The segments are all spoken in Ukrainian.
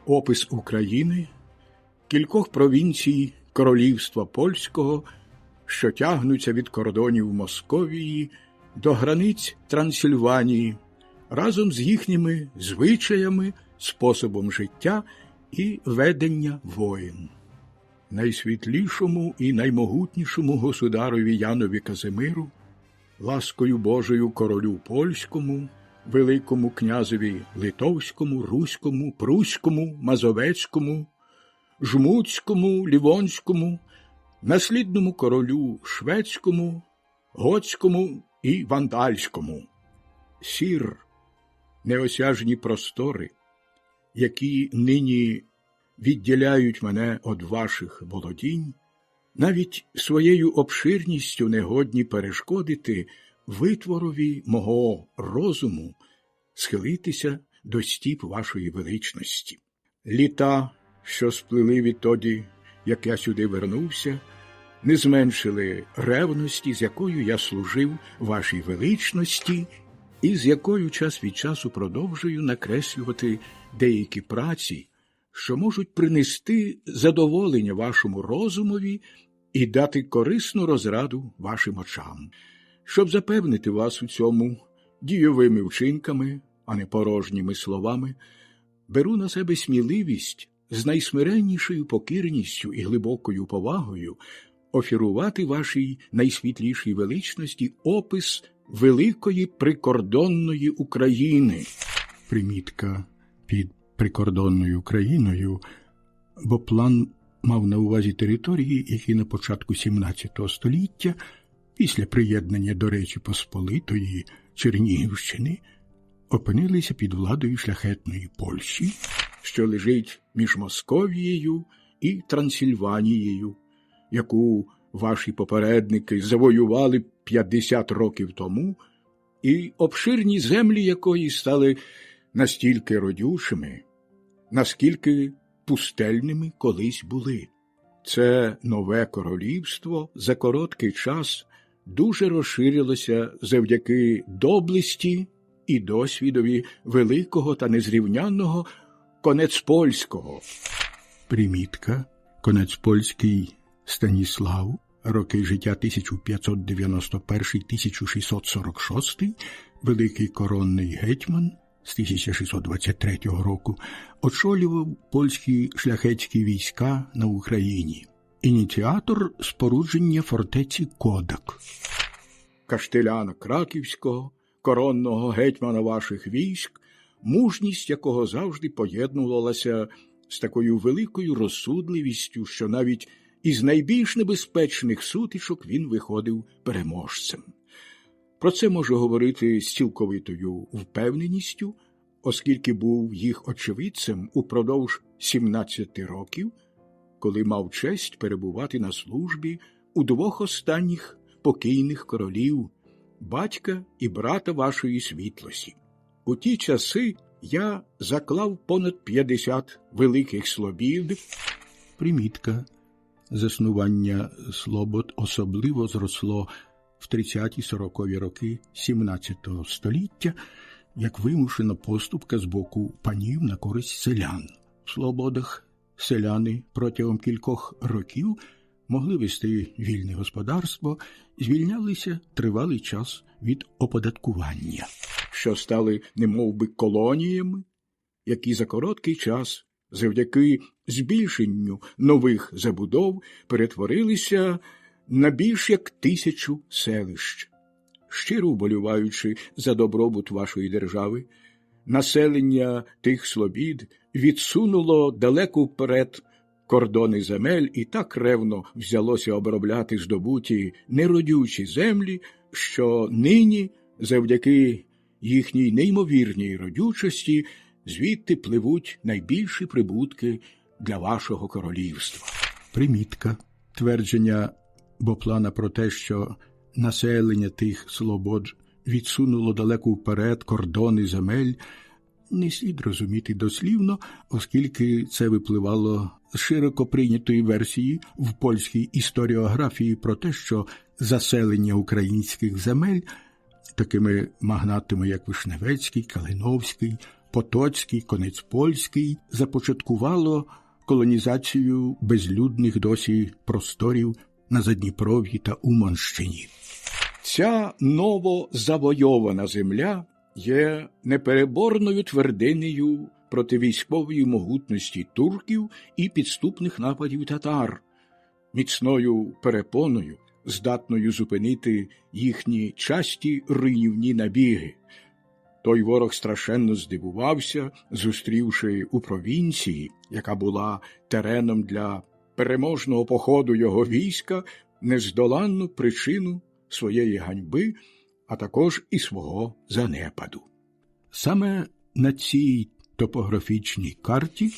Опис України, кількох провінцій Королівства Польського, що тягнуться від кордонів Московії до границь Трансильванії, разом з їхніми звичаями, способом життя і ведення воєн. Найсвітлішому і наймогутнішому государові Янові Казимиру, ласкою Божою королю польському, Великому князеві Литовському, Руському, Пруському, Мазовецькому, Жмуцькому, Лівонському, наслідному королю Шведському, Готському і Вандальському. Сір, неосяжні простори, які нині відділяють мене від ваших володінь, навіть своєю обширністю не годні перешкодити витворові мого розуму схилитися до стіп вашої величності. Літа, що сплили відтоді, як я сюди вернувся, не зменшили ревності, з якою я служив вашій величності і з якою час від часу продовжую накреслювати деякі праці, що можуть принести задоволення вашому розумові і дати корисну розраду вашим очам. Щоб запевнити вас у цьому дійовими вчинками, а не порожніми словами, беру на себе сміливість з найсмиреннішою покірністю і глибокою повагою оферувати вашій найсвітлішій величності опис великої прикордонної України. Примітка під прикордонною Україною, бо план мав на увазі території, які на початку XVII століття, після приєднання до Речі Посполитої Чернігівщини, опинилися під владою шляхетної Польщі, що лежить між Московією і Трансильванією, яку ваші попередники завоювали 50 років тому, і обширні землі якої стали настільки родючими, наскільки пустельними колись були. Це нове королівство за короткий час дуже розширилося завдяки доблесті і досвідові великого та незрівнянного Конецпольського. Примітка. Конецпольський Станіслав, роки життя 1591-1646, великий коронний гетьман з 1623 року, очолював польські шляхетські війська на Україні. Ініціатор спорудження фортеці Кодак. Каштеляна Краківського, коронного гетьмана ваших військ, мужність якого завжди поєднувалася з такою великою розсудливістю, що навіть із найбільш небезпечних сутичок він виходив переможцем. Про це можу говорити з цілковитою впевненістю, оскільки був їх очевидцем упродовж 17 років, коли мав честь перебувати на службі у двох останніх покійних королів, батька і брата вашої світлості. У ті часи я заклав понад 50 великих слобід. Примітка. Заснування слобод особливо зросло в 30-40-ві роки 17 століття, як вимушена поступка з боку панів на користь селян. В слободах селяни протягом кількох років могли вести вільне господарство, звільнялися тривалий час від оподаткування, що стали немовби колоніями, які за короткий час, завдяки збільшенню нових забудов, перетворилися на більш як 1000 селищ. Щиро вболіваючи за добробут вашої держави, населення тих слобід відсунуло далеко вперед кордони земель і так ревно взялося обробляти здобуті неродючі землі, що нині, завдяки їхній неймовірній родючості, звідти пливуть найбільші прибутки для вашого королівства. Примітка. Твердження Боплана про те, що населення тих слобод відсунуло далеко вперед кордони земель, не слід розуміти дослівно, оскільки це випливало з широко прийнятої версії в польській історіографії про те, що заселення українських земель такими магнатами, як Вишневецький, Калиновський, Потоцький, Конецпольський започаткувало колонізацію безлюдних досі просторів на Задніпров'ї та Уманщині. Ця новозавойована земля є непереборною твердинею проти військової могутності турків і підступних нападів татар, міцною перепоною, здатною зупинити їхні часті руйнівні набіги. Той ворог страшенно здивувався, зустрівши у провінції, яка була тереном для переможного походу його війська, нездоланну причину своєї ганьби, а також і свого занепаду. Саме на цій топографічній карті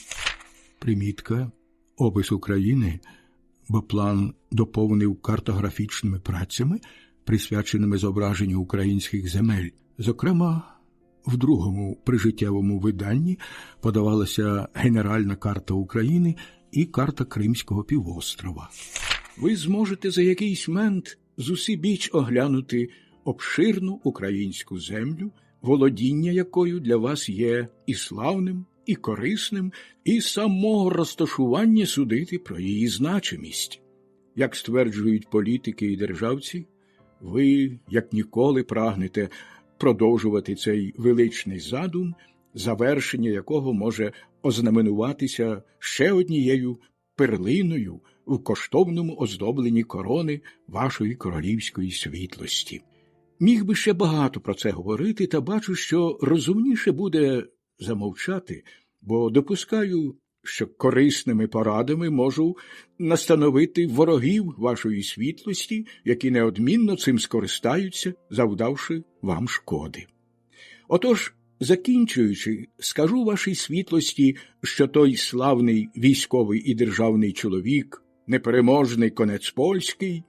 примітка «Опис України», бо план доповнив картографічними працями, присвяченими зображенню українських земель. Зокрема, в другому прижиттєвому виданні подавалася генеральна карта України і карта Кримського півострова. Ви зможете за якийсь мент зусібіч оглянути обширну українську землю, володіння якою для вас є і славним, і корисним, і самого розташування судити про її значимість. Як стверджують політики і державці, ви, як ніколи, прагнете продовжувати цей величний задум, завершення якого може ознаменуватися ще однією перлиною в коштовному оздобленні корони вашої королівської світлості. Міг би ще багато про це говорити, та бачу, що розумніше буде замовчати, бо допускаю, що корисними порадами можу настановити ворогів вашої світлості, які неодмінно цим скористаються, завдавши вам шкоди. Отож, закінчуючи, скажу вашій світлості, що той славний військовий і державний чоловік, непереможний Конецпольський,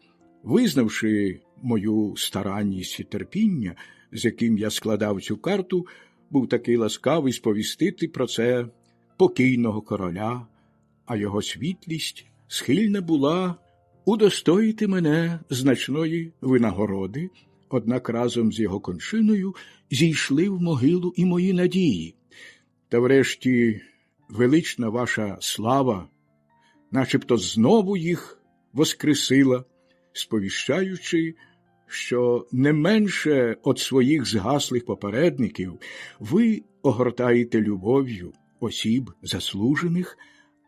визнавши мою старанність і терпіння, з яким я складав цю карту, був такий ласкавий сповістити про це покійного короля, а його світлість схильна була удостоїти мене значної винагороди, однак разом з його кончиною зійшли в могилу і мої надії. Та врешті велична ваша слава начебто знову їх воскресила, сповіщаючи, що не менше від своїх згаслих попередників ви огортаєте любов'ю осіб заслужених,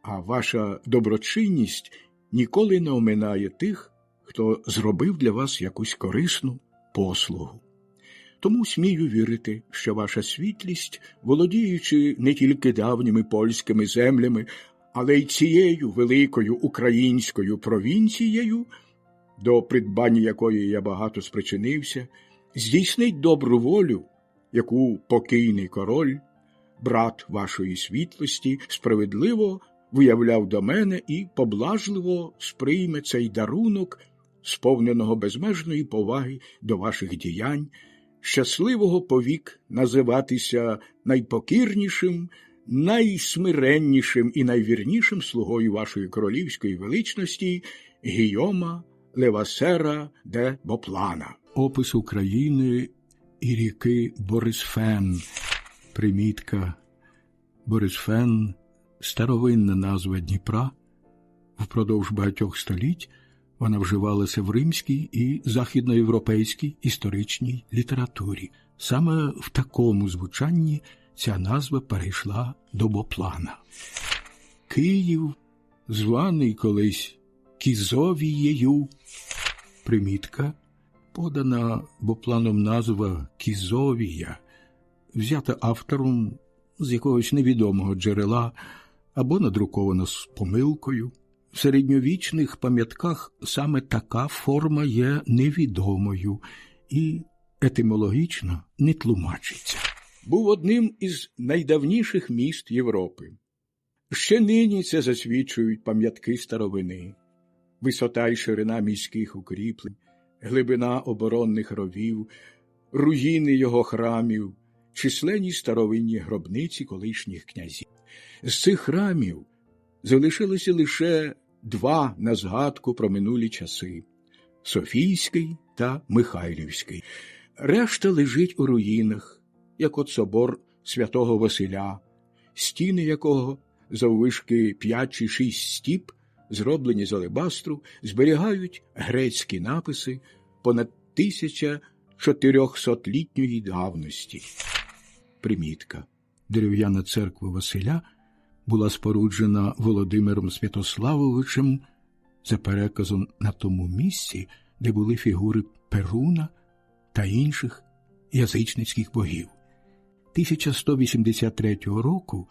а ваша доброчинність ніколи не оминає тих, хто зробив для вас якусь корисну послугу. Тому смію вірити, що ваша світлість, володіючи не тільки давніми польськими землями, але й цією великою українською провінцією, до придбання якої я багато спричинився, здійснить добру волю, яку покійний король, брат вашої світлості, справедливо виявляв до мене і поблажливо сприйме цей дарунок, сповненого безмежної поваги до ваших діянь, щасливого повік називатися найпокірнішим, найсмиреннішим і найвірнішим слугою вашої королівської величності Гійома Левасера де Боплана. Опис України і ріки Борисфен. Примітка. Борисфен – старовинна назва Дніпра. Впродовж багатьох століть вона вживалася в римській і західноєвропейській історичній літературі. Саме в такому звучанні ця назва перейшла до Боплана. Київ, званий колись Кізовією. Примітка. Подана Бопланом назва Кізовія, взята автором з якогось невідомого джерела або надрукована з помилкою. В середньовічних пам'ятках саме така форма є невідомою і етимологічно не тлумачиться. Був одним із найдавніших міст Європи. Ще нині це засвідчують пам'ятки старовини. Висота й ширина міських укріплень, глибина оборонних ровів, руїни його храмів, численні старовинні гробниці колишніх князів. З цих храмів залишилося лише два на згадку про минулі часи – Софійський та Михайлівський. Решта лежить у руїнах, як от собор святого Василя, стіни якого заввишки 5 чи 6 стіп, зроблені з алебастру, зберігають грецькі написи понад 1400-літньої давності. Примітка. Дерев'яна церква Василя була споруджена Володимиром Святославовичем за переказом на тому місці, де були фігури Перуна та інших язичницьких богів. 1183 року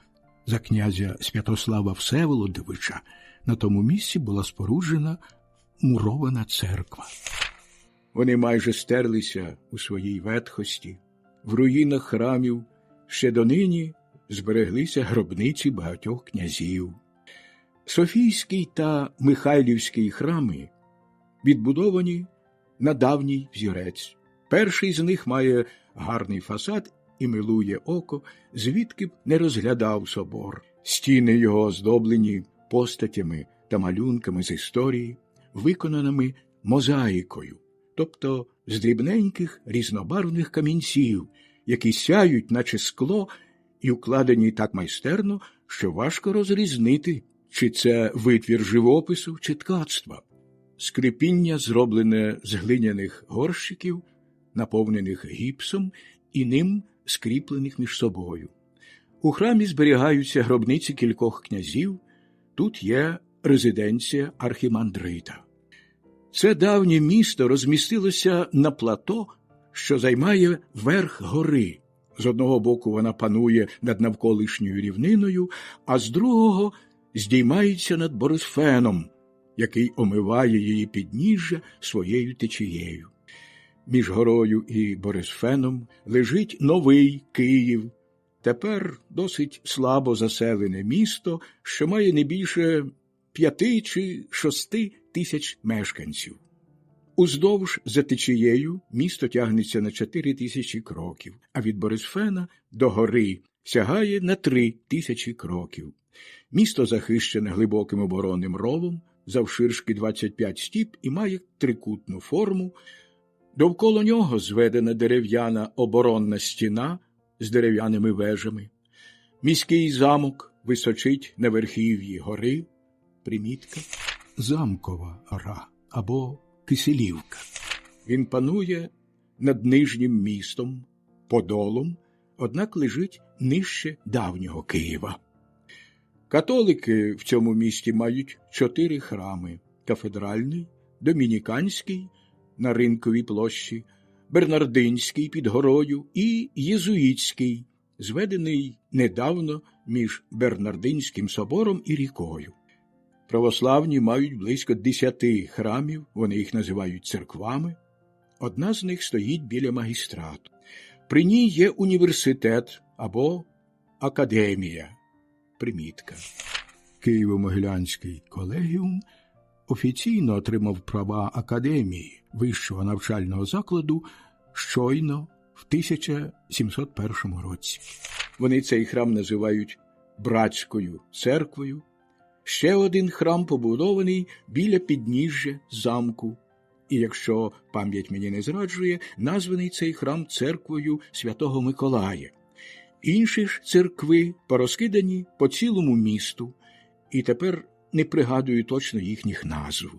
за князя Святослава Всеволодовича на тому місці була споруджена мурована церква. Вони майже стерлися у своїй ветхості. В руїнах храмів ще донині збереглися гробниці багатьох князів. Софійський та Михайлівський храми відбудовані на давній взірець. Перший з них має гарний фасад і милує око, звідки б не розглядав собор. Стіни його оздоблені постатями та малюнками з історії, виконаними мозаїкою, тобто з дрібненьких різнобарвних камінців, які сяють, наче скло, і укладені так майстерно, що важко розрізнити, чи це витвір живопису, чи ткацтва. Скрипіння зроблене з глиняних горщиків, наповнених гіпсом і ним скріплених між собою. У храмі зберігаються гробниці кількох князів, тут є резиденція архімандрита. Це давнє місто розмістилося на плато, що займає верх гори. З одного боку вона панує над навколишньою рівниною, а з другого здіймається над Борисфеном, який омиває її підніжжя своєю течією. Між горою і Борисфеном лежить новий Київ, тепер досить слабо заселене місто, що має не більше 5 чи 6 тисяч мешканців. Уздовж за течією місто тягнеться на 4 тисячі кроків, а від Борисфена до гори сягає на 3 тисячі кроків. Місто захищене глибоким оборонним ровом, завширшки 25 стіп і має трикутну форму. Довкола нього зведена дерев'яна оборонна стіна з дерев'яними вежами. Міський замок височить на верхів'ї гори. Примітка. Замкова гора або Киселівка. Він панує над нижнім містом, Подолом, однак лежить нижче давнього Києва. Католики в цьому місті мають 4 храми – кафедральний, домініканський на Ринковій площі, Бернардинський під горою і єзуїтський, зведений недавно між Бернардинським собором і рікою. Православні мають близько 10 храмів, вони їх називають церквами. Одна з них стоїть біля магістрату. При ній є університет або академія. Примітка. Києво-Могилянський колегіум офіційно отримав права академії вищого навчального закладу щойно в 1701 році. Вони цей храм називають Братською церквою. Ще один храм побудований біля підніжжя замку. І якщо пам'ять мені не зраджує, названий цей храм церквою Святого Миколая. Інші ж церкви порозкидані по цілому місту, і тепер не пригадую точно їхніх назв.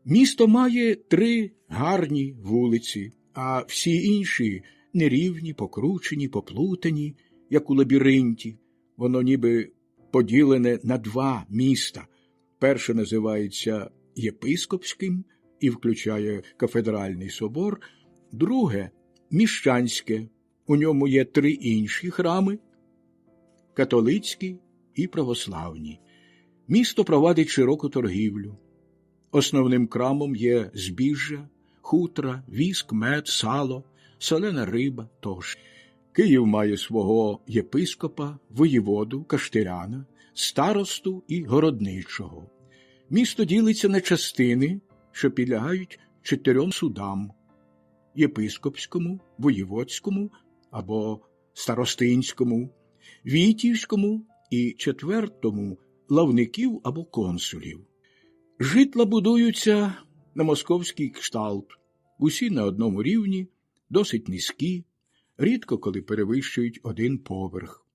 Місто має 3 гарні вулиці, а всі інші нерівні, покручені, поплутані, як у лабіринті. Воно ніби поділене на 2 міста. Перше називається Єпископським і включає кафедральний собор, друге – Міщанське. У ньому є 3 інші храми – католицькі і православні. Місто провадить широку торгівлю. Основним крамом є збіжжя, хутра, віск, мед, сало, солена риба тощо. Київ має свого єпископа, воєводу, каштеляна, старосту і городничого. Місто ділиться на частини, що підлягають 4 судам – єпископському, воєводському або старостинському, війтівському і 4-му лавників або консулів. Житла будуються на московський кшталт, усі на одному рівні, досить низькі, рідко коли перевищують 1 поверх.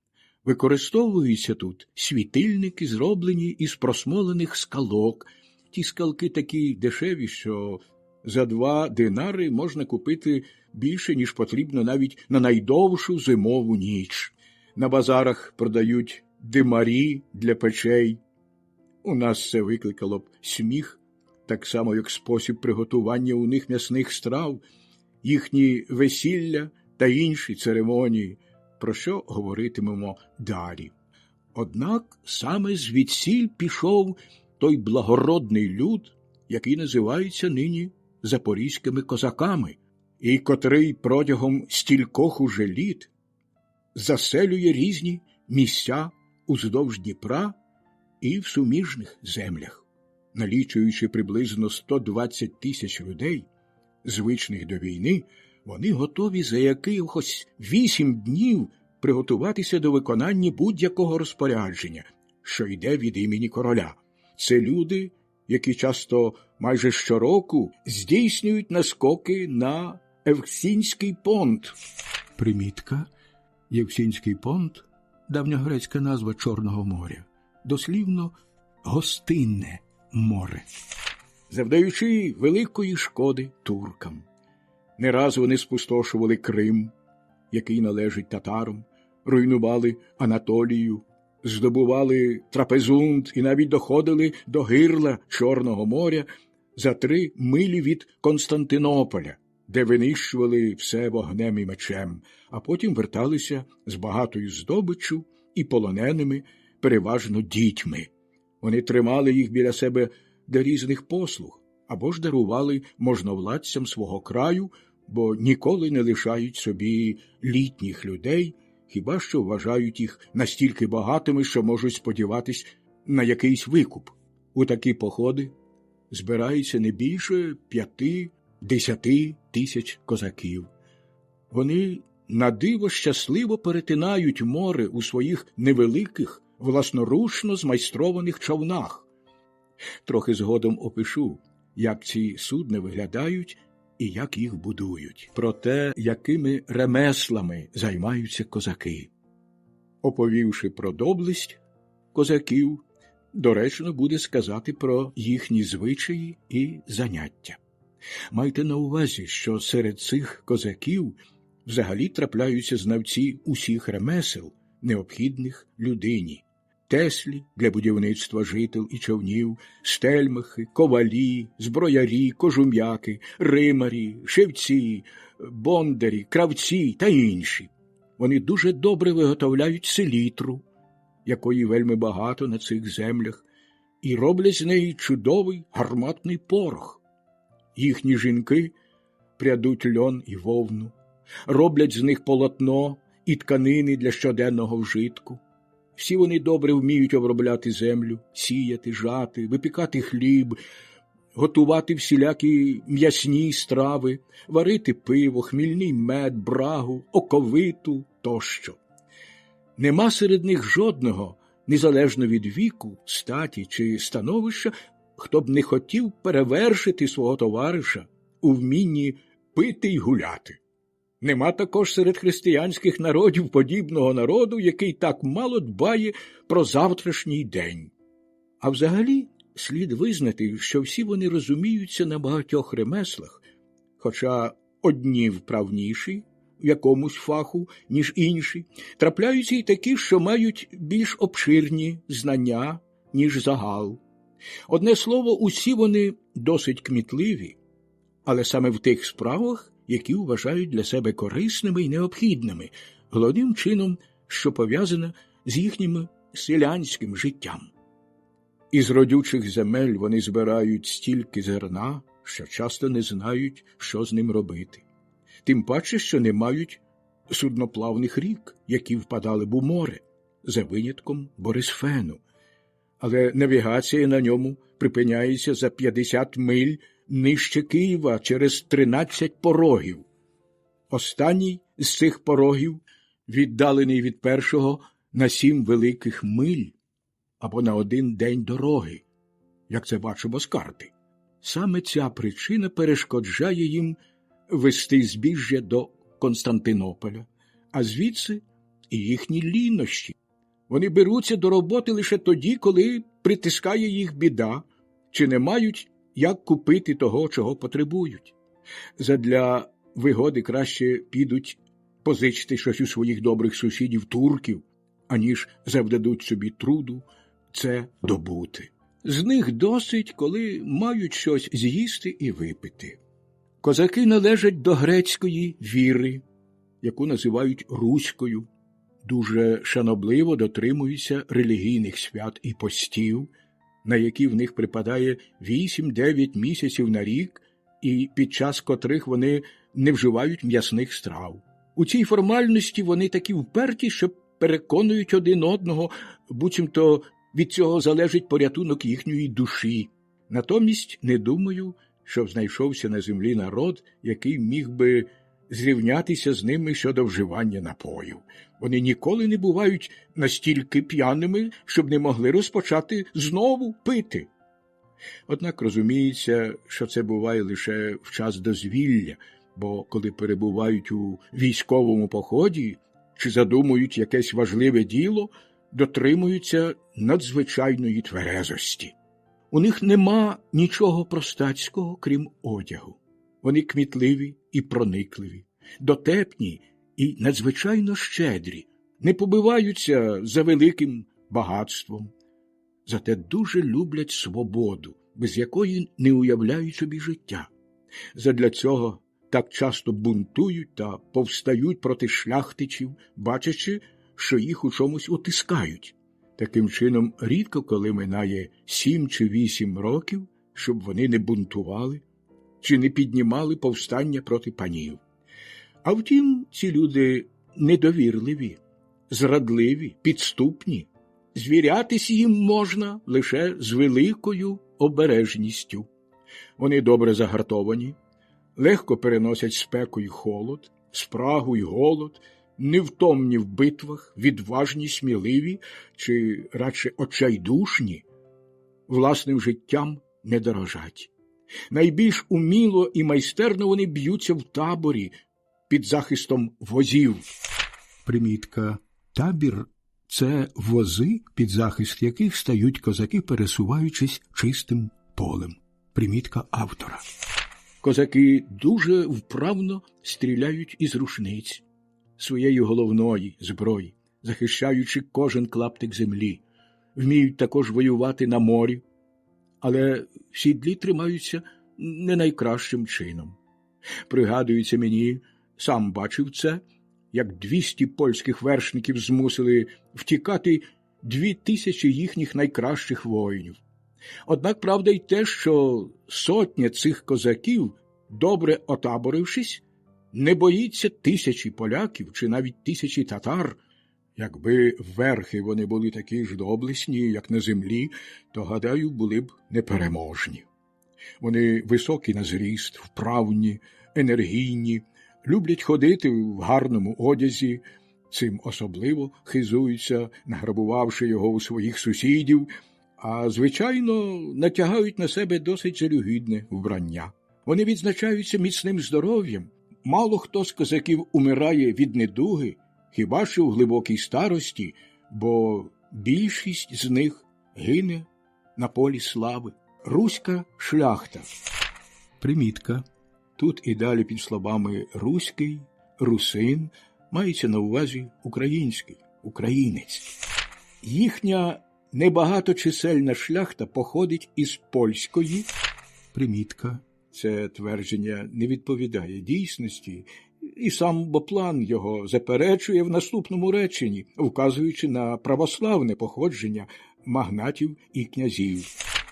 Використовуються тут світильники, зроблені із просмолених скалок. Ті скалки такі дешеві, що за 2 динари можна купити більше, ніж потрібно навіть на найдовшу зимову ніч. На базарах продають димарі для печей. У нас це викликало б сміх, так само, як спосіб приготування у них м'ясних страв, їхні весілля та інші церемонії, про що говоритимемо далі. Однак саме звідсіль пішов той благородний люд, який називається нині запорізькими козаками, і котрий протягом стількох уже літ заселює різні місця уздовж Дніпра і в суміжних землях. Налічуючи приблизно 120 тисяч людей, звичних до війни, вони готові за якихось 8 днів приготуватися до виконання будь-якого розпорядження, що йде від імені короля. Це люди, які часто майже щороку здійснюють наскоки на Евксінський понт. Примітка. Євксінський понт – давньогрецька назва Чорного моря. Дослівно «гостинне море», завдаючи великої шкоди туркам. Не раз вони спустошували Крим, який належить татарам, руйнували Анатолію, здобували Трапезунд і навіть доходили до гирла Чорного моря за 3 милі від Константинополя, де винищували все вогнем і мечем, а потім верталися з багатою здобиччю і полоненими, переважно дітьми. Вони тримали їх біля себе для різних послуг, або ж дарували можновладцям свого краю, бо ніколи не лишають собі літніх людей, хіба що вважають їх настільки багатими, що можуть сподіватись на якийсь викуп. У такі походи збирається не більше 5-10 тисяч козаків. Вони на диво щасливо перетинають море у своїх невеликих, власноручно змайстрованих човнах. Трохи згодом опишу, як ці судна виглядають і як їх будують, про те, якими ремеслами займаються козаки. Оповівши про доблесть козаків, доречно буде сказати про їхні звичаї і заняття. Майте на увазі, що серед цих козаків взагалі трапляються знавці усіх ремесел, необхідних людині. Теслі для будівництва жител і човнів, стельмахи, ковалі, зброярі, кожум'яки, римарі, шевці, бондарі, кравці та інші. Вони дуже добре виготовляють селітру, якої вельми багато на цих землях, і роблять з неї чудовий гарматний порох. Їхні жінки прядуть льон і вовну, роблять з них полотно і тканини для щоденного вжитку. Всі вони добре вміють обробляти землю, сіяти, жати, випікати хліб, готувати всілякі м'ясні страви, варити пиво, хмільний мед, брагу, оковиту тощо. Нема серед них жодного, незалежно від віку, статі чи становища, хто б не хотів перевершити свого товариша у вмінні пити й гуляти. Нема також серед християнських народів подібного народу, який так мало дбає про завтрашній день. А взагалі слід визнати, що всі вони розуміються на багатьох ремеслах, хоча одні вправніші в якомусь фаху, ніж інші, трапляються й такі, що мають більш обширні знання, ніж загал. Одне слово, усі вони досить кмітливі, але саме в тих справах, які вважають для себе корисними і необхідними, головним чином, що пов'язане з їхнім селянським життям. Із родючих земель вони збирають стільки зерна, що часто не знають, що з ним робити. Тим паче, що не мають судноплавних рік, які впадали б у море, за винятком Борисфену. Але навігація на ньому припиняється за 50 миль нижче Києва через 13 порогів. Останній з цих порогів віддалений від першого на 7 великих миль або на 1 день дороги, як це бачимо з карти. Саме ця причина перешкоджає їм вести збіжжя до Константинополя, а звідси і їхні лінощі. Вони беруться до роботи лише тоді, коли притискає їх біда, чи не мають як купити того, чого потребують. Задля вигоди краще підуть позичити щось у своїх добрих сусідів турків, аніж завдадуть собі труду це добути. З них досить, коли мають щось з'їсти і випити. Козаки належать до грецької віри, яку називають руською, дуже шанобливо дотримуються релігійних свят і постів, на які в них припадає 8-9 місяців на рік, і під час котрих вони не вживають м'ясних страв. У цій формальності вони такі вперті, що переконують один одного, буцімто від цього залежить порятунок їхньої душі. Натомість не думаю, щоб знайшовся на землі народ, який міг би зрівнятися з ними щодо вживання напоїв. Вони ніколи не бувають настільки п'яними, щоб не могли розпочати знову пити. Однак розуміється, що це буває лише в час дозвілля, бо коли перебувають у військовому поході чи задумують якесь важливе діло, дотримуються надзвичайної тверезості. У них нема нічого простацького, крім одягу. Вони кмітливі і проникливі, дотепні і надзвичайно щедрі, не побиваються за великим багатством. Зате дуже люблять свободу, без якої не уявляють собі життя. Задля цього так часто бунтують та повстають проти шляхтичів, бачачи, що їх у чомусь утискають. Таким чином, рідко коли минає 7 чи 8 років, щоб вони не бунтували чи не піднімали повстання проти панів. А втім, ці люди недовірливі, зрадливі, підступні. Звірятись їм можна лише з великою обережністю. Вони добре загартовані, легко переносять спеку й холод, спрагу й голод, невтомні в битвах, відважні, сміливі чи радше очайдушні, власним життям не дорожать. Найбільш уміло і майстерно вони б'ються в таборі під захистом возів. Примітка. Табір – це вози, під захист яких стають козаки, пересуваючись чистим полем. Примітка автора. Козаки дуже вправно стріляють із рушниць, своєї головної зброї, захищаючи кожен клаптик землі. Вміють також воювати на морі, але в сідлі тримаються не найкращим чином. Пригадується мені, сам бачив це, як 200 польських вершників змусили втікати 2000 їхніх найкращих воїнів. Однак правда й те, що сотня цих козаків, добре отаборившись, не боїться 1000 поляків чи навіть 1000 татар. Якби верхи вони були такі ж доблесні, як на землі, то, гадаю, були б непереможні. Вони високі на зріст, вправні, енергійні, люблять ходити в гарному одязі, цим особливо хизуються, награбувавши його у своїх сусідів, а, звичайно, натягають на себе досить жалюгідне вбрання. Вони відзначаються міцним здоров'ям. Мало хто з козаків умирає від недуги, хіба що в глибокій старості, бо більшість з них гине на полі слави. Руська шляхта. Примітка. Тут і далі під словами «руський», «русин» мається на увазі «український», «українець». Їхня небагаточисельна шляхта походить із польської. Примітка. Це твердження не відповідає дійсності, і сам Боплан його заперечує в наступному реченні, вказуючи на православне походження магнатів і князів.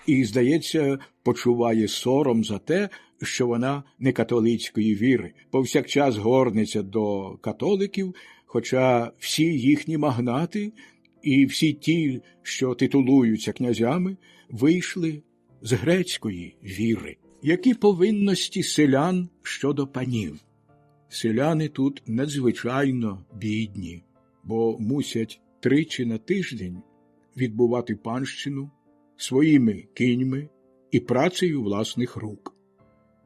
І, здається, почуває сором за те, що вона не католицької віри, повсякчас горниться до католиків, хоча всі їхні магнати і всі ті, що титулуються князями, вийшли з грецької віри. Які повинності селян щодо панів? Селяни тут надзвичайно бідні, бо мусять 3 на тиждень відбувати панщину своїми кіньми і працею власних рук.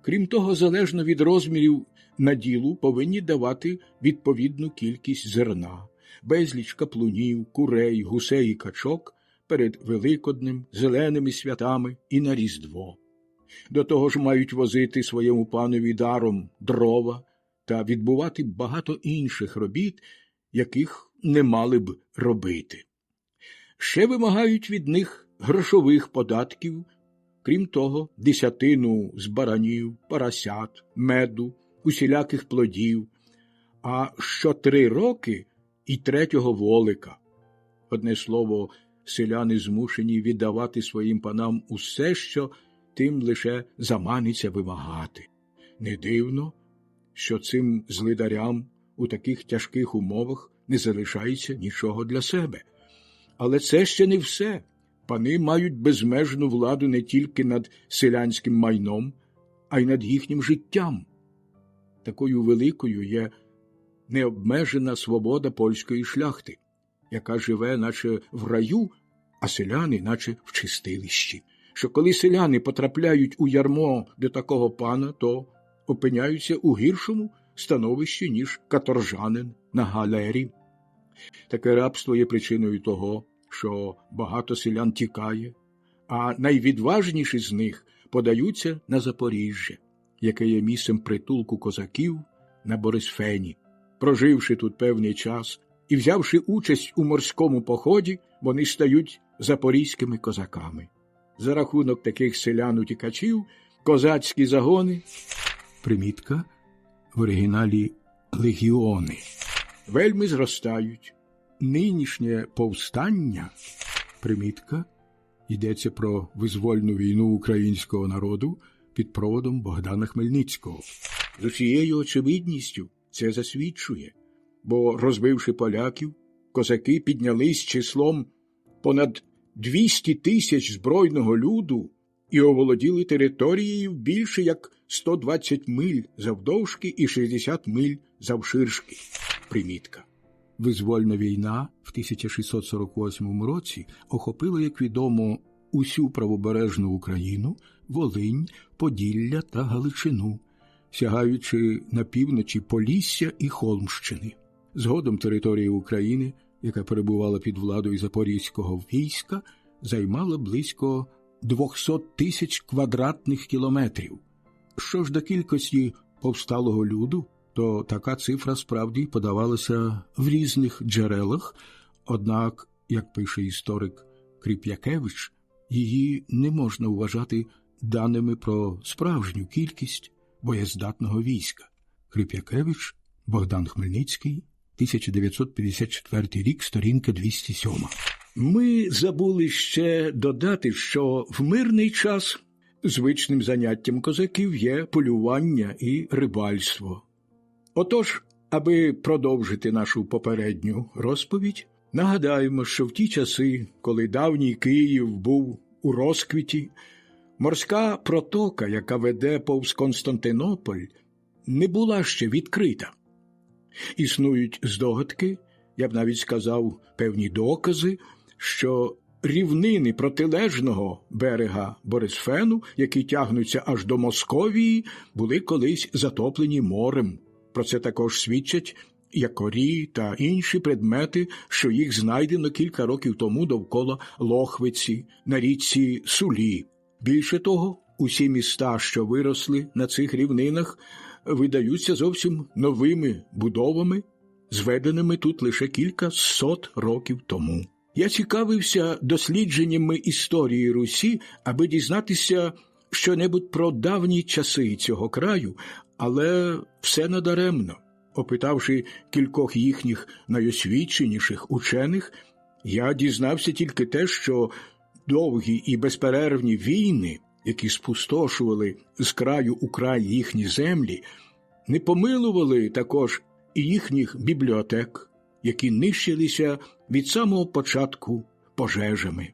Крім того, залежно від розмірів на ділу повинні давати відповідну кількість зерна, безліч каплунів, курей, гусей і качок перед Великоднем, зеленими святами і на Різдво. До того ж мають возити своєму панові даром дрова та відбувати багато інших робіт, яких не мали б робити. Ще вимагають від них грошових податків, крім того, десятину з баранів, поросят, меду, усіляких плодів, а що 3 роки і 3-го волика. Одне слово, селяни змушені віддавати своїм панам усе, що тим лише заманиться вимагати. Не дивно, що цим злидарям у таких тяжких умовах не залишається нічого для себе. Але це ще не все. Пани мають безмежну владу не тільки над селянським майном, а й над їхнім життям. Такою великою є необмежена свобода польської шляхти, яка живе наче в раю, а селяни наче в чистилищі. Що коли селяни потрапляють у ярмо до такого пана, то опиняються у гіршому становищі, ніж каторжанин на галері. Таке рабство є причиною того, що багато селян тікає, а найвідважніші з них подаються на Запоріжжя, яке є місцем притулку козаків на Борисфені. Проживши тут певний час і взявши участь у морському поході, вони стають запорізькими козаками. За рахунок таких селян-утікачів козацькі загони, примітка, в оригіналі легіони, вельми зростають. Нинішнє повстання, примітка, йдеться про визвольну війну українського народу під проводом Богдана Хмельницького. З усією очевидністю це засвідчує, бо, розбивши поляків, козаки піднялись числом понад 200 тисяч збройного люду і оволоділи територією більше як 120 миль завдовжки і 60 миль завширшки. Примітка. Визвольна війна в 1648 році охопила, як відомо, усю правобережну Україну, Волинь, Поділля та Галичину, сягаючи на півночі Полісся і Холмщини. Згодом територія України, яка перебувала під владою запорізького війська, займала близько 200 тисяч квадратних кілометрів. Що ж до кількості повсталого люду, то така цифра справді подавалася в різних джерелах, однак, як пише історик Кріп'якевич, її не можна вважати даними про справжню кількість боєздатного війська. Кріп'якевич, Богдан Хмельницький, 1954 рік, сторінка 207. Ми забули ще додати, що в мирний час звичним заняттям козаків є полювання і рибальство. Отож, аби продовжити нашу попередню розповідь, нагадаємо, що в ті часи, коли давній Київ був у розквіті, морська протока, яка веде повз Константинополь, не була ще відкрита. Існують здогадки, я б навіть сказав певні докази, що рівнини протилежного берега Борисфену, які тягнуться аж до Московії, були колись затоплені морем. Про це також свідчать якорі та інші предмети, що їх знайдено кілька років тому довкола Лохвиці, на річці Сулі. Більше того, усі міста, що виросли на цих рівнинах, видаються зовсім новими будовами, зведеними тут лише кілька сот років тому. Я цікавився дослідженнями історії Русі, аби дізнатися щонебудь про давні часи цього краю, але все надаремно. Опитавши кількох їхніх найосвіченіших учених, я дізнався тільки те, що довгі і безперервні війни, які спустошували з краю у край їхні землі, не помилували також і їхніх бібліотек, які нищилися від самого початку пожежами.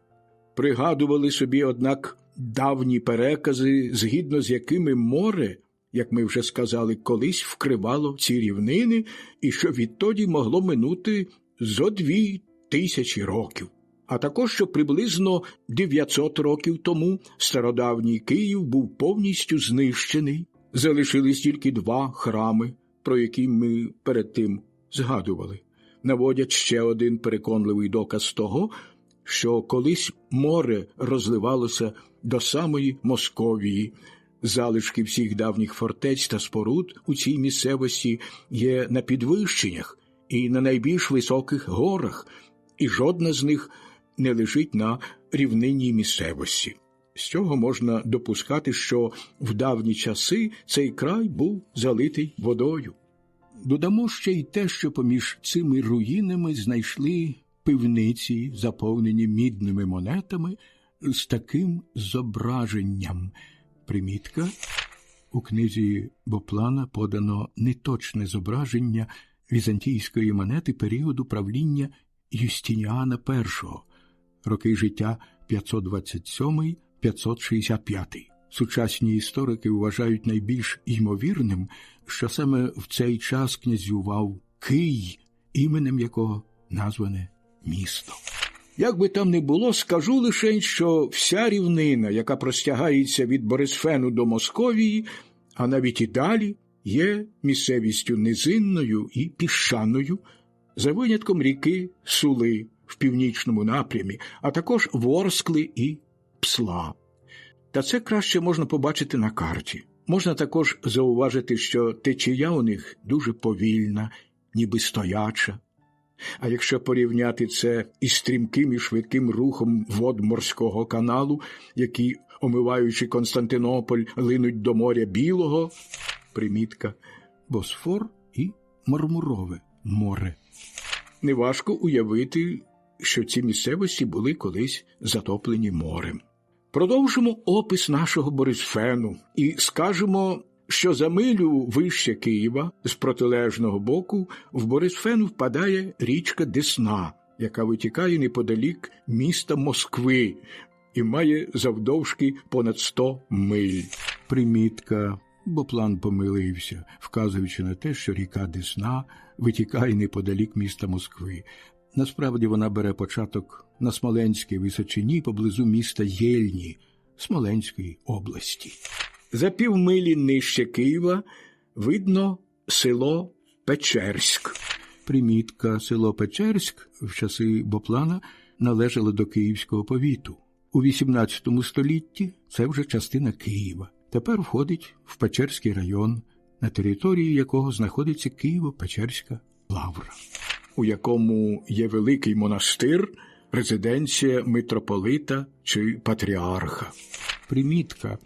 Пригадували собі, однак, давні перекази, згідно з якими море, як ми вже сказали, колись вкривало ці рівнини, і що відтоді могло минути зо 2000 років. А також, що приблизно 900 років тому стародавній Київ був повністю знищений, Залишились тільки 2 храми, про які ми перед тим згадували. Наводять ще один переконливий доказ того, що колись море розливалося до самої Московії. Залишки всіх давніх фортець та споруд у цій місцевості є на підвищеннях і на найбільш високих горах, і жодна з них не лежить на рівнинній місцевості. З цього можна допускати, що в давні часи цей край був залитий водою. Додамо ще й те, що поміж цими руїнами знайшли пивниці, заповнені мідними монетами з таким зображенням. Примітка. У книзі Боплана подано неточне зображення візантійської монети періоду правління Юстиніана І, роки життя 527-565. Сучасні історики вважають найбільш ймовірним, що саме в цей час князював Кий, іменем якого назване місто. Як би там не було, скажу лише, що вся рівнина, яка простягається від Борисфену до Московії, а навіть і далі, є місцевістю низинною і піщаною, за винятком ріки Сули в північному напрямі, а також Ворскли і Псла. Та це краще можна побачити на карті. Можна також зауважити, що течія у них дуже повільна, ніби стояча. А якщо порівняти це із стрімким і швидким рухом вод морського каналу, які, омиваючи Константинополь, линуть до моря Білого, примітка Босфор і Мармурове море. Неважко уявити, що ці місцевості були колись затоплені морем. Продовжимо опис нашого Борисфену і скажемо, що за милю вище Києва, з протилежного боку, в Борисфен впадає річка Десна, яка витікає неподалік міста Москви і має завдовжки понад 100 миль. Примітка. Боплан помилився, вказуючи на те, що ріка Десна витікає неподалік міста Москви. Насправді вона бере початок на Смоленській височині поблизу міста Єльні Смоленської області. За півмилі нижче Києва видно село Печерськ. Примітка. Село Печерськ в часи Боплана належало до Київського повіту. У XVIII столітті це вже частина Києва. Тепер входить в Печерський район, на території якого знаходиться Києво-Печерська лавра, у якому є великий монастир, резиденція митрополита чи патріарха. Примітка.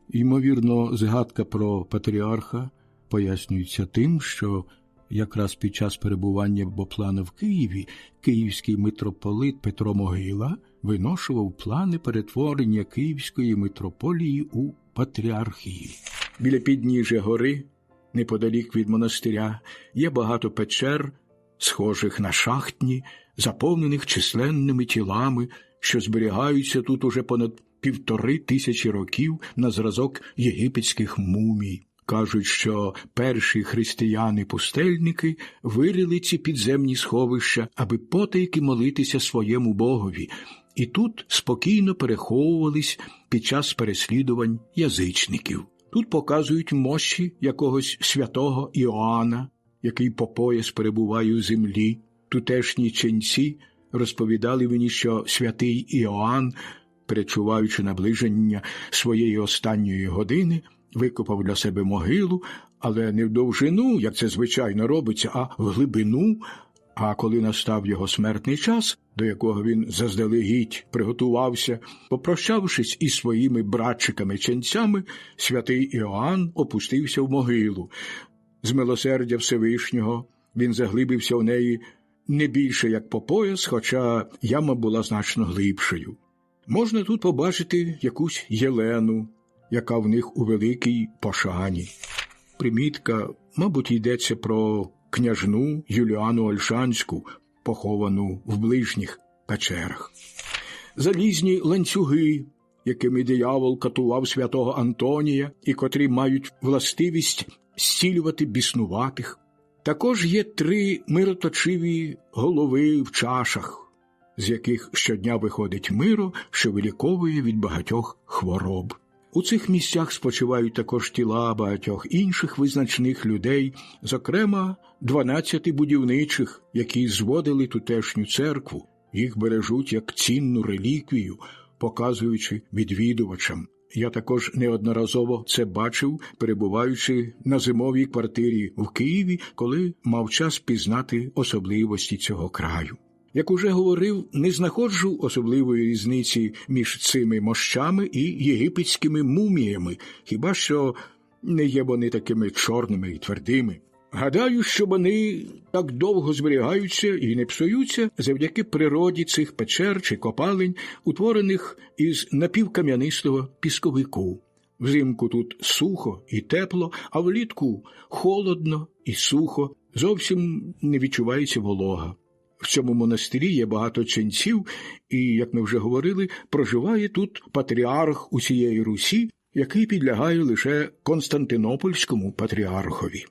Ймовірно, згадка про патріарха пояснюється тим, що якраз під час перебування Боплана в Києві київський митрополит Петро Могила виношував плани перетворення Київської митрополії у патріархію. Біля підніжжя гори, неподалік від монастиря, є багато печер, схожих на шахтні, заповнених численними тілами, що зберігаються тут уже понад 1500 років на зразок єгипетських мумій. Кажуть, що перші християни-пустельники вирили ці підземні сховища, аби потайки молитися своєму Богові, і тут спокійно переховувались під час переслідувань язичників. Тут показують мощі якогось святого Іоанна, який по пояс перебуває у землі. Тутешні ченці розповідали мені, що святий Іоанн, перечуваючи наближення своєї останньої години, викопав для себе могилу, але не в довжину, як це звичайно робиться, а в глибину. А коли настав його смертний час, до якого він заздалегідь приготувався, попрощавшись із своїми братчиками-ченцями, святий Іоанн опустився в могилу. З милосердя Всевишнього він заглибився в неї не більше як по пояс, хоча яма була значно глибшою. Можна тут побачити якусь Єлену, яка в них у великій пошані. Примітка, мабуть, йдеться про княжну Юліану Ольшанську, поховану в ближніх печерах. Залізні ланцюги, якими диявол катував святого Антонія і котрі мають властивість зцілювати біснуватих. Також є 3 мироточиві голови в чашах, з яких щодня виходить миро, що виліковує від багатьох хвороб. У цих місцях спочивають також тіла багатьох інших визначних людей, зокрема 12 будівничих, які зводили тутешню церкву. Їх бережуть як цінну реліквію, показуючи відвідувачам. Я також неодноразово це бачив, перебуваючи на зимовій квартирі в Києві, коли мав час пізнати особливості цього краю. Як уже говорив, не знаходжу особливої різниці між цими мощами і єгипетськими муміями, хіба що не є вони такими чорними і твердими. Гадаю, що вони так довго зберігаються і не псуються завдяки природі цих печер чи копалень, утворених із напівкам'янистого пісковику. Взимку тут сухо і тепло, а влітку холодно і сухо, зовсім не відчувається волога. В цьому монастирі є багато ченців і, як ми вже говорили, проживає тут патріарх усієї Русі, який підлягає лише Константинопольському патріархові.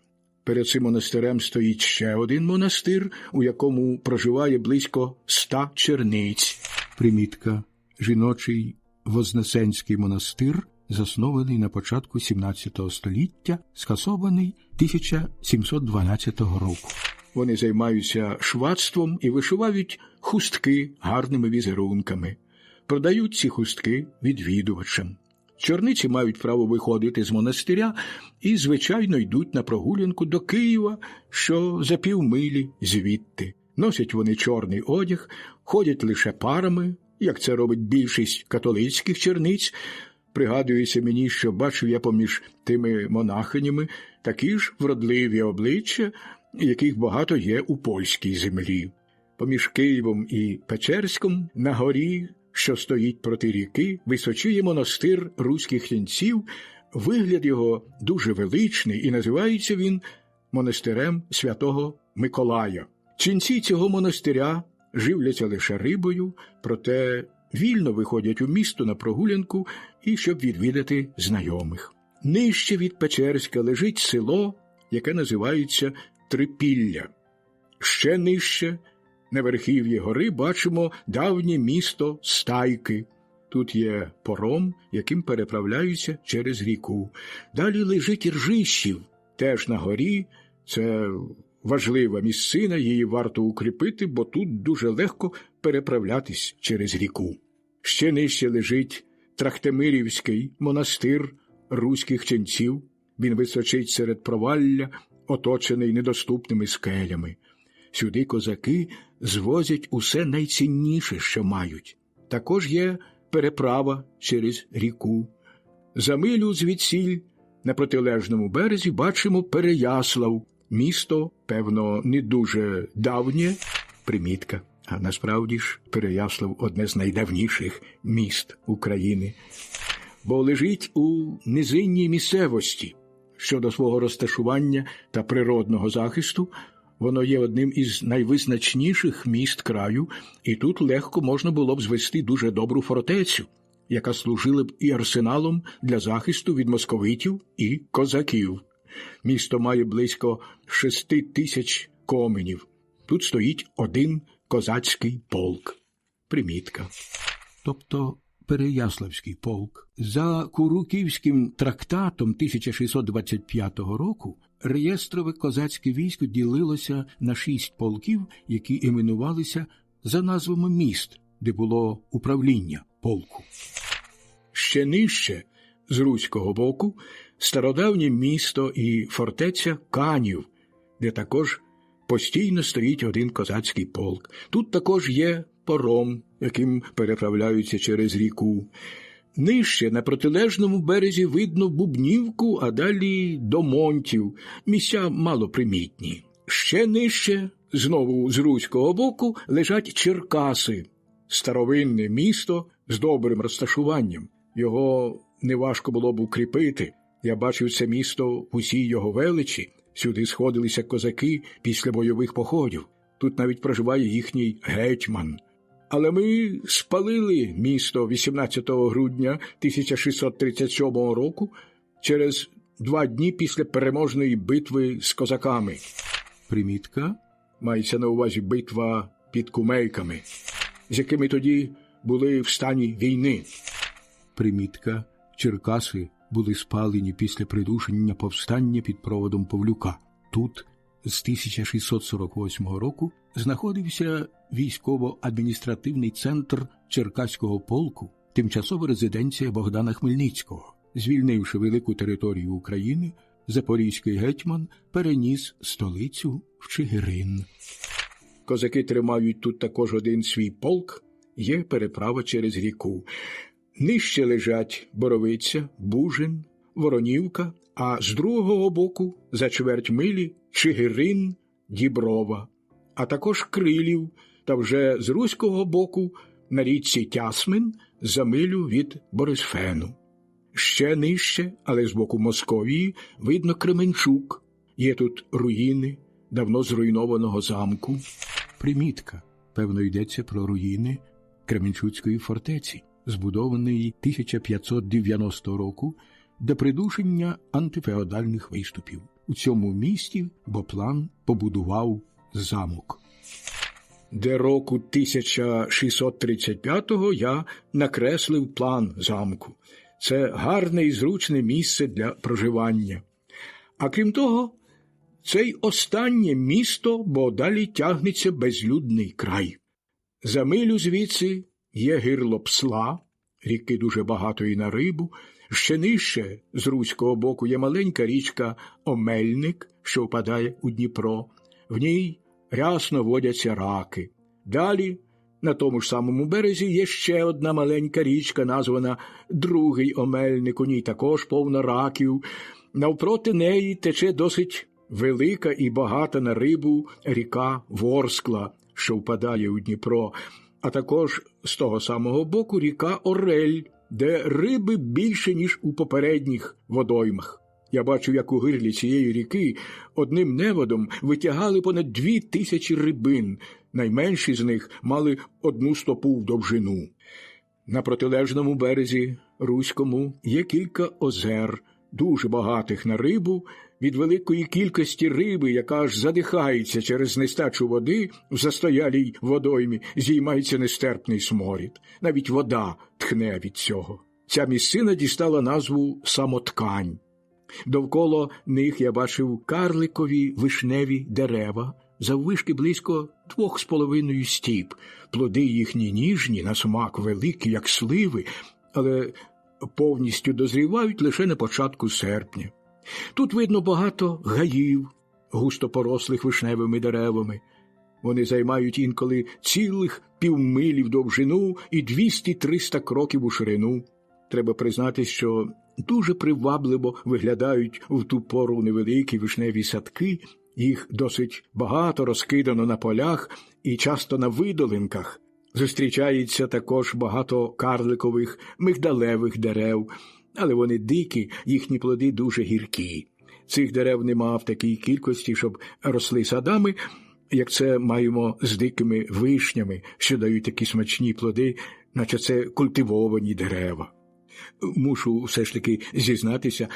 Перед цим монастирем стоїть ще один монастир, у якому проживає близько 100 черниць. Примітка. Жіночий Вознесенський монастир, заснований на початку 17 століття, скасований 1712 року. Вони займаються швацтвом і вишивають хустки гарними візерунками. Продають ці хустки відвідувачам. Черниці мають право виходити з монастиря і, звичайно, йдуть на прогулянку до Києва, що за півмилі звідти. Носять вони чорний одяг, ходять лише парами, як це робить більшість католицьких черниць. Пригадується мені, що бачив я поміж тими монахинями такі ж вродливі обличчя, яких багато є у польській землі. Поміж Києвом і Печерськом на горі, що стоїть проти ріки, височіє монастир руських ченців. Вигляд його дуже величний і називається він монастирем святого Миколая. Ченці цього монастиря живляться лише рибою, проте вільно виходять у місто на прогулянку і щоб відвідати знайомих. Нижче від Печерська лежить село, яке називається Трипілля. Ще нижче, на верхів'ї гори, бачимо давнє місто Стайки. Тут є пором, яким переправляються через ріку. Далі лежить Ржищів, теж на горі. Це важлива місцина, її варто укріпити, бо тут дуже легко переправлятись через ріку. Ще нижче лежить Трахтимирівський монастир руських ченців. Він височить серед провалля, оточений недоступними скелями. Сюди козаки звозять усе найцінніше, що мають. Також є переправа через ріку. За милю звідсіль на протилежному березі бачимо Переяслав. Місто, певно, не дуже давнє, примітка. А насправді ж Переяслав – одне з найдавніших міст України. Бо лежить у низинній місцевості. Щодо свого розташування та природного захисту, воно є одним із найвизначніших міст краю, і тут легко можна було б звести дуже добру фортецю, яка служила б і арсеналом для захисту від московитів і козаків. Місто має близько 6000 коменів. Тут стоїть один козацький полк. Примітка. Тобто Переяславський полк. За Куруківським трактатом 1625 року реєстрове козацьке військо ділилося на 6 полків, які іменувалися за назвами міст, де було управління полку. Ще нижче, з руського боку, стародавнє місто і фортеця Канів, де також постійно стоїть один козацький полк. Тут також є пором, яким переправляються через ріку. Нижче, на протилежному березі, видно Бубнівку, а далі до Монтів. Місця малопримітні. Ще нижче, знову з руського боку, лежать Черкаси. Старовинне місто з добрим розташуванням. Його неважко було б укріпити. Я бачив це місто в усій його величі. Сюди сходилися козаки після бойових походів. Тут навіть проживає їхній гетьман. Але ми спалили місто 18 грудня 1637 року через 2 дні після переможної битви з козаками. Примітка. Мається на увазі битва під Кумейками, з якими тоді були в стані війни. Примітка. Черкаси були спалені після придушення повстання під проводом Павлюка. Тут з 1648 року знаходився військово-адміністративний центр Черкаського полку, тимчасова резиденція Богдана Хмельницького. Звільнивши велику територію України, запорізький гетьман переніс столицю в Чигирин. Козаки тримають тут також один свій полк, є переправа через ріку. Нижче лежать Боровиця, Бужин, Воронівка, а з другого боку, за чверть милі, Чигирин, Діброва, а також Крилів, та вже з руського боку на річці Тясмин за милю від Борисфену. Ще нижче, але з боку Московії, видно Кременчук. Є тут руїни давно зруйнованого замку. Примітка. Певно, йдеться про руїни Кременчуцької фортеці, збудованої 1590 року для придушення антифеодальних виступів. У цьому місті Боплан побудував замок. Де року 1635-го я накреслив план замку. Це гарне і зручне місце для проживання. А крім того, це й останнє місто, бо далі тягнеться безлюдний край. За милю звідси є гирло Псла, ріки дуже багатої на рибу. Ще нижче, з руського боку, є маленька річка Омельник, що впадає у Дніпро. В ній рясно водяться раки. Далі, на тому ж самому березі, є ще одна маленька річка, названа Другий Омельник. У ній також повно раків. Навпроти неї тече досить велика і багата на рибу ріка Ворскла, що впадає у Дніпро, а також з того самого боку ріка Орель, де риби більше, ніж у попередніх водоймах. Я бачив, як у гирлі цієї ріки одним неводом витягали понад 2000 рибин, найменші з них мали 1 стопу в довжину. На протилежному березі, руському, є кілька озер, дуже багатих на рибу. Від великої кількості риби, яка аж задихається через нестачу води, в застоялій водоймі зіймається нестерпний сморід. Навіть вода тхне від цього. Ця місцина дістала назву Самоткань. Довкола них я бачив карликові вишневі дерева, заввишки близько 2,5 стіп. Плоди їхні ніжні, на смак великі, як сливи, але повністю дозрівають лише на початку серпня. Тут видно багато гаїв, густо порослих вишневими деревами. Вони займають інколи цілих півмилі в довжину і 200-300 кроків у ширину. Треба признати, що дуже привабливо виглядають в ту пору невеликі вишневі садки. Їх досить багато розкидано на полях і часто на видолинках. Зустрічається також багато карликових, мигдалевих дерев, але вони дикі, їхні плоди дуже гіркі. Цих дерев нема в такій кількості, щоб росли садами, як це маємо з дикими вишнями, що дають такі смачні плоди, наче це культивовані дерева. Мушу все ж таки зізнатися,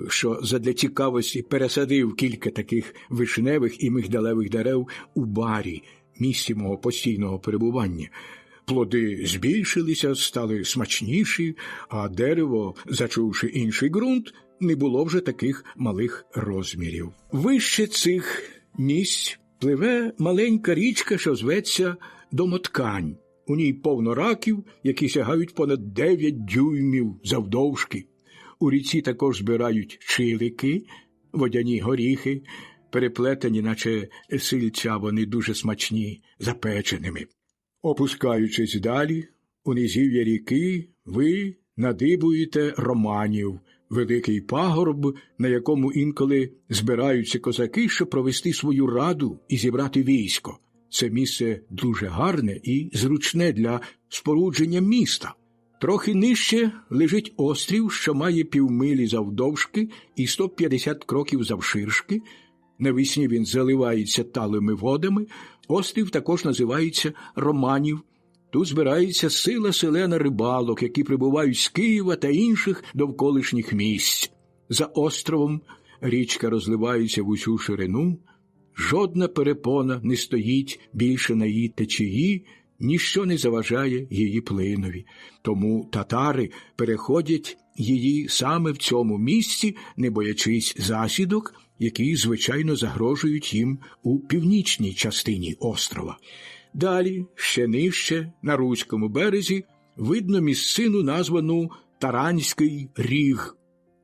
що задля цікавості пересадив кілька таких вишневих і мигдалевих дерев у Барі, місці мого постійного перебування. Плоди збільшилися, стали смачніші, а дерево, зачувши інший ґрунт, не було вже таких малих розмірів. Вище цих місць пливе маленька річка, що зветься Домоткань. У ній повно раків, які сягають понад 9 дюймів завдовжки. У ріці також збирають чилики, водяні горіхи, переплетені, наче сильця, вони дуже смачні, запеченими. Опускаючись далі, у низів'я ріки, ви надибуєте романів, великий пагорб, на якому інколи збираються козаки, щоб провести свою раду і зібрати військо. Це місце дуже гарне і зручне для спорудження міста. Трохи нижче лежить острів, що має півмилі завдовжки і 150 кроків завширшки. Навесні він заливається талими водами. Острів також називається Романів. Тут збирається сила селена рибалок, які прибувають з Києва та інших довколишніх місць. За островом річка розливається в усю ширину. Жодна перепона не стоїть більше на її течії, ніщо не заважає її плинові. Тому татари переходять її саме в цьому місці, не боячись засідок, які, звичайно, загрожують їм у північній частині острова. Далі, ще нижче, на руському березі, видно місцину, названу Таранський ріг.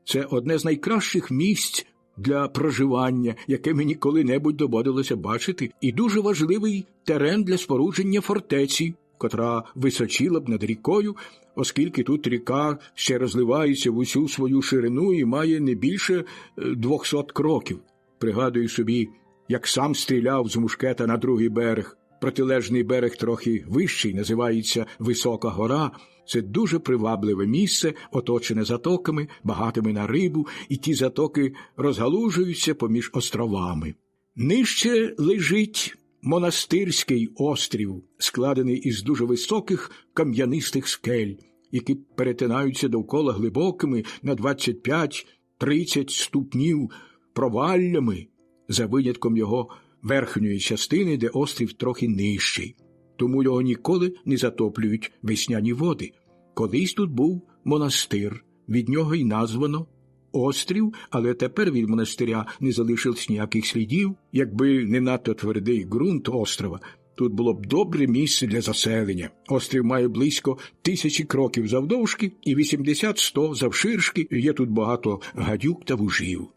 Це одне з найкращих місць для проживання, яке мені коли-небудь доводилося бачити, і дуже важливий терен для спорудження фортеці, котра височила б над рікою, оскільки тут ріка ще розливається в усю свою ширину і має не більше 200 кроків. Пригадую собі, як сам стріляв з мушкета на другий берег. Протилежний берег трохи вищий, називається Висока гора. Це дуже привабливе місце, оточене затоками, багатими на рибу, і ті затоки розгалужуються поміж островами. Нижче лежить Монастирський острів, складений із дуже високих кам'янистих скель, які перетинаються довкола глибокими на 25-30 ступнів проваллями, за винятком його верхньої частини, де острів трохи нижчий. Тому його ніколи не затоплюють весняні води. Колись тут був монастир, від нього й названо острів, але тепер від монастиря не залишилось ніяких слідів. Якби не надто твердий ґрунт острова, тут було б добре місце для заселення. Острів має близько 1000 кроків завдовжки і 80-100 завширшки, і є тут багато гадюк та вужів.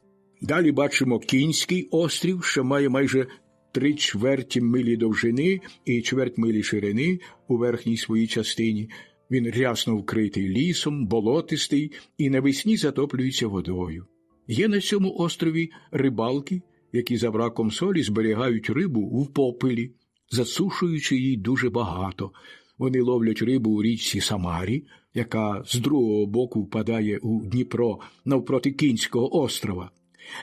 Далі бачимо Кінський острів, що має майже 3/4 милі довжини і чверть милі ширини у верхній своїй частині. Він рясно вкритий лісом, болотистий і навесні затоплюється водою. Є на цьому острові рибалки, які за браком солі зберігають рибу в попелі, засушуючи її дуже багато. Вони ловлять рибу у річці Самарі, яка з другого боку впадає у Дніпро навпроти Кінського острова.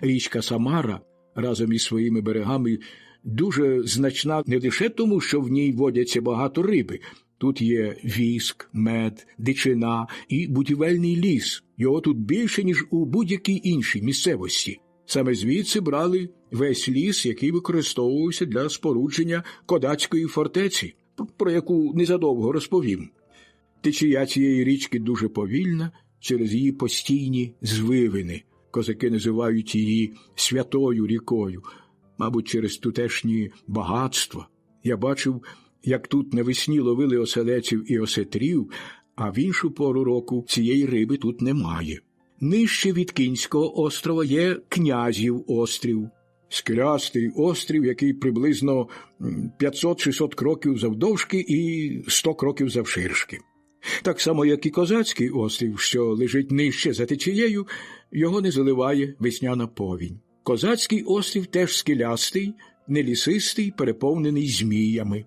Річка Самара разом із своїми берегами дуже значна не лише тому, що в ній водяться багато риби. Тут є віск, мед, дичина і будівельний ліс. Його тут більше, ніж у будь-якій іншій місцевості. Саме звідси брали весь ліс, який використовувався для спорудження Кодацької фортеці, про яку незадовго розповім. Течія цієї річки дуже повільна через її постійні звивини. Козаки називають її Святою рікою, мабуть, через тутешні багатства. Я бачив, як тут навесні ловили оселеців і осетрів, а в іншу пору року цієї риби тут немає. Нижче від Кінського острова є Князів острів. Скелястий острів, який приблизно 500-600 кроків завдовжки і 100 кроків завширшки. Так само, як і Козацький острів, що лежить нижче за течією, його не заливає весняна повінь. Козацький острів теж скелястий, нелісистий, переповнений зміями.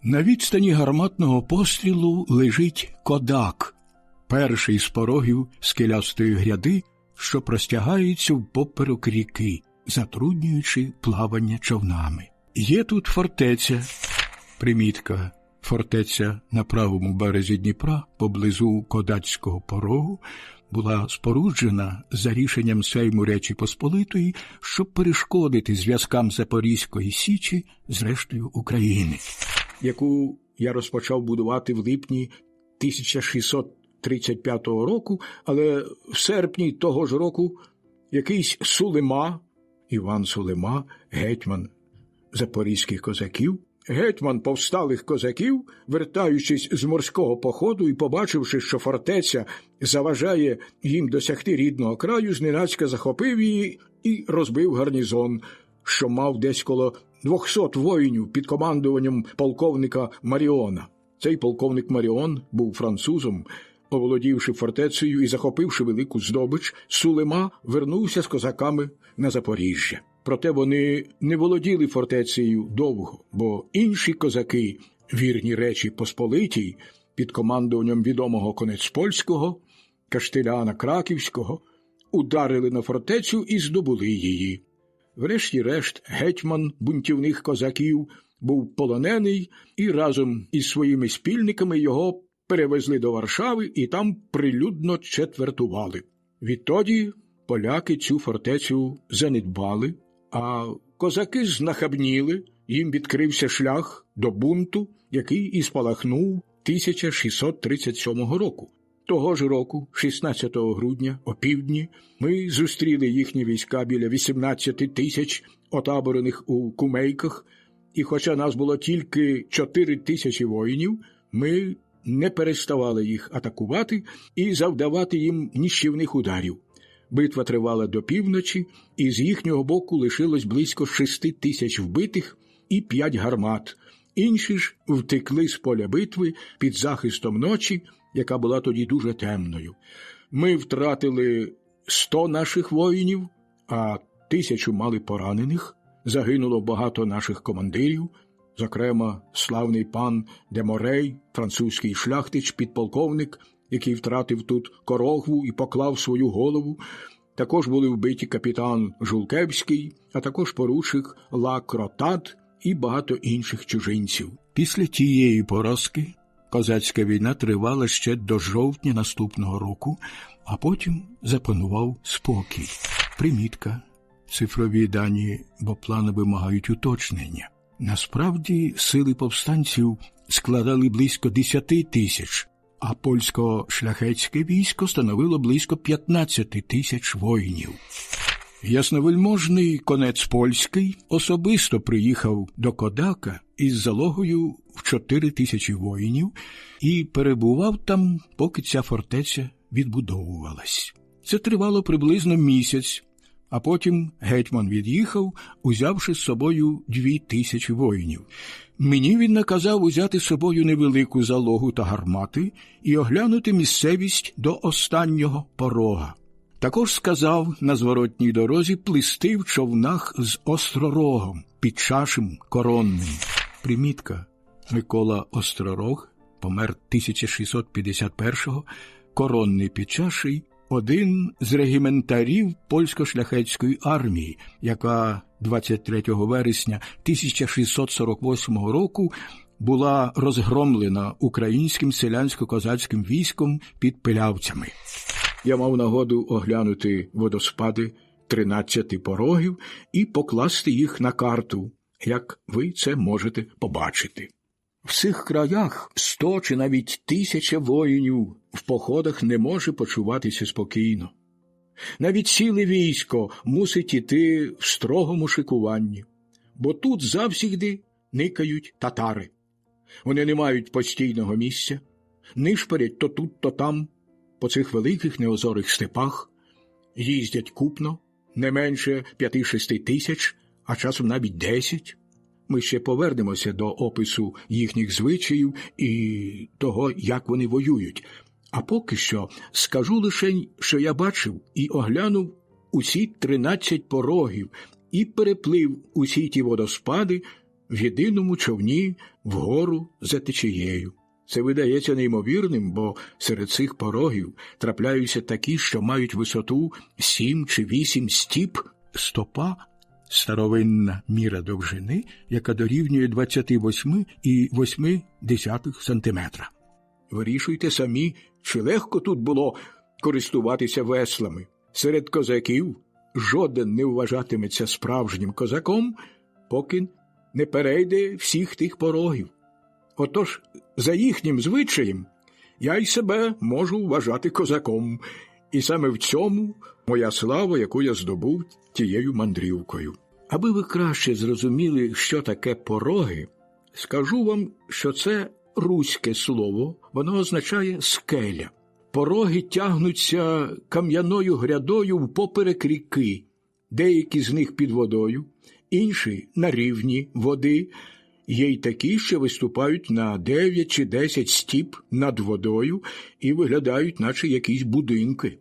На відстані гарматного пострілу лежить Кодак, перший з порогів скелястої гряди, що простягається впоперек ріки, затруднюючи плавання човнами. Є тут фортеця, примітка, фортеця на правому березі Дніпра, поблизу Кодацького порогу, була споруджена за рішенням Сейму Речі Посполитої, щоб перешкодити зв'язкам Запорізької Січі з рештою України, яку я розпочав будувати в липні 1635 року, але в серпні того ж року якийсь Сулема, Іван Сулема, гетьман запорізьких козаків, гетьман повсталих козаків, вертаючись з морського походу і побачивши, що фортеця заважає їм досягти рідного краю, зненацька захопив її і розбив гарнізон, що мав десь коло 200 воїнів під командуванням полковника Маріона. Цей полковник Маріон був французом. Оволодівши фортецею і захопивши велику здобич, Сулема вернувся з козаками на Запоріжжя. Проте вони не володіли фортецею довго, бо інші козаки, вірні Речі Посполитій, під командуванням відомого Конецпольського, Каштеляна Краківського, ударили на фортецю і здобули її. Врешті-решт гетьман бунтівних козаків був полонений, і разом із своїми спільниками його перевезли до Варшави і там прилюдно четвертували. Відтоді поляки цю фортецю занедбали, а козаки знахабніли, їм відкрився шлях до бунту, який і спалахнув 1637 року. Того ж року, 16 грудня, опівдні, ми зустріли їхні війська біля 18 тисяч, отаборених у кумейках, і хоча нас було тільки 4 тисячі воїнів, ми не переставали їх атакувати і завдавати їм ніщівних ударів. Битва тривала до півночі, і з їхнього боку лишилось близько 6 тисяч вбитих і 5 гармат. Інші ж втекли з поля битви під захистом ночі, яка була тоді дуже темною. Ми втратили 100 наших воїнів, а 1000 мали поранених. Загинуло багато наших командирів, зокрема, славний пан де Морей, французький шляхтич, підполковник, який втратив тут корогву і поклав свою голову. Також були вбиті капітан Жулкевський, а також поручик Ла Кротат і багато інших чужинців. Після тієї поразки козацька війна тривала ще до жовтня наступного року, а потім запанував спокій. Примітка. Цифрові дані, бо плани вимагають уточнення. Насправді, сили повстанців складали близько 10 тисяч, а польсько-шляхетське військо становило близько 15 тисяч воїнів. Ясновельможний конець польський особисто приїхав до Кодака із залогою в 4 тисячі воїнів і перебував там, поки ця фортеця відбудовувалась. Це тривало приблизно місяць, а потім гетьман від'їхав, узявши з собою 2000 воїнів. Мені він наказав узяти з собою невелику залогу та гармати і оглянути місцевість до останнього порога. Також сказав на зворотній дорозі плисти в човнах з Остророгом, Підчашим, Коронним. Примітка. Микола Остророг помер 1651-го, Коронний Підчаший – один з регіментарів польсько-шляхетської армії, яка 23 вересня 1648 року була розгромлена українським селянсько-козацьким військом під Пилявцями. Я мав нагоду оглянути водоспади 13 порогів і покласти їх на карту, як ви це можете побачити. В цих краях 100 чи навіть 1000 воїнів в походах не може почуватися спокійно. Навіть ціле військо мусить іти в строгому шикуванні, бо тут завсігди никають татари. Вони не мають постійного місця, нишпорять то тут, то там, по цих великих неозорих степах, їздять купно, не менше 5-6 тисяч, а часом навіть 10. Ми ще повернемося до опису їхніх звичаїв і того, як вони воюють. А поки що скажу лише, що я бачив і оглянув усі 13 порогів і переплив усі ті водоспади в єдиному човні вгору за течією. Це видається неймовірним, бо серед цих порогів трапляються такі, що мають висоту 7 чи 8 стіп. Стопа – старовинна міра довжини, яка дорівнює 28,8 сантиметра. Вирішуйте самі, чи легко тут було користуватися веслами. Серед козаків жоден не вважатиметься справжнім козаком, поки не перейде всіх тих порогів. Отож, за їхнім звичаєм, я й себе можу вважати козаком, і саме в цьому моя слава, яку я здобув тією мандрівкою. Аби ви краще зрозуміли, що таке пороги, скажу вам, що це руське слово, воно означає скеля. Пороги тягнуться кам'яною грядою впоперек ріки, деякі з них під водою, інші на рівні води, є й такі, що виступають на 9 чи 10 стіп над водою і виглядають, наче якісь будинки.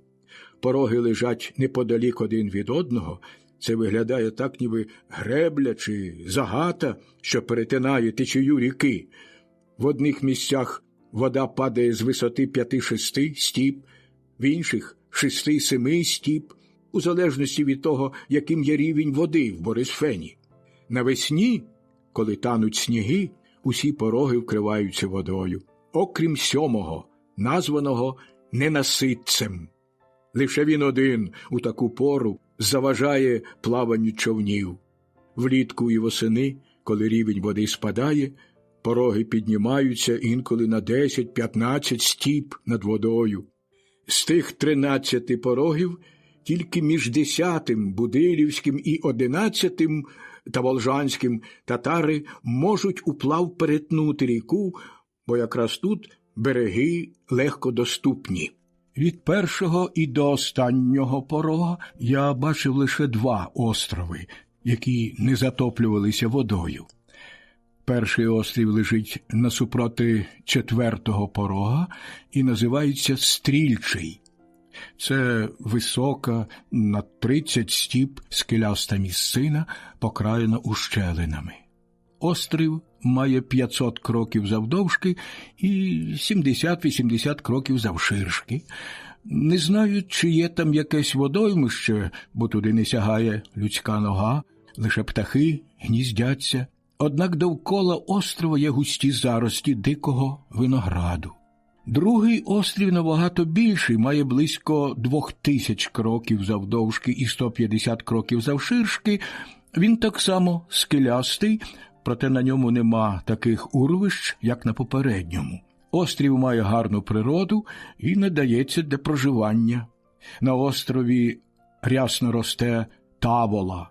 Пороги лежать неподалік один від одного. Це виглядає так, ніби гребля чи загата, що перетинає течію ріки. В одних місцях вода падає з висоти 5-6 стіп, в інших 6-7 стіп, у залежності від того, яким є рівень води в Борисфені. Навесні, коли тануть сніги, усі пороги вкриваються водою, окрім 7-го, названого Ненаситцем. Лише він один у таку пору заважає плаванню човнів. Влітку і восени, коли рівень води спадає, пороги піднімаються інколи на 10-15 стіп над водою. З тих 13 порогів тільки між 10-м Будилівським і 11-м та Волжанським татари можуть уплав перетнути ріку, бо якраз тут береги легко доступні. Від першого і до останнього порога я бачив лише 2 острови, які не затоплювалися водою. Перший острів лежить насупроти 4-го порога і називається Стрільчий. Це висока, на 30 стіп скеляста місцина, покраєна ущелинами. Острів має 500 кроків завдовжки і 70-80 кроків завширшки. Не знаю, чи є там якесь водоймище, бо туди не сягає людська нога, лише птахи гніздяться. Однак довкола острова є густі зарості дикого винограду. Другий острів набагато більший, має близько 2000 кроків завдовжки і 150 кроків завширшки. Він так само скелястий, проте на ньому нема таких урвищ, як на попередньому. Острів має гарну природу і надається для проживання. На острові рясно росте тавола.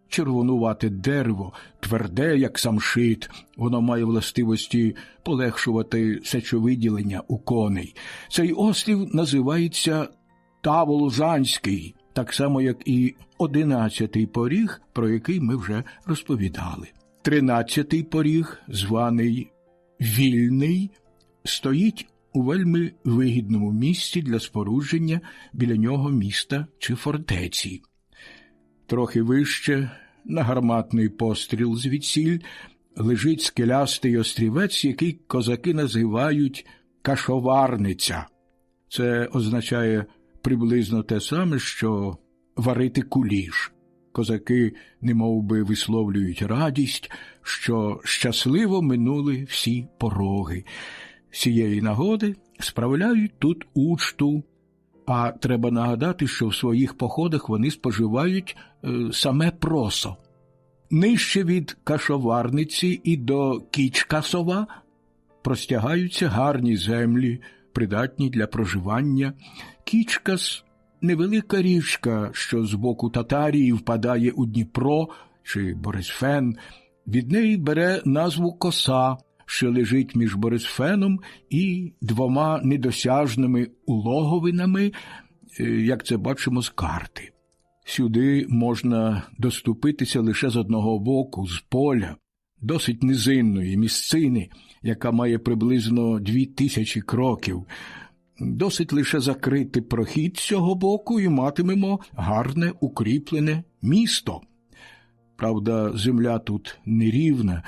Червонувате дерево, тверде, як самшит. Воно має властивості полегшувати сечовиділення у коней. Цей острів називається Таволжанський, так само, як і 11-й поріг, про який ми вже розповідали. 13-й поріг, званий Вільний, стоїть у вельми вигідному місці для спорудження біля нього міста чи фортеці. Трохи вище, на гарматний постріл звідсіль, лежить скелястий острівець, який козаки називають Кашоварниця. Це означає приблизно те саме, що варити куліш. Козаки немовби висловлюють радість, що щасливо минули всі пороги. З цієї нагоди справляють тут учту. А треба нагадати, що в своїх походах вони споживають саме просо. Нижче від Кашоварниці і до Кічкасова простягаються гарні землі, придатні для проживання. Кічкас – невелика річка, що з боку Татарії впадає у Дніпро чи Борисфен. Від неї бере назву Коса, що лежить між Борисфеном і 2 недосяжними улоговинами, як це бачимо з карти. Сюди можна доступитися лише з одного боку, з поля, досить низинної місцини, яка має приблизно 2000 кроків. Досить лише закрити прохід з цього боку і матимемо гарне укріплене місто. Правда, земля тут нерівна,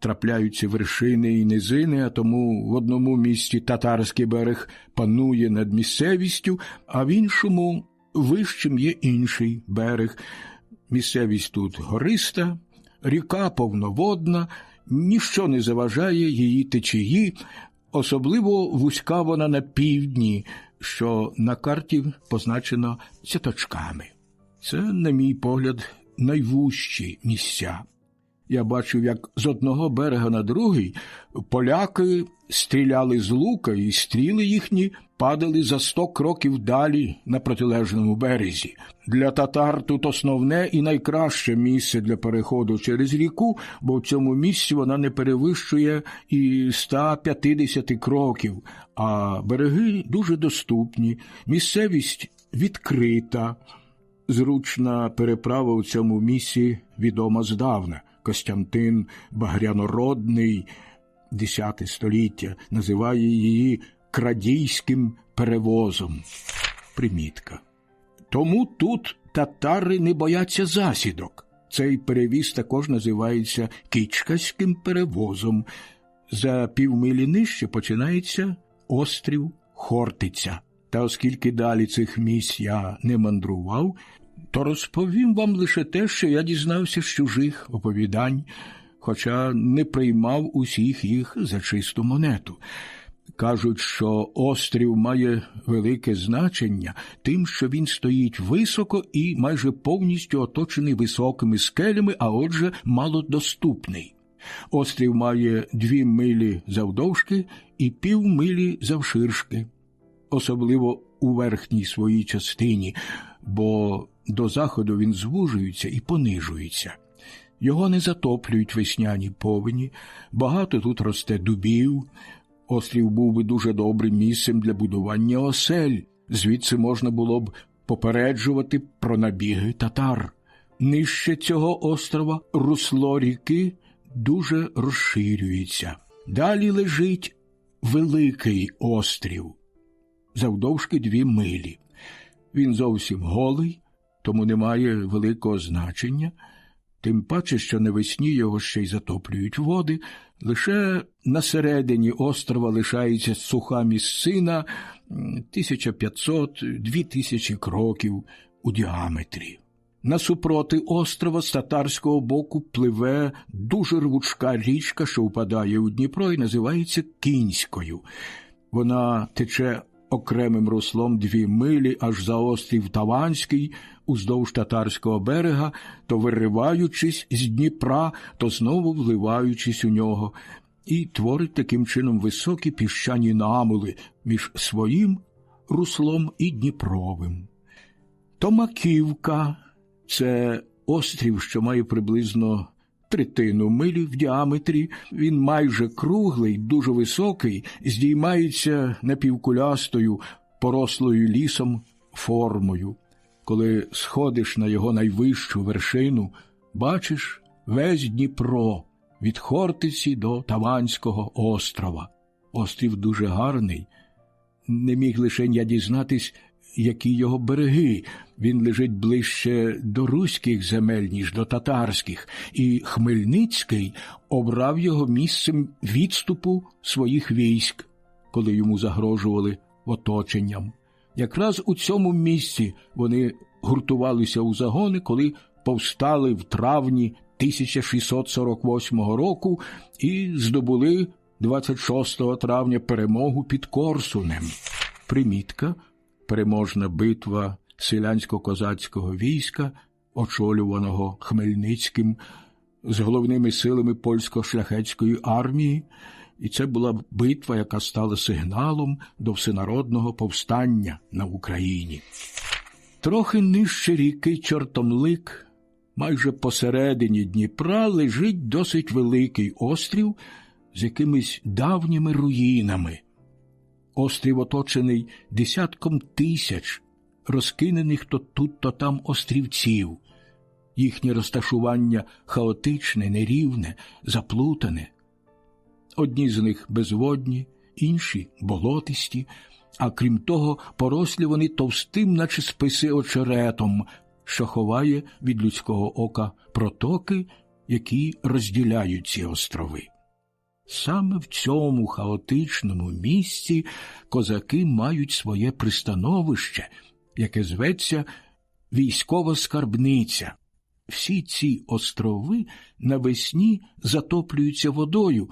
трапляються вершини і низини, а тому в одному місці татарський берег панує над місцевістю, а в іншому вищим є інший берег. Місцевість тут гориста, ріка повноводна, ніщо не заважає її течії, особливо вузька вона на півдні, що на карті позначено цяточками. Це, на мій погляд, найвужчі місця. Я бачив, як з одного берега на другий поляки стріляли з лука, і стріли їхні падали за 100 кроків далі на протилежному березі. Для татар тут основне і найкраще місце для переходу через ріку, бо в цьому місці вона не перевищує і 150 кроків, а береги дуже доступні, місцевість відкрита. Зручна переправа у цьому місці відома здавна. Костянтин Багрянородний, X століття, називає її крадійським перевозом. Примітка. Тому тут татари не бояться засідок. Цей перевіз також називається кічкаським перевозом. За півмилі нижче починається острів Хортиця. Та оскільки далі цих місць я не мандрував, то розповім вам лише те, що я дізнався з чужих оповідань, хоча не приймав усіх їх за чисту монету. Кажуть, що острів має велике значення тим, що він стоїть високо і майже повністю оточений високими скелями, а отже малодоступний. Острів має 2 милі завдовжки і півмилі завширшки. Особливо у верхній своїй частині, бо до заходу він звужується і понижується. Його не затоплюють весняні повені, багато тут росте дубів. Острів був би дуже добрим місцем для будування осель, звідси можна було б попереджувати про набіги татар. Нижче цього острова русло ріки дуже розширюється. Далі лежить Великий острів, завдовжки 2 милі. Він зовсім голий, тому не має великого значення, тим паче, що навесні його ще й затоплюють води, лише на середині острова лишається суха місцина 1500-2000 кроків у діаметрі. Насупроти острова з татарського боку пливе дуже рвучка річка, що впадає у Дніпро і називається Кінською. Вона тече окремим руслом 2 милі аж за острів Таванський, уздовж татарського берега, то вириваючись з Дніпра, то знову вливаючись у нього, і творить таким чином високі піщані намули між своїм руслом і Дніпровим. Томаківка – це острів, що має приблизно 1/3 милі в діаметрі. Він майже круглий, дуже високий, здіймається напівкулястою, порослою лісом формою. Коли сходиш на його найвищу вершину, бачиш весь Дніпро від Хортиці до Таванського острова. Острів дуже гарний. Не міг лише я дізнатись, які його береги. Він лежить ближче до руських земель, ніж до татарських, і Хмельницький обрав його місцем відступу своїх військ, коли йому загрожували оточенням. Якраз у цьому місці вони гуртувалися у загони, коли повстали в травні 1648 року і здобули 26 травня перемогу під Корсунем. Примітка – переможна битва селянсько-козацького війська, очолюваного Хмельницьким, з головними силами польсько-шляхетської армії, і це була битва, яка стала сигналом до всенародного повстання на Україні. Трохи нижче ріки Чортомлик, майже посередині Дніпра, лежить досить великий острів з якимись давніми руїнами. Острів оточений десятком тисяч розкинених то тут, то там острівців. Їхнє розташування хаотичне, нерівне, заплутане. Одні з них безводні, інші болотисті, а крім того, порослі вони товстим, наче списи очеретом, що ховає від людського ока протоки, які розділяють ці острови. Саме в цьому хаотичному місці козаки мають своє пристановище, яке зветься військова скарбниця. Всі ці острови навесні затоплюються водою,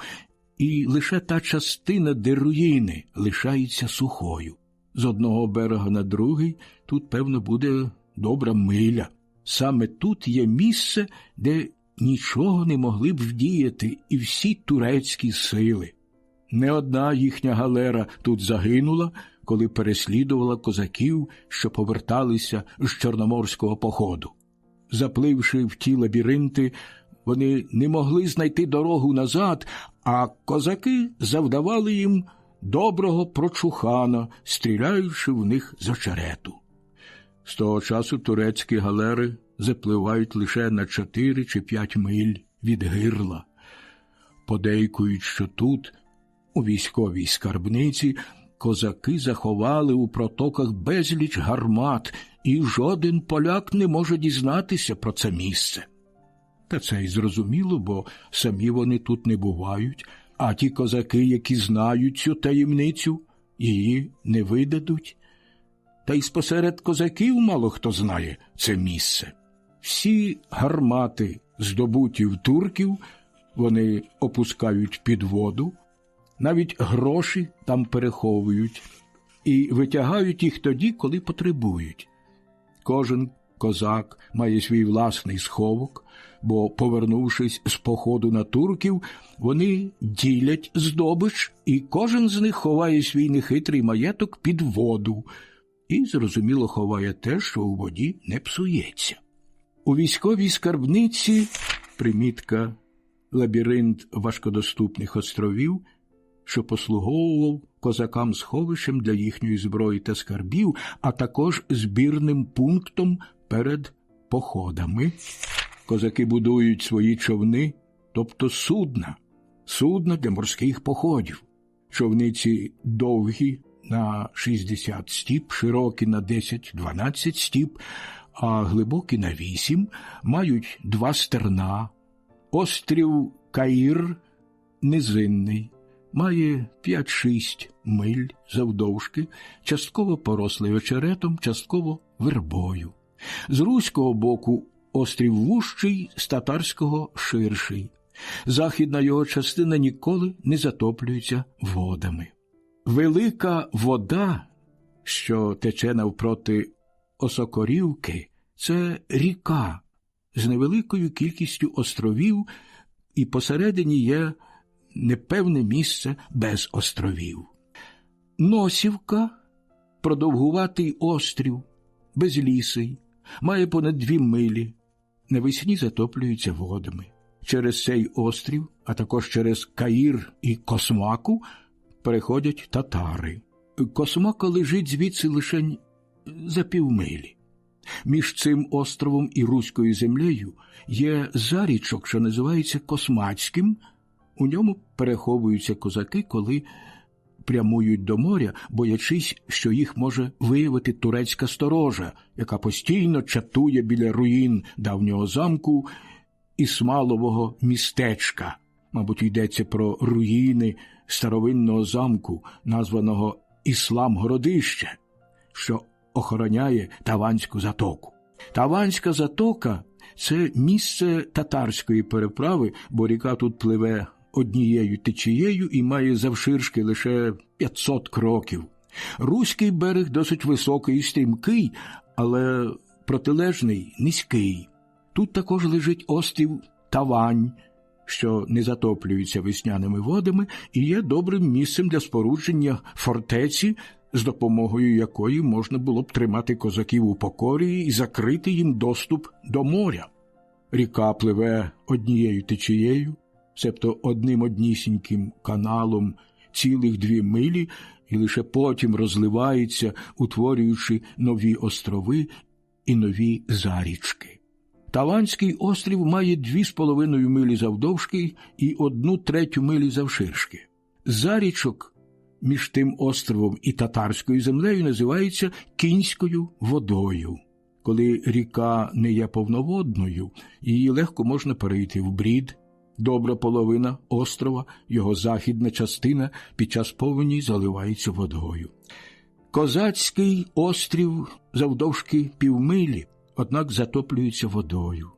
і лише та частина, де руїни, лишається сухою. З одного берега на другий тут, певно, буде добра миля. Саме тут є місце, де нічого не могли б вдіяти і всі турецькі сили. Не одна їхня галера тут загинула, коли переслідувала козаків, що поверталися з Чорноморського походу. Запливши в ті лабіринти, вони не могли знайти дорогу назад, а козаки завдавали їм доброго прочухана, стріляючи в них з очерету. З того часу турецькі галери запливають лише на 4 чи 5 миль від гирла. Подейкують, що тут, у військовій скарбниці, козаки заховали у протоках безліч гармат, і жоден поляк не може дізнатися про це місце. Та це й зрозуміло, бо самі вони тут не бувають, а ті козаки, які знають цю таємницю, її не видадуть. Та й спосеред козаків мало хто знає це місце. Всі гармати, здобуті в турків, вони опускають під воду, навіть гроші там переховують і витягають їх тоді, коли потребують. Кожен козак має свій власний сховок, бо, повернувшись з походу на турків, вони ділять здобич, і кожен з них ховає свій нехитрий маєток під воду. і, зрозуміло, ховає те, що у воді не псується. У військовій скарбниці примітка лабіринт важкодоступних островів, що послуговував козакам сховищем для їхньої зброї та скарбів, а також збірним пунктом перед походами. Козаки будують свої човни, тобто судна для морських походів. Човни ці довгі на 60 стіп, широкі на 10-12 стіп, а глибокі на 8, мають 2 стерна. Острів Каїр низинний, має 5-6 миль завдовжки, частково порослий очеретом, частково вербою. З руського боку острів вужчий, з татарського ширший. Західна його частина ніколи не затоплюється водами. Велика вода, що тече навпроти Осокорівки, це ріка з невеликою кількістю островів, і посередині є непевне місце без островів. Носівка – продовгуватий острів, безлісий, має понад 2 милі, навесні затоплюється водами. Через цей острів, а також через Каїр і Космаку переходять татари. Космака лежить звідси лише за півмилі. Між цим островом і Руською землею є зарічок, що називається Космацьким. У ньому переховуються козаки, коли прямують до моря, боячись, що їх може виявити турецька сторожа, яка постійно чатує біля руїн давнього замку Ісмалового містечка. Мабуть, йдеться про руїни старовинного замку, названого Іслам-Городище, що охороняє Таванську затоку. Таванська затока – це місце татарської переправи, бо ріка тут пливе однією течією і має завширшки лише 500 кроків. Руський берег досить високий і стрімкий, але протилежний – низький. Тут також лежить острів Тавань, що не затоплюється весняними водами і є добрим місцем для спорудження фортеці, з допомогою якої можна було б тримати козаків у покорі і закрити їм доступ до моря. Ріка пливе однією течією, себто одним однісіньким каналом цілих 2 милі, і лише потім розливається, утворюючи нові острови і нові зарічки. Таванський острів має 2,5 милі завдовжки і 1/3 милі завширшки. Зарічок між тим островом і татарською землею називається Кінською водою. Коли ріка не є повноводною, її легко можна перейти в брід. Добра половина острова, його західна частина, під час повені заливається водою. Козацький острів завдовжки півмилі, однак затоплюється водою.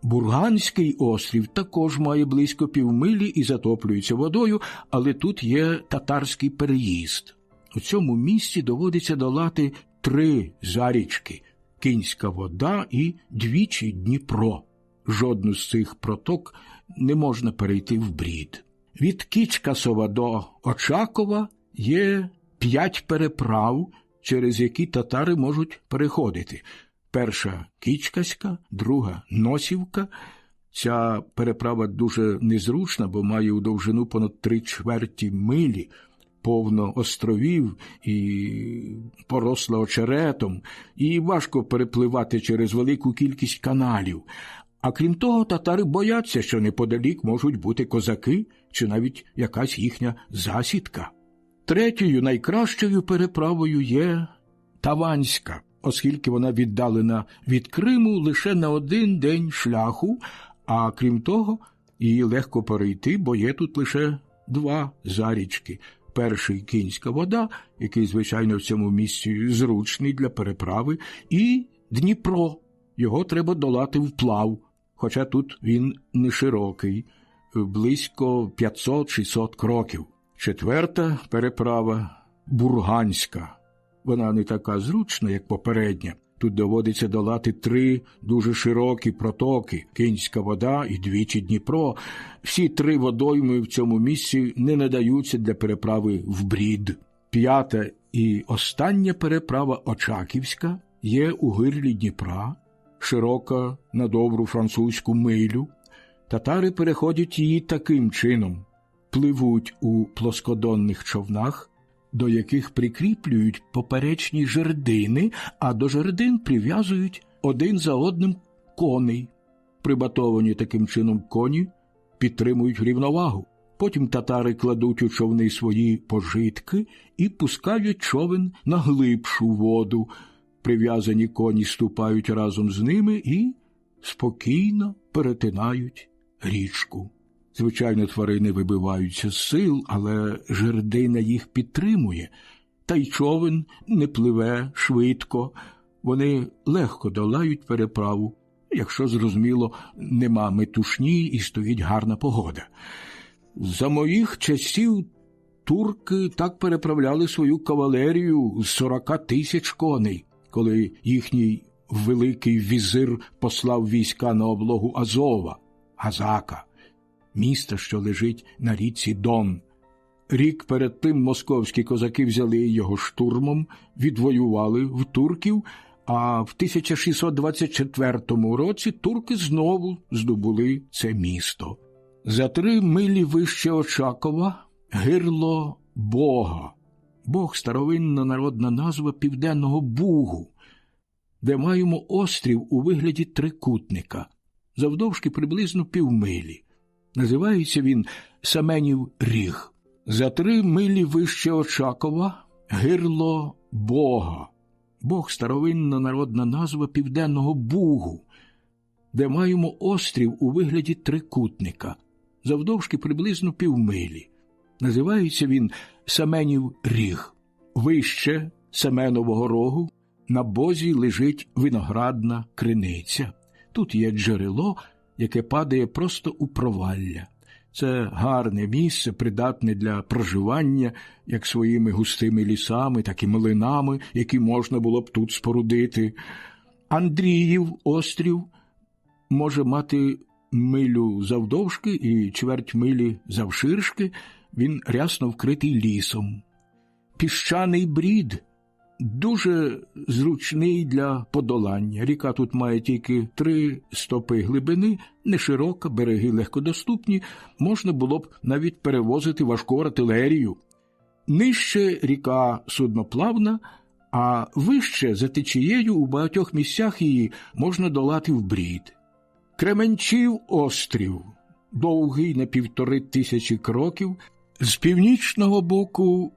Бурганський острів також має близько півмилі і затоплюється водою, але тут є татарський переїзд. У цьому місці доводиться долати 3 зарічки – Кінська вода і двічі Дніпро. Жодну з цих проток не можна перейти в брід. Від Кічкасова до Очакова є 5 переправ, через які татари можуть переходити. Перша – Кічкаська, друга – Носівка. Ця переправа дуже незручна, бо має у довжину понад 3/4 милі, повно островів і поросла очеретом, і важко перепливати через велику кількість каналів. А крім того, татари бояться, що неподалік можуть бути козаки чи навіть якась їхня засідка. Третьою найкращою переправою є Таванська, оскільки вона віддалена від Криму лише на 1 день шляху, а крім того, її легко перейти, бо є тут лише 2 зарічки. Перший – Кінська вода, який, звичайно, в цьому місці зручний для переправи, і Дніпро. Його треба долати вплав, хоча тут він не широкий, близько 500-600 кроків. Четверта переправа – Бурганська. Вона не така зручна, як попередня. Тут доводиться долати 3 дуже широкі протоки – Кінська вода і двічі Дніпро. Всі 3 водойми в цьому місці не надаються для переправи в брід. 5-та І остання переправа Очаківська є у гирлі Дніпра, широка на добру французьку милю. Татари переходять її таким чином. Пливуть у плоскодонних човнах, до яких прикріплюють поперечні жердини, а до жердин прив'язують один за одним коней. Прибатовані таким чином коні підтримують рівновагу. Потім татари кладуть у човни свої пожитки і пускають човен на глибшу воду. Прив'язані коні ступають разом з ними і спокійно перетинають річку. Звичайно, тварини вибиваються з сил, але жердина їх підтримує. Та й човен не пливе швидко. Вони легко долають переправу, якщо, зрозуміло, нема метушні і стоїть гарна погода. За моїх часів турки так переправляли свою кавалерію з 40 тисяч коней, коли їхній великий візир послав війська на облогу Азова, Газака, міста, що лежить на річці Дон. Рік перед тим московські козаки взяли його штурмом, відвоювали в турків, а в 1624 році турки знову здобули це місто. За 3 милі вище Очакова гирло Бога. Бог – старовинна народна назва Південного Бугу, де маємо острів у вигляді трикутника, завдовжки приблизно півмилі. Називається він Семенів Ріг. За 3 милі вище Очакова гирло Бога. Бог – старовинна народна назва Південного Бугу, де маємо острів у вигляді трикутника, завдовжки приблизно півмилі. Називається він Семенів Ріг. Вище Семенового Рогу на бозі лежить виноградна криниця. Тут є джерело, яке падає просто у провалля. Це гарне місце, придатне для проживання як своїми густими лісами, так і млинами, які можна було б тут спорудити. Андріїв острів може мати милю завдовжки і чверть милі завширшки, він рясно вкритий лісом. Піщаний Брід дуже зручний для подолання. Ріка тут має тільки 3 стопи глибини, не широка, береги легкодоступні, можна було б навіть перевозити важку артилерію. Нижче ріка судноплавна, а вище за течією у багатьох місцях її можна долати в Брід. Кременчів острів, довгий на 1500 кроків, з північного боку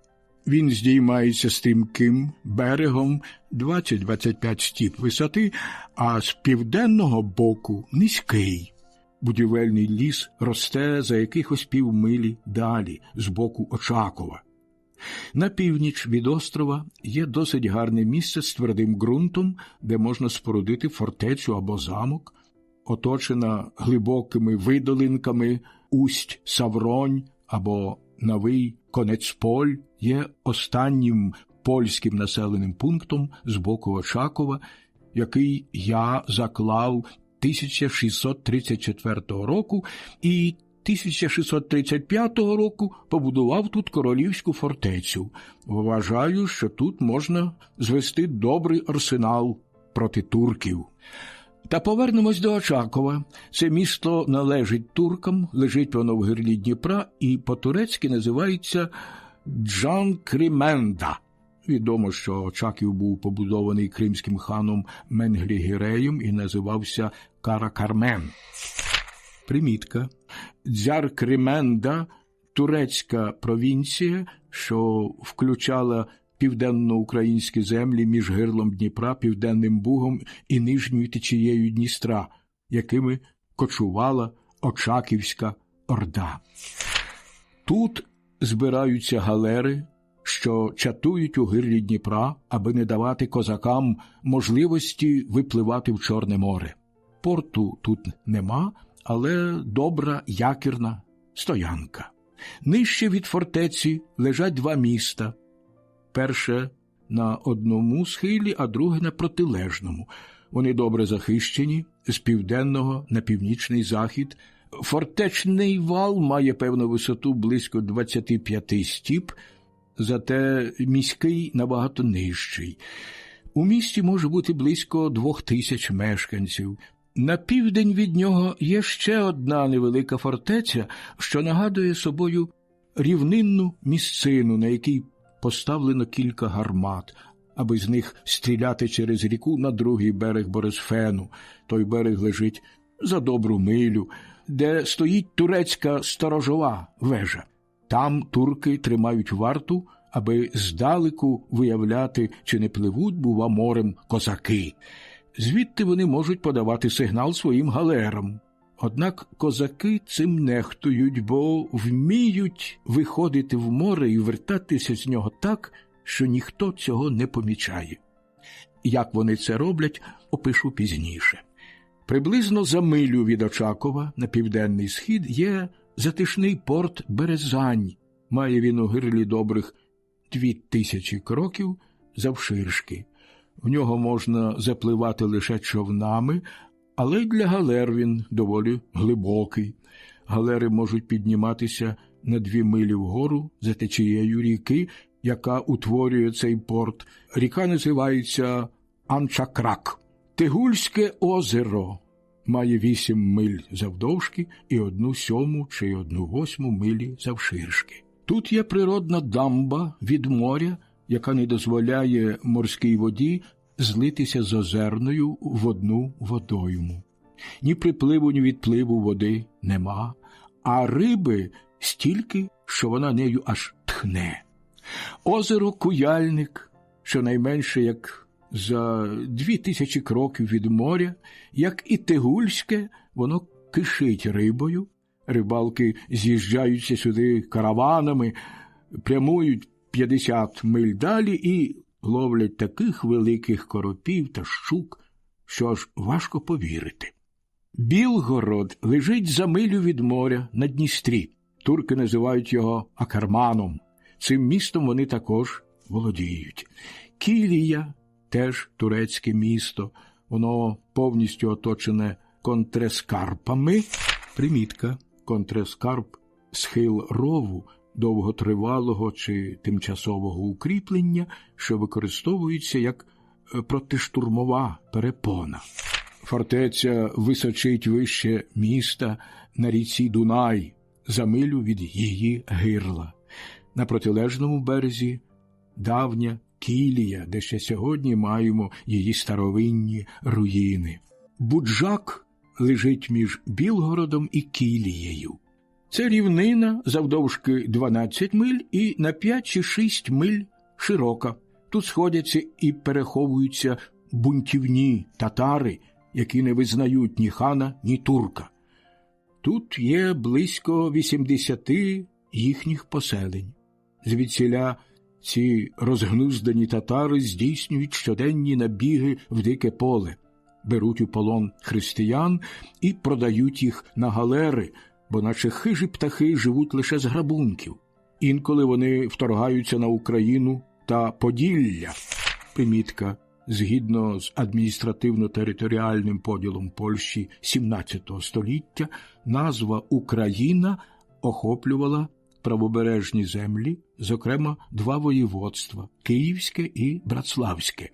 він здіймається стрімким берегом 20-25 стіп висоти, а з південного боку низький. Будівельний ліс росте за якихось півмилі далі, з боку Очакова. На північ від острова є досить гарне місце з твердим ґрунтом, де можна спорудити фортецю або замок, оточена глибокими видолинками Усть-Савронь або Новий Конецполь, є останнім польським населеним пунктом з боку Очакова, який я заклав 1634 року і 1635 року побудував тут королівську фортецю. Вважаю, що тут можна звести добрий арсенал проти турків. Та повернемось до Очакова. Це місто належить туркам, лежить воно в гирлі Дніпра і по-турецьки називається Джанкріменда. Відомо, що Очаків був побудований кримським ханом Менглі-Гіреєм і називався Каракармен. Примітка. Дзяркріменда – турецька провінція, що включала південноукраїнські землі між гирлом Дніпра, Південним Бугом і нижньою течією Дністра, якими кочувала Очаківська орда. Тут збираються галери, що чатують у гирлі Дніпра, аби не давати козакам можливості випливати в Чорне море. Порту тут нема, але добра якірна стоянка. Нижче від фортеці лежать 2 міста. Перше на одному схилі, а друге на протилежному. Вони добре захищені з південного на північний захід. Фортечний вал має певну висоту близько 25 стіп. зате міський набагато нижчий. У місті може бути близько 2000 мешканців. На південь від нього є ще одна невелика фортеця, що нагадує собою рівнинну місцину, на якій поставлено кілька гармат, аби з них стріляти через ріку на другий берег Борисфену. Той берег лежить за добру милю, де стоїть турецька сторожова вежа. Там турки тримають варту, аби здалеку виявляти, чи не пливуть, бува, морем козаки. Звідти вони можуть подавати сигнал своїм галерам. Однак козаки цим нехтують, бо вміють виходити в море і вертатися з нього так, що ніхто цього не помічає. Як вони це роблять, опишу пізніше. Приблизно за милю від Очакова на південний схід є затишний порт Березань. Має він у гирлі добрих 2000 кроків завширшки. В нього можна запливати лише човнами, але й для галер він доволі глибокий. Галери можуть підніматися на 2 милі вгору за течією ріки, яка утворює цей порт. Ріка називається Анчакрак. Тигульське озеро має 8 миль завдовжки і 1/7 чи 1/8 милі завширшки. Тут є природна дамба від моря, яка не дозволяє морській воді злитися з озерною в одну водойму. Ні припливу, ні відпливу води нема, а риби стільки, що вона нею аж тхне. Озеро Куяльник, щонайменше як за 2000 кроків від моря, як і Тигульське, воно кишить рибою. Рибалки з'їжджаються сюди караванами, прямують 50 миль далі і ловлять таких великих коропів та щук, що аж важко повірити. Білгород лежить за милю від моря на Дністрі. Турки називають його Акерманом. Цим містом вони також володіють. Кілія – теж турецьке місто. Воно повністю оточене контрескарпами. Примітка. Контрескарп – схил рову, довготривалого чи тимчасового укріплення, що використовується як протиштурмова перепона. Фортеця височить вище міста на ріці Дунай, за милю від її гирла. На протилежному березі давня Кілія, де ще сьогодні маємо її старовинні руїни. Буджак лежить між Білгородом і Кілією. Це рівнина завдовжки 12 миль і на 5 чи 6 миль широка. Тут сходяться і переховуються бунтівні татари, які не визнають ні хана, ні турка. Тут є близько 80 їхніх поселень. Звідсіля ці розгнуздані татари здійснюють щоденні набіги в дике поле, беруть у полон християн і продають їх на галери, бо наче хижі птахи живуть лише з грабунків. Інколи вони вторгаються на Україну та Поділля. Примітка. Згідно з адміністративно-територіальним поділом Польщі XVII століття, назва «Україна» охоплювала правобережні землі, зокрема 2 воєводства – Київське і Братславське.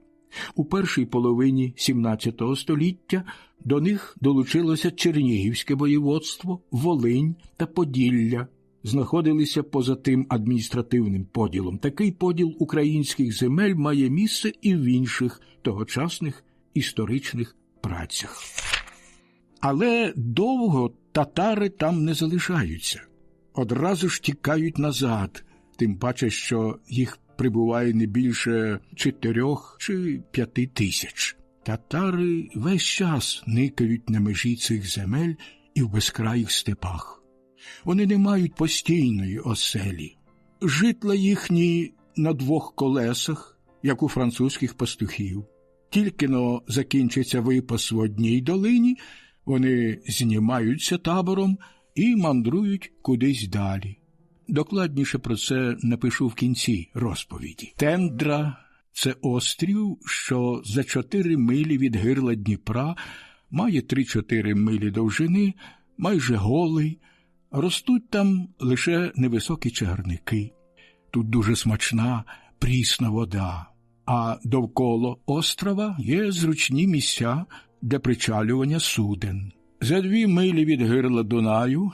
У першій половині XVII століття до них долучилося Чернігівське воєводство, Волинь та Поділля. Знаходилися поза тим адміністративним поділом. Такий поділ українських земель має місце і в інших тогочасних історичних працях. Але довго татари там не залишаються. Одразу ж тікають назад, тим паче, що їх прибуває не більше 4 чи 5 тисяч. Татари весь час никають на межі цих земель і в безкраїх степах. Вони не мають постійної оселі. Житла їхні на 2 колесах, як у французьких пастухів. Тільки-но закінчиться випас в одній долині, вони знімаються табором і мандрують кудись далі. Докладніше про це напишу в кінці розповіді. Тендра – це острів, що за 4 милі від гирла Дніпра, має 3-4 милі довжини, майже голий. Ростуть там лише невисокі чагарники. Тут дуже смачна прісна вода, а довкола острова є зручні місця для причалювання суден. За 2 милі від гирла Дунаю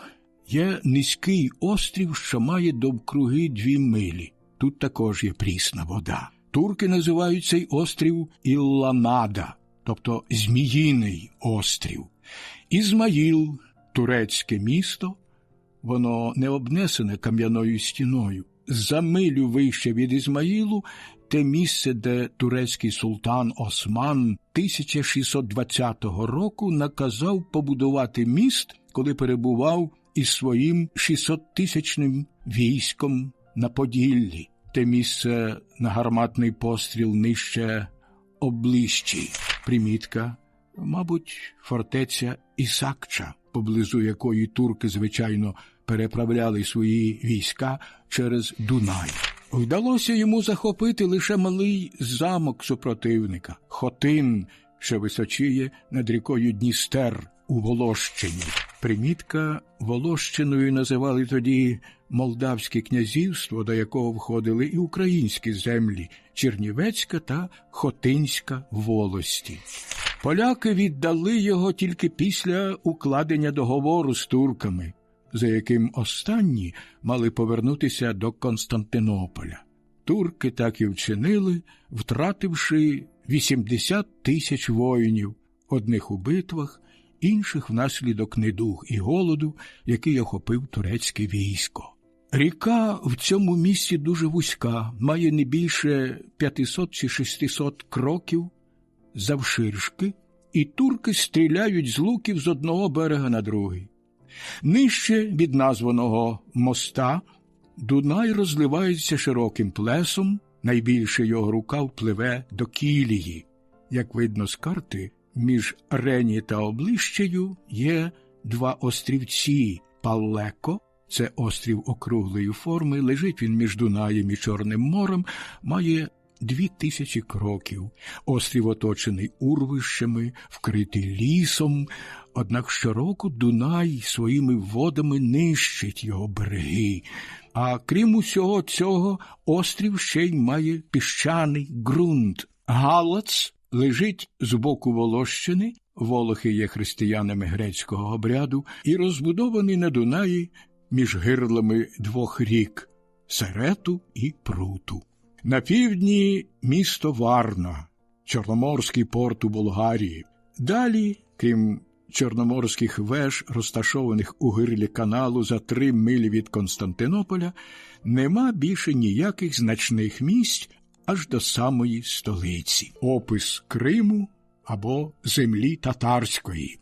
є низький острів, що має довкруги 2 милі. Тут також є прісна вода. Турки називають цей острів Ілланада, тобто Зміїний острів. Ізмаїл – турецьке місто, воно не обнесене кам'яною стіною. За милю вище від Ізмаїлу – те місце, де турецький султан Осман 1620 року наказав побудувати міст, коли перебував із своїм 600-тисячним військом на Поділлі. Те місце на гарматний постріл нижче Облищі. Примітка, мабуть, фортеця Ісакча, поблизу якої турки, звичайно, переправляли свої війська через Дунай. Вдалося йому захопити лише малий замок супротивника – Хотин, що височіє над рікою Дністер у Волощині. Примітка, Волощиною називали тоді Молдавське князівство, до якого входили і українські землі – Чернівецька та Хотинська волості. Поляки віддали його тільки після укладення договору з турками, за яким останні мали повернутися до Константинополя. Турки так і вчинили, втративши 80 тисяч воїнів, одних у битвах, інших внаслідок недуг і голоду, який охопив турецьке військо. Ріка в цьому місці дуже вузька, має не більше 500 чи 600 кроків завширшки, і турки стріляють з луків з одного берега на другий. Нижче від названого моста Дунай розливається широким плесом, найбільший його рукав пливе до Кілії. Як видно з карти, між Рені та Облищею є 2 острівці – Паллеко, це острів округлої форми, лежить він між Дунаєм і Чорним морем, має 2000 кроків. Острів оточений урвищами, вкритий лісом, однак щороку Дунай своїми водами нищить його береги. А крім усього цього, острів ще й має піщаний ґрунт. Галац лежить з боку Волощини, волохи є християнами грецького обряду, і розбудований на Дунаї між гирлами 2 рік – Серету і Пруту. На півдні місто Варна, Чорноморський порт у Болгарії. Далі, крім чорноморських веж, розташованих у гирлі каналу за 3 милі від Константинополя, нема більше ніяких значних місць аж до самої столиці. Опис Криму або землі татарської.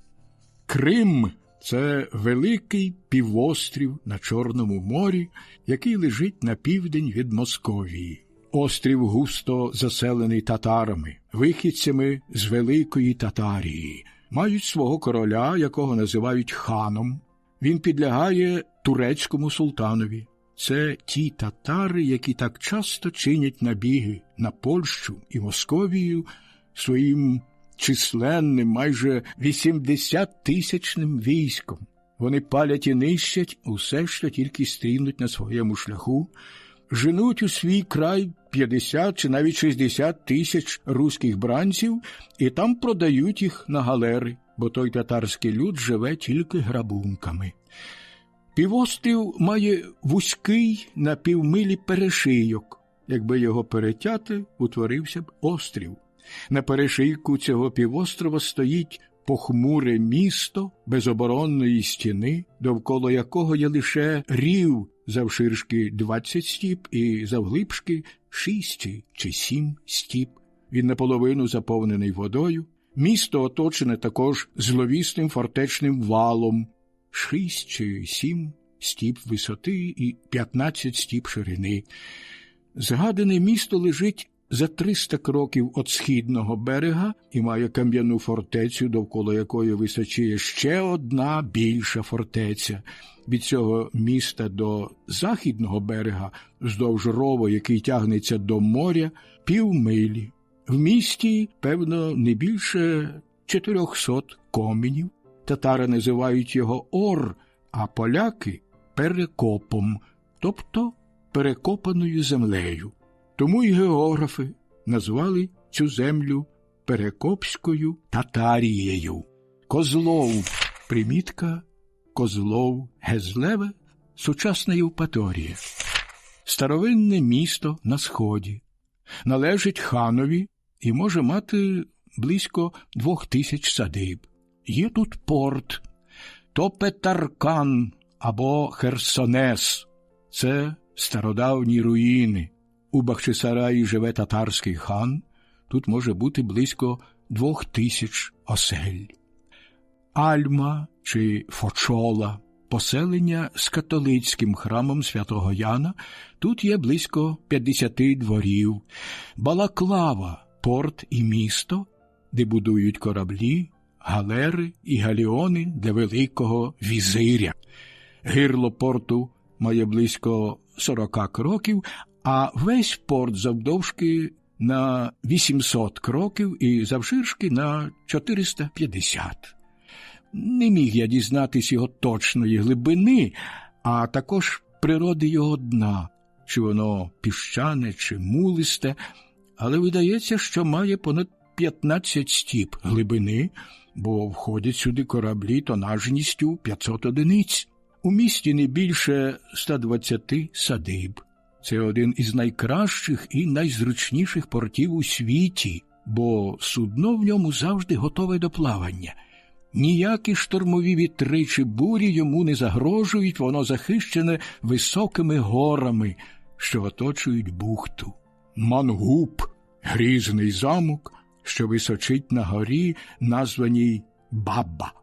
Крим – це великий півострів на Чорному морі, який лежить на південь від Московії. Острів густо заселений татарами, вихідцями з Великої Татарії. Мають свого короля, якого називають ханом. Він підлягає турецькому султанові. Це ті татари, які так часто чинять набіги на Польщу і Московію своїм численним, майже 80-тисячним військом. Вони палять і нищать усе, що тільки стрінуть на своєму шляху, женуть у свій край 50 чи навіть 60 тисяч руських бранців і там продають їх на галери, бо той татарський люд живе тільки грабунками. Півострів має вузький на півмилі перешийок. Якби його перетяти, утворився б острів. На перешийку цього півострова стоїть похмуре місто без оборонної стіни, довкола якого є лише рів завширшки 20 стіп і завглибшки 6 чи 7 стіп. Він наполовину заповнений водою. Місто оточене також зловісним фортечним валом, 6 чи 7 стіп висоти і 15 стіп ширини. Згадане місто лежить за 300 кроків від східного берега і має кам'яну фортецю, довкола якої височіє ще одна більша фортеця. Від цього міста до західного берега, вздовж рову, який тягнеться до моря, півмилі. В місті, певно, не більше 400 комінів. Татари називають його Ор, а поляки – Перекопом, тобто перекопаною землею. Тому й географи назвали цю землю Перекопською Татарією. Козлов, примітка Козлов, Гезлеве, сучасна Євпаторія. Старовинне місто на сході. Належить ханові і може мати близько 2000 садиб. Є тут порт, то Петаркан або Херсонес. Це стародавні руїни. У Бахчисараї живе татарський хан, тут може бути близько 2000 осель. Альма чи Фочола – поселення з католицьким храмом святого Яна, тут є близько 50 дворів. Балаклава – порт і місто, де будують кораблі, галери і галіони для великого візиря. Гирло порту має близько 40 кроків, а весь порт завдовжки на 800 кроків і завширшки на 450. Не міг я дізнатись його точної глибини, а також природи його дна, чи воно піщане, чи мулисте, але видається, що має понад 15 стіп глибини, бо входять сюди кораблі тонажністю 500 одиниць. У місті не більше 120 садиб. Це один із найкращих і найзручніших портів у світі, бо судно в ньому завжди готове до плавання. Ніякі штормові вітри чи бурі йому не загрожують, воно захищене високими горами, що оточують бухту. Мангуб – грізний замок, що височить на горі, названій Бабба.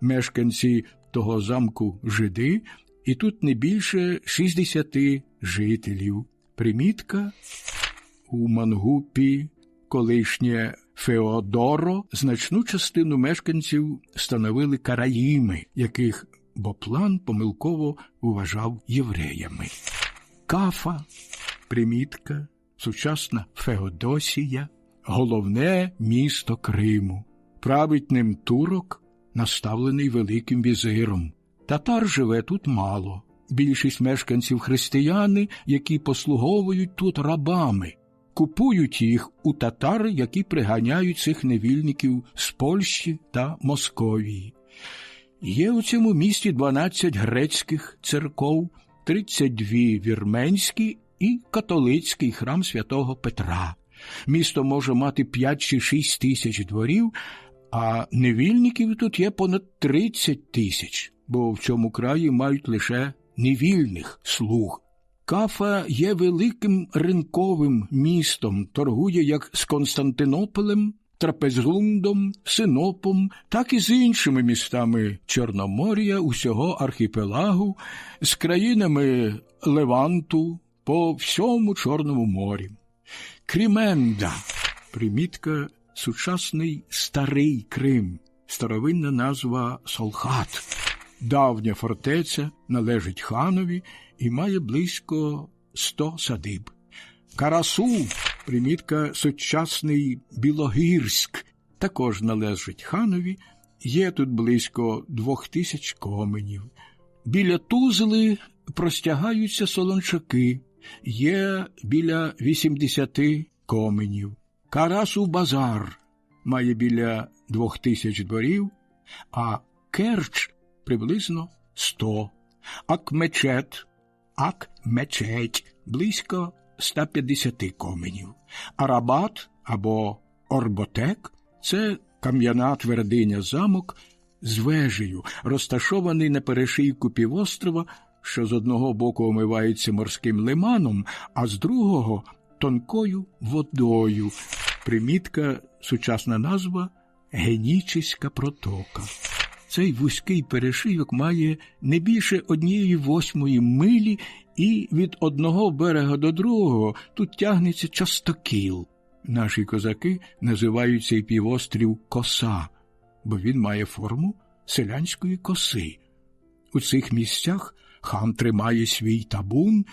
Мешканці того замку – жиди, і тут не більше 60 жителів. Примітка – у Мангупі колишнє Феодоро значну частину мешканців становили караїми, яких Боплан помилково вважав євреями. Кафа, примітка, сучасна Феодосія, головне місто Криму. Править ним турок, наставлений великим візиром. Татар живе тут мало. Більшість мешканців християни, які послуговують тут рабами. Купують їх у татар, які приганяють цих невільників з Польщі та Московії. Є у цьому місті 12 грецьких церков, 32 вірменські і католицький храм святого Петра. Місто може мати 5 чи 6 тисяч дворів, а невільників тут є понад 30 тисяч, бо в цьому краї мають лише невільних слуг. Кафа є великим ринковим містом, торгує як з Константинополем, Трапезундом, Синопом, так і з іншими містами Чорномор'я, усього архіпелагу, з країнами Леванту по всьому Чорному морі. Кріменда, примітка сучасний Старий Крим, старовинна назва Солхат. Давня фортеця належить ханові і має близько 100 садиб. Карасу, примітка сучасний Білогірськ, також належить ханові, є тут близько 2000 коменів. Біля Тузли простягаються солончаки, є біля 80 коменів. Карасу-базар має біля 2000 дворів, а Керч приблизно 100. Акмечеть близько 150 коменів. Арабат або Орботек – це кам'яна твердиня-замок з вежею, розташований на перешийку півострова, що з одного боку омивається морським лиманом, а з другого – тонкою водою. Примітка – сучасна назва Генічеська протока. Цей вузький перешийок має не більше 1/8 милі, і від одного берега до другого тут тягнеться частокіл. Наші козаки називають цей півострів Коса, бо він має форму селянської коси. У цих місцях хан тримає свій табун,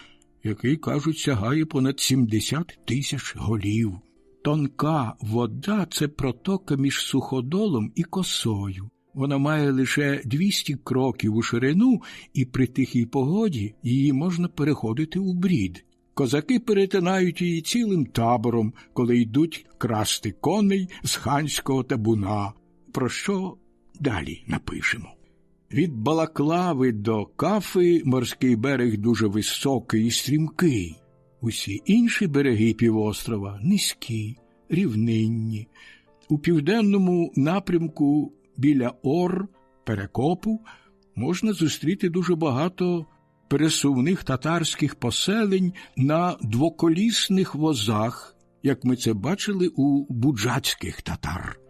який, кажуть, сягає понад 70 тисяч голів. Тонка вода – це протока між Суходолом і Косою. Вона має лише 200 кроків у ширину, і при тихій погоді її можна переходити у брід. Козаки перетинають її цілим табором, коли йдуть красти коней з ханського табуна, про що далі напишемо. Від Балаклави до Кафи морський берег дуже високий і стрімкий. Усі інші береги півострова низькі, рівнинні. У південному напрямку біля Ор, Перекопу, можна зустріти дуже багато пересувних татарських поселень на двоколісних возах, як ми це бачили у буджацьких татар.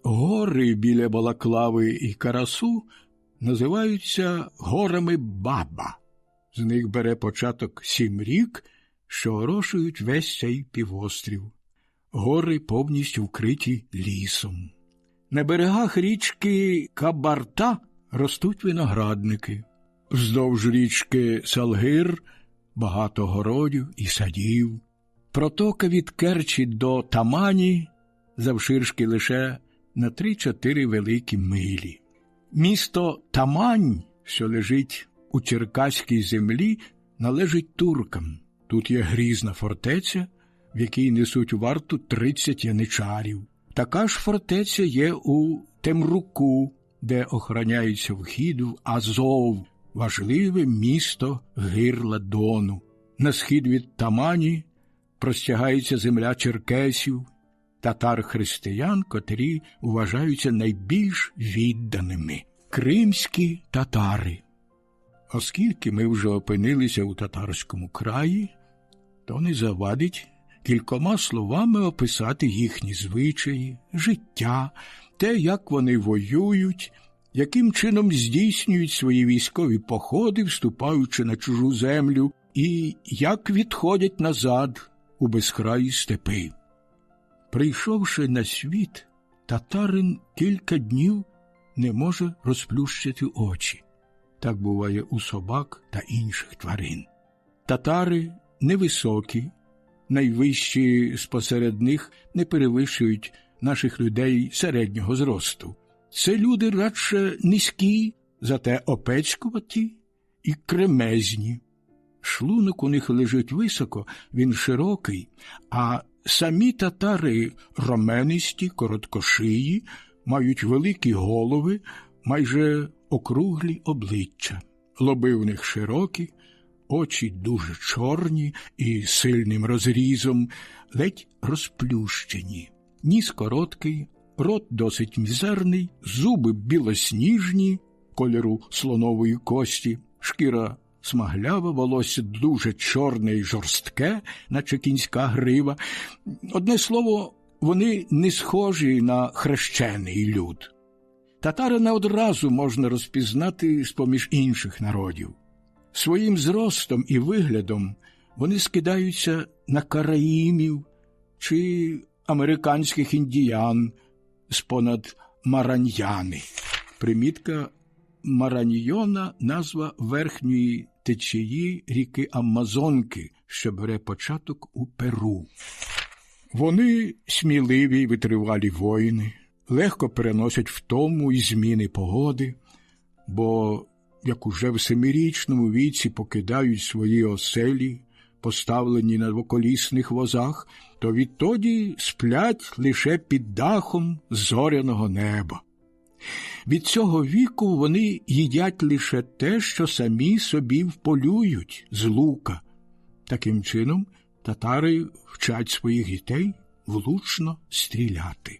Гори біля Балаклави і Карасу називаються горами Баба. З них бере початок 7 рік, що орошують весь цей півострів. Гори повністю вкриті лісом. На берегах річки Кабарта ростуть виноградники. Вздовж річки Салгир багато городів і садів. Протока від Керчі до Тамані завширшки лише на 3-4 великі милі. Місто Тамань, що лежить у черкаській землі, належить туркам. Тут є грізна фортеця, в якій несуть варту 30 яничарів. Така ж фортеця є у Темруку, де охороняється вхід в Азов, важливе місто гирла Дону. На схід від Тамані простягається земля черкесів, татар-християн, котрі вважаються найбільш відданими. Кримські татари. Оскільки ми вже опинилися у татарському краї, то не завадить кількома словами описати їхні звичаї, життя, те, як вони воюють, яким чином здійснюють свої військові походи, вступаючи на чужу землю, і як відходять назад у безкраї степи. Прийшовши на світ, татарин кілька днів не може розплющити очі. Так буває у собак та інших тварин. Татари невисокі, найвищі спосеред них не перевищують наших людей середнього зросту. Це люди радше низькі, зате опецькуваті і кремезні. Шлунок у них лежить високо, він широкий, а самі татари роменисті, короткошиї, мають великі голови, майже округлі обличчя. Лоби в них широкі, очі дуже чорні і сильним розрізом, ледь розплющені. Ніс короткий, рот досить мізерний, зуби білосніжні, кольору слонової кості, шкіра смаглява, волосся дуже чорне і жорстке, наче кінська грива. Одне слово, вони не схожі на хрещений люд. Татарина одразу можна розпізнати з-поміж інших народів. Своїм зростом і виглядом вони скидаються на караїмів чи американських індіян з-понад Мараньяни. Примітка: Мараньйона – назва верхньої течії ріки Амазонки, що бере початок у Перу. Вони сміливі й витривалі воїни, легко переносять втому і зміни погоди, бо, як уже в 7-річному віці покидають свої оселі, поставлені на двоколісних возах, то відтоді сплять лише під дахом зоряного неба. Від цього віку вони їдять лише те, що самі собі вполюють з лука. Таким чином, татари вчать своїх дітей влучно стріляти.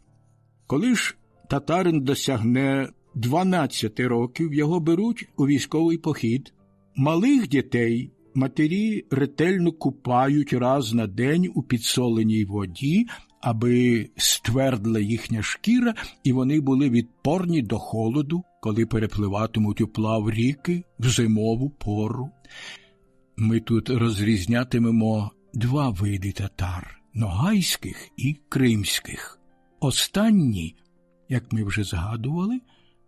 Коли ж татарин досягне 12 років, його беруть у військовий похід. Малих дітей матері ретельно купають раз на день у підсоленій воді, аби ствердла їхня шкіра, і вони були відпорні до холоду, коли перепливатимуть уплав ріки в зимову пору. Ми тут розрізнятимемо 2 види татар – ногайських і кримських. Останні, як ми вже згадували,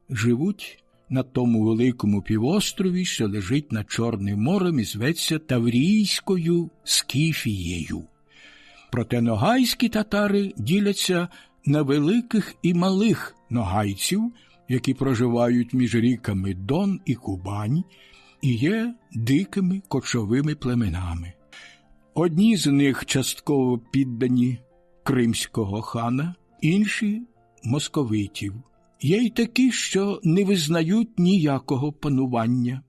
живуть на тому великому півострові, що лежить над Чорним морем і зветься Таврійською Скіфією. Проте ногайські татари діляться на великих і малих ногайців, які проживають між ріками Дон і Кубань, і є дикими кочовими племенами. Одні з них частково піддані кримського хана, інші – московитів. Є й такі, що не визнають ніякого панування.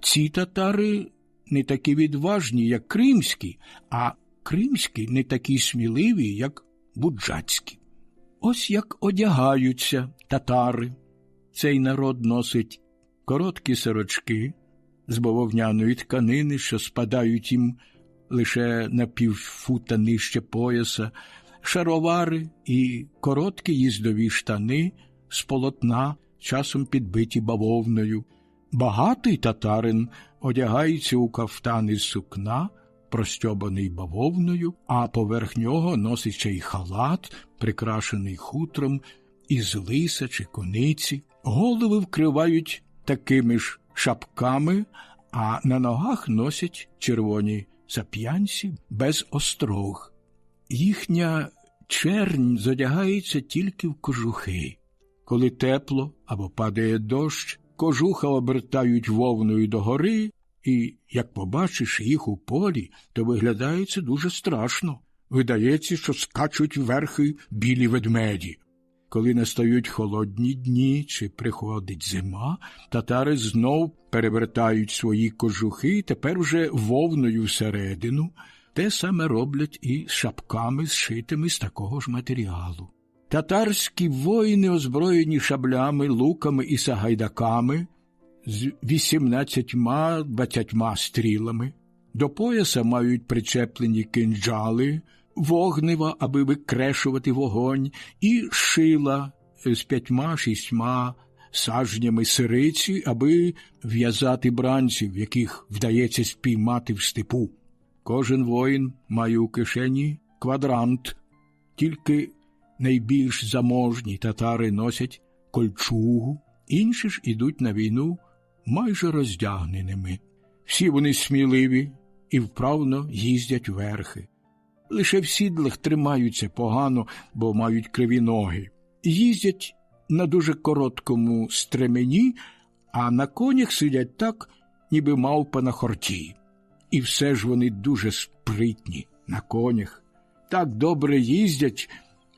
Ці татари не такі відважні, як кримські, а кримські не такі сміливі, як буджацькі. Ось як одягаються татари. Цей народ носить короткі сорочки з бавовняної тканини, що спадають їм лише на півфута нижче пояса, шаровари і короткі їздові штани з полотна, часом підбиті бавовною. Багатий татарин одягається у кафтан із сукна, простьобаний бавовною, а поверх нього носить ще й халат, прикрашений хутром із лиса чи куниці. Голови вкривають такими ж шапками, а на ногах носять червоні сап'янці без острог. Їхня чернь зодягається тільки в кожухи. Коли тепло або падає дощ, кожуха обертають вовною догори, і, як побачиш їх у полі, то виглядає це дуже страшно. Видається, що скачуть верхи білі ведмеді. Коли настають холодні дні чи приходить зима, татари знов перевертають свої кожухи, тепер вже вовною всередину. Те саме роблять і з шапками, зшитими з такого ж матеріалу. Татарські воїни, озброєні шаблями, луками і сагайдаками, з 18-20 стрілами. До пояса мають причеплені кинджали, вогнива, аби викрешувати вогонь, і шила з 5-6 сажнями сириці, аби в'язати бранців, яких вдається спіймати в степу. Кожен воїн має у кишені квадрант, тільки найбільш заможні татари носять кольчугу, інші ж ідуть на війну майже роздягненими. Всі вони сміливі і вправно їздять верхи. Лише в сідлах тримаються погано, бо мають криві ноги. Їздять на дуже короткому стремені, а на конях сидять так, ніби мавпа на хорті. І все ж вони дуже спритні на конях. Так добре їздять,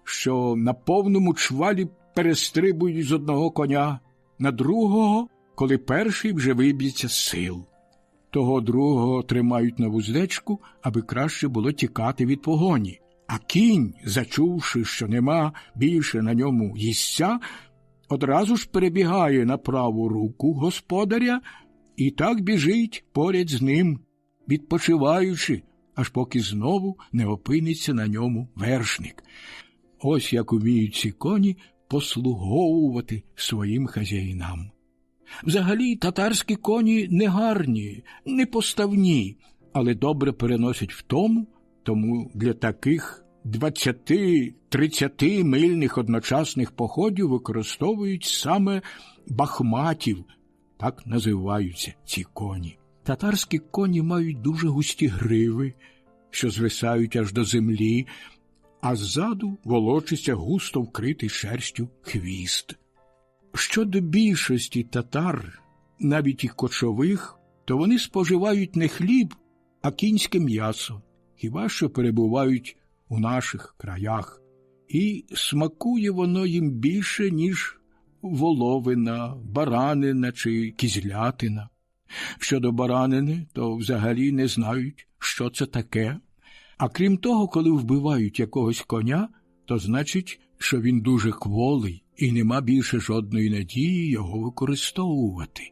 що на повному чвалі перестрибують з одного коня на другого, коли перший вже виб'ється з сил. Того другого тримають на вуздечку, аби краще було тікати від погоні. А кінь, зачувши, що нема більше на ньому їстця, одразу ж перебігає на праву руку господаря і так біжить поряд з ним, відпочиваючи, аж поки знову не опиниться на ньому вершник. Ось як уміють ці коні послуговувати своїм хазяїнам. Взагалі, татарські коні не гарні, не поставні, але добре переносять втому, тому для таких 20-30 мильних одночасних походів використовують саме бахматів, так називаються ці коні. Татарські коні мають дуже густі гриви, що звисають аж до землі, а ззаду волочиться густо вкритий шерстю хвіст. Щодо більшості татар, навіть і кочових, то вони споживають не хліб, а кінське м'ясо, хіба що перебувають у наших краях. І смакує воно їм більше, ніж воловина, баранина чи кізлятина. Щодо баранини, то взагалі не знають, що це таке. А крім того, коли вбивають якогось коня, то значить, що він дуже кволий і нема більше жодної надії його використовувати.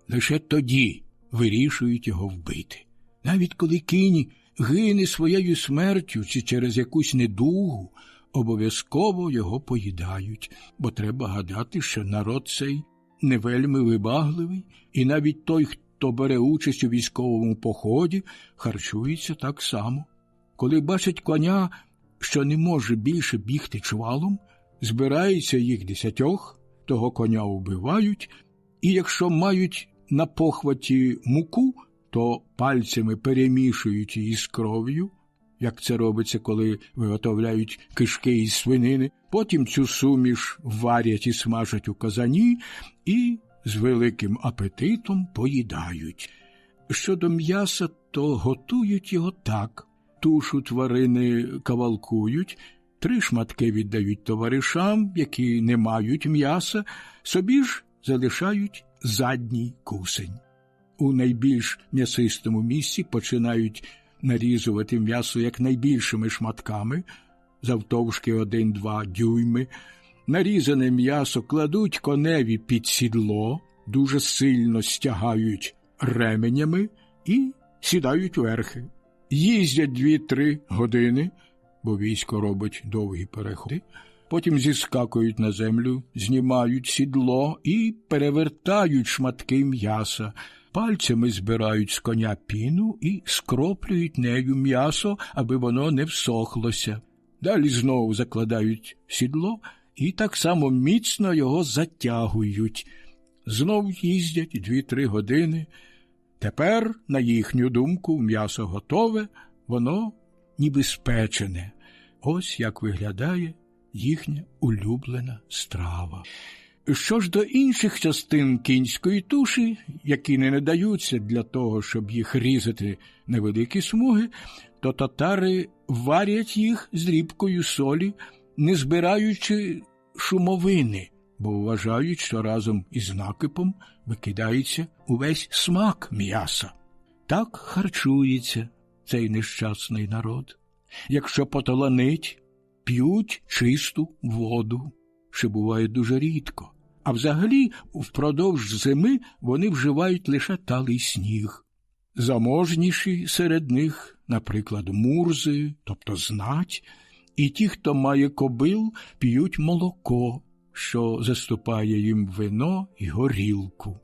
Лише тоді вирішують його вбити. Навіть коли кінь гине своєю смертю чи через якусь недугу, обов'язково його поїдають, бо треба гадати, що народ цей не вельми вибагливий, і навіть той, хто бере участь у військовому поході, харчується так само. Коли бачать коня, що не може більше бігти чвалом, збирається їх 10, того коня вбивають, і якщо мають на похваті муку, то пальцями перемішують її з кров'ю, як це робиться, коли виготовляють кишки із свинини. Потім цю суміш варять і смажать у казані і з великим апетитом поїдають. Щодо м'яса, то готують його так. Тушу тварини кавалкують, 3 шматки віддають товаришам, які не мають м'яса, собі ж залишають задній кусень. У найбільш м'ясистому місці починають нарізувати м'ясо якнайбільшими шматками, завтовшки 1-2 дюйми. Нарізане м'ясо кладуть коневі під сідло, дуже сильно стягають ременями і сідають верхи. Їздять 2-3 години, бо військо робить довгі переходи, потім зіскакують на землю, знімають сідло і перевертають шматки м'яса. Пальцями збирають з коня піну і скроплюють нею м'ясо, аби воно не всохлося. Далі знову закладають сідло і так само міцно його затягують. Знов їздять 2-3 години. Тепер, на їхню думку, м'ясо готове, воно ніби спечене. Ось як виглядає їхня улюблена страва. Що ж до інших частин кінської туші, які не надаються для того, щоб їх різати на великі смуги, то татари варять їх з дрібкою солі, не збираючи шумовини, бо вважають, що разом із накипом викидається увесь смак м'яса. Так харчується цей нещасний народ. Якщо поталанить, п'ють чисту воду, що буває дуже рідко. А взагалі, впродовж зими вони вживають лише талий сніг. Заможніші серед них, наприклад, мурзи, тобто знать, і ті, хто має кобил, п'ють молоко, що заступає їм вино і горілку.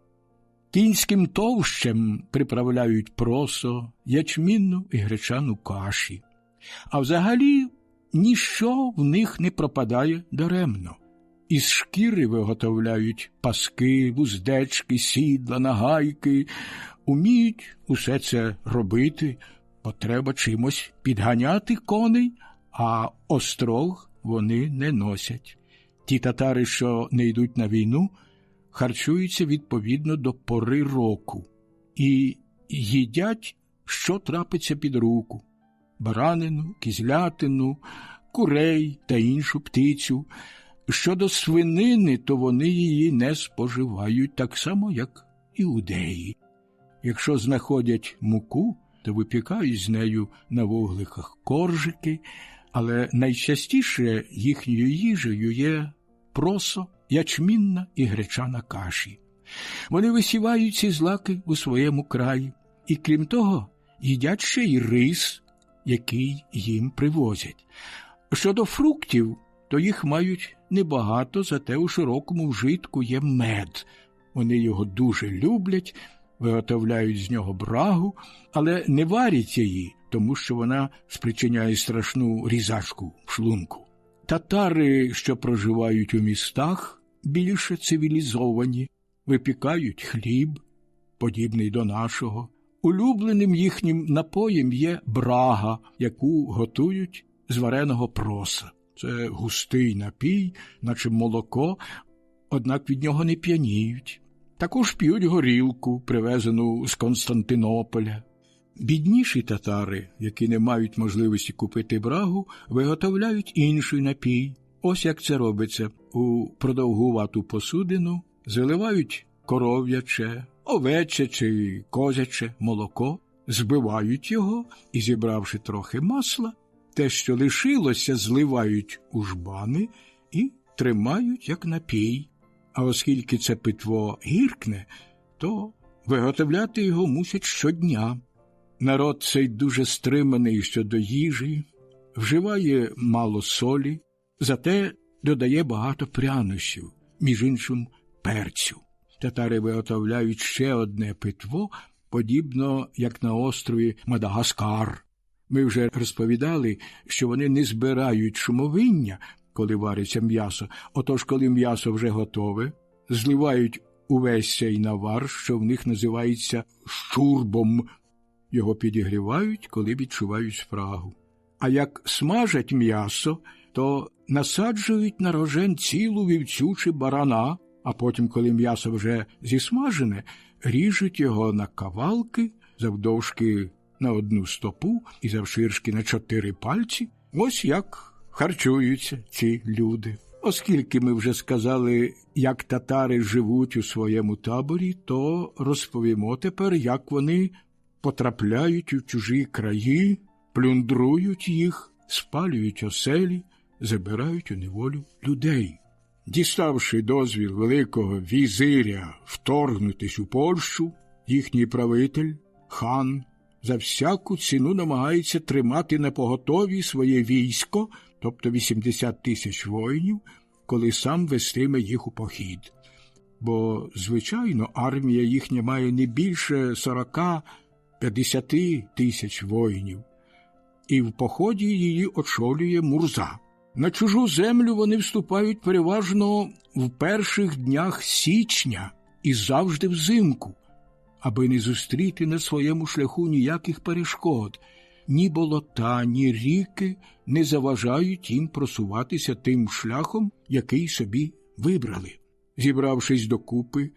Кінським товщем приправляють просо, ячмінну і гречану каші. А взагалі, ніщо в них не пропадає даремно. Із шкіри виготовляють паски, вуздечки, сідла, нагайки. Уміють усе це робити, бо треба чимось підганяти коней, а острог вони не носять. Ті татари, що не йдуть на війну, харчуються відповідно до пори року і їдять, що трапиться під руку – баранину, кізлятину, курей та іншу птицю. Щодо свинини, то вони її не споживають так само, як іудеї. Якщо знаходять муку, то випікають з нею на вугликах коржики, але найчастіше їхньою їжею є просо, ячмінна і гречана каші. Вони висівають ці злаки у своєму краї і, крім того, їдять ще й рис, який їм привозять. Щодо фруктів, то їх мають небагато, зате у широкому вжитку є мед. Вони його дуже люблять, виготовляють з нього брагу, але не варять її, тому що вона спричиняє страшну різачку в шлунку. Татари, що проживають у містах, більше цивілізовані, випікають хліб, подібний до нашого. Улюбленим їхнім напоєм є брага, яку готують з вареного проса. Це густий напій, наче молоко, однак від нього не п'яніють. Також п'ють горілку, привезену з Константинополя. Бідніші татари, які не мають можливості купити брагу, виготовляють інший напій. Ось як це робиться. У продовгувату посудину заливають коров'яче, овече чи козяче молоко, збивають його і, зібравши трохи масла, те, що лишилося, зливають у жбани і тримають як напій. А оскільки це питво гіркне, то виготовляти його мусять щодня. Народ цей дуже стриманий щодо їжі, вживає мало солі, зате додає багато прянощів, між іншим перцю. Татари виготовляють ще одне питво, подібно як на острові Мадагаскар. Ми вже розповідали, що вони не збирають шумовиння, коли вариться м'ясо. Отож, коли м'ясо вже готове, зливають увесь цей навар, що в них називається щурбом. Його підігрівають, коли відчувають спрагу. А як смажать м'ясо, то насаджують на рожен цілу вівцю чи барана, а потім, коли м'ясо вже зісмажене, ріжуть його на кавалки, завдовжки на 1 стопу і завширшки на 4 пальці. Ось як харчуються ці люди. Оскільки ми вже сказали, як татари живуть у своєму таборі, то розповімо тепер, як вони потрапляють у чужі краї, плюндрують їх, спалюють оселі, забирають у неволю людей. Діставши дозвіл великого візиря вторгнутись у Польщу, їхній правитель, хан, за всяку ціну намагається тримати напоготові своє військо, тобто 80 тисяч воїнів, коли сам вестиме їх у похід. Бо, звичайно, армія їхня має не більше 40-50 тисяч воїнів, і в поході її очолює Мурза. На чужу землю вони вступають переважно в перших днях січня і завжди взимку, аби не зустріти на своєму шляху ніяких перешкод. Ні болота, ні ріки не заважають їм просуватися тим шляхом, який собі вибрали. Зібравшись докупи,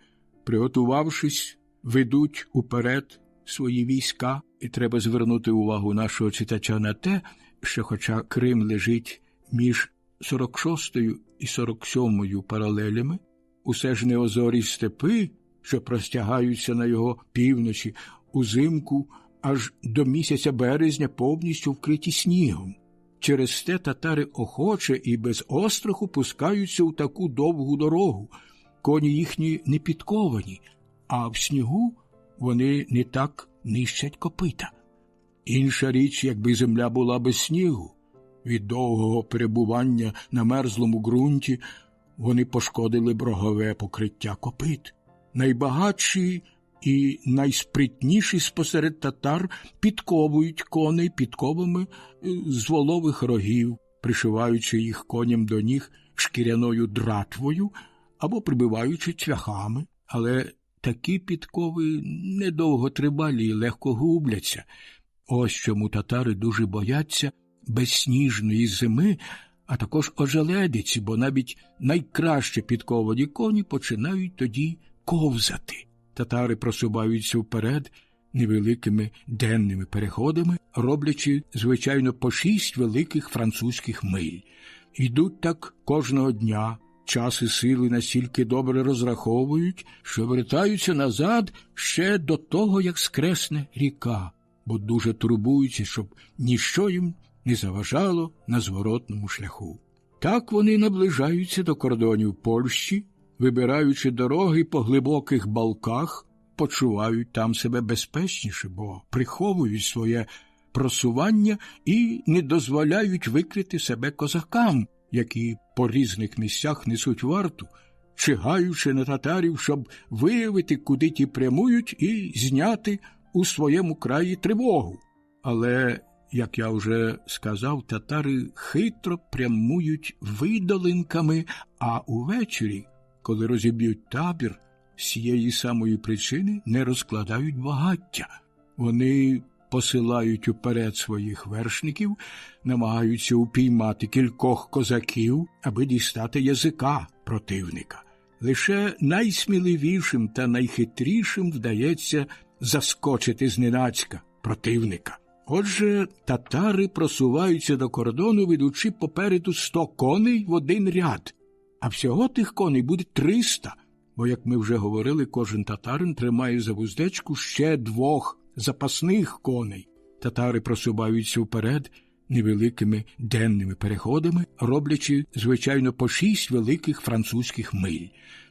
приготувавшись, ведуть уперед свої війська. І треба звернути увагу нашого читача на те, що хоча Крим лежить між 46-ю і 47-ю паралелями, усе ж неозорі степи, що простягаються на його півночі, узимку аж до місяця березня повністю вкриті снігом. Через те татари охоче і без остраху пускаються у таку довгу дорогу. Коні їхні не підковані, а в снігу вони не так нищать копита. Інша річ, якби земля була без снігу. Від довгого перебування на мерзлому ґрунті вони пошкодили б рогове покриття копит. Найбагатші і найспритніші спосеред татар підковують коней підковами з волових рогів, пришиваючи їх коням до ніг шкіряною дратвою або прибиваючи цвяхами. Але такі підкови недовго тривалі і легко губляться. Ось чому татари дуже бояться безсніжної зими, а також ожеледиці, бо навіть найкраще підковані коні починають тоді ковзати. Татари просуваються вперед невеликими денними переходами, роблячи, звичайно, по 6 великих французьких миль. Йдуть так кожного дня, час і сили настільки добре розраховують, що вертаються назад ще до того, як скресне ріка, бо дуже турбуються, щоб ніщо їм не заважало на зворотному шляху. Так вони наближаються до кордонів Польщі, вибираючи дороги по глибоких балках, почувають там себе безпечніше, бо приховують своє просування і не дозволяють викрити себе козакам, які по різних місцях несуть варту, чигаючи на татарів, щоб виявити, куди ті прямують, і зняти у своєму краї тривогу. Але, як я вже сказав, татари хитро прямують видолинками, а увечері, коли розіб'ють табір, з цієї самої причини не розкладають багаття. Вони посилають уперед своїх вершників, намагаються упіймати кількох козаків, аби дістати язика противника. Лише найсміливішим та найхитрішим вдається заскочити зненацька противника. Отже, татари просуваються до кордону, ведучи попереду 100 коней в один ряд. А всього тих коней буде 300, бо, як ми вже говорили, кожен татарин тримає за вуздечку ще 2 запасних коней. Татари просуваються вперед невеликими денними переходами, роблячи, звичайно, по 6 великих французьких миль.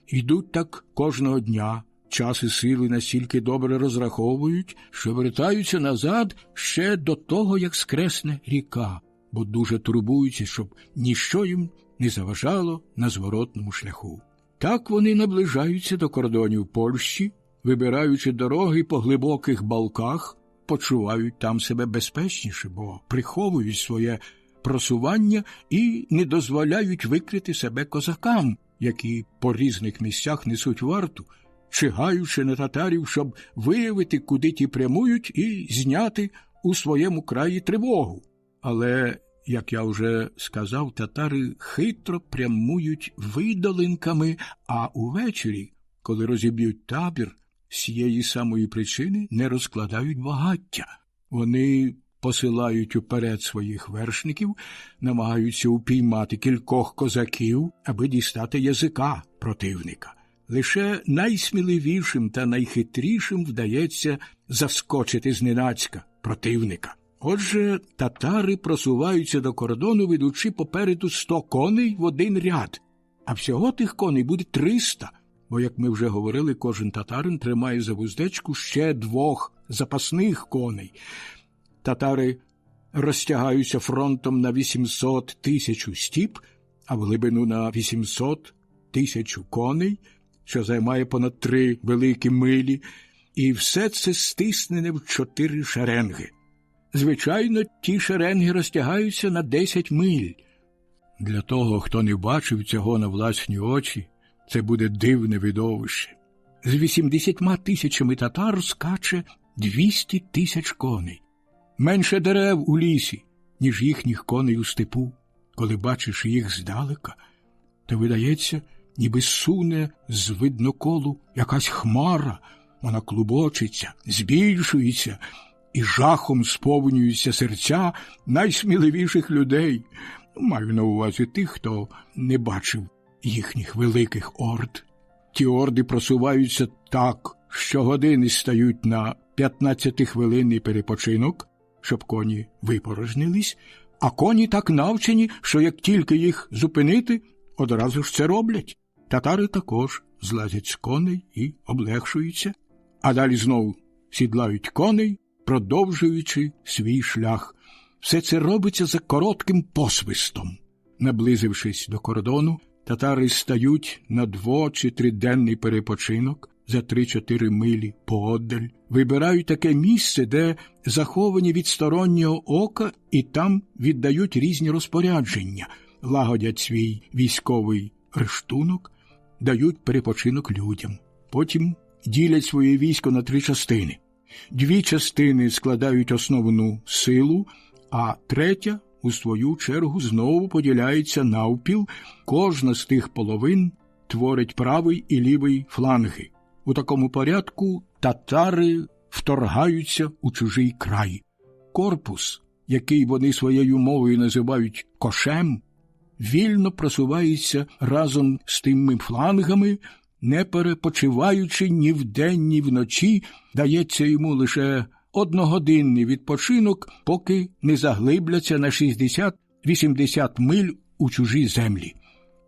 Йдуть так кожного дня, час і сили настільки добре розраховують, що вертаються назад ще до того, як скресне ріка, бо дуже турбуються, щоб ніщо їм не заважало на зворотному шляху. Так вони наближаються до кордонів Польщі, вибираючи дороги по глибоких балках, почувають там себе безпечніше, бо приховують своє просування і не дозволяють викрити себе козакам, які по різних місцях несуть варту, чигаючи на татарів, щоб виявити, куди ті прямують, і зняти у своєму краї тривогу. Але, як я вже сказав, татари хитро прямують видолинками, а увечері, коли розіб'ють табір, з цієї самої причини не розкладають багаття. Вони посилають уперед своїх вершників, намагаються упіймати кількох козаків, аби дістати язика противника. Лише найсміливішим та найхитрішим вдається заскочити зненацька противника. Отже, татари просуваються до кордону, ведучи попереду 100 коней в один ряд. А всього тих коней буде 300, бо, як ми вже говорили, кожен татарин тримає за вуздечку ще 2 запасних коней. Татари розтягаються фронтом на 800 000 стіп, а в глибину на 800 000 коней, що займає понад 3 великі милі, і все це стиснене в 4 шеренги. Звичайно, ті шеренги розтягаються на 10 миль. Для того, хто не бачив цього на власні очі, це буде дивне видовище. З 80 000 татар скаче 200 000 коней. Менше дерев у лісі, ніж їхніх коней у степу. Коли бачиш їх здалека, то видається, ніби суне з видноколу якась хмара, вона клубочиться, збільшується, і жахом сповнюються серця найсміливіших людей. Маю на увазі тих, хто не бачив їхніх великих орд. Ті орди просуваються так, що години стають на 15-хвилинний перепочинок, щоб коні випорожнились, а коні так навчені, що як тільки їх зупинити, одразу ж це роблять. Татари також злазять з коней і облегшуються, а далі знову сідлають коней, продовжуючи свій шлях. Все це робиться за коротким посвистом. Наблизившись до кордону, татари стають на 2- чи 3-денний перепочинок за 3-4 милі поодаль, вибирають таке місце, де заховані від стороннього ока, і там віддають різні розпорядження, лагодять свій військовий рештунок, дають перепочинок людям. Потім ділять своє військо на 3 частини. 2 частини складають основну силу, а 3, у свою чергу, знову поділяється навпіл. Кожна з тих половин творить правий і лівий фланги. У такому порядку татари вторгаються у чужий край. Корпус, який вони своєю мовою називають кошем, вільно просувається разом з тими флангами, не перепочиваючи ні вдень, ні вночі, дається йому лише 1-годинний відпочинок, поки не заглибляться на 60-80 миль у чужі землі.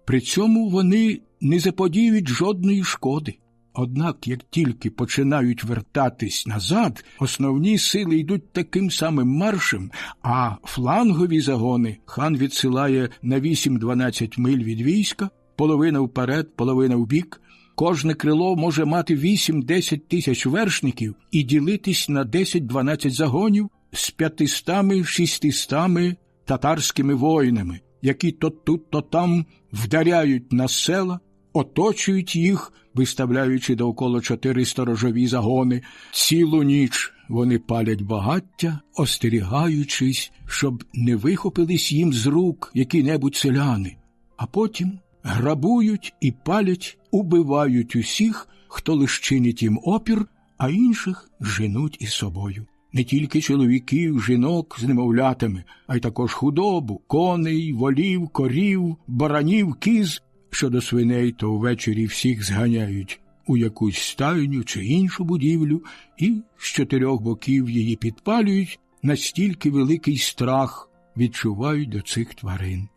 При цьому вони не заподіють жодної шкоди. Однак, як тільки починають вертатись назад, основні сили йдуть таким самим маршем, а флангові загони хан відсилає на 8-12 миль від війська, половина вперед, половина вбік. Кожне крило може мати 8-10 тисяч вершників і ділитись на 10-12 загонів з 500-600 татарськими воїнами, які то тут, то там вдаряють на села, оточують їх, виставляючи довкола 4 сторожові загони. Цілу ніч вони палять багаття, остерігаючись, щоб не вихопились їм з рук які-небудь селяни, а потім грабують і палять, убивають усіх, хто лиш чинить їм опір, а інших женуть із собою. Не тільки чоловіків, жінок з немовлятами, а й також худобу, коней, волів, корів, баранів, кіз. Щодо свиней, то ввечері всіх зганяють у якусь стайню чи іншу будівлю і з 4 боків її підпалюють, настільки великий страх відчувають до цих тварин.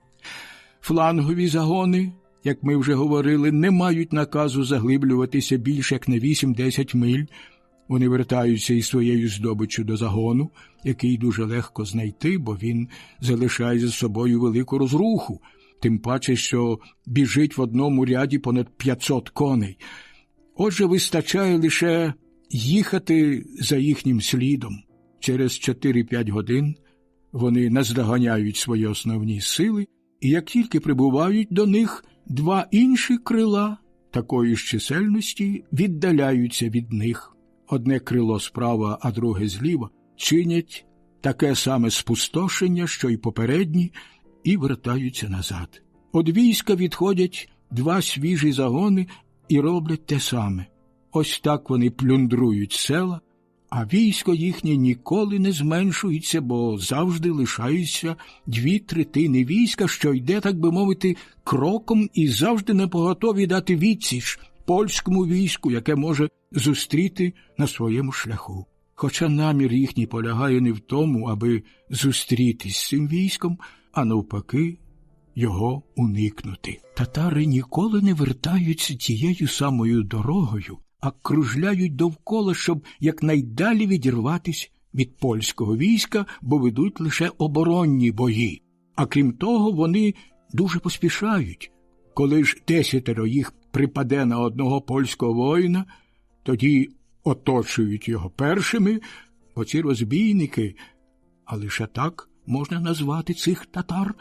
Флангові загони, як ми вже говорили, не мають наказу заглиблюватися більше як на 8-10 миль. Вони вертаються із своєю здобиччю до загону, який дуже легко знайти, бо він залишає за собою велику розруху, тим паче, що біжить в одному ряді понад 500 коней. Отже, вистачає лише їхати за їхнім слідом. Через 4-5 годин вони наздоганяють свої основні сили, і як тільки прибувають до них, 2 інші крила такої ж чисельності віддаляються від них. Одне крило справа, а друге зліва чинять таке саме спустошення, що й попередні, і вертаються назад. Од війська відходять 2 свіжі загони і роблять те саме. Ось так вони плюндрують села, а військо їхнє ніколи не зменшується, бо завжди лишаються 2/3 війська, що йде, так би мовити, кроком і завжди напоготові дати відсіч польському війську, яке може зустріти на своєму шляху. Хоча намір їхній полягає не в тому, аби зустрітись з цим військом, а навпаки, його уникнути. Татари ніколи не вертаються тією самою дорогою, а кружляють довкола, щоб якнайдалі відірватись від польського війська, бо ведуть лише оборонні бої. А крім того, вони дуже поспішають. Коли ж 10 їх припаде на одного польського воїна, тоді оточують його першими, бо ці розбійники, а лише так можна назвати цих татар,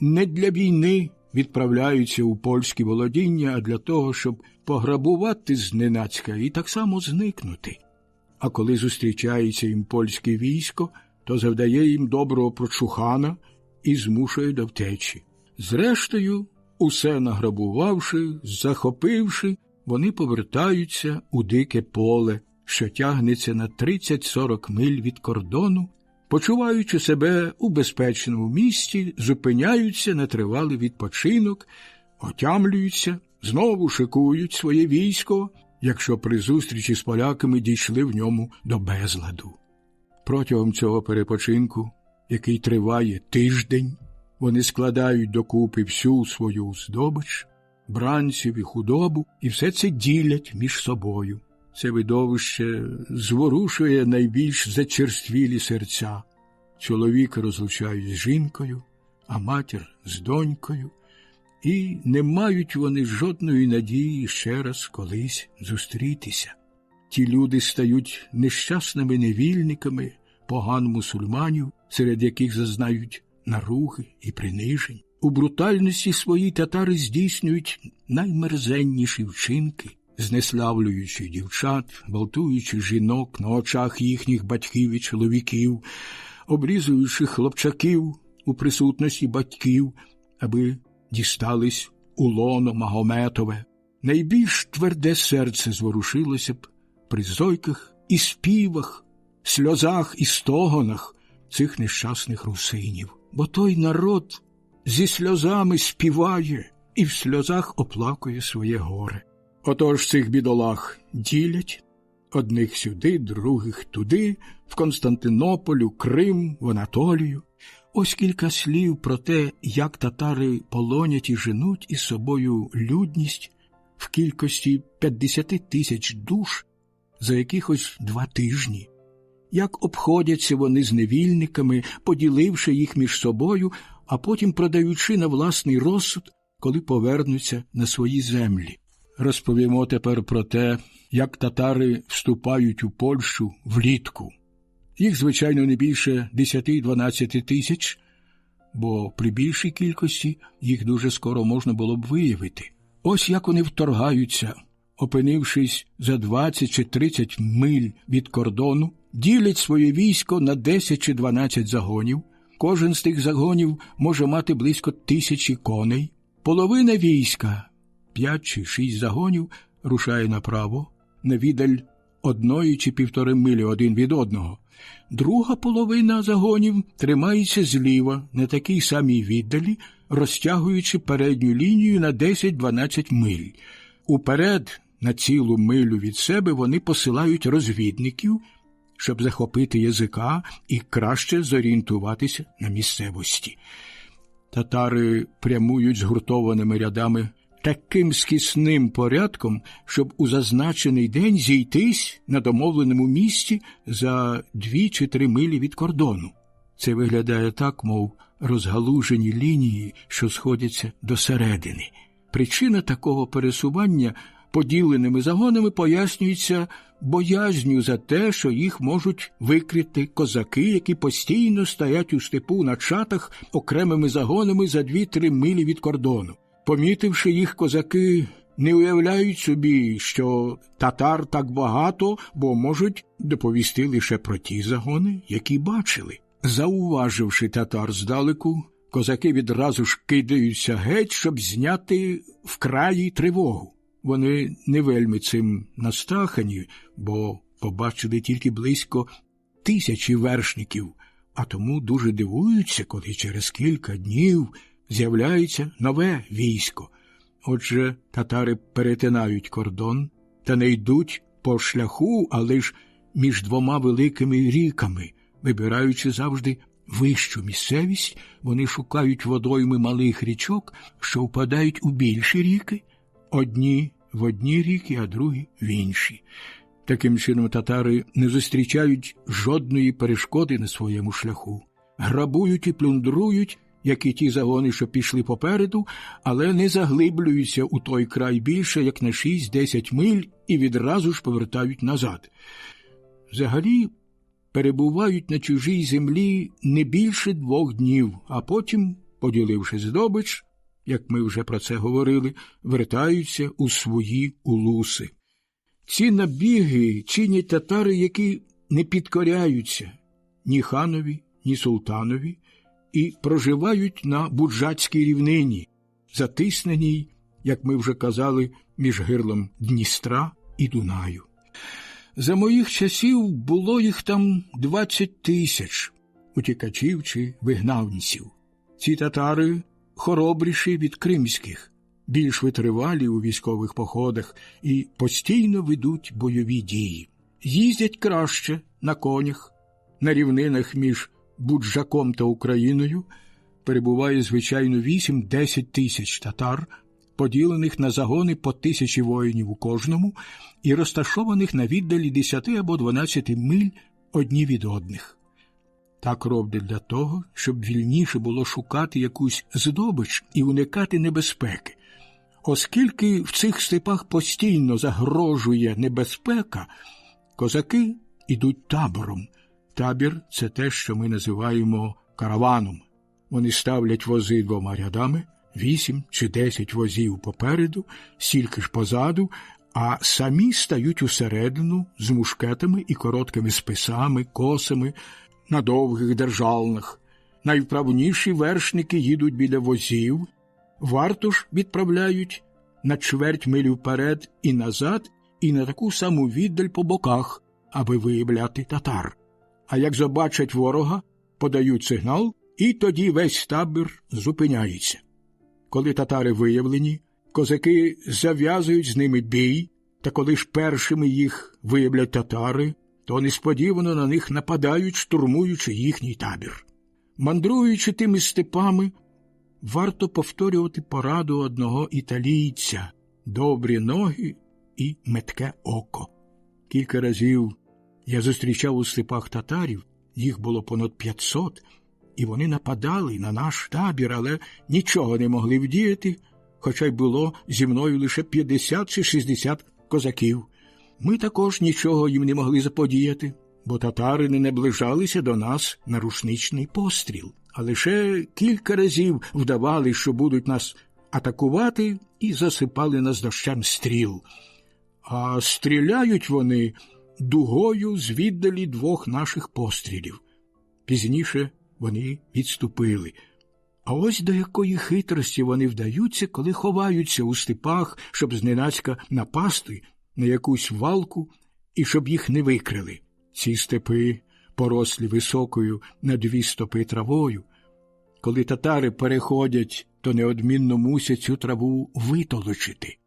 не для війни відправляються у польські володіння, а для того, щоб пограбувати зненацька і так само зникнути. А коли зустрічається їм польське військо, то завдає їм доброго прочухана і змушує до втечі. Зрештою, усе награбувавши, захопивши, вони повертаються у дике поле, що тягнеться на 30-40 миль від кордону, почуваючи себе у безпечному місці, зупиняються на тривалий відпочинок, отямлюються, знову шикують своє військо, якщо при зустрічі з поляками дійшли в ньому до безладу. Протягом цього перепочинку, який триває тиждень, вони складають докупи всю свою здобич, бранців і худобу, і все це ділять між собою. Це видовище зворушує найбільш зачерствілі серця. Чоловіка розлучають з жінкою, а матір з донькою, і не мають вони жодної надії ще раз колись зустрітися. Ті люди стають нещасними невільниками, поган мусульманів, серед яких зазнають наруги і принижень. У брутальності своїй татари здійснюють наймерзенніші вчинки, знеславлюючи дівчат, гвалтуючи жінок на очах їхніх батьків і чоловіків, обрізуючи хлопчаків у присутності батьків, аби дістались у лоно Магометове. Найбільш тверде серце зворушилося б при зойках і співах, сльозах і стогонах цих нещасних русинів. Бо той народ зі сльозами співає і в сльозах оплакує своє горе. Отож цих бідолах ділять, одних сюди, других туди, в Константинополю, Крим, в Анатолію. Ось кілька слів про те, як татари полонять і женуть із собою людність в кількості 50 тисяч душ за якихось 2 тижні. Як обходяться вони з невільниками, поділивши їх між собою, а потім продаючи на власний розсуд, коли повернуться на свої землі. Розповімо тепер про те, як татари вступають у Польщу влітку. Їх, звичайно, не більше 10-12 тисяч, бо при більшій кількості їх дуже скоро можна було б виявити. Ось як вони вторгаються, опинившись за 20 чи 30 миль від кордону, ділять своє військо на 10 чи 12 загонів. Кожен з тих загонів може мати близько 1000 коней. Половина війська, 5 чи 6 загонів, рушає направо, на віддаль 1 чи 1,5 милі один від одного. Друга половина загонів тримається зліва, на такій самій віддалі, розтягуючи передню лінію на 10-12 миль. Уперед, на цілу милю від себе, вони посилають розвідників, щоб захопити язика і краще зорієнтуватися на місцевості. Татари прямують згуртованими рядами таким скісним порядком, щоб у зазначений день зійтись на домовленому місці за 2 чи 3 милі від кордону. Це виглядає так, мов розгалужені лінії, що сходяться до середини. Причина такого пересування поділеними загонами пояснюється боязнью за те, що їх можуть викрити козаки, які постійно стоять у степу на чатах окремими загонами за 2-3 милі від кордону. Помітивши їх, козаки не уявляють собі, що татар так багато, бо можуть доповісти лише про ті загони, які бачили. Зауваживши татар здалеку, козаки відразу ж кидаються геть, щоб зняти вкраї тривогу. Вони не вельми цим настрахані, бо побачили тільки близько 1000 вершників, а тому дуже дивуються, коли через кілька днів з'являється нове військо. Отже, татари перетинають кордон та не йдуть по шляху, а лиш між двома великими ріками. Вибираючи завжди вищу місцевість, вони шукають водойми малих річок, що впадають у більші ріки, одні в одні ріки, а другі в інші. Таким чином татари не зустрічають жодної перешкоди на своєму шляху. Грабують і плюндрують, як і ті загони, що пішли попереду, але не заглиблюються у той край більше, як на 6-10 миль, і відразу ж повертають назад. Взагалі, перебувають на чужій землі не більше 2 днів, а потім, поділивши здобич, як ми вже про це говорили, вертаються у свої улуси. Ці набіги чинять татари, які не підкоряються ні ханові, ні султанові, і проживають на Буджацькій рівнині, затисненій, як ми вже казали, між гирлом Дністра і Дунаю. За моїх часів було їх там 20 000 утікачів чи вигнавниців. Ці татари хоробріші від кримських, більш витривалі у військових походах і постійно ведуть бойові дії. Їздять краще на конях, на рівнинах між Буджаком та Україною перебуває, звичайно, 8-10 тисяч татар, поділених на загони по 1000 воїнів у кожному і розташованих на віддалі 10 або 12 миль одні від одних. Так роблять для того, щоб вільніше було шукати якусь здобич і уникати небезпеки. Оскільки в цих степах постійно загрожує небезпека, козаки ідуть табором. Табір – це те, що ми називаємо караваном. Вони ставлять вози 2 рядами, 8 чи 10 возів попереду, стільки ж позаду, а самі стають усередину з мушкетами і короткими списами, косами на довгих держалнах. Найвправніші вершники їдуть біля возів, варту ж відправляють на чверть милі вперед і назад, і на таку саму віддаль по боках, аби виявляти татар. А як побачать ворога, подають сигнал, і тоді весь табір зупиняється. Коли татари виявлені, козаки зав'язують з ними бій, та коли ж першими їх виявлять татари, то несподівано на них нападають, штурмуючи їхній табір. Мандруючи тими степами, варто повторювати пораду одного італійця – добрі ноги і метке око. Кілька разів я зустрічав у степах татарів, їх було понад 500, і вони нападали на наш табір, але нічого не могли вдіяти, хоча й було зі мною лише 50 чи 60 козаків. Ми також нічого їм не могли заподіяти, бо татари не наближалися до нас на рушничний постріл, а лише кілька разів вдавали, що будуть нас атакувати, і засипали нас дощем стріл. А стріляють вони дугою з віддалі 2 наших пострілів. Пізніше вони відступили. А ось до якої хитрості вони вдаються, коли ховаються у степах, щоб зненацька напасти на якусь валку і щоб їх не викрили. Ці степи порослі високою на 2 стопи травою. Коли татари переходять, то неодмінно мусять цю траву витолочити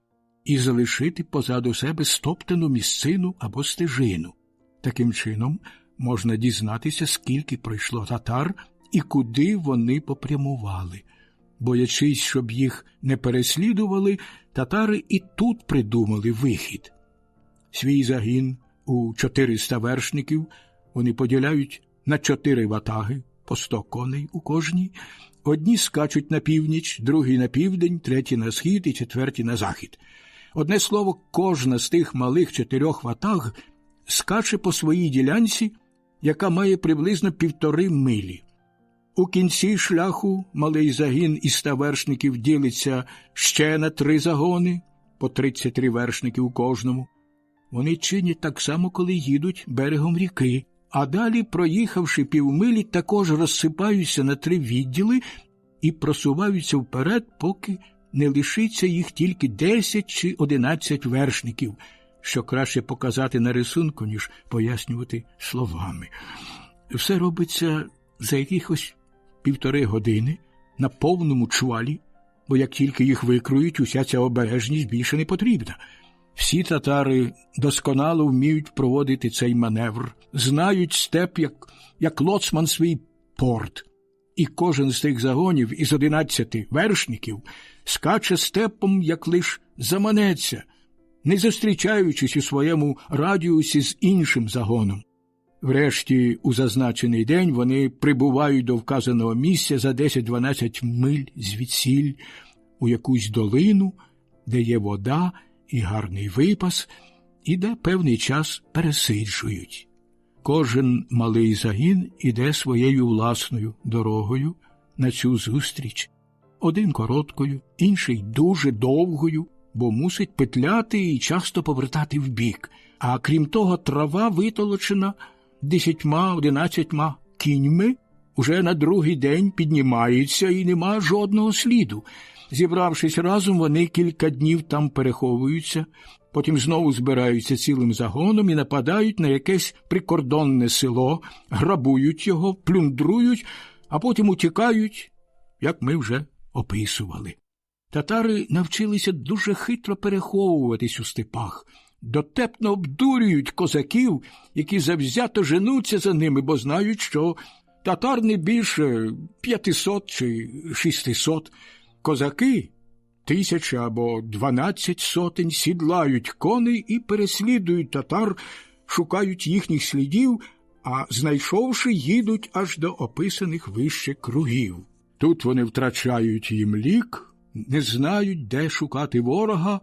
і залишити позаду себе стоптану місцину або стежину. Таким чином можна дізнатися, скільки пройшло татар і куди вони попрямували. Боячись, щоб їх не переслідували, татари і тут придумали вихід. Свій загін у 400 вершників вони поділяють на 4 ватаги, по 100 коней у кожній. Одні скачуть на північ, другі на південь, треті на схід і четверті на захід. Одне слово, кожна з тих малих 4 ватаг скаче по своїй ділянці, яка має приблизно 1,5 милі. У кінці шляху малий загін із 100 вершників ділиться ще на 3 загони, по 33 вершники у кожному. Вони чинять так само, коли їдуть берегом ріки, а далі, проїхавши півмилі, також розсипаються на 3 відділи і просуваються вперед, поки не лишиться їх тільки 10 чи 11 вершників, що краще показати на рисунку, ніж пояснювати словами. Все робиться за якихось 1,5 години на повному чвалі, бо як тільки їх викрують, уся ця обережність більше не потрібна. Всі татари досконало вміють проводити цей маневр, знають степ, як лоцман свій порт. І кожен з тих загонів із 11 вершників скаче степом, як лиш заманеться, не зустрічаючись у своєму радіусі з іншим загоном. Врешті, у зазначений день вони прибувають до вказаного місця за 10-12 миль звідсіль у якусь долину, де є вода і гарний випас, і де певний час пересиджують. Кожен малий загін іде своєю власною дорогою на цю зустріч. Один короткою, інший дуже довгою, бо мусить петляти і часто повертати вбік. А крім того, трава витолочена 10-11 кіньми, уже на другий день піднімається і нема жодного сліду. Зібравшись разом, вони кілька днів там переховуються, потім знову збираються цілим загоном і нападають на якесь прикордонне село, грабують його, плюндрують, а потім утікають, як ми вже описували. Татари навчилися дуже хитро переховуватись у степах, дотепно обдурюють козаків, які завзято женуться за ними, бо знають, що татар не більше 500 чи 600. Козаки 1000 або 12 сотень сідлають коней і переслідують татар, шукають їхніх слідів, а знайшовши, їдуть аж до описаних вище кругів. Тут вони втрачають їм лік, не знають, де шукати ворога,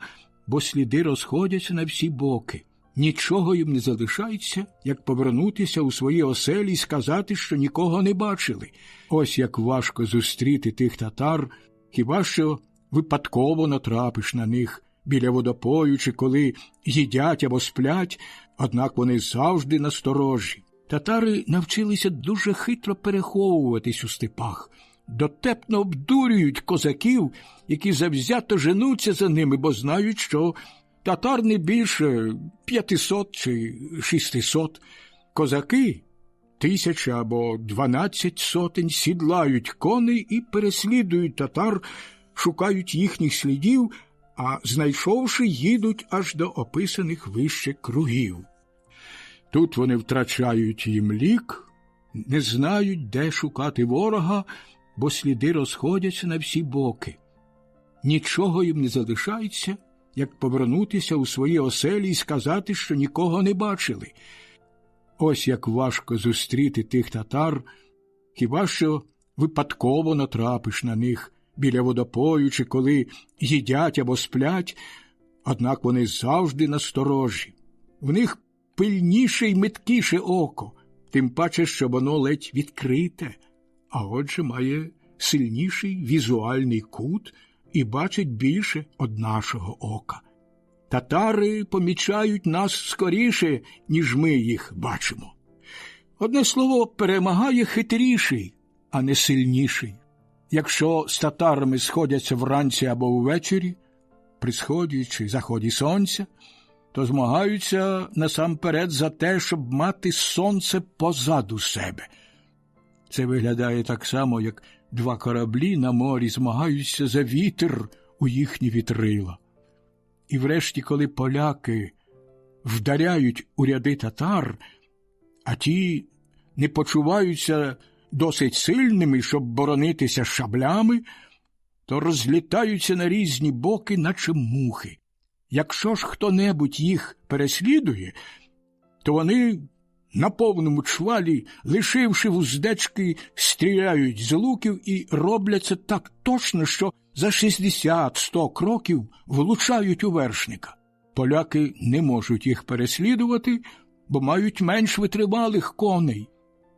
бо сліди розходяться на всі боки. Нічого їм не залишається, як повернутися у свої оселі і сказати, що нікого не бачили. Ось як важко зустріти тих татар, хіба що випадково натрапиш на них біля водопою, чи коли їдять або сплять, однак вони завжди насторожі. Татари навчилися дуже хитро переховуватись у степах, дотепно обдурюють козаків, які завзято женуться за ними, бо знають, що татар не більше 500 чи 600. Козаки 1000 або 12 сотень сідлають коней і переслідують татар, шукають їхніх слідів, а знайшовши, їдуть аж до описаних вище кругів. Тут вони втрачають їм лік, не знають, де шукати ворога, бо сліди розходяться на всі боки. Нічого їм не залишається, як повернутися у свої оселі і сказати, що нікого не бачили. Ось як важко зустріти тих татар, хіба що випадково натрапиш на них біля водопою, чи коли їдять або сплять, однак вони завжди насторожі. В них пильніше й меткіше око, тим паче, що воно ледь відкрите, а отже має сильніший візуальний кут і бачить більше од нашого ока. Татари помічають нас скоріше, ніж ми їх бачимо. Одне слово, перемагає хитріший, а не сильніший. Якщо з татарами сходяться вранці або ввечері, при сході чи заході сонця, то змагаються насамперед за те, щоб мати сонце позаду себе. Це виглядає так само, як 2 кораблі на морі змагаються за вітер у їхні вітрила. І врешті, коли поляки вдаряють у ряди татар, а ті не почуваються досить сильними, щоб боронитися шаблями, то розлітаються на різні боки, наче мухи. Якщо ж хто-небудь їх переслідує, то вони на повному чвалі, лишивши вуздечки, стріляють з луків і роблять це так точно, що за 60-100 кроків влучають у вершника. Поляки не можуть їх переслідувати, бо мають менш витривалих коней.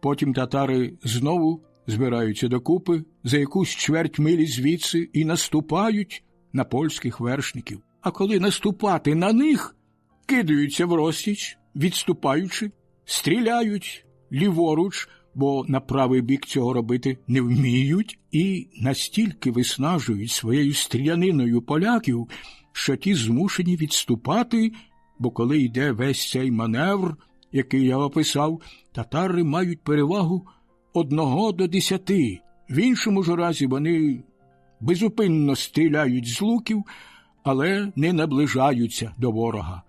Потім татари знову збираються докупи за якусь чверть милі звідси і наступають на польських вершників. а коли наступати на них, кидаються в розтіч, відступаючи, стріляють ліворуч, бо на правий бік цього робити не вміють, і настільки виснажують своєю стріляниною поляків, що ті змушені відступати, бо коли йде весь цей маневр, який я описав, татари мають перевагу 1 до 10. В іншому ж разі вони безупинно стріляють з луків, але не наближаються до ворога.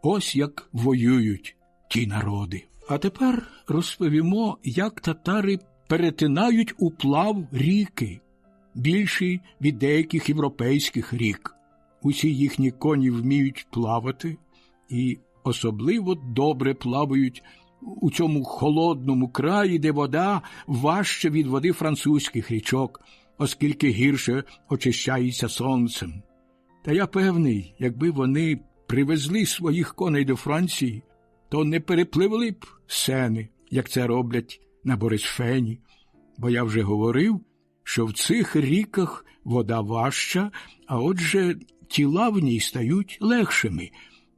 Ось як воюють ті народи. А тепер розповімо, як татари перетинають уплав ріки, більші від деяких європейських рік. Усі їхні коні вміють плавати і особливо добре плавають у цьому холодному краї, де вода важча від води французьких річок, оскільки гірше очищається сонцем. Та я певний, якби вони привезли своїх коней до Франції, то не перепливли б Сени, як це роблять на Борисфені, бо я вже говорив, що в цих ріках вода важча, а отже тіла в ній стають легшими.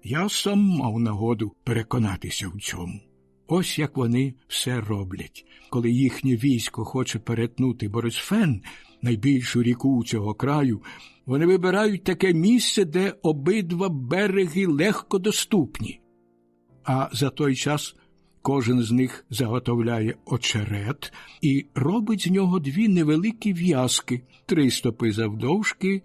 Я сам мав нагоду переконатися в цьому. Ось як вони все роблять. Коли їхнє військо хоче перетнути Борисфен, найбільшу ріку цього краю, вони вибирають таке місце, де обидва береги легко доступні. А за той час кожен з них заготовляє очерет і робить з нього 2 невеликі в'язки, 3 стопи завдовжки,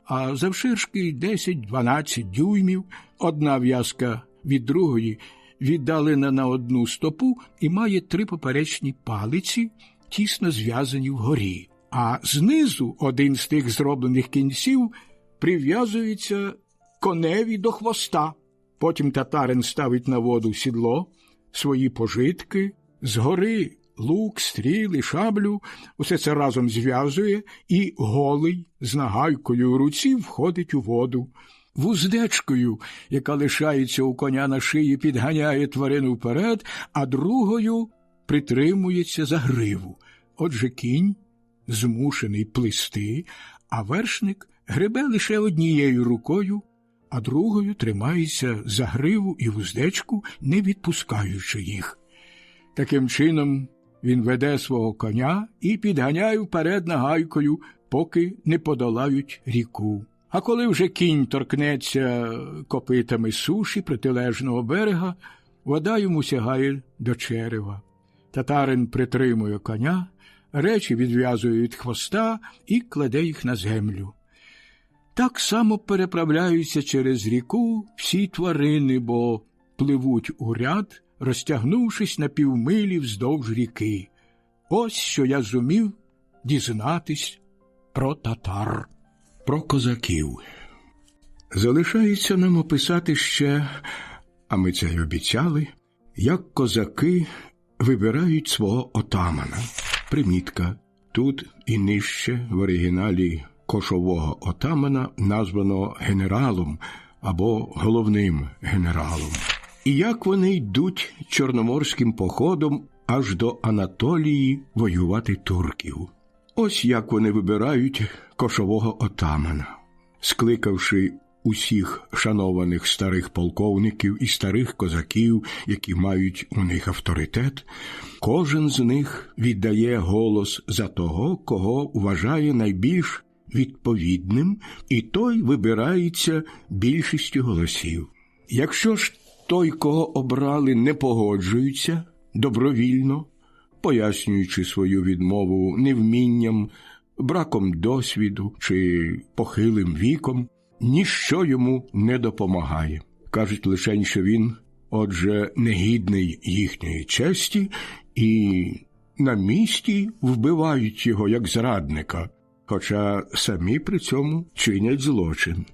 а завширшки 10-12 дюймів. Одна в'язка від другої віддалена на 1 стопу і має 3 поперечні палиці, тісно зв'язані вгорі. А знизу один з тих зроблених кінців прив'язується коневі до хвоста. Потім татарин ставить на воду сідло, свої пожитки, згори лук, стріли, шаблю, усе це разом зв'язує і голий з нагайкою у руці входить у воду. Вуздечкою, яка лишається у коня на шиї, підганяє тварину вперед, а другою притримується за гриву. Отже, кінь змушений плисти, а вершник гребе лише однією рукою, а другою тримається за гриву і вуздечку, не відпускаючи їх. Таким чином він веде свого коня і підганяє вперед нагайкою, поки не подолають ріку. А коли вже кінь торкнеться копитами суші протилежного берега, вода йому сягає до черева. Татарин притримує коня, речі відв'язує від хвоста і кладе їх на землю. Так само переправляються через ріку всі тварини, бо пливуть у ряд, розтягнувшись на півмилі вздовж ріки. Ось що я зумів дізнатись про татар, про козаків. Залишається нам описати ще, а ми це й обіцяли, як козаки вибирають свого отамана. Примітка. Тут і нижче в оригіналі кошового отамана названо генералом або головним генералом. І як вони йдуть чорноморським походом аж до Анатолії воювати турків. Ось як вони вибирають кошового отамана. Скликавши усіх шанованих старих полковників і старих козаків, які мають у них авторитет, кожен з них віддає голос за того, кого вважає найбільш відповідним, і той вибирається більшістю голосів. Якщо ж той, кого обрали, не погоджується добровільно, пояснюючи свою відмову невмінням, браком досвіду чи похилим віком, ніщо йому не допомагає. Кажуть лише, що він, отже, негідний їхньої честі, і на місці вбивають його як зрадника, хоча самі при цьому чинять злочин.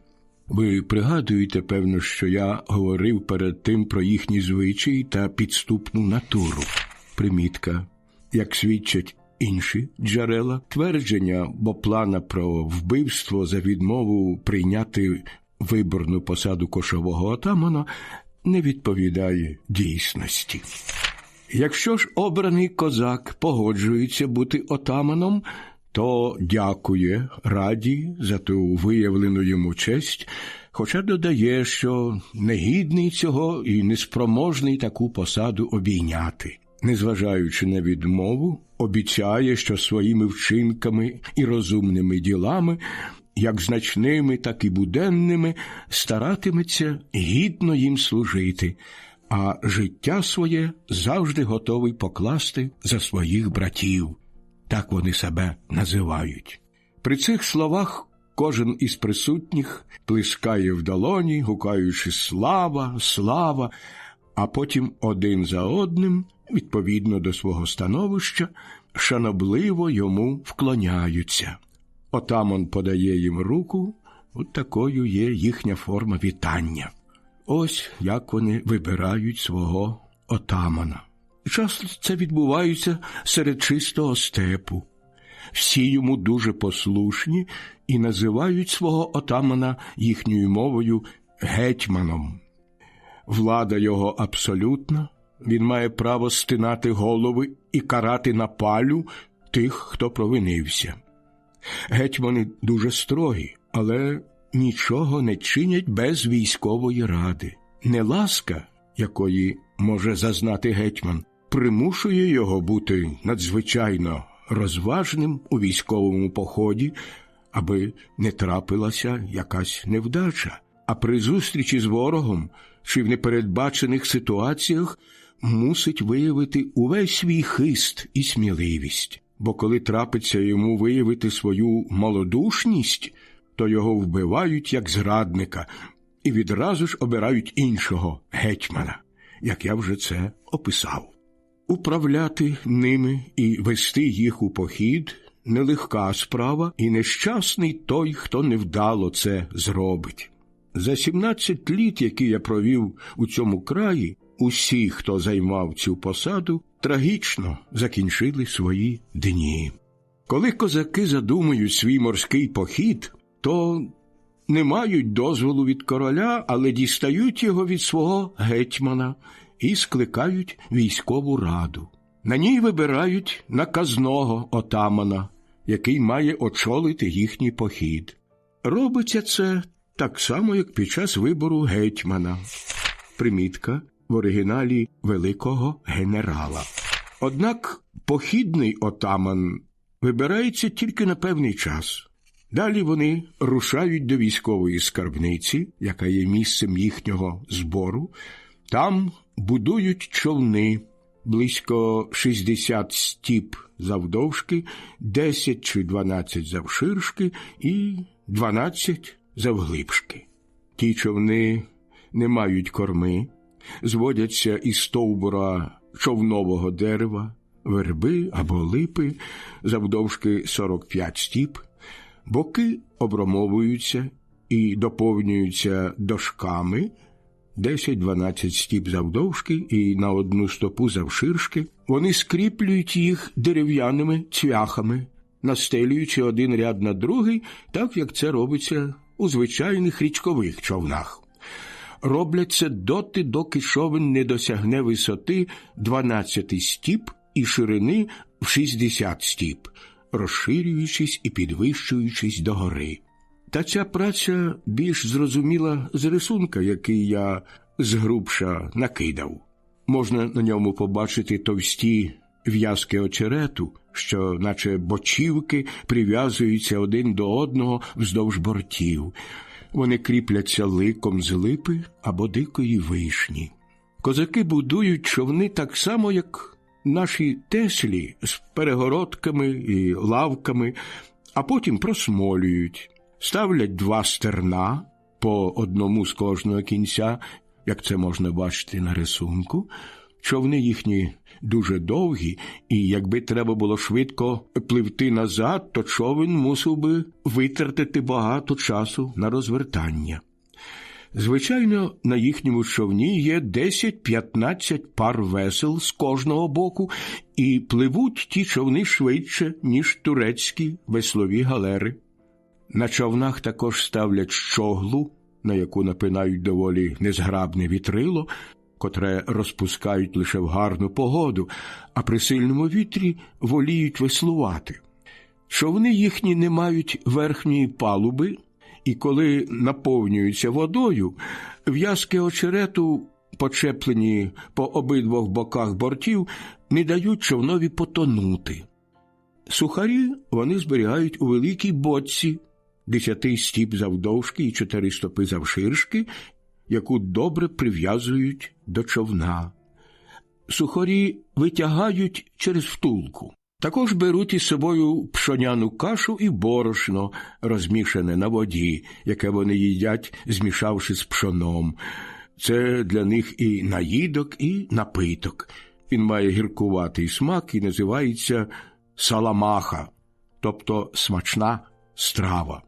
Ви пригадуєте, певно, що я говорив перед тим про їхні звичаї та підступну натуру. Примітка. Як свідчать інші джерела, твердження Боплана про вбивство за відмову прийняти виборну посаду кошового отамана не відповідає дійсності. Якщо ж обраний козак погоджується бути отаманом, то дякує Раді за ту виявлену йому честь, хоча додає, що негідний цього і неспроможний таку посаду обійняти. Незважаючи на відмову, обіцяє, що своїми вчинками і розумними ділами, як значними, так і буденними, старатиметься гідно їм служити, а життя своє завжди готовий покласти за своїх братів. Так вони себе називають. При цих словах кожен із присутніх плескає в долоні, гукаючи «Слава! Слава!», а потім один за одним, відповідно до свого становища, шанобливо йому вклоняються. Отаман подає їм руку, от такою є їхня форма вітання. Ось як вони вибирають свого отамана. Часто це відбувається серед чистого степу. Всі йому дуже послушні і називають свого отамана їхньою мовою гетьманом. Влада його абсолютна, він має право стинати голови і карати на палю тих, хто провинився. Гетьмани дуже строгі, але нічого не чинять без військової ради. Неласка, якої може зазнати гетьман, примушує його бути надзвичайно розважним у військовому поході, аби не трапилася якась невдача. А при зустрічі з ворогом чи в непередбачених ситуаціях мусить виявити увесь свій хист і сміливість. Бо коли трапиться йому виявити свою малодушність, то його вбивають як зрадника і відразу ж обирають іншого гетьмана, як я вже це описав. Управляти ними і вести їх у похід – нелегка справа, і нещасний той, хто невдало це зробить. За 17 літ, які я провів у цьому краї, усі, хто займав цю посаду, трагічно закінчили свої дні. Коли козаки задумують свій морський похід, то не мають дозволу від короля, але дістають його від свого гетьмана і скликають військову раду. На ній вибирають наказного отамана, який має очолити їхній похід. Робиться це так само, як під час вибору гетьмана. Примітка в оригіналі великого генерала. Однак похідний отаман вибирається тільки на певний час. Далі вони рушають до військової скарбниці, яка є місцем їхнього збору. Там будують човни, близько 60 стіп завдовжки, 10 чи 12 завширшки і 12 завглибшки. Ті човни не мають корми, зводяться із стовбура човнового дерева, верби або липи, завдовжки 45 стіп, боки обрамовуються і доповнюються дошками, 10-12 стіп завдовжки і на одну стопу завширшки. Вони скріплюють їх дерев'яними цвяхами, настелюючи один ряд на другий, так як це робиться у звичайних річкових човнах. Роблять це доти, доки човен не досягне висоти 12 стіп і ширини в 60 стіп, розширюючись і підвищуючись догори. Та ця праця більш зрозуміла з рисунка, який я згрубша накидав. Можна на ньому побачити товсті в'язки очерету, що, наче бочівки, прив'язуються один до одного вздовж бортів. Вони кріпляться ликом з липи або дикої вишні. Козаки будують човни так само, як наші теслі, з перегородками і лавками, а потім просмолюють. Ставлять 2 стерна, по одному з кожного кінця, як це можна бачити на рисунку. Човни їхні дуже довгі, і якби треба було швидко пливти назад, то човен мусив би витратити багато часу на розвертання. Звичайно, на їхньому човні є 10-15 пар весел з кожного боку, і пливуть ті човни швидше, ніж турецькі веслові галери. На човнах також ставлять щоглу, на яку напинають доволі незграбне вітрило, котре розпускають лише в гарну погоду, а при сильному вітрі воліють веслувати. Човни їхні не мають верхньої палуби, і коли наповнюються водою, в'язки очерету, почеплені по обидвох боках бортів, не дають човнові потонути. Сухарі вони зберігають у великій бочці, 10 стіп завдовжки і 4 стопи завширшки, яку добре прив'язують до човна. Сухарі витягають через втулку. Також беруть із собою пшоняну кашу і борошно, розмішане на воді, яке вони їдять, змішавши з пшоном. Це для них і наїдок, і напиток. Він має гіркуватий смак і називається саламаха, тобто смачна страва.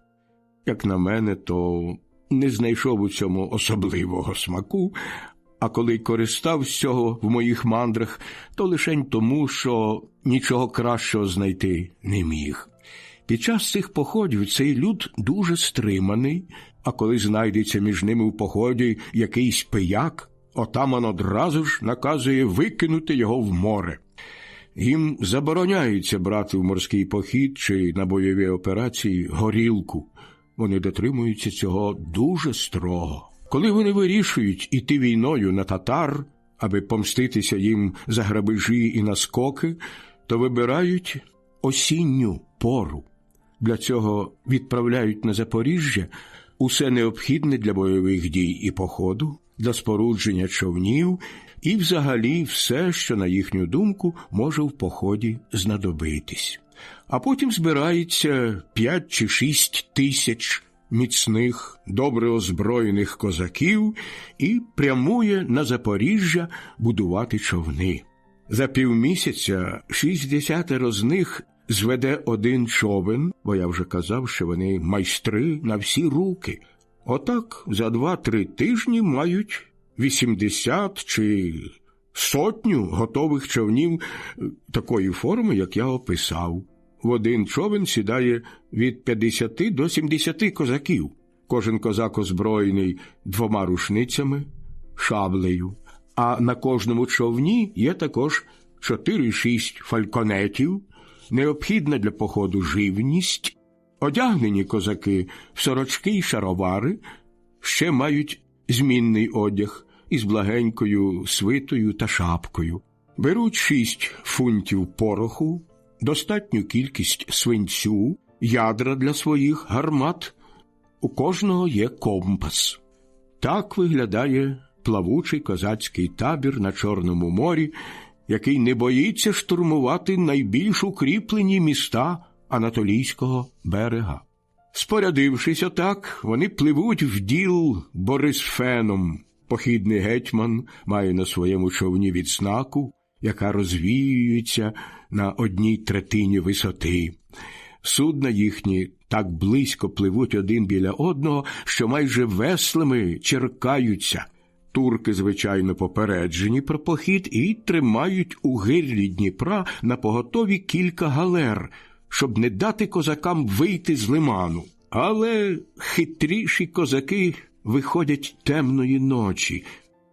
Як на мене, то не знайшов у цьому особливого смаку, а коли користав з цього в моїх мандрах, то лишень тому, що нічого кращого знайти не міг. Під час цих походів цей люд дуже стриманий, а коли знайдеться між ними в поході якийсь пияк, отаман одразу ж наказує викинути його в море. Їм забороняється брати в морський похід чи на бойові операції горілку. Вони дотримуються цього дуже строго. Коли вони вирішують іти війною на татар, аби помститися їм за грабежі і наскоки, то вибирають осінню пору. Для цього відправляють на Запоріжжя усе необхідне для бойових дій і походу, для спорудження човнів і взагалі все, що, на їхню думку, може в поході знадобитись. А потім збирається 5 чи 6 тисяч міцних, добре озброєних козаків і прямує на Запоріжжя будувати човни. За півмісяця 60 з них зведе один човен, бо я вже казав, що вони майстри на всі руки. Отак за 2-3 тижні мають 80 чи 100 готових човнів такої форми, як я описав. В один човен сідає від 50 до 70 козаків. Кожен козак озброєний 2 рушницями, шаблею. А на кожному човні є також 4-6 фальконетів, необхідна для походу живність. Одягнені козаки в сорочки й шаровари, ще мають змінний одяг із благенькою свитою та шапкою. Беруть 6 фунтів пороху, достатню кількість свинцю, ядра для своїх гармат. У кожного є компас. Так виглядає плавучий козацький табір на Чорному морі, який не боїться штурмувати найбільш укріплені міста Анатолійського берега. Спорядившись отак, вони пливуть в діл Борисфеном. Похідний гетьман має на своєму човні відзнаку, яка розвіюється на 1/3 висоти. Судна їхні так близько пливуть один біля одного, що майже веслами черкаються. Турки, звичайно, попереджені про похід і тримають у гирлі Дніпра напоготові кілька галер, щоб не дати козакам вийти з лиману. Але хитріші козаки виходять темної ночі,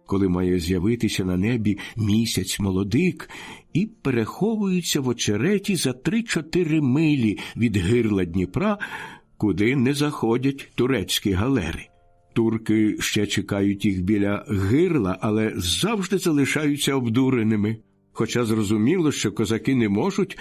коли має з'явитися на небі місяць-молодик, і переховуються в очереті за 3-4 милі від гирла Дніпра, куди не заходять турецькі галери. Турки ще чекають їх біля гирла, але завжди залишаються обдуреними. Хоча зрозуміло, що козаки не можуть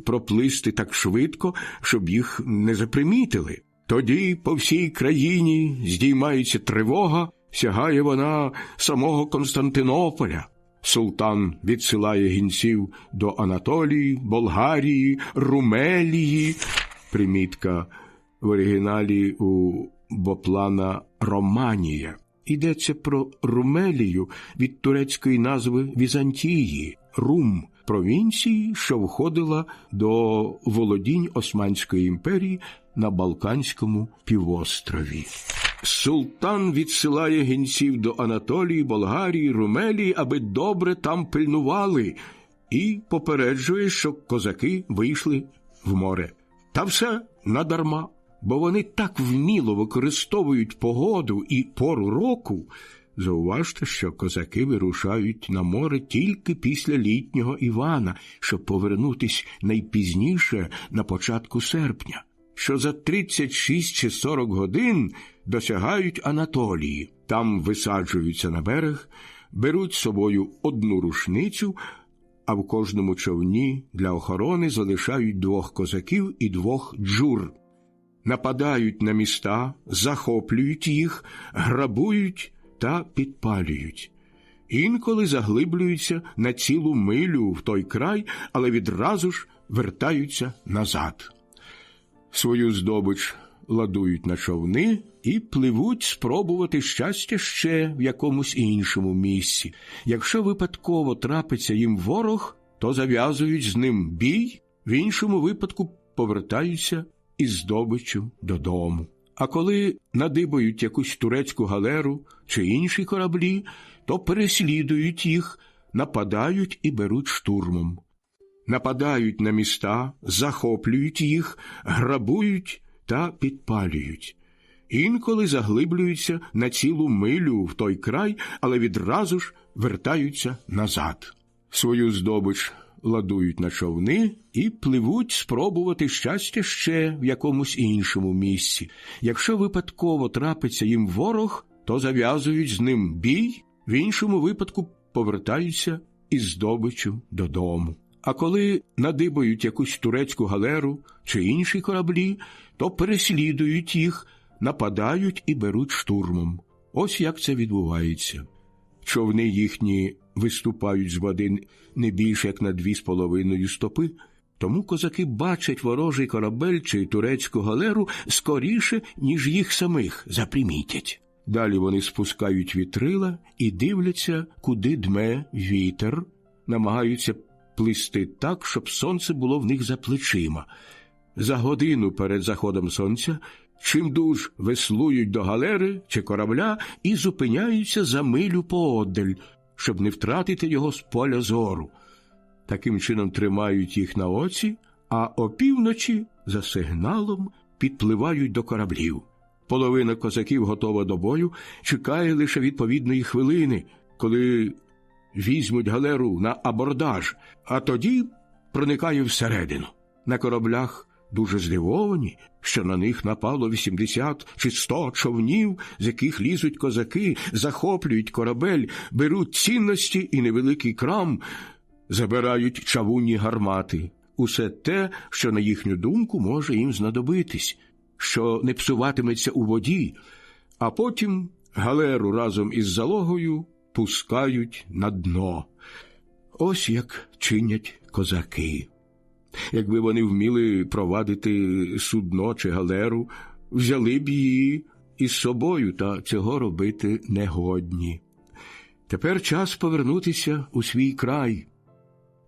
проплисти так швидко, щоб їх не запримітили. Тоді по всій країні здіймається тривога, сягає вона самого Константинополя. Султан відсилає гінців до Анатолії, Болгарії, Румелії. Примітка в оригіналі у Боплана «Романія». Йдеться про Румелію від турецької назви Візантії, Рум, провінції, що входила до володінь Османської імперії на Балканському півострові. Султан відсилає гінців до Анатолії, Болгарії, Румелії, аби добре там пильнували, і попереджує, що козаки вийшли в море. Та все надарма, бо вони так вміло використовують погоду і пору року, Зауважте, що козаки вирушають на море тільки після літнього Івана, щоб повернутись найпізніше на початку серпня, що за 36 чи 40 годин досягають Анатолії. Там висаджуються на берег, беруть з собою одну рушницю, а в кожному човні для охорони залишають 2 козаків і 2 джур. Нападають на міста, захоплюють їх, грабують та підпалюють. Інколи заглиблюються на цілу милю в той край, але відразу ж вертаються назад. Свою здобич ладують на човни і пливуть спробувати щастя ще в якомусь іншому місці. Якщо випадково трапиться їм ворог, то зав'язують з ним бій, в іншому випадку повертаються із здобиччю додому. А коли надибають якусь турецьку галеру чи інші кораблі, то переслідують їх, нападають і беруть штурмом. Нападають на міста, захоплюють їх, грабують та підпалюють. Інколи заглиблюються на цілу милю в той край, але відразу ж вертаються назад. Свою здобич ладують на човни і пливуть спробувати щастя ще в якомусь іншому місці. Якщо випадково трапиться їм ворог, то зав'язують з ним бій, в іншому випадку повертаються із здобиччю додому. А коли надибають якусь турецьку галеру чи інші кораблі, то переслідують їх, нападають і беруть штурмом. Ось як це відбувається. Човни їхні виступають з води не більше, як на 2,5 стопи, тому козаки бачать ворожий корабель чи турецьку галеру скоріше, ніж їх самих запримітять. Далі вони спускають вітрила і дивляться, куди дме вітер, намагаються плисти так, щоб сонце було в них за плечима. За годину перед заходом сонця чимдуж веслують до галери чи корабля і зупиняються за милю поодаль, щоб не втратити його з поля зору. Таким чином тримають їх на оці, а опівночі за сигналом підпливають до кораблів. Половина козаків готова до бою, чекає лише відповідної хвилини, коли візьмуть галеру на абордаж, а тоді проникає всередину. На кораблях дуже здивовані, що на них напало 80 чи 100 човнів, з яких лізуть козаки, захоплюють корабель, беруть цінності і невеликий крам, забирають чавунні гармати. Усе те, що, на їхню думку, може їм знадобитись, що не псуватиметься у воді, а потім галеру разом із залогою пускають на дно. Ось як чинять козаки. Якби вони вміли провадити судно чи галеру, взяли б її із собою, та цього робити не годні. Тепер час повернутися у свій край.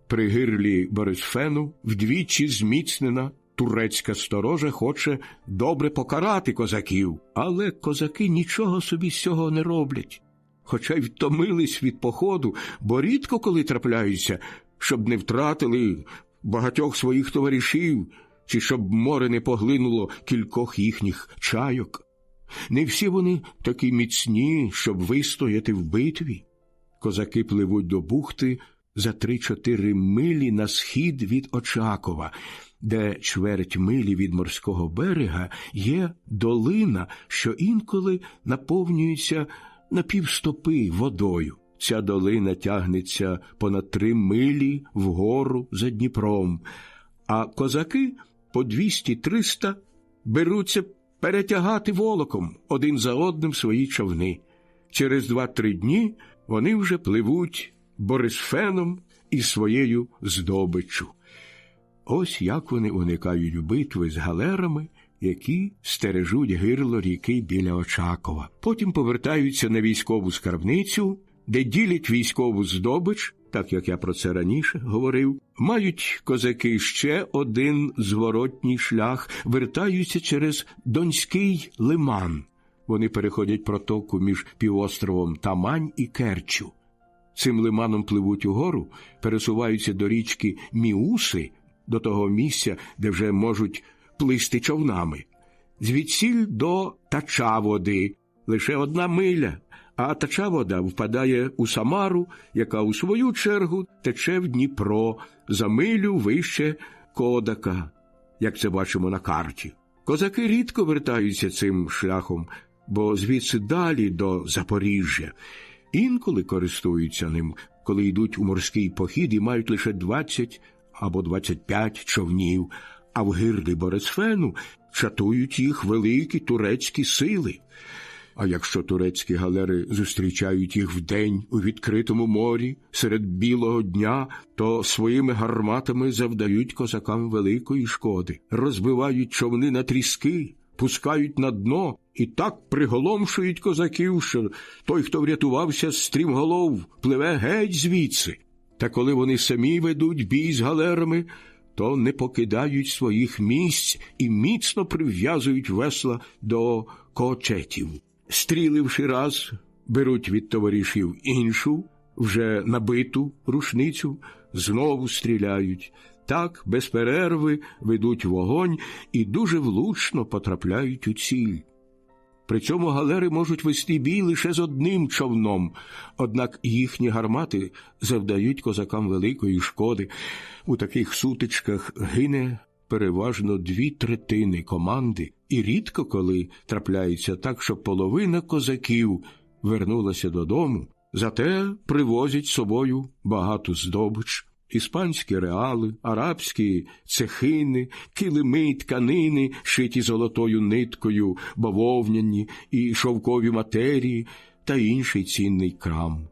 При гирлі Борисфену вдвічі зміцнена турецька сторожа хоче добре покарати козаків, але козаки нічого собі з цього не роблять. Хоча й втомились від походу, бо рідко коли трапляються, щоб не втратили багатьох своїх товаришів, чи щоб море не поглинуло кількох їхніх чайок. Не всі вони такі міцні, щоб вистояти в битві. Козаки пливуть до бухти за 3-4 милі на схід від Очакова, де чверть милі від морського берега є долина, що інколи наповнюється на півстопи водою. Ця долина тягнеться понад 3 милі вгору за Дніпром, а козаки по 200-300 беруться перетягати волоком один за одним свої човни. Через 2-3 дні вони вже пливуть Борисфеном із своєю здобиччю. Ось як вони уникають битви з галерами, які стережуть гирло ріки біля Очакова. Потім повертаються на військову скарбницю, де ділять військову здобич, так як я про це раніше говорив. Мають козаки ще один зворотній шлях, вертаються через Донський лиман. Вони переходять протоку між півостровом Тамань і Керччю. Цим лиманом пливуть угору, пересуваються до річки Міуси, до того місця, де вже можуть плисти човнами. Звідсіль до Тача води лише 1 миля, а теча вода впадає у Самару, яка у свою чергу тече в Дніпро за милю вище Кодака, як це бачимо на карті. Козаки рідко вертаються цим шляхом, бо звідси далі до Запоріжжя. Інколи користуються ним, коли йдуть у морський похід і мають лише 20 або 25 човнів, а в гирді Борисфену чатують їх великі турецькі сили. А якщо турецькі галери зустрічають їх вдень у відкритому морі, серед білого дня, то своїми гарматами завдають козакам великої шкоди, розбивають човни на тріски, пускають на дно і так приголомшують козаків, що той, хто врятувався з стрімголов, пливе геть звідси. Та коли вони самі ведуть бій з галерами, то не покидають своїх місць і міцно прив'язують весла до кочетів. Стріливши раз, беруть від товаришів іншу, вже набиту рушницю, знову стріляють. Так, без перерви ведуть вогонь і дуже влучно потрапляють у ціль. При цьому галери можуть вести бій лише з одним човном, однак їхні гармати завдають козакам великої шкоди. У таких сутичках гине переважно 2/3 команди, і рідко коли трапляється так, що половина козаків вернулася додому, зате привозять з собою багату здобич. Іспанські реали, арабські цехини, килими й тканини, шиті золотою ниткою, бавовняні і шовкові матерії та інший цінний крам.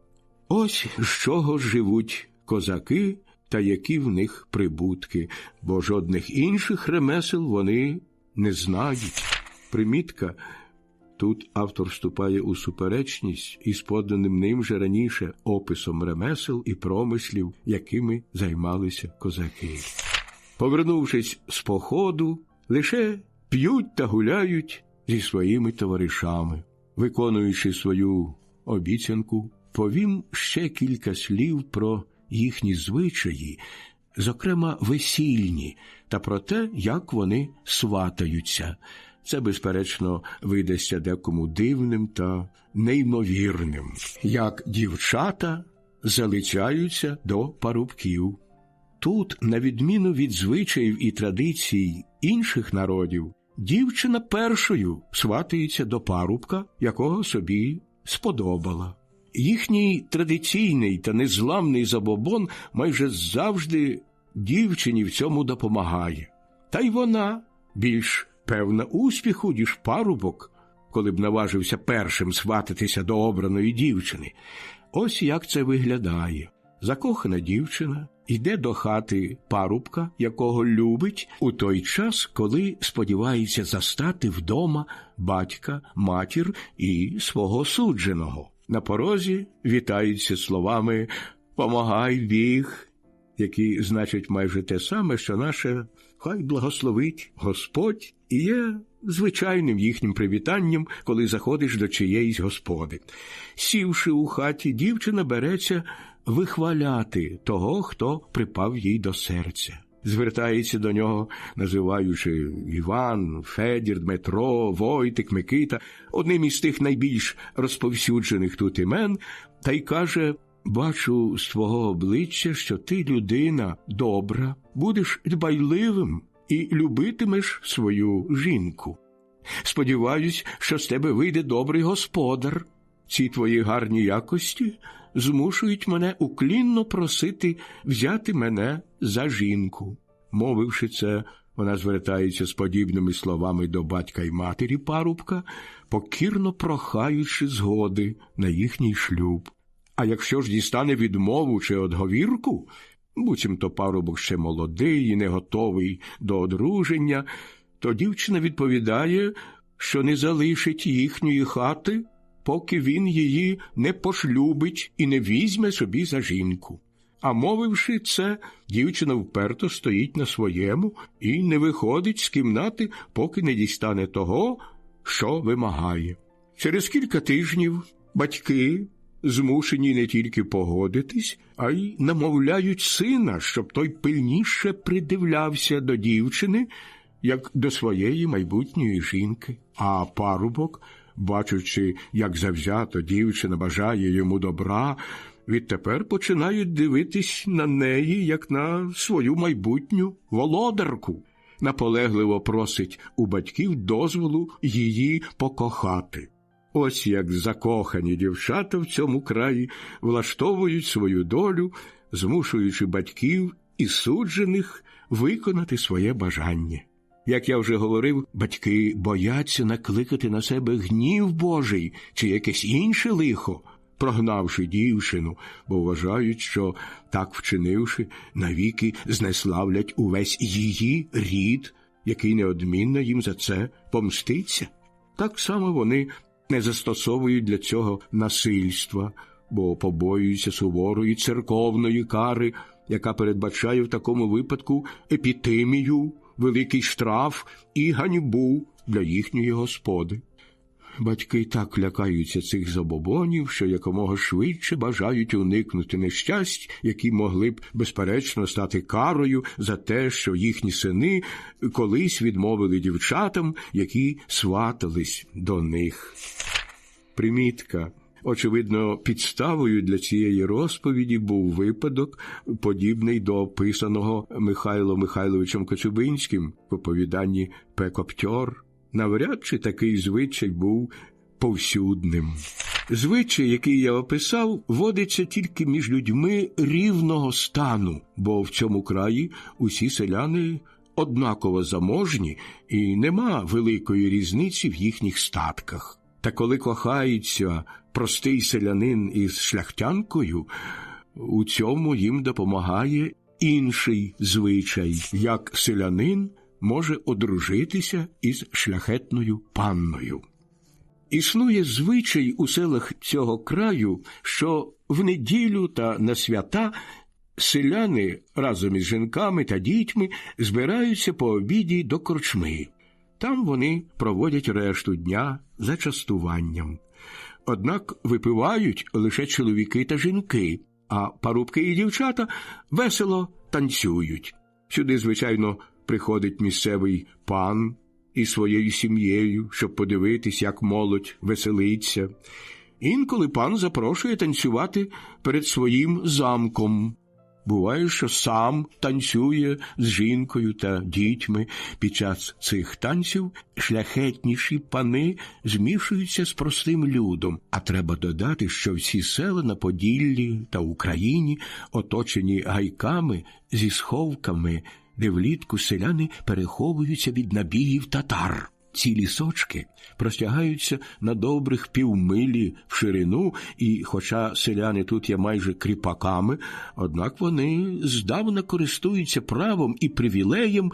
Ось з чого живуть козаки та які в них прибутки, бо жодних інших ремесел вони не знають. Примітка. Тут автор вступає у суперечність із поданим ним же раніше описом ремесел і промислів, якими займалися козаки. Повернувшись з походу, лише п'ють та гуляють зі своїми товаришами. Виконуючи свою обіцянку, повім ще кілька слів про їхні звичаї, зокрема весільні, та про те, як вони сватаються. Це, безперечно, видасться декому дивним та неймовірним, як дівчата залицяються до парубків. Тут, на відміну від звичаїв і традицій інших народів, дівчина першою сватається до парубка, якого собі сподобала. Їхній традиційний та незламний забобон майже завжди дівчині в цьому допомагає. Та й вона більш певна успіху, ніж парубок, коли б наважився першим свататися до обраної дівчини. Ось як це виглядає. Закохана дівчина йде до хати парубка, якого любить, у той час, коли сподівається застати вдома батька, матір і свого судженого. На порозі вітаються словами «Помагай, біг», які значать майже те саме, що наше «Хай благословить Господь» і є звичайним їхнім привітанням, коли заходиш до чиєїсь господи. Сівши у хаті, дівчина береться вихваляти того, хто припав їй до серця. Звертається до нього, називаючи Іван, Федір, Дмитро, Войтик, Микита, одним із тих найбільш розповсюджених тут імен, та й каже: «Бачу з твого обличчя, що ти людина добра, будеш дбайливим і любитимеш свою жінку. Сподіваюсь, що з тебе вийде добрий господар. Ці твої гарні якості змушують мене уклінно просити взяти мене за жінку». Мовивши це, вона звертається з подібними словами до батька й матері парубка, покірно прохаючи згоди на їхній шлюб. А якщо ж дістане відмову чи одговірку, буцімто парубок ще молодий і не готовий до одруження, то дівчина відповідає, що не залишить їхньої хати, поки він її не пошлюбить і не візьме собі за жінку. А мовивши це, дівчина вперто стоїть на своєму і не виходить з кімнати, поки не дістане того, що вимагає. Через кілька тижнів батьки змушені не тільки погодитись, а й намовляють сина, щоб той пильніше придивлявся до дівчини, як до своєї майбутньої жінки. А парубок бачачи, як завзято дівчина бажає йому добра, відтепер починають дивитись на неї, як на свою майбутню володарку. Наполегливо просить у батьків дозволу її покохати. Ось як закохані дівчата в цьому краї влаштовують свою долю, змушуючи батьків і суджених виконати своє бажання. Як я вже говорив, батьки бояться накликати на себе гнів Божий чи якесь інше лихо, прогнавши дівчину, бо вважають, що, так вчинивши, навіки знеславлять увесь її рід, який неодмінно їм за це помститься. Так само вони не застосовують для цього насильства, бо побоюються суворої церковної кари, яка передбачає в такому випадку епітимію, великий штраф і ганьбу для їхньої господи. Батьки так лякаються цих забобонів, що якомога швидше бажають уникнути нещасть, які могли б, безперечно, стати карою за те, що їхні сини колись відмовили дівчатам, які сватались до них. Примітка. Очевидно, підставою для цієї розповіді був випадок, подібний до описаного Михайлом Михайловичем Коцюбинським в оповіданні «Пе Коптьор». Навряд чи такий звичай був повсюдним. Звичай, який я описав, водиться тільки між людьми рівного стану, бо в цьому краї усі селяни однаково заможні і нема великої різниці в їхніх статках. Та коли кохається простий селянин із шляхтянкою, у цьому їм допомагає інший звичай, як селянин може одружитися із шляхетною панною. Існує звичай у селах цього краю, що в неділю та на свята селяни разом із жінками та дітьми збираються по обіді до корчми. Там вони проводять решту дня за частуванням. Однак випивають лише чоловіки та жінки, а парубки і дівчата весело танцюють. Сюди, звичайно, приходить місцевий пан із своєю сім'єю, щоб подивитись, як молодь веселиться. Інколи пан запрошує танцювати перед своїм замком. Буває, що сам танцює з жінкою та дітьми. Під час цих танців шляхетніші пани змішуються з простим людом. А треба додати, що всі села на Поділлі та Україні оточені гайками зі сховками, де влітку селяни переховуються від набігів татар. Ці лісочки простягаються на добрих півмилі в ширину, і хоча селяни тут є майже кріпаками, однак вони здавна користуються правом і привілеєм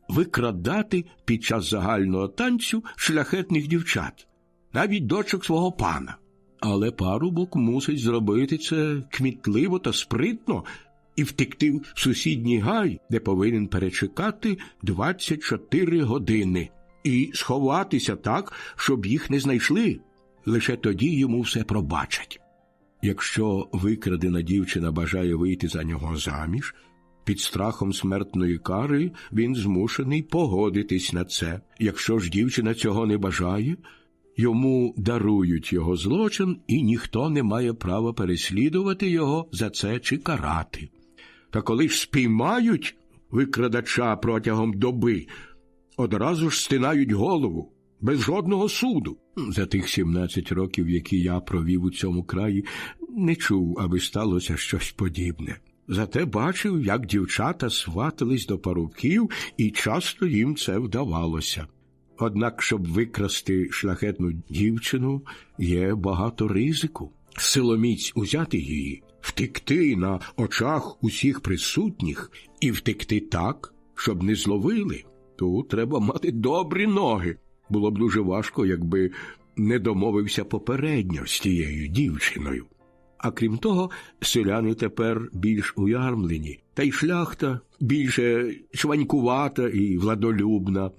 викрадати під час загального танцю шляхетних дівчат, навіть дочок свого пана. Але парубок мусить зробити це кмітливо та спритно і втекти в сусідній гай, де повинен перечекати 24 години. І сховатися так, щоб їх не знайшли. Лише тоді йому все пробачать. Якщо викрадена дівчина бажає вийти за нього заміж, під страхом смертної кари він змушений погодитись на це. Якщо ж дівчина цього не бажає, йому дарують його злочин, і ніхто не має права переслідувати його за це чи карати. Та коли ж спіймають викрадача протягом доби, одразу ж стинають голову, без жодного суду. За тих 17 років, які я провів у цьому краї, не чув, аби сталося щось подібне. Зате бачив, як дівчата сватались до парубків, і часто їм це вдавалося. Однак, щоб викрасти шляхетну дівчину, є багато ризику. Силоміць узяти її, втекти на очах усіх присутніх і втекти так, щоб не зловили. Тут треба мати добрі ноги. Було б дуже важко, якби не домовився попередньо з тією дівчиною. А крім того, селяни тепер більш уярмлені, та й шляхта більше чванькувата і владолюбна.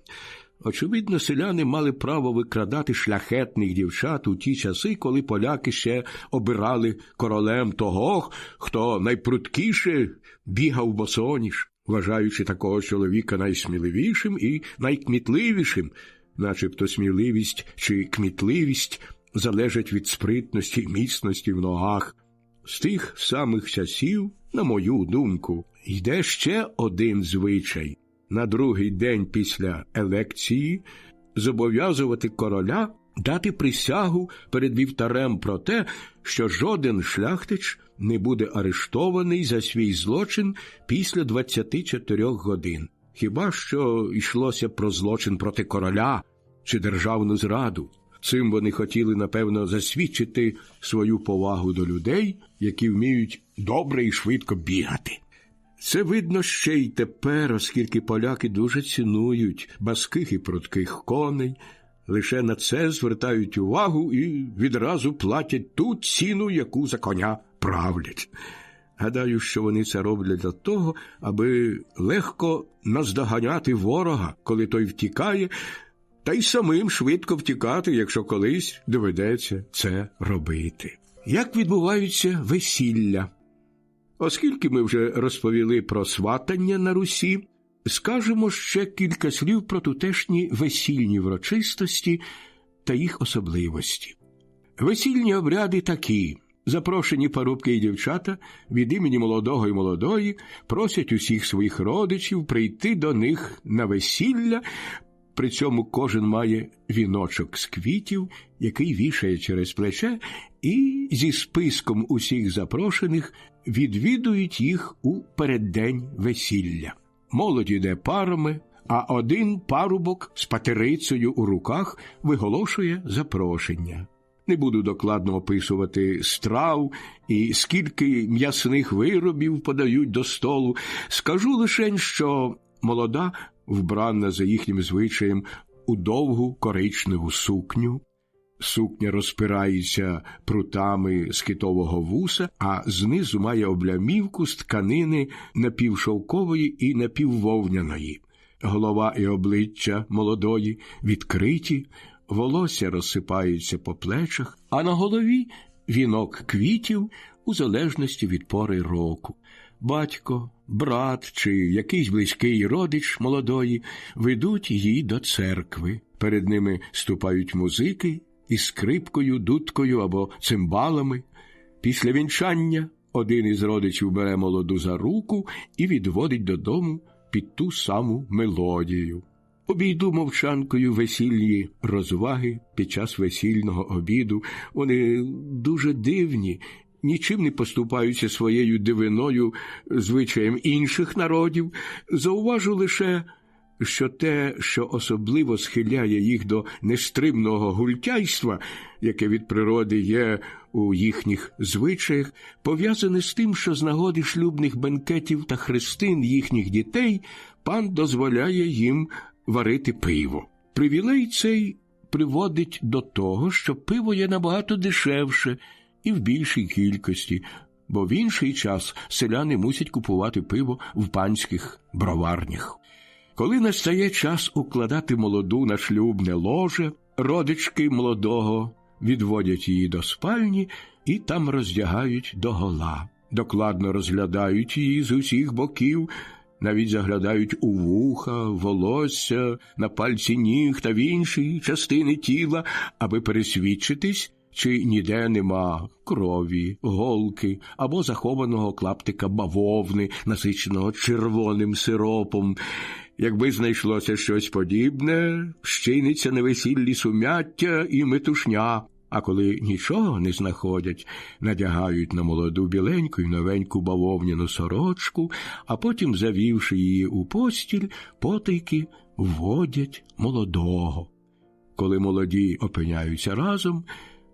Очевидно, селяни мали право викрадати шляхетних дівчат у ті часи, коли поляки ще обирали королем того, хто найпруткіше бігав босоніж, вважаючи такого чоловіка найсміливішим і найкмітливішим, начебто сміливість чи кмітливість залежать від спритності й міцності в ногах. З тих самих часів, на мою думку, йде ще один звичай. На другий день після елекції зобов'язувати короля дати присягу перед вівтарем про те, що жоден шляхтич не буде арештований за свій злочин після 24 годин. Хіба що йшлося про злочин проти короля чи державну зраду. Цим вони хотіли, напевно, засвідчити свою повагу до людей, які вміють добре і швидко бігати. Це видно ще й тепер, оскільки поляки дуже цінують баских і прутких коней, лише на це звертають увагу і відразу платять ту ціну, яку за коня правлять. Гадаю, що вони це роблять для того, аби легко наздоганяти ворога, коли той втікає, та й самим швидко втікати, якщо колись доведеться це робити. Як відбуваються весілля? Оскільки ми вже розповіли про сватання на Русі, скажемо ще кілька слів про тутешні весільні врочистості та їх особливості. Весільні обряди такі. Запрошені парубки і дівчата від імені молодого і молодої просять усіх своїх родичів прийти до них на весілля. При цьому кожен має віночок з квітів, який вішає через плече, і зі списком усіх запрошених відвідують їх у переддень весілля. Молодь іде парами, а один парубок з патерицею у руках виголошує запрошення. Не буду докладно описувати страв і скільки м'ясних виробів подають до столу. Скажу лише, що молода вбрана за їхнім звичаєм у довгу коричневу сукню. Сукня розпирається прутами з китового вуса, а знизу має облямівку з тканини напівшовкової і напіввовняної. Голова і обличчя молодої відкриті, волосся розсипаються по плечах, а на голові вінок квітів у залежності від пори року. Батько, брат чи якийсь близький родич молодої ведуть її до церкви. Перед ними ступають музики із скрипкою, дудкою або цимбалами. Після вінчання один із родичів бере молоду за руку і відводить додому під ту саму мелодію. Обійду мовчанкою весільні розваги під час весільного обіду. Вони дуже дивні, нічим не поступаються своєю дивиною звичаєм інших народів. Зауважу лише, що те, що особливо схиляє їх до нестримного гультяйства, яке від природи є у їхніх звичаях, пов'язане з тим, що з нагоди шлюбних бенкетів та хрестин їхніх дітей пан дозволяє їм варити пиво. Привілей цей приводить до того, що пиво є набагато дешевше і в більшій кількості, бо в інший час селяни мусять купувати пиво в панських броварнях. Коли настає час укладати молоду на шлюбне ложе, родички молодого відводять її до спальні і там роздягають догола. Докладно розглядають її з усіх боків, навіть заглядають у вуха, волосся, на пальці ніг та в інші частини тіла, аби пересвідчитись, чи ніде нема крові, голки або захованого клаптика бавовни, насиченого червоним сиропом. Якби знайшлося щось подібне, щиниться на весіллі сумяття і метушня. А коли нічого не знаходять, надягають на молоду біленьку й новеньку бавовняну сорочку, а потім, завівши її у постіль, потайки вводять молодого. Коли молоді опиняються разом,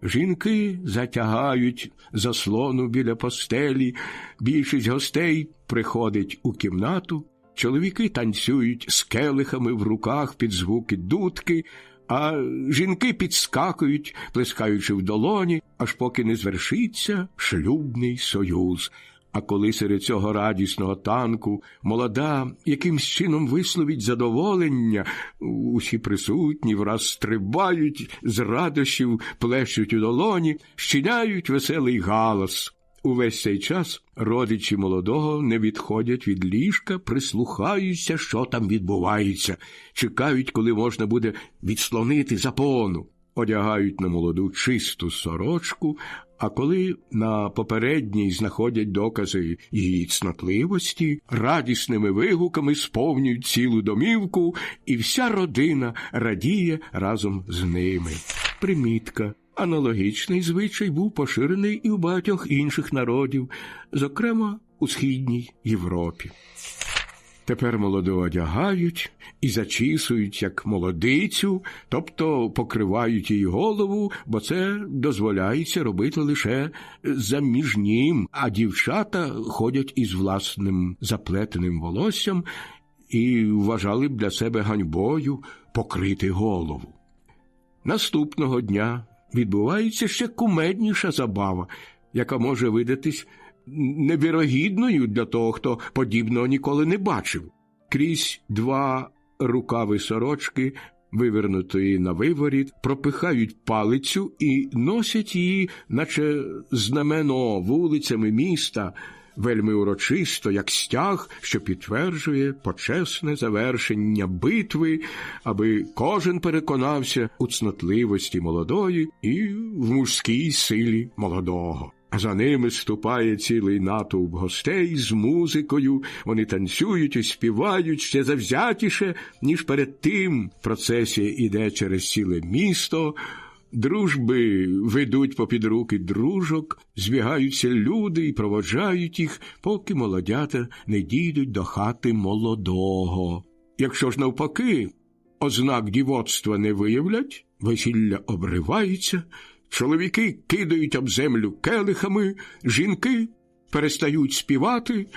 жінки затягають заслону біля постелі, більшість гостей приходить у кімнату, чоловіки танцюють з келихами в руках під звуки дудки, а жінки підскакують, плескаючи в долоні, аж поки не звершиться шлюбний союз. А коли серед цього радісного танку молода якимсь чином висловить задоволення, усі присутні враз стрибають з радощів, плещуть у долоні, щиняють веселий галас. Увесь цей час родичі молодого не відходять від ліжка, прислухаються, що там відбувається, чекають, коли можна буде відслонити запону. Одягають на молоду чисту сорочку, а коли на попередній знаходять докази її цнотливості, радісними вигуками сповнюють цілу домівку, і вся родина радіє разом з ними. Примітка. Аналогічний звичай був поширений і у багатьох інших народів, зокрема у Східній Європі. Тепер молоду одягають і зачісують як молодицю, тобто покривають її голову, бо це дозволяється робити лише заміжнім, а дівчата ходять із власним заплетеним волоссям і вважали б для себе ганьбою покрити голову. Наступного дня відбувається ще кумедніша забава, яка може видатись невірогідною для того, хто подібного ніколи не бачив. Крізь два рукави сорочки, вивернутої на виворіт, пропихають палицю і носять її, наче знамено, вулицями міста, вельми урочисто, як стяг, що підтверджує почесне завершення битви, аби кожен переконався у цнотливості молодої і в мужській силі молодого. А за ними ступає цілий натовп гостей з музикою, вони танцюють і співають ще завзятіше, ніж перед тим. Процесія іде через ціле місто, дружби ведуть попід руки дружок, збігаються люди і проводжають їх, поки молодята не дійдуть до хати молодого. Якщо ж навпаки ознак дівоцтва не виявлять, весілля обривається, чоловіки кидають об землю келихами, жінки перестають співати,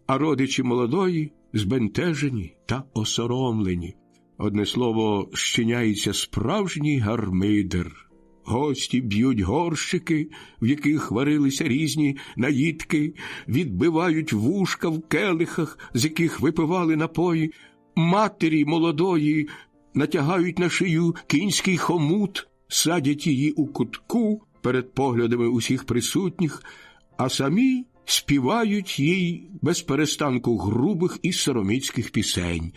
а родичі молодої збентежені та осоромлені. Одне слово, щиняється справжній гармидер. Гості б'ють горщики, в яких варилися різні наїдки, відбивають вушка в келихах, з яких випивали напої. Матері молодої натягають на шию кінський хомут, садять її у кутку перед поглядами усіх присутніх, а самі співають їй без перестанку грубих і сороміцьких пісень.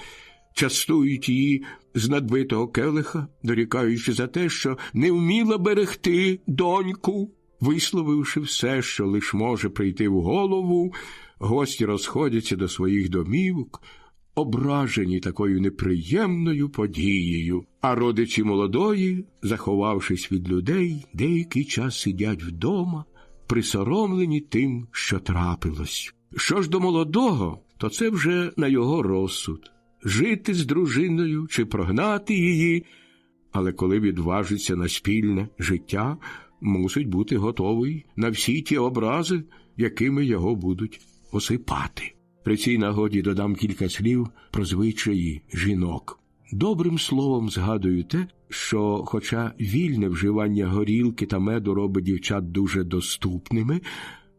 Частують її з надбитого келиха, дорікаючи за те, що не вміла берегти доньку. Висловивши все, що лиш може прийти в голову, гості розходяться до своїх домівок, ображені такою неприємною подією. А родичі молодої, заховавшись від людей, деякий час сидять вдома, присоромлені тим, що трапилось. Що ж до молодого, то це вже на його розсуд. Жити з дружиною чи прогнати її, але коли відважиться на спільне життя, мусить бути готовий на всі ті образи, якими його будуть осипати. При цій нагоді додам кілька слів про звичаї жінок. Добрим словом згадую те, що, хоча вільне вживання горілки та меду робить дівчат дуже доступними,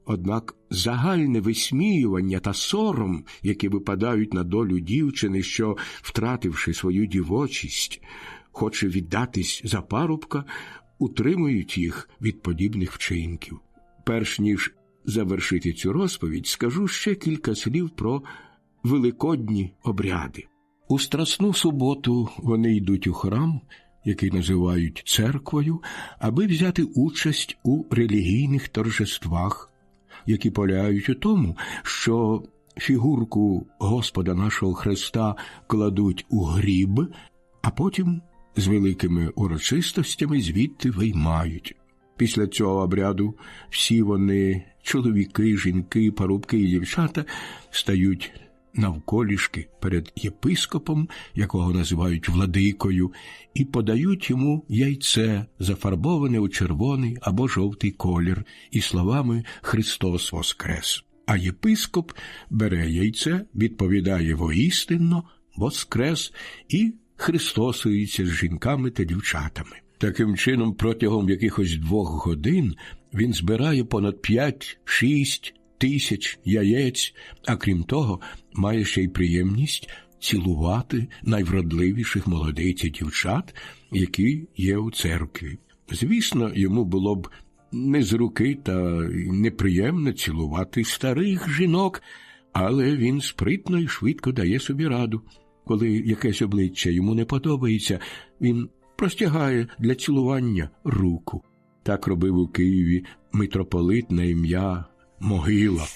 однак загальне висміювання та сором, які випадають на долю дівчини, що, втративши свою дівочість, хоче віддатись за парубка, утримують їх від подібних вчинків. Перш ніж завершити цю розповідь, скажу ще кілька слів про великодні обряди. У Страсну суботу вони йдуть у храм, який називають церквою, аби взяти участь у релігійних торжествах, які полягають у тому, що фігурку Господа нашого Христа кладуть у гріб, а потім з великими урочистостями звідти виймають. Після цього обряду всі вони, чоловіки, жінки, парубки і дівчата, стають навколішки перед єпископом, якого називають владикою, і подають йому яйце, зафарбоване у червоний або жовтий колір, і словами «Христос воскрес». А єпископ бере яйце, відповідає «Воістинно воскрес» і христосується з жінками та дівчатами. Таким чином, протягом якихось 2 годин він збирає понад 5-6 тисяч яєць, а крім того, має ще й приємність цілувати найвродливіших молодиць і дівчат, які є у церкві. Звісно, йому було б не з руки та неприємно цілувати старих жінок, але він спритно і швидко дає собі раду. Коли якесь обличчя йому не подобається, він простягає для цілування руку. Так робив у Києві митрополит на ім'я Могила.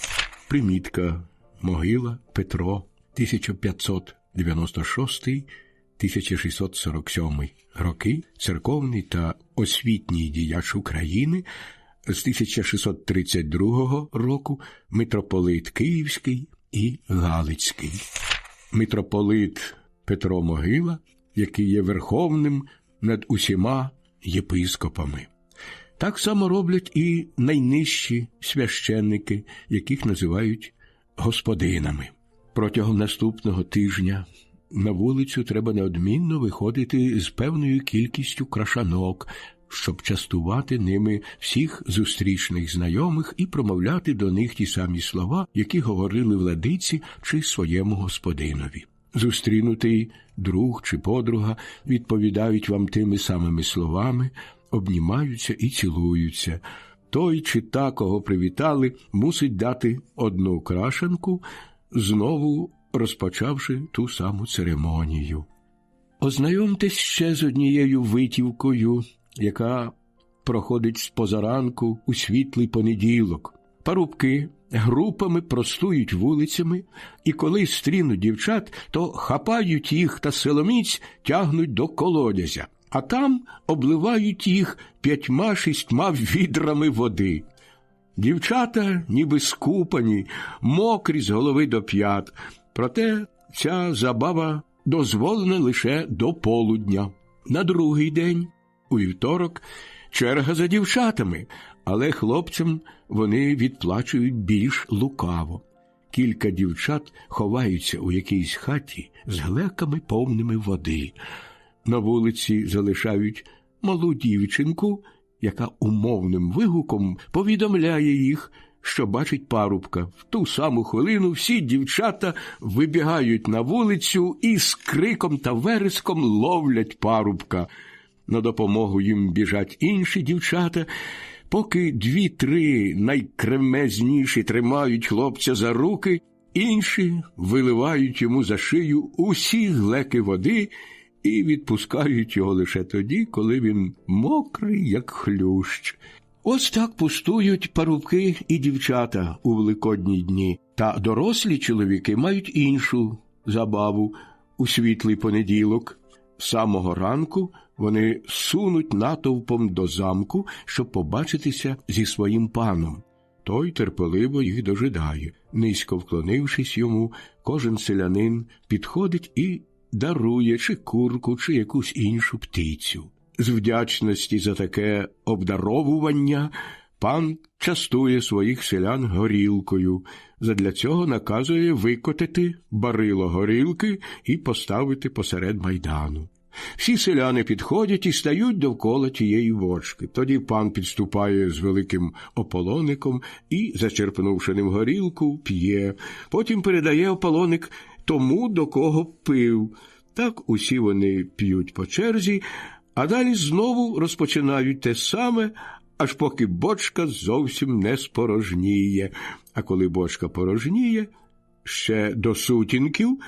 Примітка: Могила Петро, 1596-1647 роки, церковний та освітній діяч України, з 1632 року митрополит Київський і Галицький. Митрополит Петро Могила, який є верховним над усіма єпископами. Так само роблять і найнижчі священники, яких називають господинами. Протягом наступного тижня на вулицю треба неодмінно виходити з певною кількістю крашанок, щоб частувати ними всіх зустрічних знайомих і промовляти до них ті самі слова, які говорили владиці чи своєму господинові. Зустрінутий друг чи подруга відповідають вам тими самими словами, обнімаються і цілуються. Той чи та, кого привітали, мусить дати одну крашанку, знову розпочавши ту саму церемонію. Ознайомтесь ще з однією витівкою, яка проходить з позаранку у світлий понеділок. Парубки групами простують вулицями, і коли стрінуть дівчат, то хапають їх та силоміць тягнуть до колодязя, а там обливають їх 5-6 відрами води. Дівчата ніби скупані, мокрі з голови до п'ят, проте ця забава дозволена лише до полудня. На другий день, у вівторок, черга за дівчатами, але хлопцям вони відплачують більш лукаво. Кілька дівчат ховаються у якійсь хаті з глеками повними води. На вулиці залишають малу дівчинку, яка умовним вигуком повідомляє їх, що бачить парубка. В ту саму хвилину всі дівчата вибігають на вулицю і з криком та вереском ловлять парубка. На допомогу їм біжать інші дівчата, поки 2-3 найкремезніші тримають хлопця за руки, інші виливають йому за шию усі глеки води і відпускають його лише тоді, коли він мокрий, як хлющ. Ось так пустують парубки і дівчата у великодні дні. Та дорослі чоловіки мають іншу забаву у світлий понеділок. З самого ранку вони сунуть натовпом до замку, щоб побачитися зі своїм паном. Той терпеливо їх дожидає. Низько вклонившись йому, кожен селянин підходить і дарує чи курку, чи якусь іншу птицю. З вдячності за таке обдаровування пан частує своїх селян горілкою. Задля цього наказує викотити барило горілки і поставити посеред майдану. Всі селяни підходять і стають довкола тієї бочки. Тоді пан підступає з великим ополоником і, зачерпнувши ним горілку, п'є. Потім передає ополоник тому, до кого пив. Так усі вони п'ють по черзі, а далі знову розпочинають те саме, аж поки бочка зовсім не спорожніє. А коли бочка порожніє, ще до сутінків,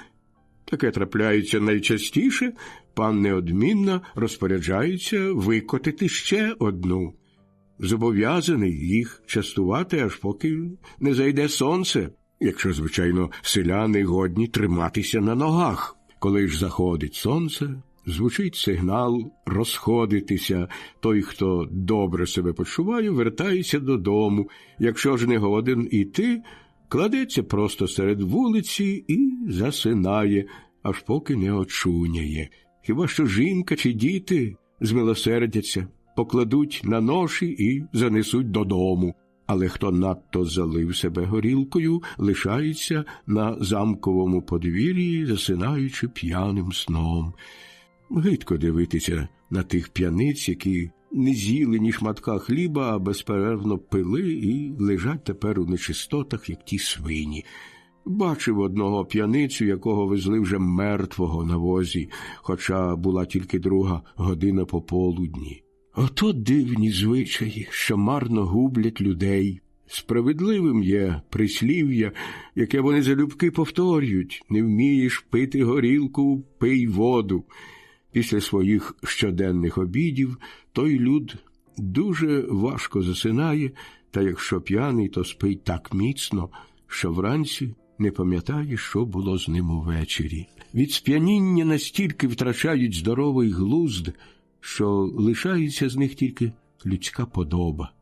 таке трапляється найчастіше, пан неодмінно розпоряджається викотити ще одну. Зобов'язаний їх частувати, аж поки не зайде сонце, якщо, звичайно, селяни годні триматися на ногах. Коли ж заходить сонце, звучить сигнал розходитися. Той, хто добре себе почуває, вертається додому. Якщо ж не годен іти, кладеться просто серед вулиці і засинає, аж поки не очуняє. Хіба що жінка чи діти змилосердяться, покладуть на ноші і занесуть додому. Але хто надто залив себе горілкою, лишається на замковому подвір'ї, засинаючи п'яним сном. Гидко дивитися на тих п'яниць, які не з'їли ні шматка хліба, а безперервно пили і лежать тепер у нечистотах, як ті свині. Бачив одного п'яницю, якого везли вже мертвого на возі, хоча була тільки 2 година пополудні. Ото дивні звичаї, що марно гублять людей. Справедливим є прислів'я, яке вони залюбки повторюють: не вмієш пити горілку, пий воду. Після своїх щоденних обідів той люд дуже важко засинає, та якщо п'яний, то спить так міцно, що вранці не пам'ятає, що було з ним увечері. Від сп'яніння настільки втрачають здоровий глузд, що лишається з них тільки людська подоба.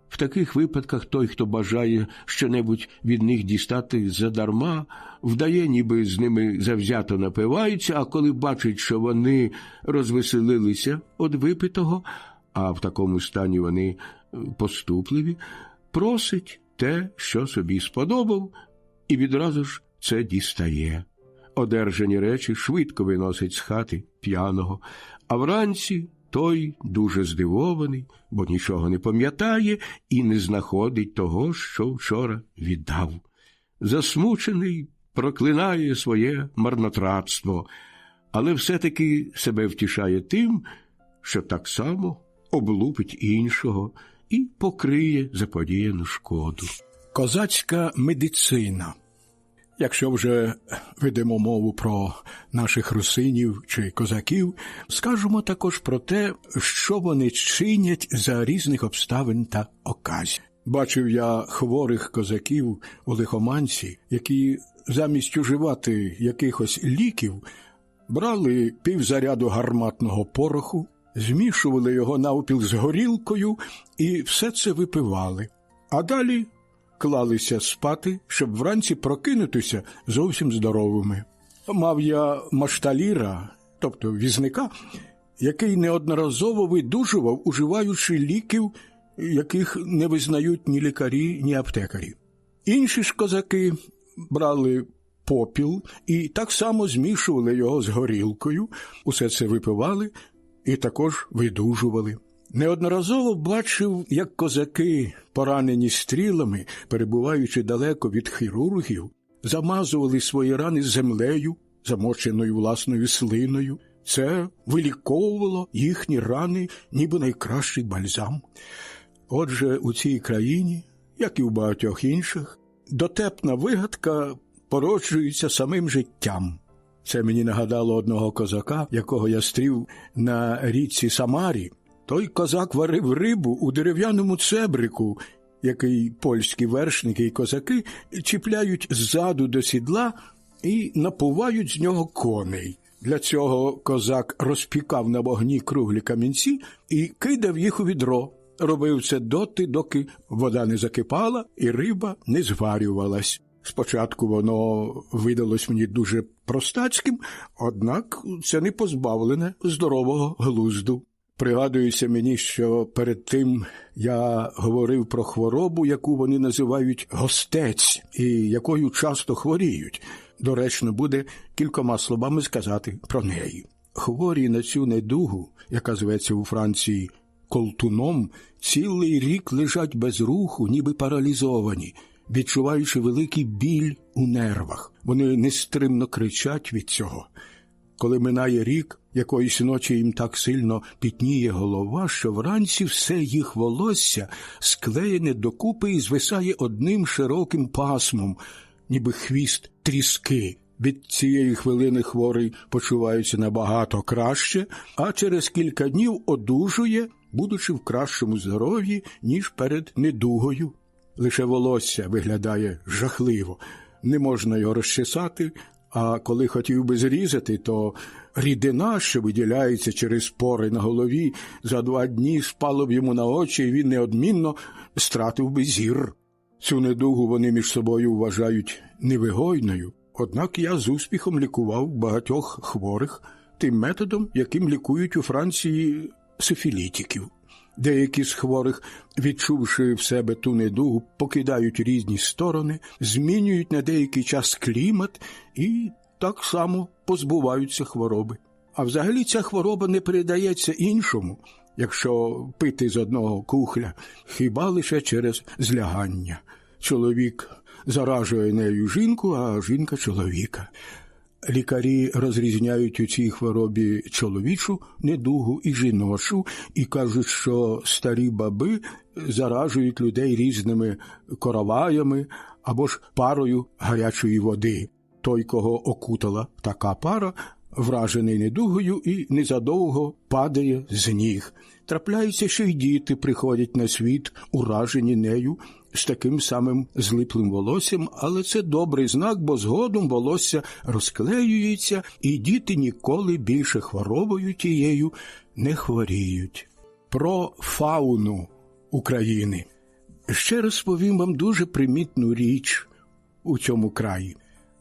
В таких випадках той, хто бажає щонебудь від них дістати задарма, вдає, ніби з ними завзято напивається, а коли бачить, що вони розвеселилися від випитого, а в такому стані вони поступливі, просить те, що собі сподобав, і відразу ж це дістає. Одержані речі швидко виносить з хати п'яного, а вранці той дуже здивований, бо нічого не пам'ятає і не знаходить того, що вчора віддав. Засмучений проклинає своє марнотратство, але все-таки себе втішає тим, що так само облупить іншого і покриє заподіяну шкоду. Козацька медицина. Якщо вже ведемо мову про наших русинів чи козаків, скажемо також про те, що вони чинять за різних обставин та оказій. Бачив я хворих козаків у лихоманці, які замість уживати якихось ліків брали півзаряду гарматного пороху, змішували його навпіл з горілкою і все це випивали. А далі клалися спати, щоб вранці прокинутися зовсім здоровими. Мав я машталіра, тобто візника, який неодноразово видужував, уживаючи ліків, яких не визнають ні лікарі, ні аптекарі. Інші ж козаки брали попіл і так само змішували його з горілкою, усе це випивали і також видужували. Неодноразово бачив, як козаки, поранені стрілами, перебуваючи далеко від хірургів, замазували свої рани землею, замоченою власною слиною. Це виліковувало їхні рани, ніби найкращий бальзам. Отже, у цій країні, як і в багатьох інших, дотепна вигадка породжується самим життям. Це мені нагадало одного козака, якого я стрів на річці Самарі. Той козак варив рибу у дерев'яному цебрику, який польські вершники і козаки чіпляють ззаду до сідла і напувають з нього коней. Для цього козак розпікав на вогні круглі камінці і кидав їх у відро. Робив це доти, доки вода не закипала і риба не зварювалась. Спочатку воно видалось мені дуже простацьким, однак це не позбавлене здорового глузду. Пригадується мені, що перед тим я говорив про хворобу, яку вони називають гостець, і якою часто хворіють. Доречно буде кількома словами сказати про неї. Хворі на цю недугу, яка зветься у Франції колтуном, цілий рік лежать без руху, ніби паралізовані, відчуваючи великий біль у нервах. Вони нестримно кричать від цього. Коли минає рік, якоїсь ночі їм так сильно пітніє голова, що вранці все їх волосся склеєне докупи і звисає одним широким пасмом, ніби хвіст тріски. Від цієї хвилини хворий почувається набагато краще, а через кілька днів одужує, будучи в кращому здоров'ї, ніж перед недугою. Лише волосся виглядає жахливо, не можна його розчесати, а коли хотів би зрізати, то рідина, що виділяється через пори на голові, за 2 дні спало б йому на очі, і він неодмінно стратив би зір. Цю недугу вони між собою вважають невигойною, однак я з успіхом лікував багатьох хворих тим методом, яким лікують у Франції сифілітиків. Деякі з хворих, відчувши в себе ту недугу, покидають різні сторони, змінюють на деякий час клімат і так само позбуваються хвороби. А взагалі ця хвороба не передається іншому, якщо пити з одного кухля, хіба лише через злягання. Чоловік заражує нею жінку, а жінка – чоловіка. Лікарі розрізняють у цій хворобі чоловічу недугу і жіночу, і кажуть, що старі баби заражують людей різними короваями або ж парою гарячої води. Той, кого окутала така пара, вражений недугою і незадовго падає з ніг. Трапляється, що й діти приходять на світ, уражені нею, з таким самим злиплим волоссям, але це добрий знак, бо згодом волосся розклеюється, і діти ніколи більше хворобою тією не хворіють. Про фауну України. Ще розповім вам дуже примітну річ у цьому краї.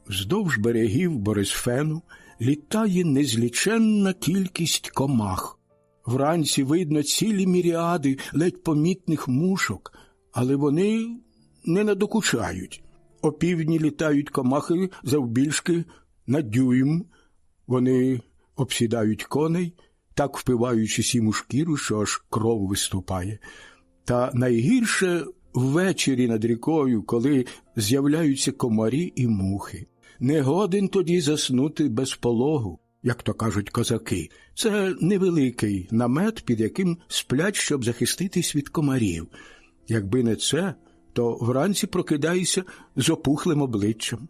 Вздовж берегів Борисфену літає незліченна кількість комах. Вранці видно цілі міріади ледь помітних мушок, але вони не надокучають. Опівдні літають комахи завбільшки на дюйм. Вони обсідають коней, так впиваючись їм у шкіру, що аж кров виступає. Та найгірше ввечері над рікою, коли з'являються комарі і мухи. Не годен тоді заснути без пологу, як то кажуть козаки. Це невеликий намет, під яким сплять, щоб захиститись від комарів. Якби не це, то вранці прокидаєшся з опухлим обличчям.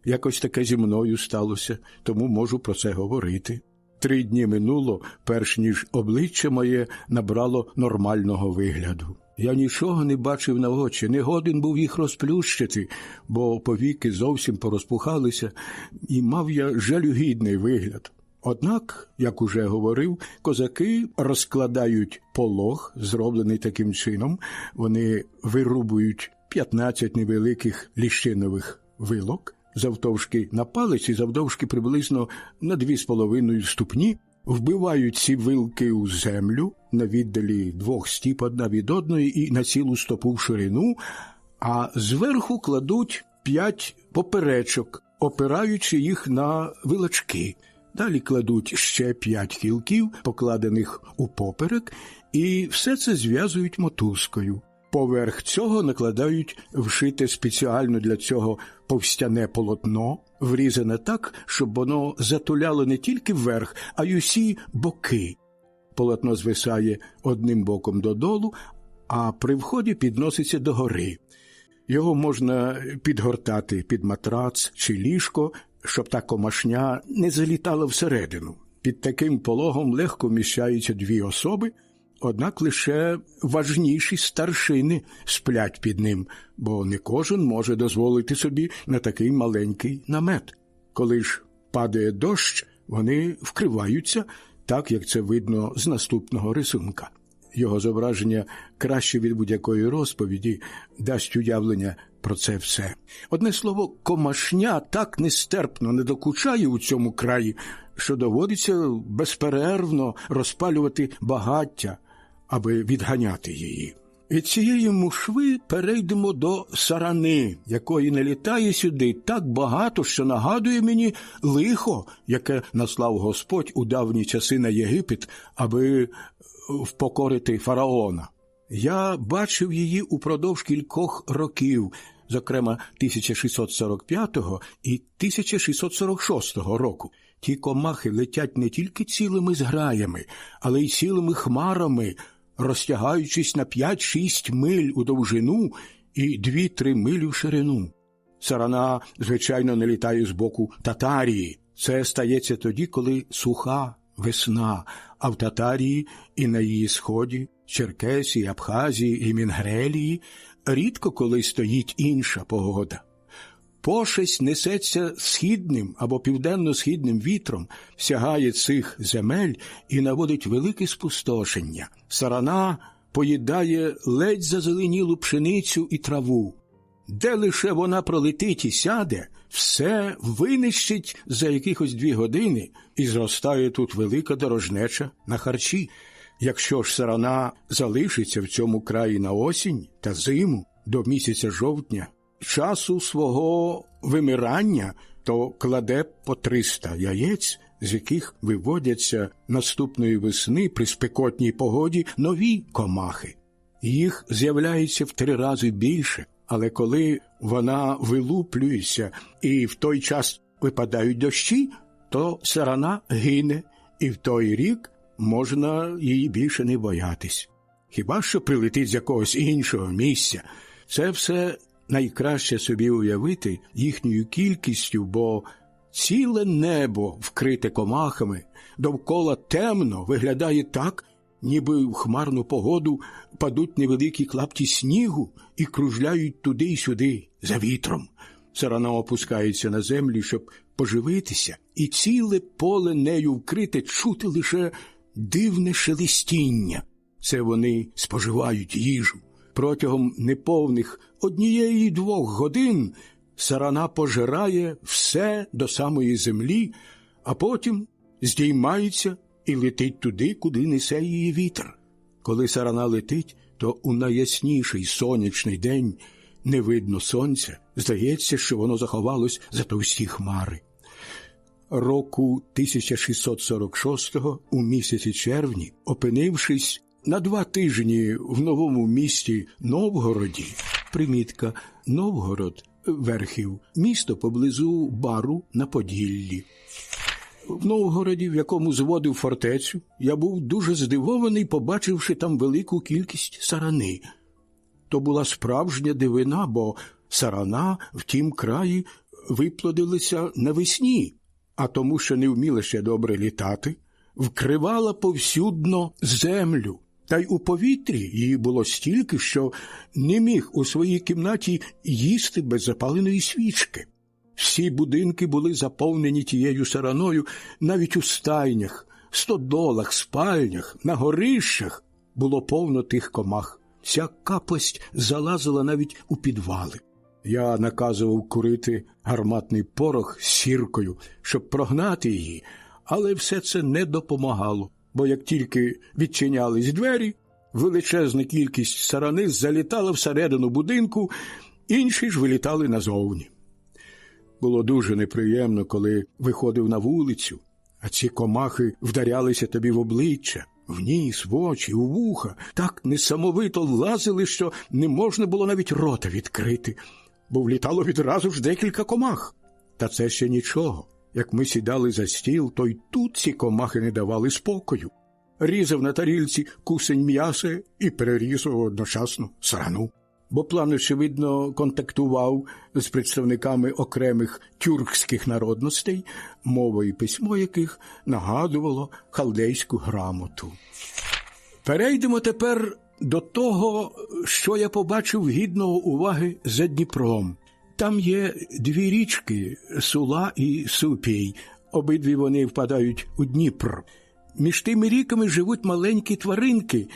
Якось таке зі мною сталося, тому можу про це говорити. 3 дні минуло, перш ніж обличчя моє набрало нормального вигляду. Я нічого не бачив на очі, не годен був їх розплющити, бо повіки зовсім порозпухалися, і мав я жалюгідний вигляд. Однак, як уже говорив, козаки розкладають полог, зроблений таким чином. Вони вирубують 15 невеликих ліщинових вилок, завдовжки на палець і завдовжки приблизно на 2,5 ступні, вбивають ці вилки у землю на віддалі 2 стіп одна від одної і на цілу стопу в ширину, а зверху кладуть 5 поперечок, опираючи їх на вилочки. Далі кладуть ще 5 кілків, покладених упоперек, і все це зв'язують мотузкою. Поверх цього накладають вшите спеціально для цього повстяне полотно, врізане так, щоб воно затуляло не тільки вверх, а й усі боки. Полотно звисає одним боком додолу, а при вході підноситься догори. Його можна підгортати під матрац чи ліжко, щоб та комашня не залітала всередину. Під таким пологом легко вміщаються 2 особи, однак лише важніші старшини сплять під ним, бо не кожен може дозволити собі на такий маленький намет. Коли ж падає дощ, вони вкриваються, так як це видно з наступного рисунка. Його зображення краще від будь-якої розповіді дасть уявлення про це все. Одне слово, комашня так нестерпно не докучає у цьому краї, що доводиться безперервно розпалювати багаття, аби відганяти її. Від цієї мушви перейдемо до сарани, якої налітає сюди так багато, що нагадує мені лихо, яке наслав Господь у давні часи на Єгипет, аби впокорити фараона. Я бачив її упродовж кількох років, зокрема 1645 і 1646 року. Ті комахи летять не тільки цілими зграями, але й цілими хмарами, розтягаючись на 5-6 миль у довжину і 2-3 милі в ширину. Сарана, звичайно, не літає з боку Татарії. Це стається тоді, коли суха весна, а в Татарії і на її сході, Черкесії, Абхазії і Мінгрелії рідко коли стоїть інша погода. Пошесть несеться східним або південно-східним вітром, сягає цих земель і наводить велике спустошення. Сарана поїдає ледь зазеленілу пшеницю і траву. Де лише вона пролетить і сяде, все винищить за якихось 2 години, і зростає тут велика дорожнеча на харчі. Якщо ж сарана залишиться в цьому краї на осінь та зиму до місяця жовтня, часу свого вимирання, то кладе по 300 яєць, з яких виводяться наступної весни при спекотній погоді нові комахи. Їх з'являється в 3 рази більше, але коли вона вилуплюється і в той час випадають дощі, то сарана гине, і в той рік можна її більше не боятись. Хіба що прилетить з якогось іншого місця. Це все найкраще собі уявити їхньою кількістю, бо ціле небо вкрите комахами, довкола темно, виглядає так, ніби в хмарну погоду падуть невеликі клапті снігу і кружляють туди й сюди, за вітром. Сарана опускається на землю, щоб поживитися, і ціле поле нею вкрите чути лише дивне шелестіння. Це вони споживають їжу. Протягом неповних 1-2 годин сарана пожирає все до самої землі, а потім здіймається і летить туди, куди несе її вітер. Коли сарана летить, то у найясніший сонячний день не видно сонця, здається, що воно заховалось за товсті хмари. Року 1646-го, у місяці червні, опинившись на 2 тижні в новому місті Новгороді, примітка Новгород, Верхів, місто поблизу Бару на Поділлі. В Новгороді, в якому зводив фортецю, я був дуже здивований, побачивши там велику кількість сарани. То була справжня дивина, бо сарана в тім краї виплодилася навесні, а тому, що не вміла ще добре літати, вкривала повсюдно землю. Та й у повітрі її було стільки, що не міг у своїй кімнаті їсти без запаленої свічки. Всі будинки були заповнені тією сараною, навіть у стайнях, стодолах, спальнях, на горищах було повно тих комах. Ця капость залазила навіть у підвали. Я наказував курити гарматний порох з сіркою, щоб прогнати її, але все це не допомагало, бо як тільки відчинялись двері, величезна кількість сарани залітала всередину будинку, інші ж вилітали назовні. Було дуже неприємно, коли виходив на вулицю, а ці комахи вдарялися тобі в обличчя, в ніс, в очі, у вуха, так несамовито лазили, що не можна було навіть рота відкрити, бо влітало відразу ж декілька комах. Та це ще нічого. Як ми сідали за стіл, то й тут ці комахи не давали спокою. Різав на тарілці кусень м'яса і перерізав одночасно сарану. Бо план, очевидно, контактував з представниками окремих тюркських народностей, мова і письмо яких нагадувало халдейську грамоту. Перейдемо тепер до того, що я побачив гідного уваги за Дніпром. Там є 2 річки – Сула і Супій. Обидві вони впадають у Дніпр. Між тими ріками живуть маленькі тваринки,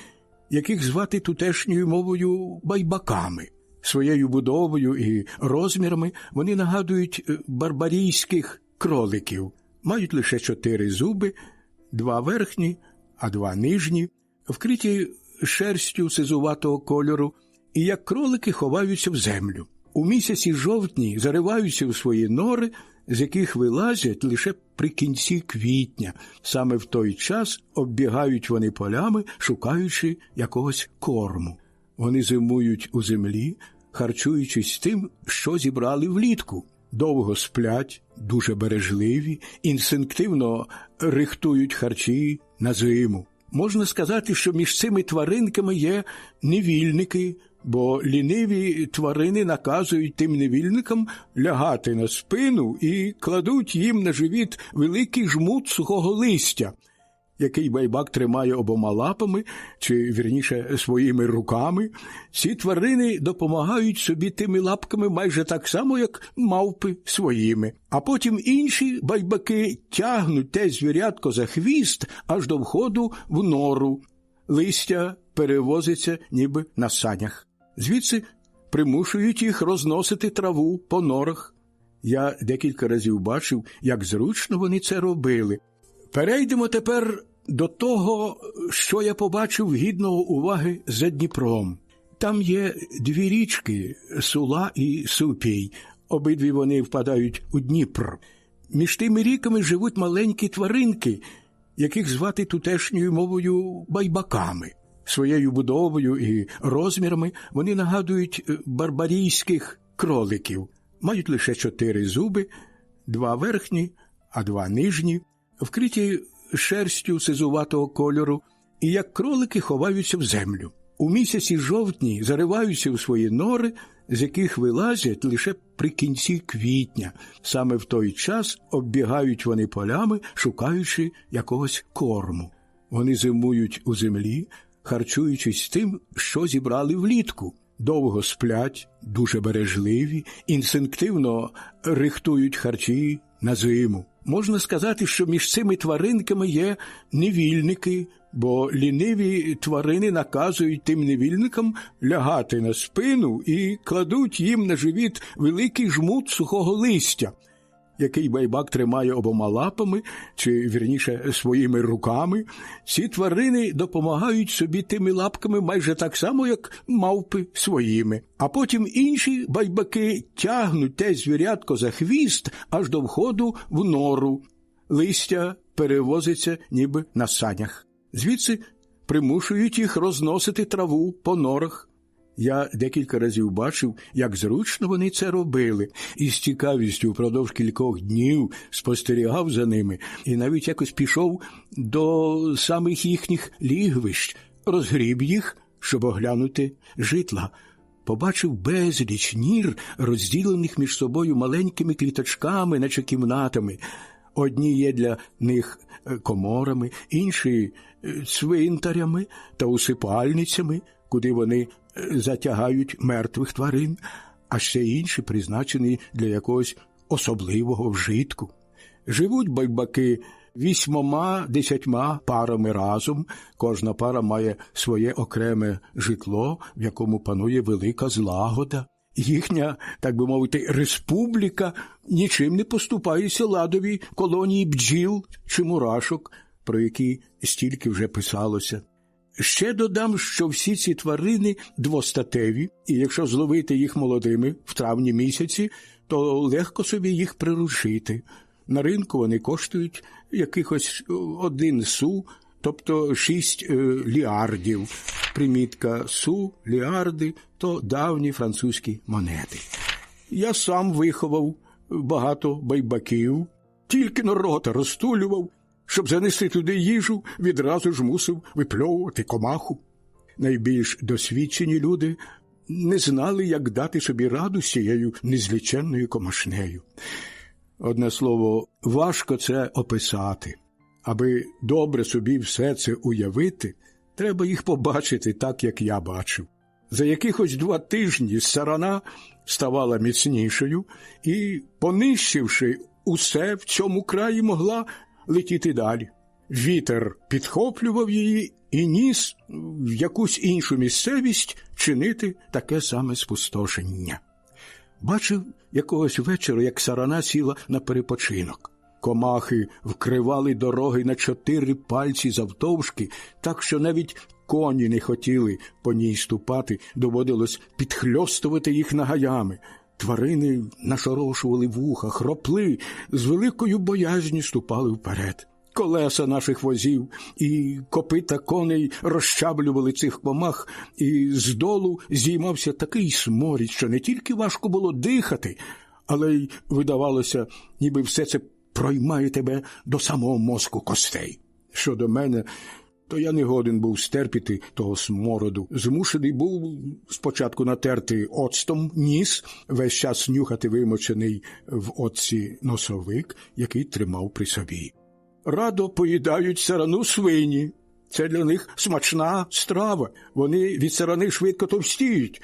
яких звати тутешньою мовою байбаками. Своєю будовою і розмірами вони нагадують барбарійських кроликів. Мають лише 4 зуби, 2 верхні, а 2 нижні, вкриті шерстю сизуватого кольору, і як кролики ховаються в землю. У місяці жовтні зариваються в свої нори, з яких вилазять лише при кінці квітня. Саме в той час оббігають вони полями, шукаючи якогось корму. Вони зимують у землі, харчуючись тим, що зібрали влітку. Довго сплять, дуже бережливі, інстинктивно рихтують харчі на зиму. Можна сказати, що між цими тваринками є невільники, бо ліниві тварини наказують тим невільникам лягати на спину і кладуть їм на живіт великий жмут сухого листя, який байбак тримає обома лапами, чи, вірніше, своїми руками. Ці тварини допомагають собі тими лапками майже так само, як мавпи своїми. А потім інші байбаки тягнуть те звірятко за хвіст аж до входу в нору. Листя перевозиться ніби на санях. Звідси примушують їх розносити траву по норах. Я декілька разів бачив, як зручно вони це робили. Перейдемо тепер до того, що я побачив гідного уваги за Дніпром. Там є 2 річки – Сула і Супій. Обидві вони впадають у Дніпр. Між тими ріками живуть маленькі тваринки, яких звати тутешньою мовою байбаками. Своєю будовою і розмірами вони нагадують барбарійських кроликів. Мають лише 4 зуби, 2 верхні, а 2 нижні, вкриті шерстю сизуватого кольору, і як кролики ховаються в землю. У місяці жовтні зариваються в свої нори, з яких вилазять лише при кінці квітня. Саме в той час оббігають вони полями, шукаючи якогось корму. Вони зимують у землі, харчуючись тим, що зібрали влітку. Довго сплять, дуже бережливі, інстинктивно рихтують харчі на зиму. Можна сказати, що між цими тваринками є невільники, бо ліниві тварини наказують тим невільникам лягати на спину і кладуть їм на живіт великий жмут сухого листя, який байбак тримає обома лапами, чи, вірніше, своїми руками. Ці тварини допомагають собі тими лапками майже так само, як мавпи своїми. А потім інші байбаки тягнуть те звірятко за хвіст аж до входу в нору. Листя перевозиться ніби на санях. Звідси примушують їх розносити траву по норах. Я декілька разів бачив, як зручно вони це робили, і з цікавістю впродовж кількох днів спостерігав за ними, і навіть якось пішов до самих їхніх лігвищ, розгріб їх, щоб оглянути житла. Побачив безліч нір, розділених між собою маленькими кліточками, наче кімнатами. Одні є для них коморами, інші – цвинтарями та усипальницями, куди вони затягають мертвих тварин, а ще інші призначені для якогось особливого вжитку. Живуть байбаки 8-10 парами разом, кожна пара має своє окреме житло, в якому панує велика злагода. Їхня, так би мовити, республіка нічим не поступається ладовій колонії бджіл чи мурашок, про які стільки вже писалося. Ще додам, що всі ці тварини двостатеві, і якщо зловити їх молодими в травні місяці, то легко собі їх приручити. На ринку вони коштують якихось 1 су, тобто 6 ліардів. Примітка су, ліарди – то давні французькі монети. Я сам виховав багато байбаків, тільки на рота розтулював, щоб занести туди їжу, відразу ж мусив випльовувати комаху. Найбільш досвідчені люди не знали, як дати собі раду з цією незліченною комашнею. Одне слово, важко це описати. Аби добре собі все це уявити, треба їх побачити так, як я бачив. За якихось 2 тижні сарана ставала міцнішою і, понищивши усе в цьому краї, могла летіти далі. Вітер підхоплював її і ніс в якусь іншу місцевість чинити таке саме спустошення. Бачив якогось вечора, як сарана сіла на перепочинок. Комахи вкривали дороги на 4 пальці завтовшки, так що навіть коні не хотіли по ній ступати, доводилось підхльостувати їх нагаями. Тварини нашорошували вуха, хропли, з великою боязнью ступали вперед. Колеса наших возів і копита коней розчаблювали цих комах, і здолу здіймався такий сморід, що не тільки важко було дихати, але й видавалося, ніби все це проймає тебе до самого мозку костей. Щодо мене, то я не годен був стерпіти того смороду. Змушений був спочатку натерти оцтом ніс, весь час нюхати вимочений в оцці носовик, який тримав при собі. Радо поїдають сарану свині. Це для них смачна страва. Вони від сарани швидко товстіють.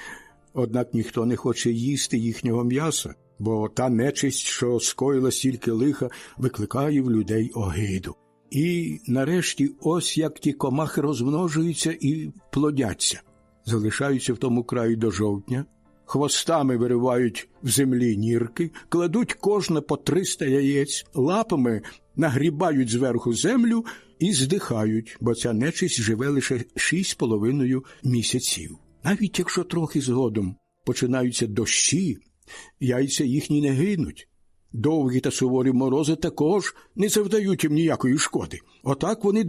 Однак ніхто не хоче їсти їхнього м'яса, бо та нечисть, що скоїла стільки лиха, викликає в людей огиду. І нарешті ось як ті комахи розмножуються і плодяться. Залишаються в тому краї до жовтня, хвостами виривають в землі нірки, кладуть кожне по 300 яєць, лапами нагрібають зверху землю і здихають, бо ця нечисть живе лише 6,5 місяців. Навіть якщо трохи згодом починаються дощі, яйця їхні не гинуть. Довгі та суворі морози також не завдають їм ніякої шкоди. Отак вони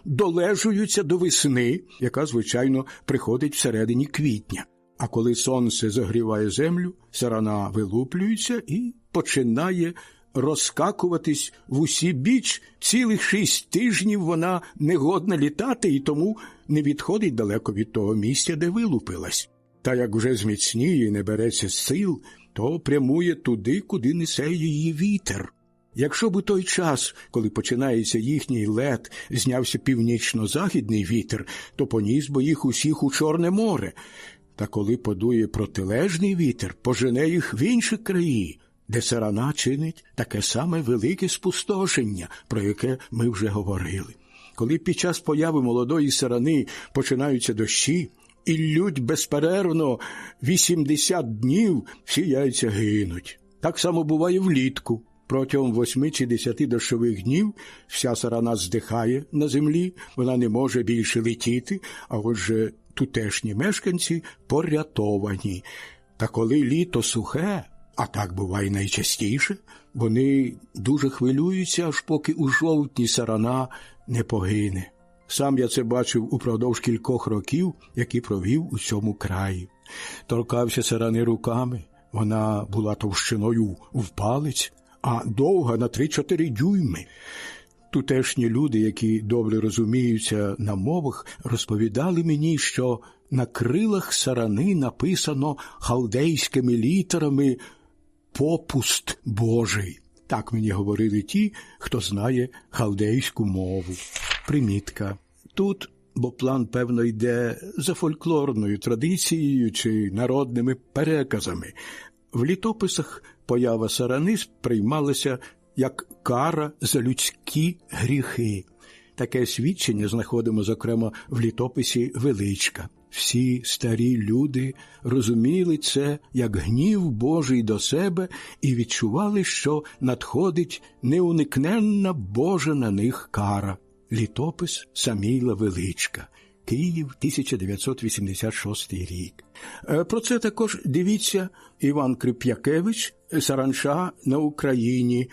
долежуються до весни, яка, звичайно, приходить всередині квітня. А коли сонце загріває землю, сарана вилуплюється і починає розскакуватись в усі біч. Цілих 6 тижнів вона не годна літати і тому не відходить далеко від того місця, де вилупилась. Та як вже зміцніє і не береться сил, то прямує туди, куди несе її вітер. Якщо б у той час, коли починається їхній лет, знявся північно-західний вітер, то поніс би їх усіх у Чорне море. Та коли подує протилежний вітер, пожене їх в інші краї, де сарана чинить таке саме велике спустошення, про яке ми вже говорили. Коли під час появи молодої сарани починаються дощі, і лють безперервно 80 днів, всі яйця гинуть. Так само буває влітку. Протягом 8 чи 10 дощових днів вся сарана здихає на землі, вона не може більше летіти, а отже тутешні мешканці порятовані. Та коли літо сухе, а так буває найчастіше, вони дуже хвилюються, аж поки у жовтні сарана не погине. Сам я це бачив упродовж кількох років, які провів у цьому краї. Торкався сарани руками, вона була товщиною в палець, а довга на 3-4 дюйми. Тутешні люди, які добре розуміються на мовах, розповідали мені, що на крилах сарани написано халдейськими літерами «Попуст Божий». Так мені говорили ті, хто знає халдейську мову. Примітка. Тут, бо план, певно, йде за фольклорною традицією чи народними переказами. В літописах поява сарани сприймалася як кара за людські гріхи. Таке свідчення знаходимо, зокрема, в літописі Величка. Всі старі люди розуміли це як гнів Божий до себе і відчували, що надходить неуникненна Божа на них кара. Літопис Самійла Величка. Київ, 1986 рік. Про це також дивіться Іван Крип'якевич «Саранча на Україні»,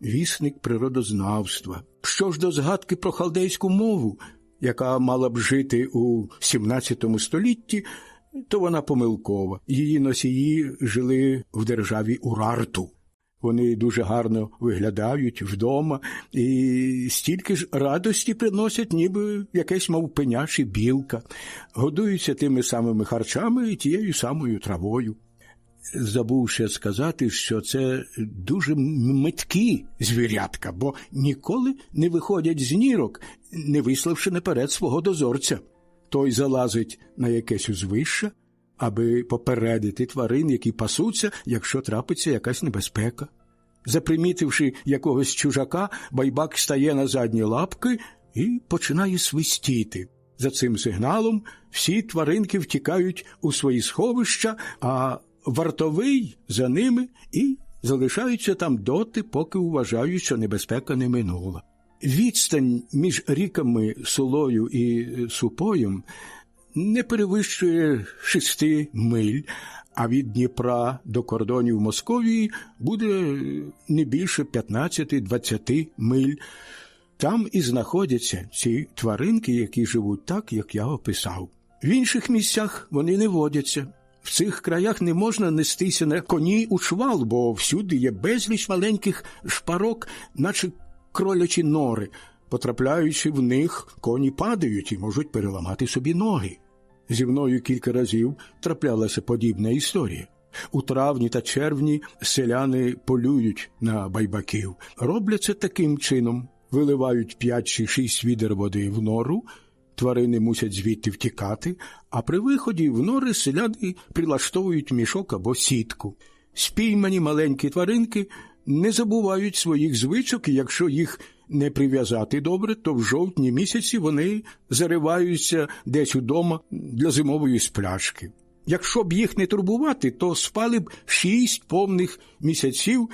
вісник природознавства. Що ж до згадки про халдейську мову, яка мала б жити у 17 столітті, то вона помилкова. Її носії жили в державі Урарту. Вони дуже гарно виглядають вдома і стільки ж радості приносять, ніби якесь мавпеня чи білка. Годуються тими самими харчами і тією самою травою. Забув ще сказати, що це дуже меткі звірятка, бо ніколи не виходять з нірок, не виславши наперед свого дозорця. Той залазить на якесь узвище, аби попередити тварин, які пасуться, якщо трапиться якась небезпека. Запримітивши якогось чужака, байбак стає на задні лапки і починає свистіти. За цим сигналом всі тваринки втікають у свої сховища, а вартовий за ними і залишаються там доти, поки вважають, що небезпека не минула. Відстань між ріками Сулою і Супоєм не перевищує 6 миль, а від Дніпра до кордонів Московії буде не більше 15-20 миль. Там і знаходяться ці тваринки, які живуть так, як я описав. В інших місцях вони не водяться. В цих краях не можна нестися на коні у чвал, бо всюди є безліч маленьких шпарок, наче кролячі нори. Потрапляючи в них, коні падають і можуть переламати собі ноги. Зі мною кілька разів траплялася подібна історія. У травні та червні селяни полюють на байбаків. Роблять це таким чином. Виливають 5 чи 6 відер води в нору, тварини мусять звідти втікати, а при виході в нори селяни прилаштовують мішок або сітку. Спіймані маленькі тваринки не забувають своїх звичок, і якщо їх не прив'язати добре, то в жовтні місяці вони зариваються десь удома для зимової сплячки. Якщо б їх не турбувати, то спали б 6 повних місяців,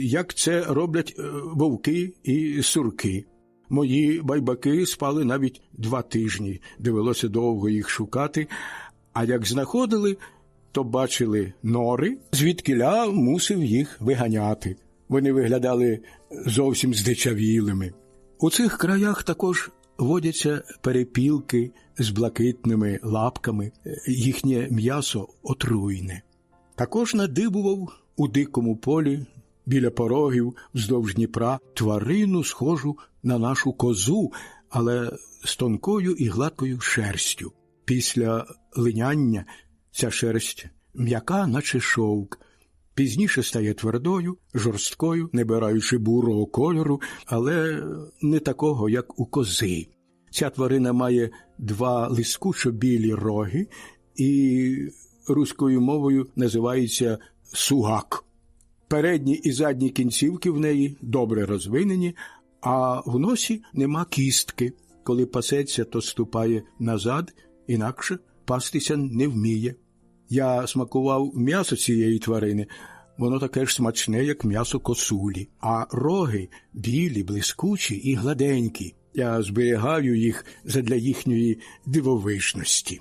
як це роблять вовки і сурки. Мої байбаки спали навіть 2 тижні, довелося довго їх шукати, а як знаходили, то бачили нори, звідкіля мусив їх виганяти. Вони виглядали зовсім здичавілими. У цих краях також водяться перепілки з блакитними лапками, їхнє м'ясо отруйне. Також надибував у дикому полі, біля порогів, вздовж Дніпра, тварину, схожу на нашу козу, але з тонкою і гладкою шерстю. Після линяння ця шерсть м'яка, наче шовк. Пізніше стає твердою, жорсткою, набираючи бурого кольору, але не такого, як у кози. Ця тварина має 2 лискучо-білі роги і руською мовою називається сугак. Передні і задні кінцівки в неї добре розвинені, а в носі нема кістки. Коли пасеться, то ступає назад, інакше пастися не вміє. Я смакував м'ясо цієї тварини, воно таке ж смачне, як м'ясо косулі, а роги білі, блискучі і гладенькі. Я зберігаю їх задля їхньої дивовижності.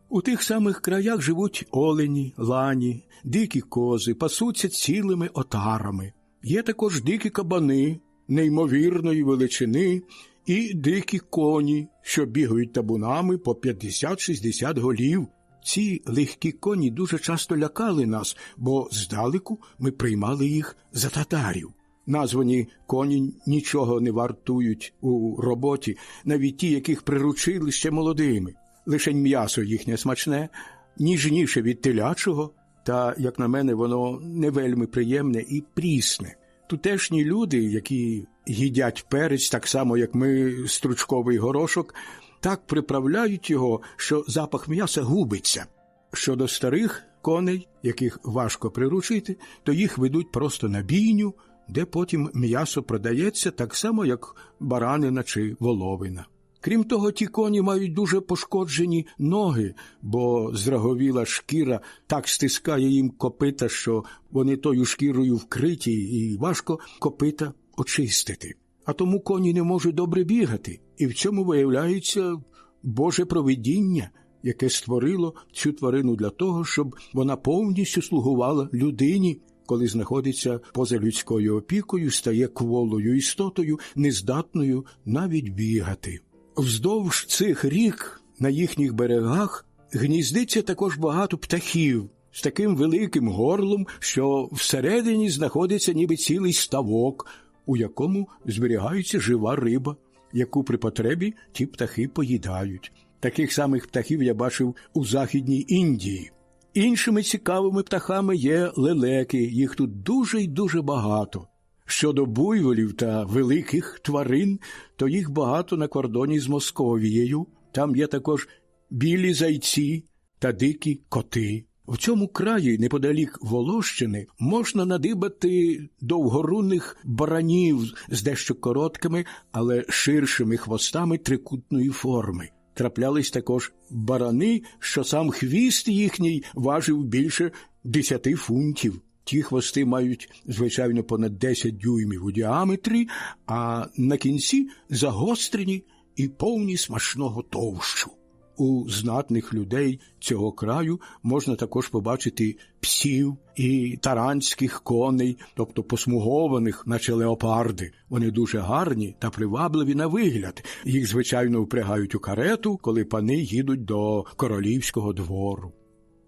У тих самих краях живуть олені, лані, дикі кози, пасуться цілими отарами. Є також дикі кабани неймовірної величини і дикі коні, що бігають табунами по 50-60 голів. Ці легкі коні дуже часто лякали нас, бо здалеку ми приймали їх за татарів. Названі коні нічого не вартують у роботі, навіть ті, яких приручили ще молодими. Лишень м'ясо їхнє смачне, ніжніше від телячого, та, як на мене, воно не вельми приємне і прісне. Тутешні люди, які їдять перець так само, як ми стручковий горошок, так приправляють його, що запах м'яса губиться. Щодо старих коней, яких важко приручити, то їх ведуть просто на бійню, де потім м'ясо продається так само, як баранина чи воловина. Крім того, ті коні мають дуже пошкоджені ноги, бо здраговіла шкіра так стискає їм копита, що вони тою шкірою вкриті і важко копита очистити. А тому коні не можуть добре бігати, і в цьому виявляється Боже провидіння, яке створило цю тварину для того, щоб вона повністю слугувала людині, коли знаходиться поза людською опікою, стає кволою істотою, нездатною навіть бігати. Вздовж цих рік на їхніх берегах гніздиться також багато птахів з таким великим горлом, що всередині знаходиться ніби цілий ставок, у якому зберігається жива риба, яку при потребі ті птахи поїдають. Таких самих птахів я бачив у Західній Індії. Іншими цікавими птахами є лелеки, їх тут дуже й дуже багато. Щодо буйволів та великих тварин, то їх багато на кордоні з Московією. Там є також білі зайці та дикі коти. В цьому краї, неподалік Волощини, можна надибати довгорунних баранів з дещо короткими, але ширшими хвостами трикутної форми. Траплялись також барани, що сам хвіст їхній важив більше 10 фунтів. Ті хвости мають, звичайно, понад 10 дюймів у діаметрі, а на кінці загострені і повні смачного товщу. У знатних людей цього краю можна також побачити псів і таранських коней, тобто посмугованих, наче леопарди. Вони дуже гарні та привабливі на вигляд. Їх, звичайно, впрягають у карету, коли пани їдуть до королівського двору.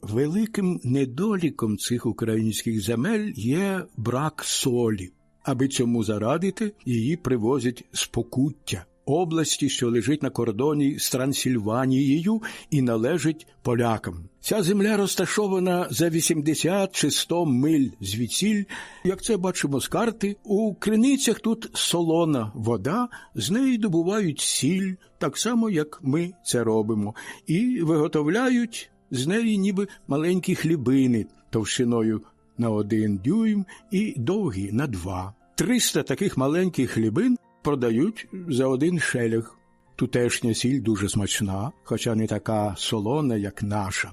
Великим недоліком цих українських земель є брак солі. Аби цьому зарадити, її привозять з Покуття, області, що лежить на кордоні з Трансильванією і належить полякам. Ця земля розташована за 80 чи 100 миль звідсіль. Як це бачимо з карти, у криницях тут солона вода, з неї добувають сіль, так само, як ми це робимо, і виготовляють з неї ніби маленькі хлібини товщиною на 1 дюйм і довгі на 2. 300 таких маленьких хлібин продають за 1 шелях. Тутешня сіль дуже смачна, хоча не така солона, як наша.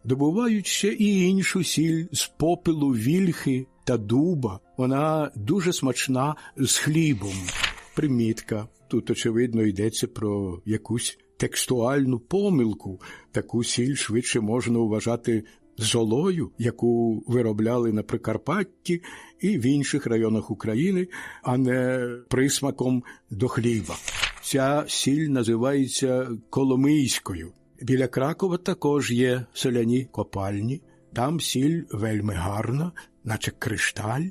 Добувають ще і іншу сіль з попелу вільхи та дуба. Вона дуже смачна з хлібом. Примітка. Тут, очевидно, йдеться про якусь текстуальну помилку. Таку сіль швидше можна вважати золою, яку виробляли на Прикарпатті і в інших районах України, а не присмаком до хліба. Ця сіль називається Коломийською. Біля Кракова також є соляні копальні. Там сіль вельми гарна, наче кришталь,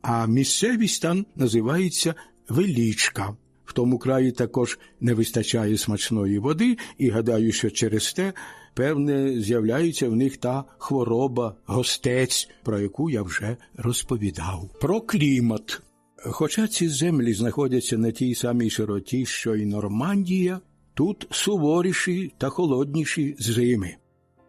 а місцевість там називається Величка. В тому краї також не вистачає смачної води, і гадаю, що через те, певне, з'являється в них та хвороба гостець, про яку я вже розповідав. Про клімат. Хоча ці землі знаходяться на тій самій широті, що й Нормандія, тут суворіші та холодніші зими.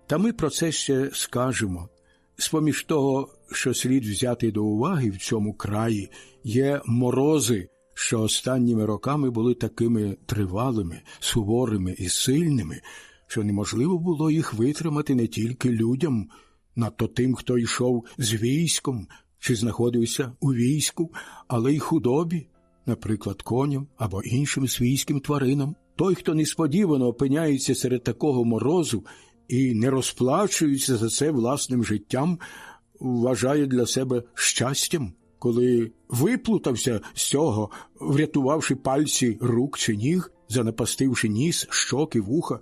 Та ми про це ще скажемо. З-поміж того, що слід взяти до уваги в цьому краї, є морози, що останніми роками були такими тривалими, суворими і сильними, що неможливо було їх витримати не тільки людям, надто тим, хто йшов з військом чи знаходився у війську, але й худобі, наприклад, коням або іншим свійським тваринам. Той, хто несподівано опиняється серед такого морозу і не розплачується за це власним життям, вважає для себе щастям, коли виплутався з цього, врятувавши пальці рук чи ніг, занапастивши ніс, щоки, вуха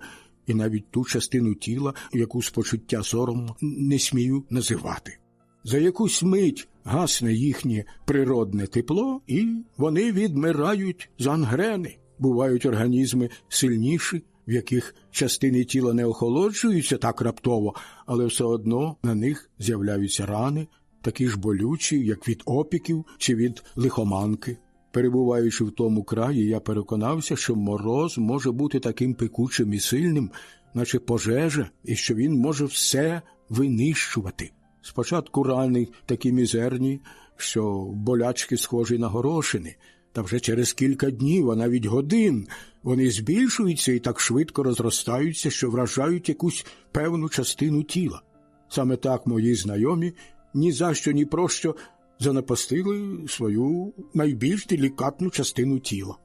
і навіть ту частину тіла, яку з почуття сорому не смію називати. За якусь мить гасне їхнє природне тепло, і вони відмирають з гангрени. Бувають організми сильніші, в яких частини тіла не охолоджуються так раптово, але все одно на них з'являються рани, такі ж болючі, як від опіків чи від лихоманки. Перебуваючи в тому краї, я переконався, що мороз може бути таким пекучим і сильним, наче пожежа, і що він може все винищувати. Спочатку рани такі мізерні, що болячки схожі на горошини, та вже через кілька днів, а навіть годин, вони збільшуються і так швидко розростаються, що вражають якусь певну частину тіла. Саме так мої знайомі ні за що, ні про що занапастили свою найбільш делікатну частину тіла.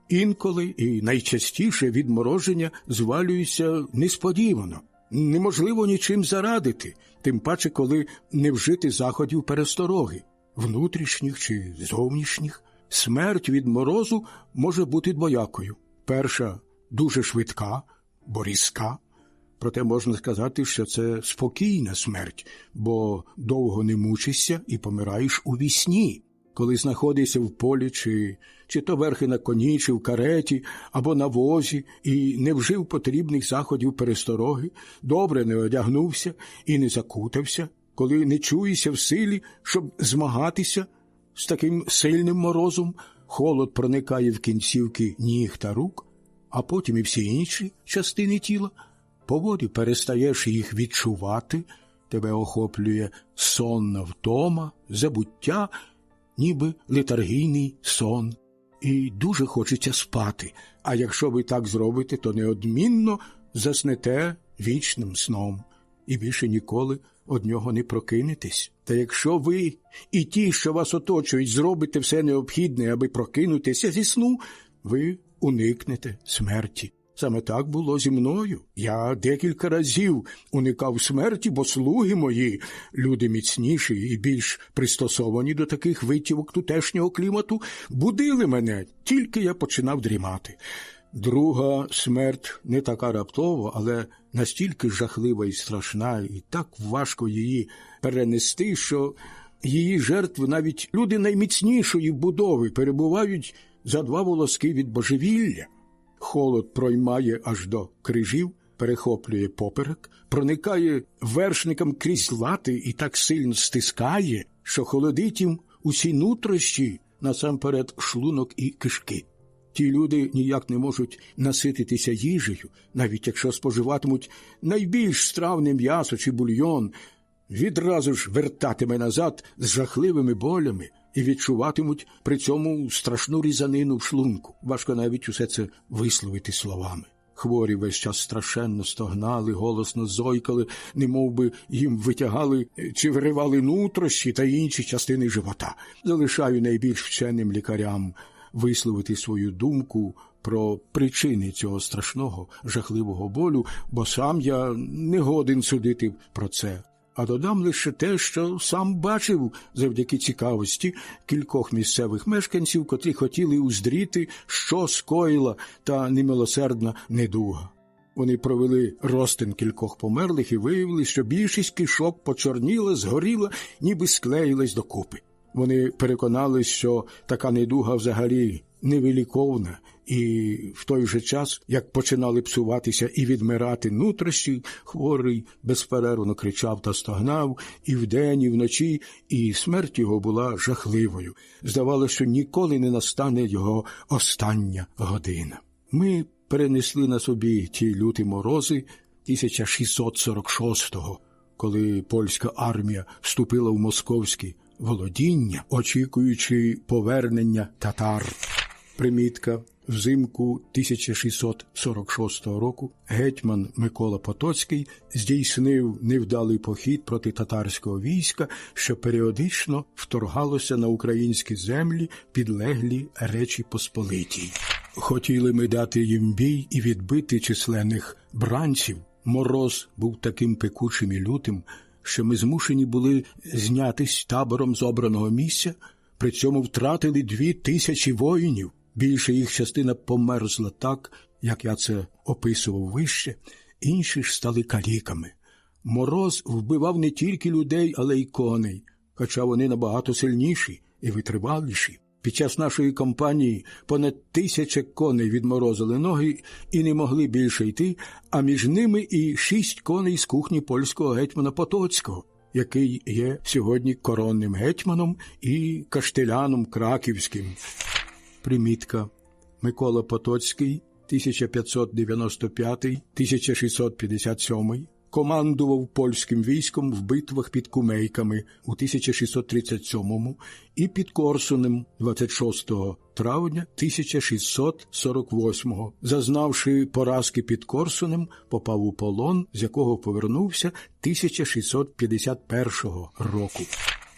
Інколи і найчастіше відмороження звалюються несподівано. Неможливо нічим зарадити, тим паче, коли не вжити заходів перестороги, внутрішніх чи зовнішніх. Смерть від морозу може бути двоякою. Перша – дуже швидка, бо різка. Проте можна сказати, що це спокійна смерть, бо довго не мучишся і помираєш у вісні. Коли знаходишся в полі, чи то верхи на коні, чи в кареті, або на возі, і не вжив потрібних заходів перестороги, добре не одягнувся і не закутався, коли не чуєшся в силі, щоб змагатися з таким сильним морозом, холод проникає в кінцівки ніг та рук, а потім і всі інші частини тіла. Поволі перестаєш їх відчувати, тебе охоплює сонна втома, забуття, ніби летаргійний сон. І дуже хочеться спати, а якщо ви так зробите, то неодмінно заснете вічним сном і більше ніколи од нього не прокинетесь. Та якщо ви і ті, що вас оточують, зробите все необхідне, аби прокинутися зі сну, ви уникнете смерті. Саме так було зі мною. Я декілька разів уникав смерті, бо слуги мої, люди міцніші і більш пристосовані до таких витівок тутешнього клімату, будили мене, тільки я починав дрімати. Друга смерть не така раптова, але настільки жахлива і страшна, і так важко її перенести, що її жертви навіть люди найміцнішої будови перебувають за 2 волоски від божевілля. Холод проймає аж до крижів, перехоплює поперек, проникає вершникам крізь лати і так сильно стискає, що холодить їм усі нутрощі, насамперед шлунок і кишки. Ті люди ніяк не можуть насититися їжею, навіть якщо споживатимуть найбільш стравне м'ясо чи бульйон, відразу ж вертатиме назад з жахливими болями і відчуватимуть при цьому страшну різанину в шлунку. Важко навіть усе це висловити словами. Хворі весь час страшенно стогнали, голосно зойкали, немовби їм витягали чи виривали нутрощі та інші частини живота. Залишаю найбільш вченим лікарям висловити свою думку про причини цього страшного, жахливого болю, бо сам я не годен судити про це. А додам лише те, що сам бачив завдяки цікавості кількох місцевих мешканців, котрі хотіли уздріти, що скоїла та немилосердна недуга. Вони провели розтин кількох померлих і виявили, що більшість кишок почорніла, згоріла, ніби склеїлась докупи. Вони переконались, що така недуга взагалі невиліковна, і в той же час, як починали псуватися і відмирати нутрощі, хворий безперервно кричав та стогнав і вдень, і вночі, і смерть його була жахливою. Здавалося, що ніколи не настане його остання година. Ми перенесли на собі ті люті морози 1646-го, коли польська армія вступила в московські володіння, очікуючи повернення татар. Примітка. Взимку 1646 року гетьман Микола Потоцький здійснив невдалий похід проти татарського війська, що періодично вторгалося на українські землі, підлеглі Речі Посполитій. Хотіли ми дати їм бій і відбити численних бранців. Мороз був таким пекучим і лютим, що ми змушені були знятись табором з обраного місця, при цьому втратили 2000 воїнів. Більша їх частина померзла так, як я це описував вище, інші ж стали каліками. Мороз вбивав не тільки людей, але й коней, хоча вони набагато сильніші і витриваліші. Під час нашої кампанії понад 1000 коней відморозили ноги і не могли більше йти, а між ними і 6 коней з кухні польського гетьмана Потоцького, який є сьогодні коронним гетьманом і каштеляном краківським. Примітка. Микола Потоцький, 1595-1657, командував польським військом в битвах під Кумейками у 1637 і під Корсунем 26 травня 1648. Зазнавши поразки під Корсунем, попав у полон, з якого повернувся 1651 року.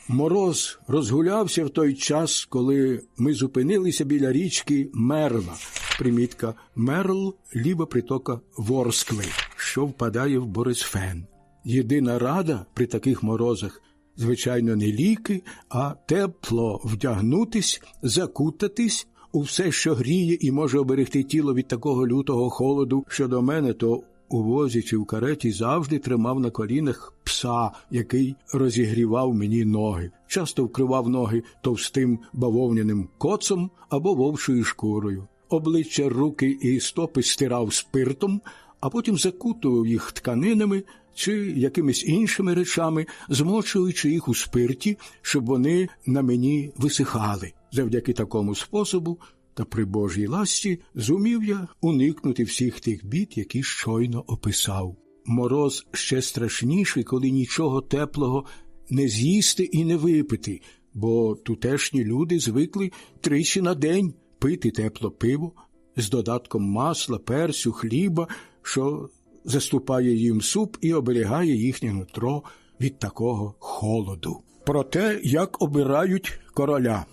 Мороз розгулявся в той час, коли ми зупинилися біля річки Мерла. Примітка. Мерл – ліва притока Ворскли, що впадає в Борисфен. Єдина рада при таких морозах, звичайно, не ліки, а тепло вдягнутись, закутатись у все, що гріє і може оберегти тіло від такого лютого холоду. Щодо мене, то у возі чи в кареті завжди тримав на колінах пса, який розігрівав мені ноги. Часто вкривав ноги товстим бавовняним коцом або вовчою шкурою. Обличчя, руки і стопи стирав спиртом, а потім закутував їх тканинами чи якимись іншими речами, змочуючи їх у спирті, щоб вони на мені висихали. Завдяки такому способу та при Божій ласті зумів я уникнути всіх тих бід, які щойно описав. Мороз ще страшніший, коли нічого теплого не з'їсти і не випити, бо тутешні люди звикли 3 на день пити тепле пиво з додатком масла, перцю, хліба, що заступає їм суп і оберігає їхнє нутро від такого холоду. Про те, як обирають короля.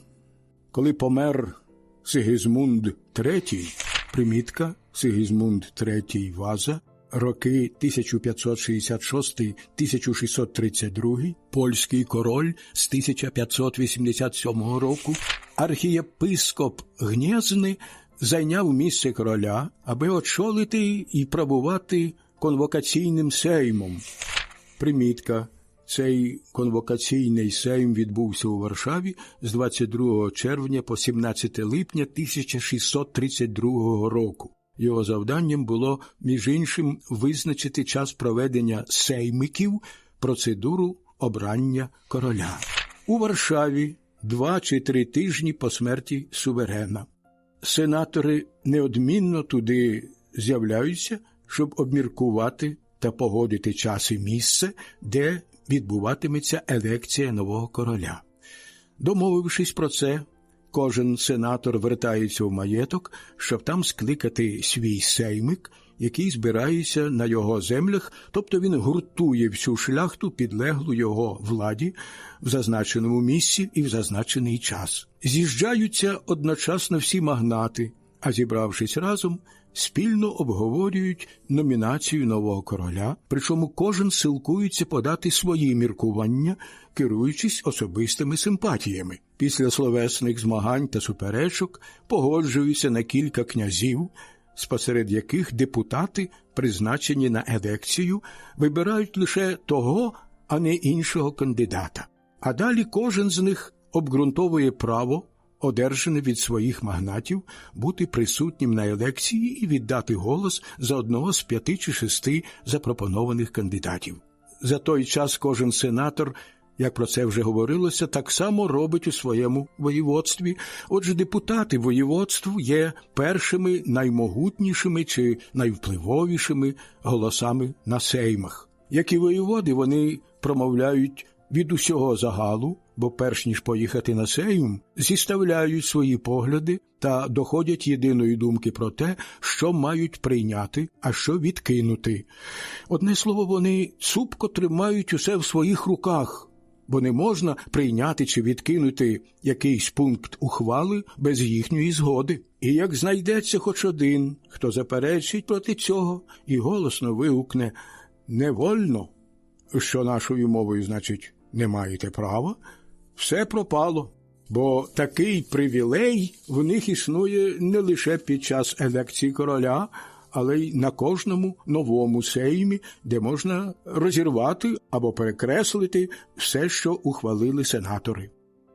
Коли помер Сигізмунд III, примітка Сигізмунд III Ваза, роки 1566-1632, польський король з 1587 року, архієпископ Гнєзни зайняв місце короля, аби очолити і правувати конвокаційним сеймом. Примітка. Цей конвокаційний сейм відбувся у Варшаві з 22 червня по 17 липня 1632 року. Його завданням було, між іншим, визначити час проведення сеймиків, процедуру обрання короля. У Варшаві 2 чи 3 тижні по смерті суверена. Сенатори неодмінно туди з'являються, щоб обміркувати та погодити час і місце, де відбуватиметься елекція нового короля. Домовившись про це, кожен сенатор вертається в маєток, щоб там скликати свій сеймик, який збирається на його землях, тобто він гуртує всю шляхту, підлеглу його владі, в зазначеному місці і в зазначений час. З'їжджаються одночасно всі магнати, а зібравшись разом, спільно обговорюють номінацію нового короля, причому кожен силкується подати свої міркування, керуючись особистими симпатіями. Після словесних змагань та суперечок погоджуються на кілька князів, спосеред яких депутати, призначені на елекцію, вибирають лише того, а не іншого кандидата. А далі кожен з них обґрунтовує право, одержане від своїх магнатів, бути присутнім на елекції і віддати голос за одного з 5 чи 6 запропонованих кандидатів. За той час кожен сенатор, як про це вже говорилося, так само робить у своєму воєводстві. Отже, депутати воєводств є першими наймогутнішими чи найвпливовішими голосами на сеймах. Як і воєводи, вони промовляють від усього загалу, бо перш ніж поїхати на сейм, зіставляють свої погляди та доходять єдиної думки про те, що мають прийняти, а що відкинути. Одне слово, вони цупко тримають усе в своїх руках, бо не можна прийняти чи відкинути якийсь пункт ухвали без їхньої згоди. І як знайдеться хоч один, хто заперечить проти цього і голосно вигукне «не вольно», що нашою мовою значить «не маєте права», все пропало, бо такий привілей в них існує не лише під час елекції короля, але й на кожному новому сеймі, де можна розірвати або перекреслити все, що ухвалили сенатори.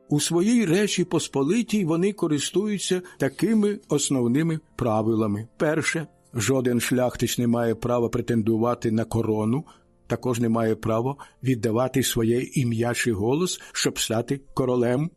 У своїй Речі Посполитій вони користуються такими основними правилами. Перше, жоден шляхтич не має права претендувати на корону, також не має права віддавати своє ім'я чи голос, щоб стати королем.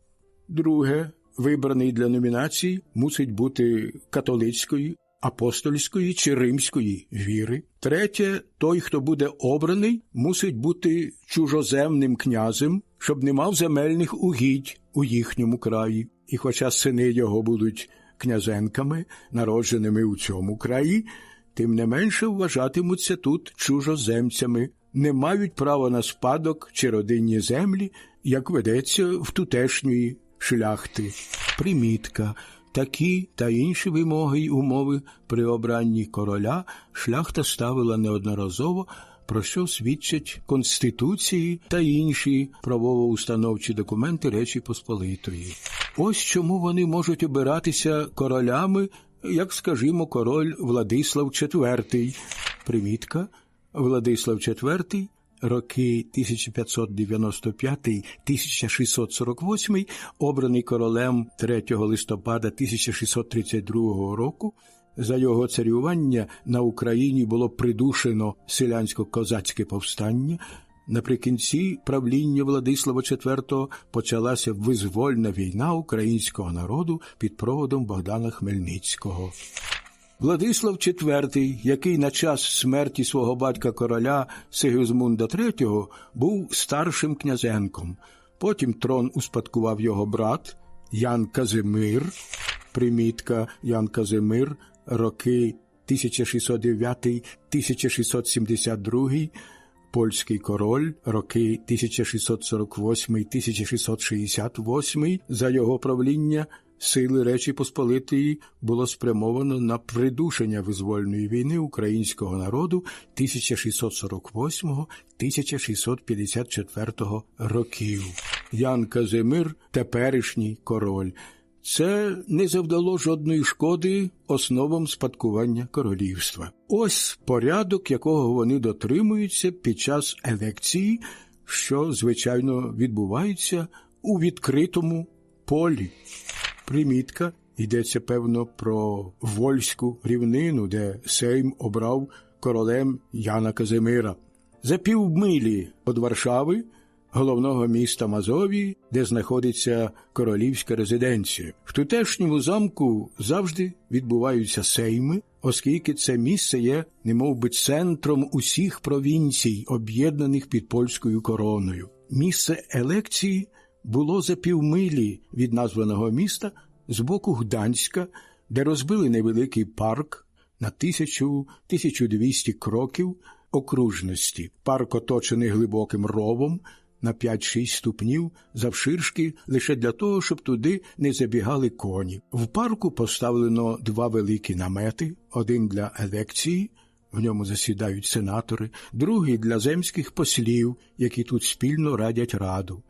Друге, вибраний для номінації мусить бути католицької, апостольської чи римської віри. Третє, той, хто буде обраний, мусить бути чужоземним князем, щоб не мав земельних угідь у їхньому краї. І хоча сини його будуть князенками, народженими у цьому краї, тим не менше вважатимуться тут чужоземцями, не мають права на спадок чи родинні землі, як ведеться в тутешньої шляхти. Примітка. Такі та інші вимоги й умови при обранні короля шляхта ставила неодноразово, про що свідчать Конституції та інші правово-установчі документи Речі Посполитої. Ось чому вони можуть обиратися королями, як, скажімо, король Владислав IV. Примітка. Владислав IV, роки 1595-1648, обраний королем 3 листопада 1632 року. За його царювання на Україні було придушено селянсько-козацьке повстання. Наприкінці правління Владислава IV почалася визвольна війна українського народу під проводом Богдана Хмельницького. Владислав IV, який на час смерті свого батька-короля Сигизмунда III був старшим князенком. Потім трон успадкував його брат Ян Казимир. Примітка. Ян Казимир, роки 1609-1672, польський король, роки 1648-1668. За його правління сили Речі Посполитої було спрямовано на придушення визвольної війни українського народу 1648-1654 років. Ян Казимир – теперішній король. Це не завдало жодної шкоди основам спадкування королівства. Ось порядок, якого вони дотримуються під час елекції, що, звичайно, відбувається у відкритому полі. Примітка. Йдеться, певно, про Вольську рівнину, де Сейм обрав королем Яна Казимира. За півмилі від Варшави, головного міста Мазовії, де знаходиться королівська резиденція. В тутешньому замку завжди відбуваються сейми, оскільки це місце є немовби центром усіх провінцій, об'єднаних під польською короною. Місце елекції було за півмилі від названого міста з боку Гданська, де розбили невеликий парк на 1000-1200 кроків окружності. Парк оточений глибоким ровом, на 5-6 ступнів завширшки лише для того, щоб туди не забігали коні. В парку поставлено 2 великі намети, один для елекції, в ньому засідають сенатори, другий для земських послів, які тут спільно радять раду.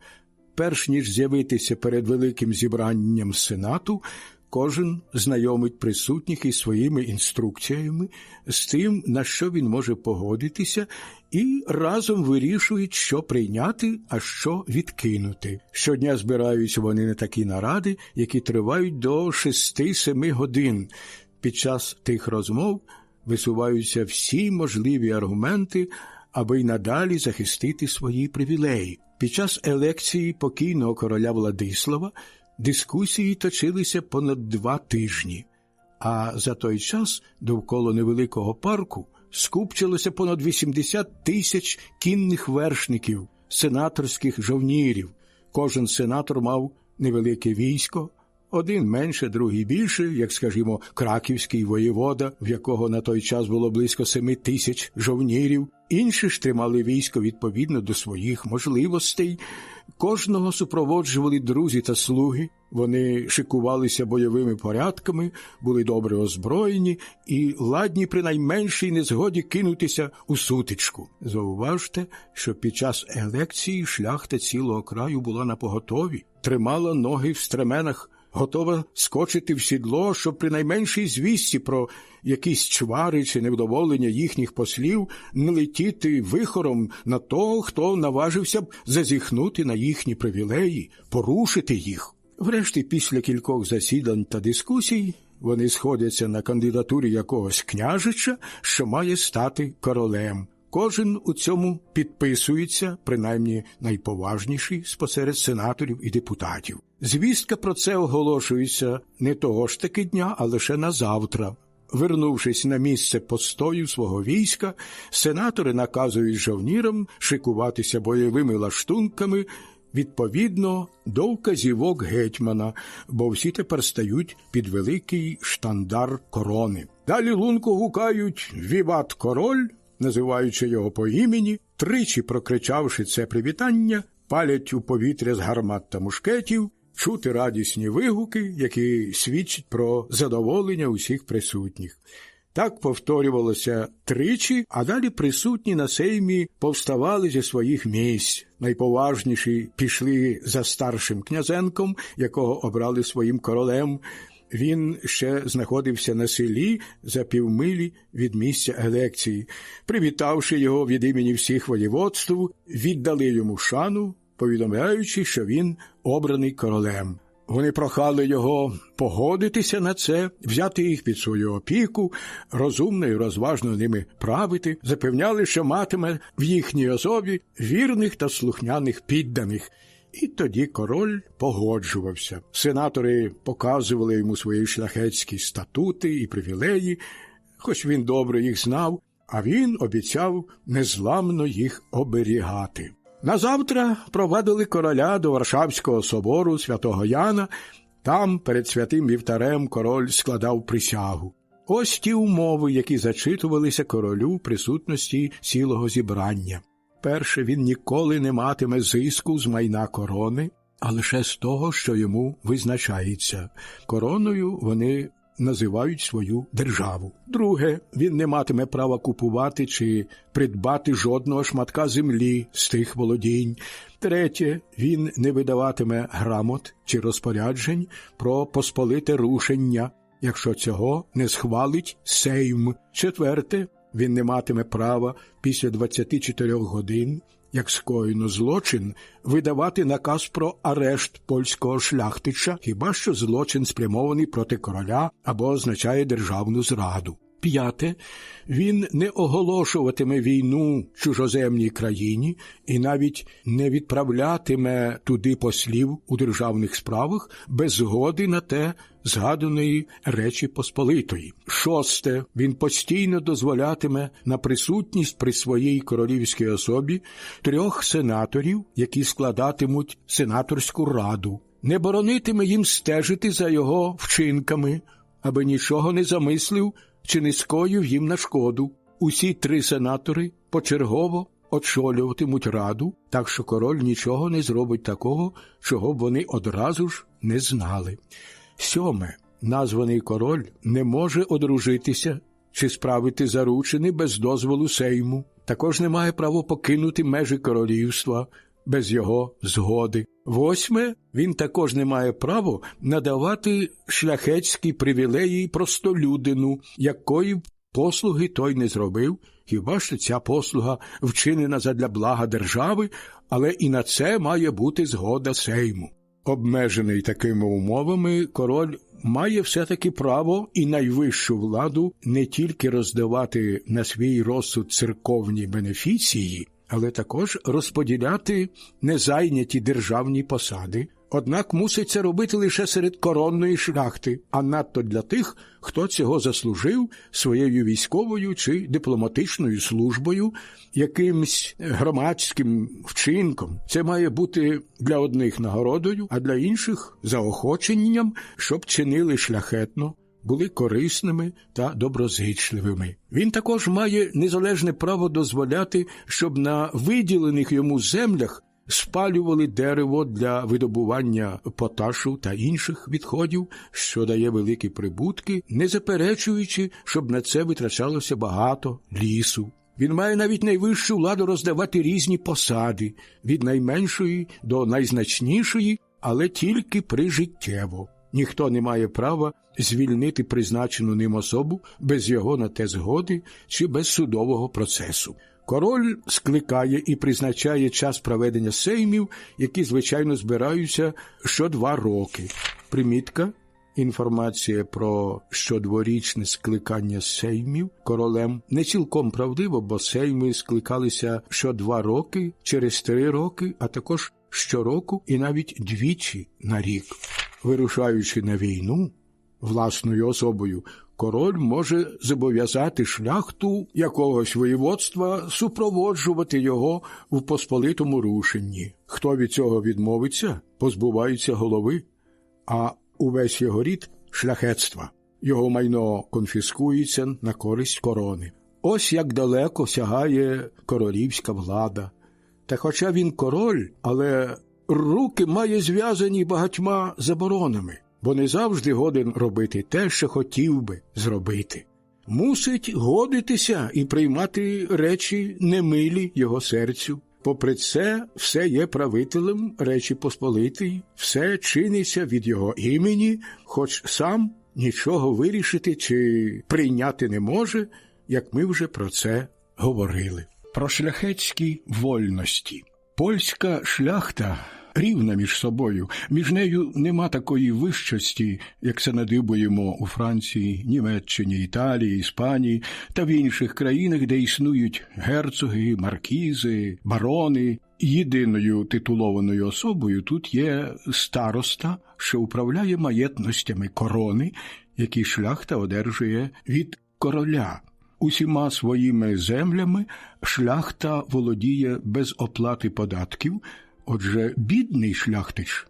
Перш ніж з'явитися перед великим зібранням сенату, кожен знайомить присутніх із своїми інструкціями, з тим, на що він може погодитися, і разом вирішують, що прийняти, а що відкинути. Щодня збираються вони на такі наради, які тривають до 6-7 годин. Під час тих розмов висуваються всі можливі аргументи, аби й надалі захистити свої привілеї. Під час елекції покійного короля Владислава дискусії точилися понад 2 тижні, а за той час довкола невеликого парку скупчилося понад 80 тисяч кінних вершників, сенаторських жовнірів. Кожен сенатор мав невелике військо, один менше, другий більше, як, скажімо, краківський воєвода, в якого на той час було близько 7 тисяч жовнірів. Інші ж тримали військо відповідно до своїх можливостей. Кожного супроводжували друзі та слуги. Вони шикувалися бойовими порядками, були добре озброєні і ладні при найменшій незгоді кинутися у сутичку. Зауважте, що під час елекції шляхта цілого краю була напоготові, тримала ноги в стременах, готова скочити в сідло, щоб при найменшій звістці про якісь чвари чи невдоволення їхніх послів не летіти вихором на того, хто наважився б зазіхнути на їхні привілеї, порушити їх. Врешті, після кількох засідань та дискусій, вони сходяться на кандидатурі якогось княжича, що має стати королем. Кожен у цьому підписується, принаймні найповажніший спосеред сенаторів і депутатів. Звістка про це оголошується не того ж таки дня, а лише на завтра. Вернувшись на місце постою свого війська, сенатори наказують жовнірам шикуватися бойовими лаштунками відповідно до вказівок гетьмана, бо всі тепер стають під великий штандар корони. Далі лунко гукають «Віват король», називаючи його по імені, тричі прокричавши це привітання, палять у повітря з гармат та мушкетів, чути радісні вигуки, які свідчать про задоволення усіх присутніх. Так повторювалося тричі, а далі присутні на сеймі повставали зі своїх місць. Найповажніші пішли за старшим князенком, якого обрали своїм королем. Він ще знаходився на селі за півмилі від місця елекції. Привітавши його від імені всіх воєводств, віддали йому шану, повідомляючи, що він обраний королем. Вони прохали його погодитися на це, взяти їх під свою опіку, розумно і розважно ними правити, запевняли, що матиме в їхній особі вірних та слухняних підданих. І тоді король погоджувався. Сенатори показували йому свої шляхетські статути і привілеї, хоч він добре їх знав, а він обіцяв незламно їх оберігати. Назавтра провадили короля до Варшавського собору святого Яна. Там, перед святим вівтарем, король складав присягу. Ось ті умови, які зачитувалися королю в присутності цілого зібрання. Перше, він ніколи не матиме зиску з майна корони, а лише з того, що йому визначається. Короною вони називають свою державу. Друге, він не матиме права купувати чи придбати жодного шматка землі з тих володінь. Третє, він не видаватиме грамот чи розпоряджень про посполите рушення, якщо цього не схвалить Сейм. Четверте, він не матиме права після 24 годин, як скоєно злочин, видавати наказ про арешт польського шляхтича, хіба що злочин спрямований проти короля або означає державну зраду. П'яте, він не оголошуватиме війну чужоземній країні і навіть не відправлятиме туди послів у державних справах без згоди на те згаданої Речі Посполитої. Шосте, він постійно дозволятиме на присутність при своїй королівській особі 3 сенаторів, які складатимуть сенаторську раду. Не боронитиме їм стежити за його вчинками, аби нічого не замислив чи не скоїв їм на шкоду. Усі 3 сенатори почергово очолюватимуть раду, так що король нічого не зробить такого, чого б вони одразу ж не знали. 7. Названий король не може одружитися чи справити заручини без дозволу Сейму. Також не має права покинути межі королівства без його згоди. 8. Він також не має права надавати шляхетські привілеї простолюдину, якої б послуги той не зробив, хіба що ця послуга вчинена задля блага держави, але і на це має бути згода Сейму. Обмежений такими умовами, король має все-таки право і найвищу владу не тільки роздавати на свій розсуд церковні бенефіції, але також розподіляти незайняті державні посади. Однак мусить це робити лише серед коронної шляхти, а надто для тих, хто цього заслужив своєю військовою чи дипломатичною службою, якимсь громадським вчинком. Це має бути для одних нагородою, а для інших заохоченням, щоб чинили шляхетно, були корисними та доброзичливими. Він також має незалежне право дозволяти, щоб на виділених йому землях спалювали дерево для видобування поташу та інших відходів, що дає великі прибутки, не заперечуючи, щоб на це витрачалося багато лісу. Він має навіть найвищу владу роздавати різні посади, від найменшої до найзначнішої, але тільки прижиттєво. Ніхто не має права звільнити призначену ним особу без його на те згоди чи без судового процесу. Король скликає і призначає час проведення сеймів, які, звичайно, збираються що 2 роки. Примітка. Інформація про щодворічне скликання сеймів королем не цілком правдива, бо сейми скликалися що 2 роки, через 3 роки, а також щороку і навіть двічі на рік. Вирушаючи на війну власною особою, король може зобов'язати шляхту якогось воєводства супроводжувати його в посполитому рушенні. Хто від цього відмовиться, позбувається голови, а увесь його рід – шляхетства. Його майно конфіскується на користь корони. Ось як далеко сягає королівська влада. Та хоча він король, але руки має зв'язані багатьма заборонами, бо не завжди годен робити те, що хотів би зробити. Мусить годитися і приймати речі немилі його серцю. Попри це, все є правителем Речі Посполитої, все чиниться від його імені, хоч сам нічого вирішити чи прийняти не може, як ми вже про це говорили. Про шляхетські вольності. Польська шляхта рівна між собою. Між нею нема такої вищості, як це надибуємо у Франції, Німеччині, Італії, Іспанії та в інших країнах, де існують герцоги, маркізи, барони. Єдиною титулованою особою тут є староста, що управляє маєтностями корони, які шляхта одержує від короля. Усіма своїми землями шляхта володіє без оплати податків, отже, бідний шляхтич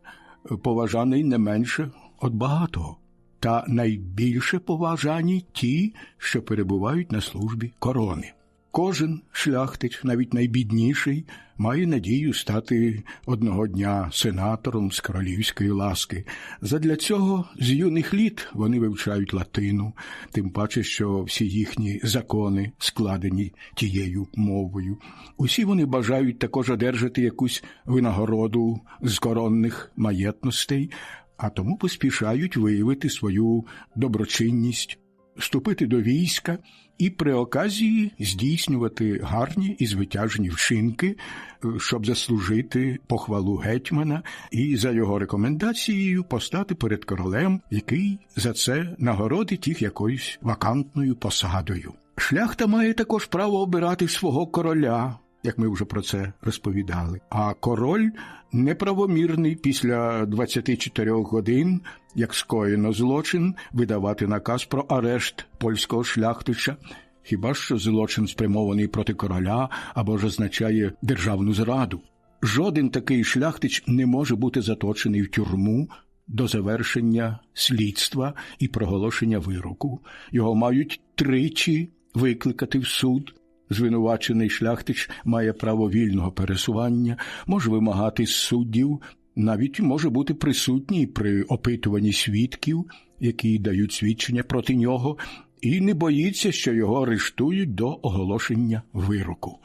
поважаний не менше від багатого. Та найбільше поважані ті, що перебувають на службі корони. Кожен шляхтич, навіть найбідніший, має надію стати одного дня сенатором з королівської ласки. Задля цього з юних літ вони вивчають латину, тим паче, що всі їхні закони складені тією мовою. Усі вони бажають також одержати якусь винагороду з коронних маєтностей, а тому поспішають виявити свою доброчинність, вступити до війська і при оказії здійснювати гарні і звитяжні вчинки, щоб заслужити похвалу гетьмана і за його рекомендацією постати перед королем, який за це нагородить їх якоюсь вакантною посадою. Шляхта має також право обирати свого короля, як ми вже про це розповідали. А король неправомірний після 24 годин, як скоєно злочин, видавати наказ про арешт польського шляхтича, хіба що злочин спрямований проти короля або ж означає державну зраду. Жоден такий шляхтич не може бути заточений в тюрму до завершення слідства і проголошення вироку. Його мають тричі викликати в суд, Звинувачений шляхтич має право вільного пересування, може вимагати з суддів, навіть може бути присутній при опитуванні свідків, які дають свідчення проти нього, і не боїться, що його арештують до оголошення вироку.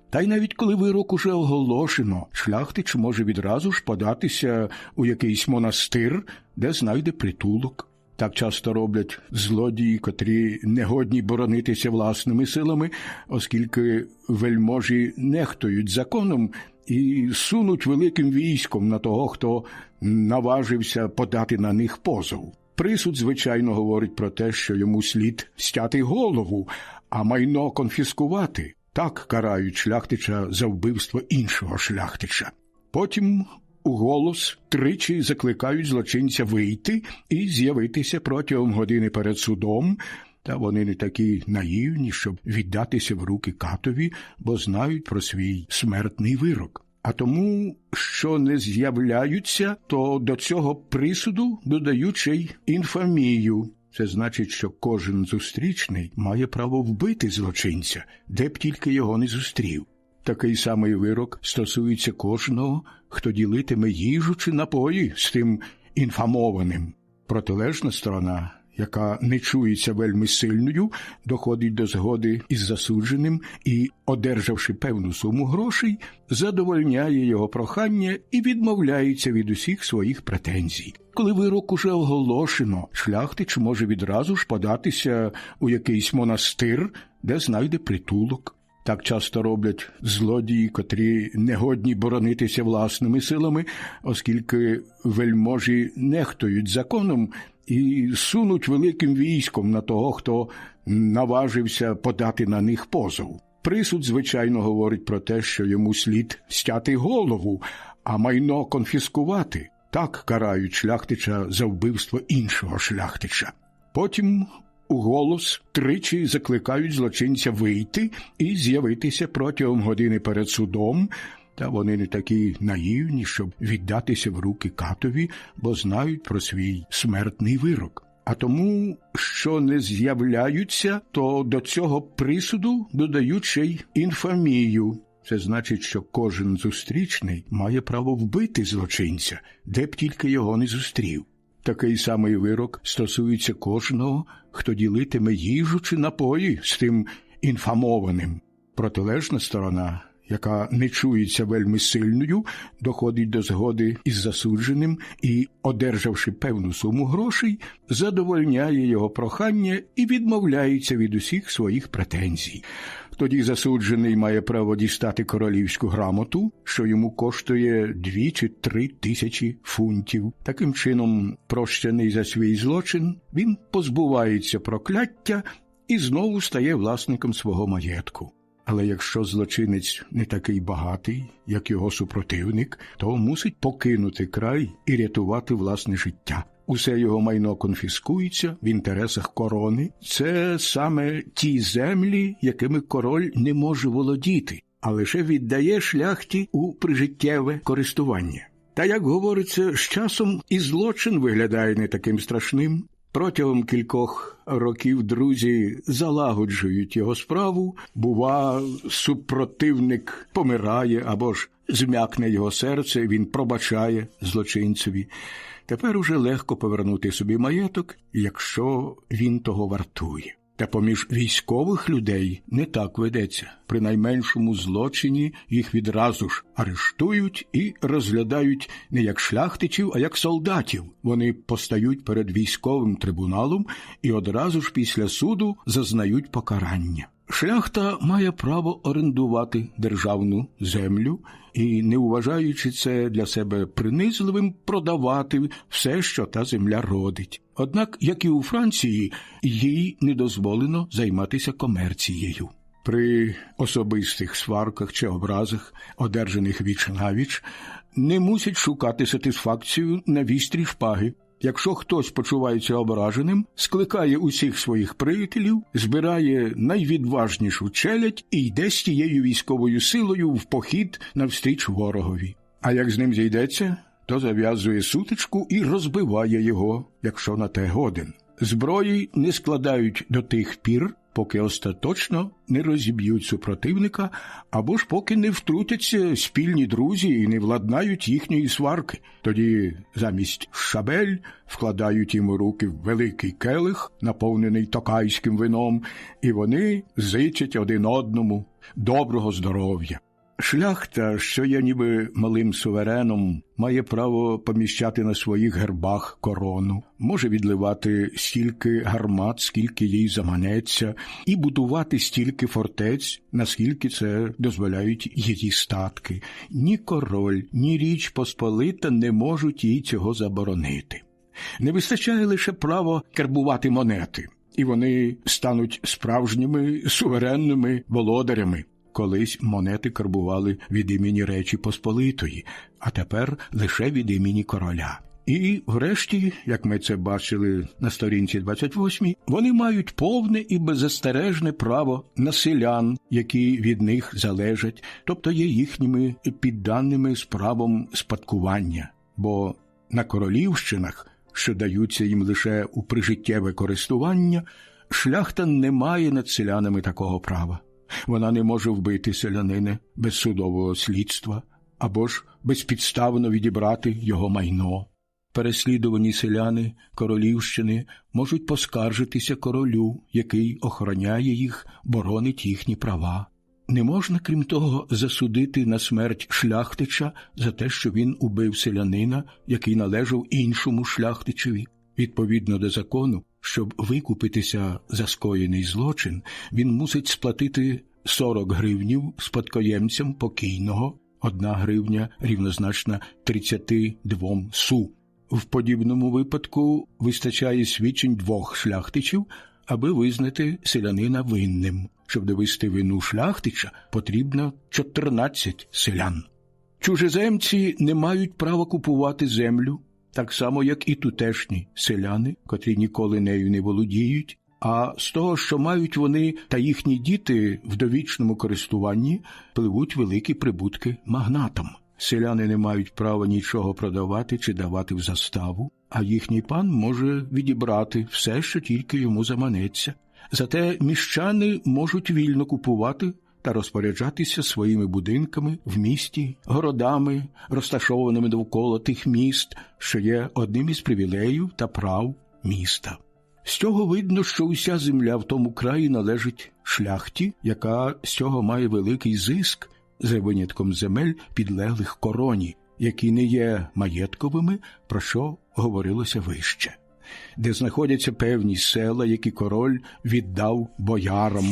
Та й навіть коли вирок уже оголошено, шляхтич може відразу ж податися у якийсь монастир, де знайде притулок. Так часто роблять злодії, котрі не годні боронитися власними силами, оскільки вельможі нехтують законом і сунуть великим військом на того, хто наважився подати на них позов. Присуд, звичайно, говорить про те, що йому слід стяти голову, а майно конфіскувати. Так карають шляхтича за вбивство іншого шляхтича. Потім уголос тричі закликають злочинця вийти і з'явитися протягом години перед судом, та вони не такі наївні, щоб віддатися в руки катові, бо знають про свій смертний вирок. А тому, що не з'являються, то до цього присуду додають ще й інфамію. Це значить, що кожен зустрічний має право вбити злочинця, де б тільки його не зустрів. Такий самий вирок стосується кожного, хто ділитиме їжу чи напої з тим інфамованим. Протилежна сторона, яка не чується вельми сильною, доходить до згоди із засудженим і, одержавши певну суму грошей, задовольняє його прохання і відмовляється від усіх своїх претензій. Коли вирок уже оголошено, шляхтич може відразу ж податися у якийсь монастир, де знайде притулок. Так часто роблять злодії, котрі не годні боронитися власними силами, оскільки вельможі нехтують законом і сунуть великим військом на того, хто наважився подати на них позов. Присуд, звичайно, говорить про те, що йому слід стяти голову, а майно конфіскувати. Так карають шляхтича за вбивство іншого шляхтича. Потім уголос тричі закликають злочинця вийти і з'явитися протягом години перед судом, та вони не такі наївні, щоб віддатися в руки катові, бо знають про свій смертний вирок. А тому, що не з'являються, то до цього присуду додають ще й інфамію. Це значить, що кожен зустрічний має право вбити злочинця, де б тільки його не зустрів. Такий самий вирок стосується кожного, хто ділитиме їжу чи напої з тим інфамованим. Протилежна сторона, яка не чується вельми сильною, доходить до згоди із засудженим і, одержавши певну суму грошей, задовольняє його прохання і відмовляється від усіх своїх претензій. Тоді засуджений має право дістати королівську грамоту, що йому коштує 2 чи 3 тисячі фунтів. Таким чином, прощений за свій злочин, він позбувається прокляття і знову стає власником свого маєтку. Але якщо злочинець не такий багатий, як його супротивник, то мусить покинути край і рятувати власне життя. Усе його майно конфіскується в інтересах корони. Це саме ті землі, якими король не може володіти, а лише віддає шляхті у прижиттєве користування. Та, як говориться, з часом і злочин виглядає не таким страшним. Протягом кількох років друзі залагоджують його справу, бува, супротивник помирає або ж зм'якне його серце, він пробачає злочинцеві. Тепер уже легко повернути собі маєток, якщо він того вартує. Та поміж військових людей не так ведеться. При найменшому злочині їх відразу ж арештують і розглядають не як шляхтичів, а як солдатів. Вони постають перед військовим трибуналом і одразу ж після суду зазнають покарання. Шляхта має право орендувати державну землю і, не вважаючи це для себе принизливим, продавати все, що та земля родить. Однак, як і у Франції, їй не дозволено займатися комерцією. При особистих сварках чи образах, одержаних віч-навіч, не мусять шукати сатисфакцію на вістрі шпаги. Якщо хтось почувається ображеним, скликає усіх своїх приятелів, збирає найвідважнішу челядь і йде з тією військовою силою в похід навстріч ворогові. А як з ним зійдеться, то зав'язує сутичку і розбиває його, якщо на те годен. Зброї не складають до тих пір, поки остаточно не розіб'ють супротивника, або ж поки не втрутяться спільні друзі і не владнають їхньої сварки. Тоді замість шабель вкладають їм у руки великий келих, наповнений токайським вином, і вони зичать один одному доброго здоров'я. Шляхта, що є ніби малим сувереном, має право поміщати на своїх гербах корону, може відливати стільки гармат, скільки їй заманеться, і будувати стільки фортець, наскільки це дозволяють її статки. Ні король, ні Річ Посполита не можуть їй цього заборонити. Не вистачає лише право карбувати монети, і вони стануть справжніми суверенними володарями. Колись монети карбували від імені Речі Посполитої, а тепер лише від імені короля. І врешті, як ми це бачили на сторінці 28, вони мають повне і беззастережне право на селян, які від них залежать, тобто є їхніми підданими з правом спадкування. Бо на королівщинах, що даються їм лише у прижиттєве користування, шляхта не має над селянами такого права. Вона не може вбити селянина без судового слідства або ж безпідставно відібрати його майно. Переслідувані селяни королівщини можуть поскаржитися королю, який охороняє їх, боронить їхні права. Не можна, крім того, засудити на смерть шляхтича за те, що він убив селянина, який належав іншому шляхтичеві. Відповідно до закону, щоб викупитися за скоєний злочин, він мусить сплатити 40 гривнів спадкоємцям покійного, 1 гривня рівнозначна 32 су. В подібному випадку вистачає свідчень 2 шляхтичів, аби визнати селянина винним. Щоб довести вину шляхтича, потрібно 14 селян. Чужеземці не мають права купувати землю, так само, як і тутешні селяни, котрі ніколи нею не володіють, а з того, що мають вони та їхні діти в довічному користуванні, пливуть великі прибутки магнатам. Селяни не мають права нічого продавати чи давати в заставу, а їхній пан може відібрати все, що тільки йому заманеться. Зате міщани можуть вільно купувати та розпоряджатися своїми будинками в місті, городами, розташованими довкола тих міст, що є одним із привілеїв та прав міста. З цього видно, що уся земля в тому краї належить шляхті, яка з цього має великий зиск, за винятком земель, підлеглих короні, які не є маєтковими, про що говорилося вище, де знаходяться певні села, які король віддав боярам.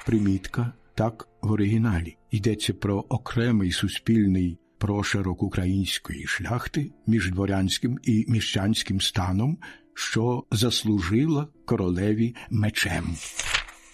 Примітка. Так, в оригіналі йдеться про окремий суспільний прошарок української шляхти між дворянським і міщанським станом, що заслужила королеві мечем,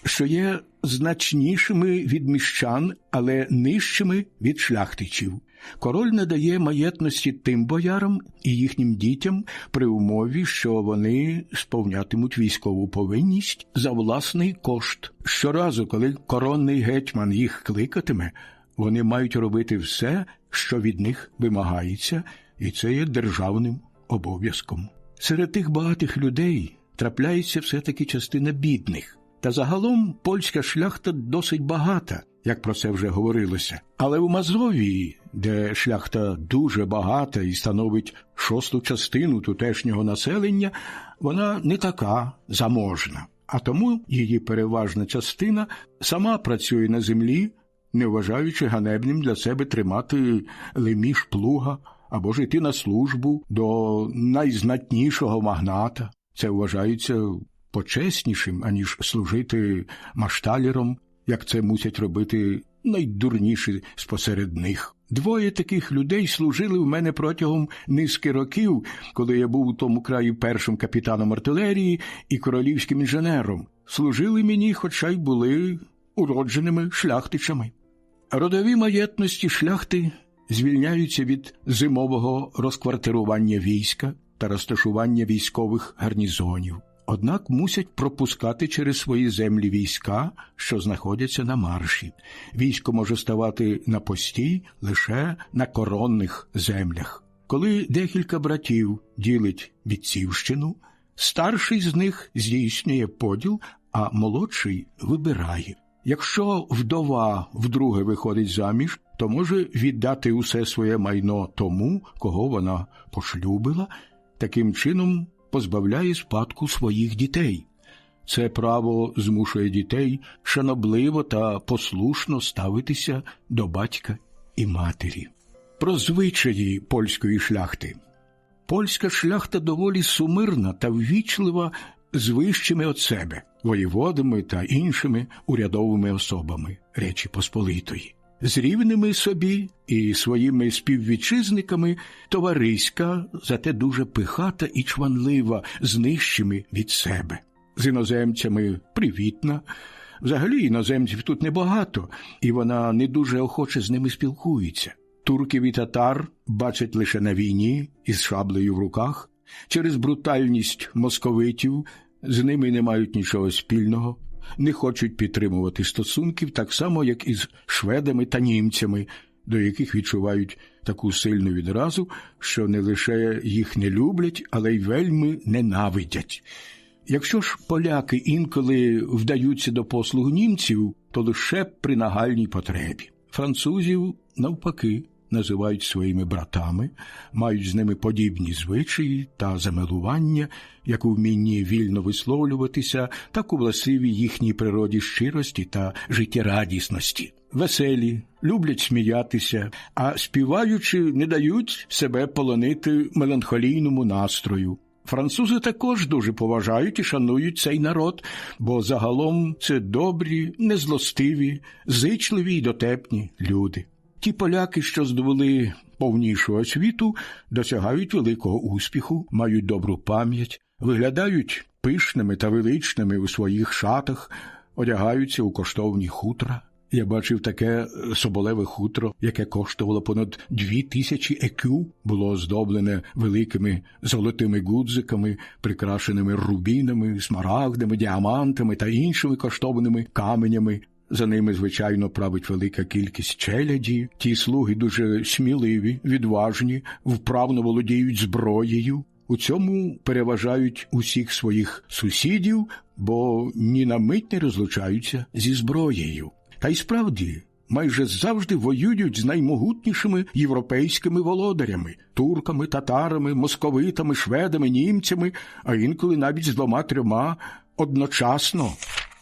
що є значнішими від міщан, але нижчими від шляхтичів. Король надає маєтності тим боярам і їхнім дітям при умові, що вони сповнятимуть військову повинність за власний кошт. Щоразу, коли коронний гетьман їх кликатиме, вони мають робити все, що від них вимагається, і це є державним обов'язком. Серед тих багатих людей трапляється все-таки частина бідних. Та загалом польська шляхта досить багата, як про це вже говорилося. Але у Мазовії, де шляхта дуже багата і становить 6-ту частину тутешнього населення, вона не така заможна. А тому її переважна частина сама працює на землі, не вважаючи ганебним для себе тримати леміш плуга або ж йти на службу до найзнатнішого магната. Це вважається почеснішим, аніж служити машталером, як це мусять робити найдурніші спосеред них. 2 таких людей служили в мене протягом низки років, коли я був у тому краї першим капітаном артилерії і королівським інженером. Служили мені, хоча й були уродженими шляхтичами. Родові маєтності шляхти звільняються від зимового розквартирування війська та розташування військових гарнізонів. Однак мусять пропускати через свої землі війська, що знаходяться на марші. Військо може ставати на постій лише на коронних землях. Коли декілька братів ділить Вітцівщину, старший з них здійснює поділ, а молодший вибирає. Якщо вдова вдруге виходить заміж, то може віддати усе своє майно тому, кого вона пошлюбила, таким чином позбавляє спадку своїх дітей. Це право змушує дітей шанобливо та послушно ставитися до батька і матері. Про звичаї польської шляхти. Польська шляхта доволі сумирна та ввічлива з вищими від себе, воєводами та іншими урядовими особами Речі Посполитої. З рівними собі і своїми співвітчизниками товариська, зате дуже пихата і чванлива, з нижчими від себе. З іноземцями привітна. Взагалі іноземців тут небагато, і вона не дуже охоче з ними спілкується. Турків і татар бачать лише на війні із шаблею в руках. Через брутальність московитів з ними не мають нічого спільного, не хочуть підтримувати стосунків так само, як із шведами та німцями, до яких відчувають таку сильну відразу, що не лише їх не люблять, але й вельми ненавидять. Якщо ж поляки інколи вдаються до послуг німців, то лише при нагальній потребі. Французів, навпаки, називають своїми братами, мають з ними подібні звичаї та замилування, як у вмінні вільно висловлюватися, так у властивій їхній природі щирості та життєрадісності. Веселі, люблять сміятися, а співаючи не дають себе полонити меланхолійному настрою. Французи також дуже поважають і шанують цей народ, бо загалом це добрі, незлостиві, зичливі й дотепні люди. Ті поляки, що здобули повнішу освіту, досягають великого успіху, мають добру пам'ять, виглядають пишними та величними у своїх шатах, одягаються у коштовні хутра. Я бачив таке соболеве хутро, яке коштувало понад 2000 екю, було оздоблене великими золотими гудзиками, прикрашеними рубінами, смарагдами, діамантами та іншими коштовними каменями. За ними, звичайно, править велика кількість челяді. Ті слуги дуже сміливі, відважні, вправно володіють зброєю. У цьому переважають усіх своїх сусідів, бо ні на мить не розлучаються зі зброєю. Та й справді, майже завжди воюють з наймогутнішими європейськими володарями – турками, татарами, московитами, шведами, німцями, а інколи навіть з 2-3 одночасно.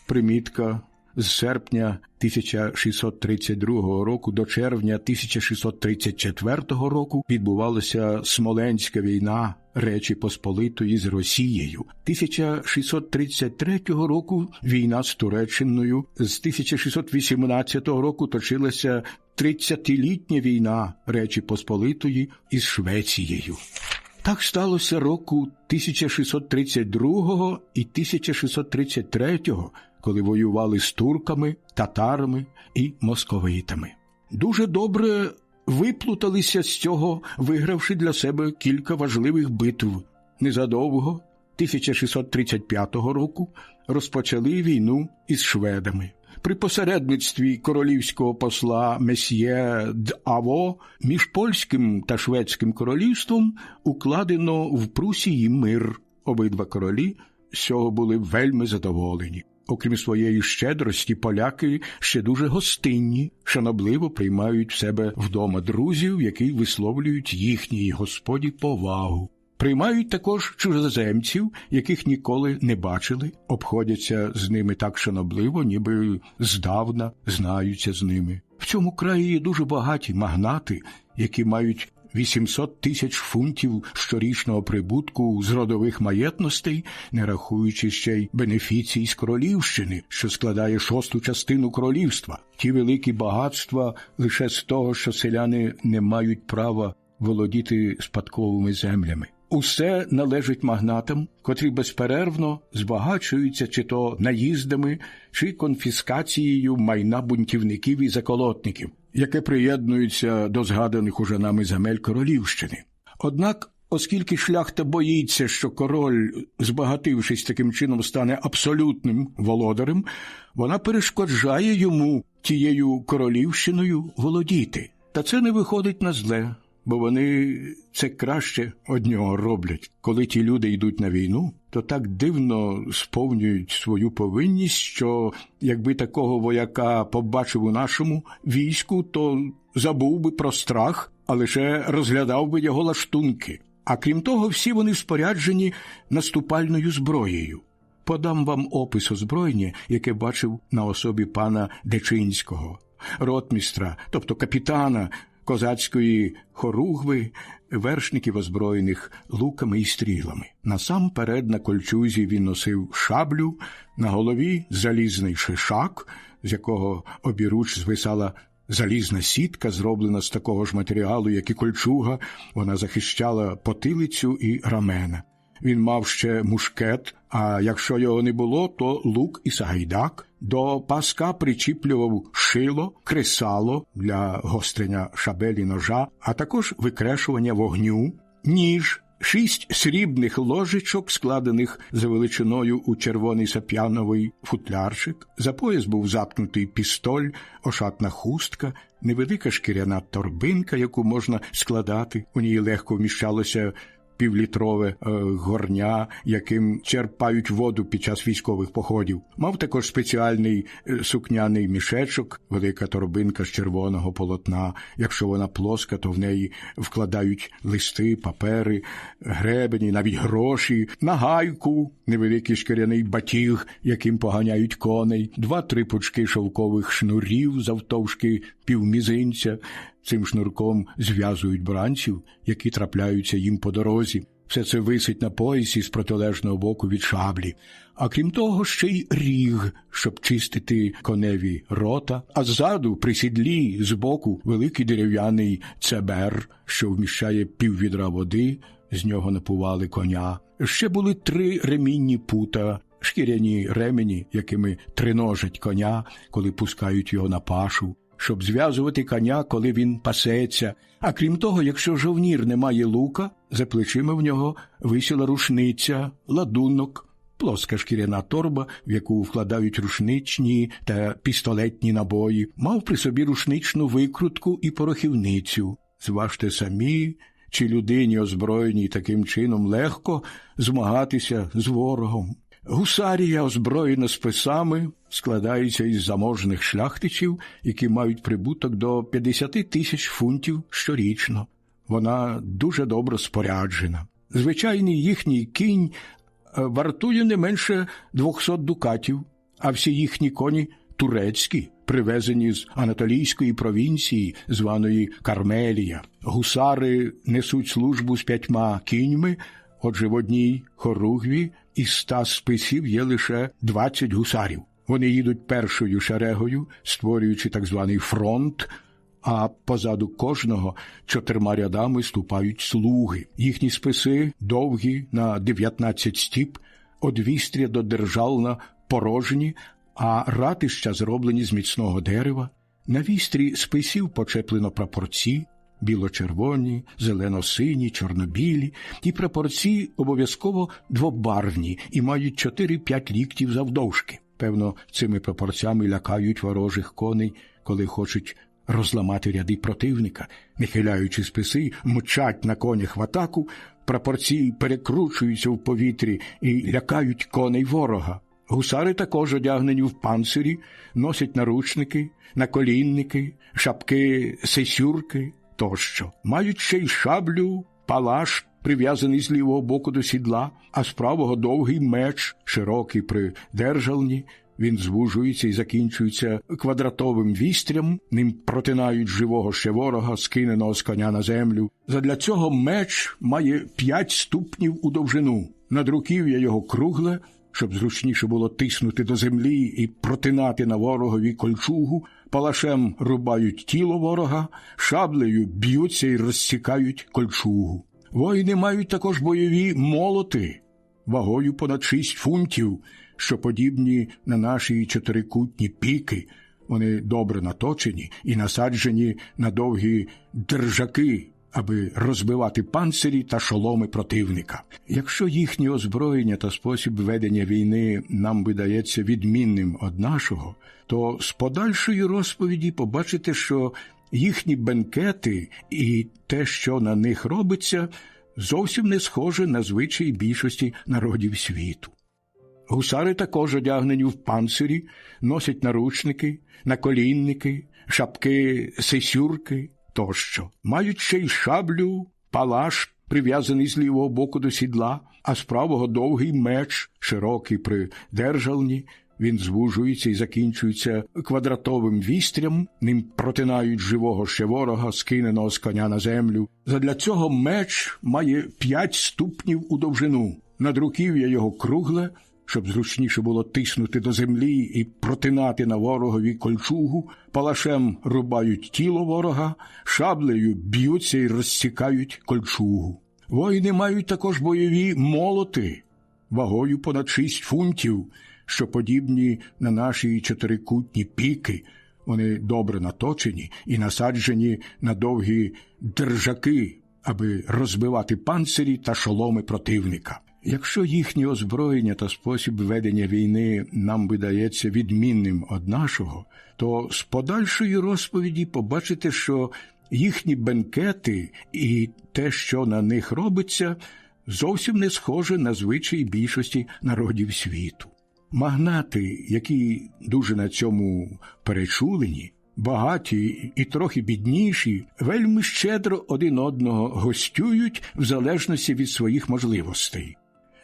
Примітка. З серпня 1632 року до червня 1634 року відбувалася Смоленська війна Речі Посполитої з Росією. 1633 року війна з Туреччиною. З 1618 року точилася 30-літня війна Речі Посполитої із Швецією. Так сталося року 1632 і 1633, коли воювали з турками, татарами і московитами. Дуже добре виплуталися з цього, вигравши для себе кілька важливих битв. Незадовго, 1635 року, розпочали війну із шведами. При посередництві королівського посла месьє d'Аво між польським та шведським королівством укладено в Прусії мир. Обидва королі з цього були вельми задоволені. Окрім своєї щедрості, поляки ще дуже гостинні, шанобливо приймають в себе вдома друзів, які висловлюють їхній господі повагу. Приймають також чужоземців, яких ніколи не бачили, обходяться з ними так шанобливо, ніби здавна знаються з ними. В цьому краї є дуже багаті магнати, які мають 800 тисяч фунтів щорічного прибутку з родових маєтностей, не рахуючи ще й бенефіцій з королівщини, що складає 6-ту частину королівства. Ті великі багатства лише з того, що селяни не мають права володіти спадковими землями. Усе належить магнатам, котрі безперервно збагачуються чи то наїздами, чи конфіскацією майна бунтівників і заколотників, яке приєднується до згаданих уже нами земель королівщини. Однак, оскільки шляхта боїться, що король, збагатившись таким чином, стане абсолютним володарем, вона перешкоджає йому тією королівщиною володіти. Та це не виходить на зле. бо вони це краще однього роблять. Коли ті люди йдуть на війну, то так дивно сповнюють свою повинність, що якби такого вояка побачив у нашому війську, то забув би про страх, а лише розглядав би його лаштунки. А крім того, всі вони споряджені наступальною зброєю. Подам вам опис озброєння, яке бачив на особі пана Дечинського, ротмістра, тобто капітана козацької хоругви, вершників, озброєних луками і стрілами. Насамперед на кольчузі він носив шаблю, на голові залізний шишак, з якого обіруч звисала залізна сітка, зроблена з такого ж матеріалу, як і кольчуга. Вона захищала потилицю і рамена. Він мав ще мушкет, а якщо його не було, то лук і сагайдак. До паска причіплював шило, кресало для гострення шабелі ножа, а також викрешування вогню, ніж, 6 срібних ложечок, складених за величиною у червоний сап'яновий футлярчик. За пояс був заткнутий пістоль, ошатна хустка, невелика шкіряна торбинка, яку можна складати. У ній легко вміщалося півлітрове горня, яким черпають воду під час військових походів. Мав також спеціальний сукняний мішечок, велика торбинка з червоного полотна. Якщо вона плоска, то в неї вкладають листи, папери, гребені, навіть гроші, нагайку, невеликий шкіряний батіг, яким поганяють коней, 2-3 пучки шовкових шнурів завтовшки півмізинця. Цим шнурком зв'язують бранців, які трапляються їм по дорозі. Все це висить на поясі з протилежного боку від шаблі. А крім того, ще й ріг, щоб чистити коневі рота, а ззаду, при сідлі, збоку, великий дерев'яний цебер, що вміщає піввідра води, з нього напували коня. Ще були 3 ремінні пута, шкіряні ремені, якими триножать коня, коли пускають його на пашу, щоб зв'язувати коня, коли він пасеться. А крім того, якщо жовнір не має лука, за плечима в нього висіла рушниця, ладунок, плоска шкіряна торба, в яку вкладають рушничні та пістолетні набої. Мав при собі рушничну викрутку і порохівницю. Зважте самі, чи людині, озброєній таким чином, легко змагатися з ворогом. Гусарія, озброєна списами, складається із заможних шляхтичів, які мають прибуток до 50 тисяч фунтів щорічно. Вона дуже добре споряджена. Звичайний їхній кінь вартує не менше 200 дукатів, а всі їхні коні турецькі, привезені з Анатолійської провінції, званої Кармелія. Гусари несуть службу з 5 кіньми, отже, в одній хоругві із 100 списів є лише 20 гусарів. Вони їдуть першою шерегою, створюючи так званий фронт, а позаду кожного 4 рядами ступають слуги. Їхні списи довгі на 19 стіп, од вістря до державна порожні, а ратища зроблені з міцного дерева. На вістрі списів почеплено прапорці, біло-червоні, зелено-сині, чорнобілі. Ті прапорці обов'язково двобарвні і мають 4-5 ліктів завдовжки. Певно, цими прапорцями лякають ворожих коней, коли хочуть розламати ряди противника. Не хиляючи списи, мчать на конях в атаку, прапорці перекручуються в повітрі і лякають коней ворога. Гусари також одягнені в панцирі, носять наручники, наколінники, шапки-сесюрки тощо. Мають ще й шаблю, палаш, прив'язаний з лівого боку до сідла, а з правого довгий меч, широкий при держалні. Він звужується і закінчується квадратовим вістрям, ним протинають живого ще ворога, скиненого з коня на землю. Задля цього меч має 5 ступнів у довжину. Надруків'я його кругле, щоб зручніше було тиснути до землі і протинати на ворогові кольчугу. Палашем рубають тіло ворога, шаблею б'ються і розсікають кольчугу. Воїни мають також бойові молоти, вагою понад 6 фунтів, що подібні на наші чотирикутні піки. Вони добре наточені і насаджені на довгі держаки, аби розбивати панцирі та шоломи противника. Якщо їхнє озброєння та спосіб ведення війни нам видається відмінним від нашого, то з подальшої розповіді побачите, що їхні бенкети і те, що на них робиться, зовсім не схоже на звичаї більшості народів світу. Гусари також одягнені в панцирі, носять наручники, наколінники, шапки-сесюрки тощо. Мають ще й шаблю, палаш, прив'язаний з лівого боку до сідла, а з правого довгий меч, широкий при держалні. Він звужується і закінчується квадратовим вістрям, ним протинають живого ще ворога, скиненого з коня на землю. Задля цього меч має 5 ступнів у довжину. Надруків'я його кругле, щоб зручніше було тиснути до землі і протинати на ворогові кольчугу. Палашем рубають тіло ворога, шаблею б'ються і розсікають кольчугу. Воїни мають також бойові молоти, вагою понад 6 фунтів, що подібні на наші чотирикутні піки. Вони добре наточені і насаджені на довгі держаки, аби розбивати панцирі та шоломи противника. Якщо їхнє озброєння та спосіб ведення війни нам видається відмінним від нашого, то з подальшої розповіді побачите, що їхні бенкети і те, що на них робиться, зовсім не схоже на звичаї більшості народів світу. Магнати, які дуже на цьому перечулені, багаті і трохи бідніші, вельми щедро один одного гостюють в залежності від своїх можливостей.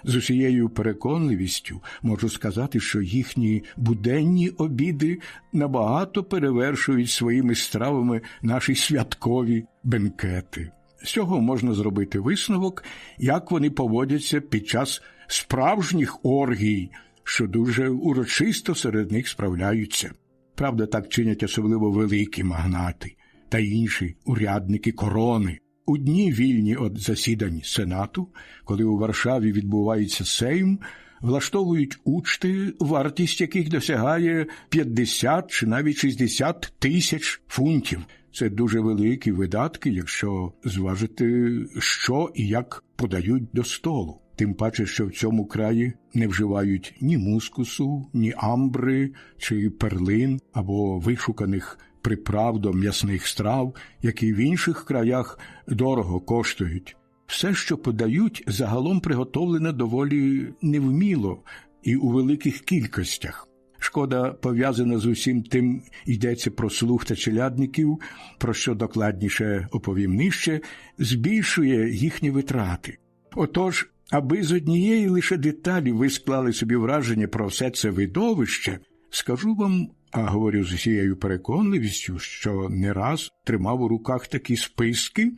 З усією переконливістю можу сказати, що їхні буденні обіди набагато перевершують своїми стравами наші святкові бенкети. З цього можна зробити висновок, як вони поводяться під час справжніх оргій, що дуже урочисто серед них справляються. Правда, так чинять особливо великі магнати та інші урядники корони. У дні вільні від засідань Сенату, коли у Варшаві відбувається Сейм, влаштовують учти, вартість яких досягає 50 чи навіть 60 тисяч фунтів. Це дуже великі видатки, якщо зважити, що і як подають до столу. Тим паче, що в цьому краї не вживають ні мускусу, ні амбри чи перлин або вишуканих приправ до м'ясних страв, які в інших краях дорого коштують. Все, що подають, загалом приготовлене доволі невміло і у великих кількостях. Шкода, пов'язана з усім тим, йдеться про слуг та челядників, про що докладніше оповім нижче, збільшує їхні витрати. Отож, аби з однієї лише деталі ви склали собі враження про все це видовище, скажу вам, а говорю з усією переконливістю, що не раз тримав у руках такі списки.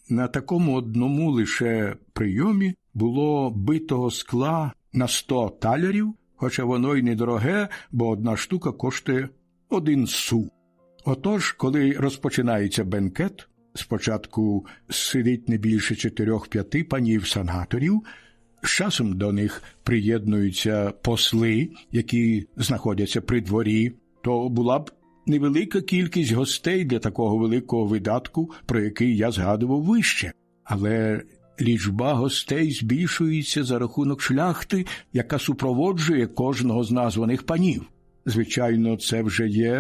На такому одному лише прийомі було битого скла на 100 талерів, хоча воно й недороге, бо одна штука коштує 1 су. Отож, коли розпочинається бенкет, спочатку сидить не більше 4-5 панів-сенаторів, з часом до них приєднуються посли, які знаходяться при дворі, то була б невелика кількість гостей для такого великого видатку, про який я згадував вище. Але лічба гостей збільшується за рахунок шляхти, яка супроводжує кожного з названих панів. Звичайно, це вже є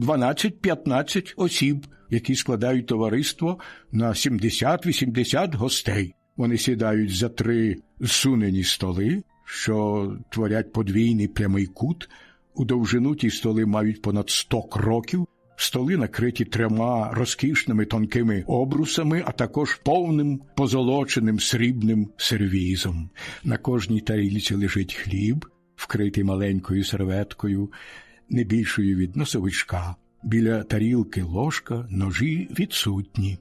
12-15 осіб, які складають товариство на 70-80 гостей. Вони сідають за 3 зсунені столи, що творять подвійний прямий кут. У довжину ті столи мають понад 100 кроків, столи накриті 3 розкішними тонкими обрусами, а також повним позолоченим срібним сервізом. На кожній тарілці лежить хліб, вкритий маленькою серветкою, не більшою від носовичка. Біля тарілки ложка, ножі відсутні.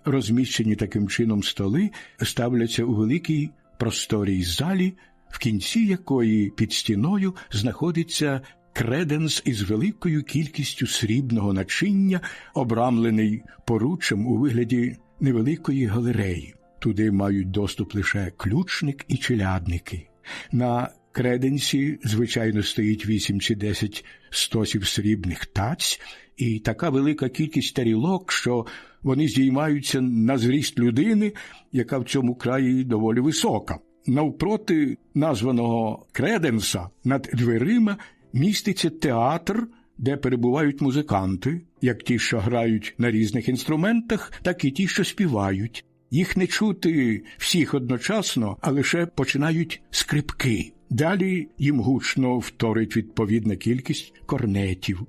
Розміщені таким чином столи ставляться у великій просторій залі, в кінці якої під стіною знаходиться креденс із великою кількістю срібного начиння, обрамлений поруччям у вигляді невеликої галереї. Туди мають доступ лише ключник і челядники. На креденсі, звичайно, стоїть 8 чи 10 стосів срібних таць і така велика кількість тарілок, що вони здіймаються на зріст людини, яка в цьому краї доволі висока. Навпроти названого креденса над дверима міститься театр де перебувають музиканти, як ті, що грають на різних інструментах, так і ті, що співають. Їх не чути всіх одночасно, а лише починають скрипки. Далі їм гучно вторить відповідна кількість корнетів.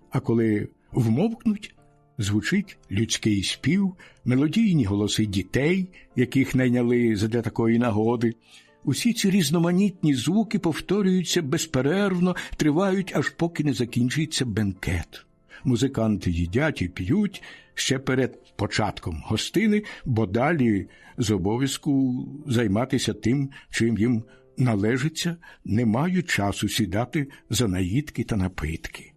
А коли вмовкнуть, звучить людський спів, мелодійні голоси дітей, яких найняли задля такої нагоди. Усі ці різноманітні звуки повторюються безперервно, тривають, аж поки не закінчиться бенкет. Музиканти їдять і п'ють ще перед початком гостини, бо далі з обов'язку займатися тим, чим їм належиться, не мають часу сідати за наїдки та напитки.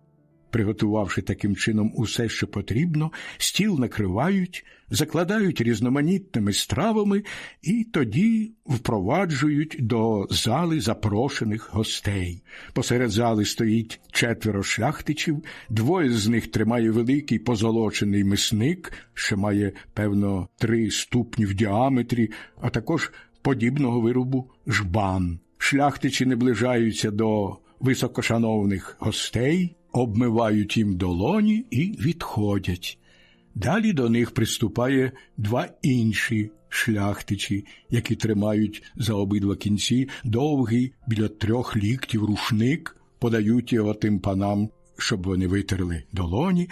Приготувавши таким чином усе, що потрібно, стіл накривають, закладають різноманітними стравами і тоді впроваджують до зали запрошених гостей. Посеред зали стоїть 4 шляхтичів, 2 з них тримає великий позолочений мисник, що має, певно, 3 ступні в діаметрі, а також подібного виробу жбан. Шляхтичі наближаються до високошановних гостей, обмивають їм долоні і відходять. Далі до них приступає 2 інші шляхтичі, які тримають за обидва кінці довгий біля 3 ліктів рушник, подають його тим панам, щоб вони витерли долоні,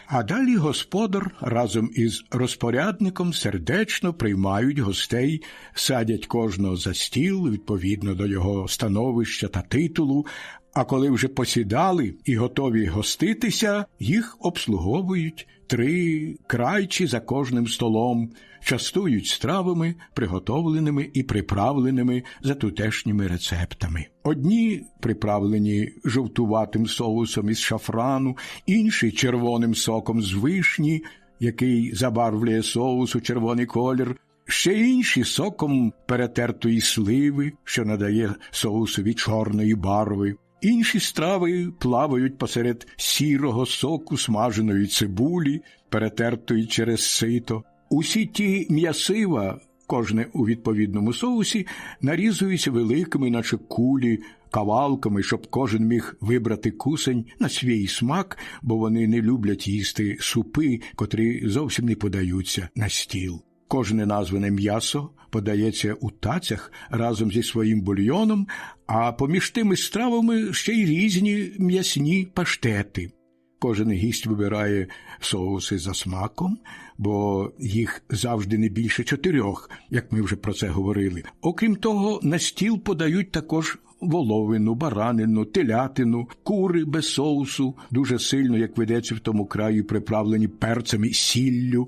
а далі господар разом із розпорядником сердечно приймають гостей, садять кожного за стіл, відповідно до його становища та титулу, а коли вже посідали і готові гоститися, їх обслуговують 3 крайчі за кожним столом, частують стравами, приготовленими і приправленими за тутешніми рецептами. Одні приправлені жовтуватим соусом із шафрану, інші червоним соком з вишні, який забарвлює соус у червоний колір, ще інші соком перетертої сливи, що надає соусові чорної барви. Інші страви плавають посеред сірого соку смаженої цибулі, перетертої через сито. Усі ті м'ясива, кожне у відповідному соусі, нарізуються великими, наче кулі, кавалками, щоб кожен міг вибрати кусень на свій смак, бо вони не люблять їсти супи, котрі зовсім не подаються на стіл. Кожне назване м'ясо подається у тацях разом зі своїм бульйоном, а поміж тими стравами ще й різні м'ясні паштети. Кожен гість вибирає соуси за смаком, бо їх завжди не більше 4, як ми вже про це говорили. Окрім того, на стіл подають також воловину, баранину, телятину, кури без соусу, дуже сильно, як ведеться в тому краї, приправлені перцем і сіллю.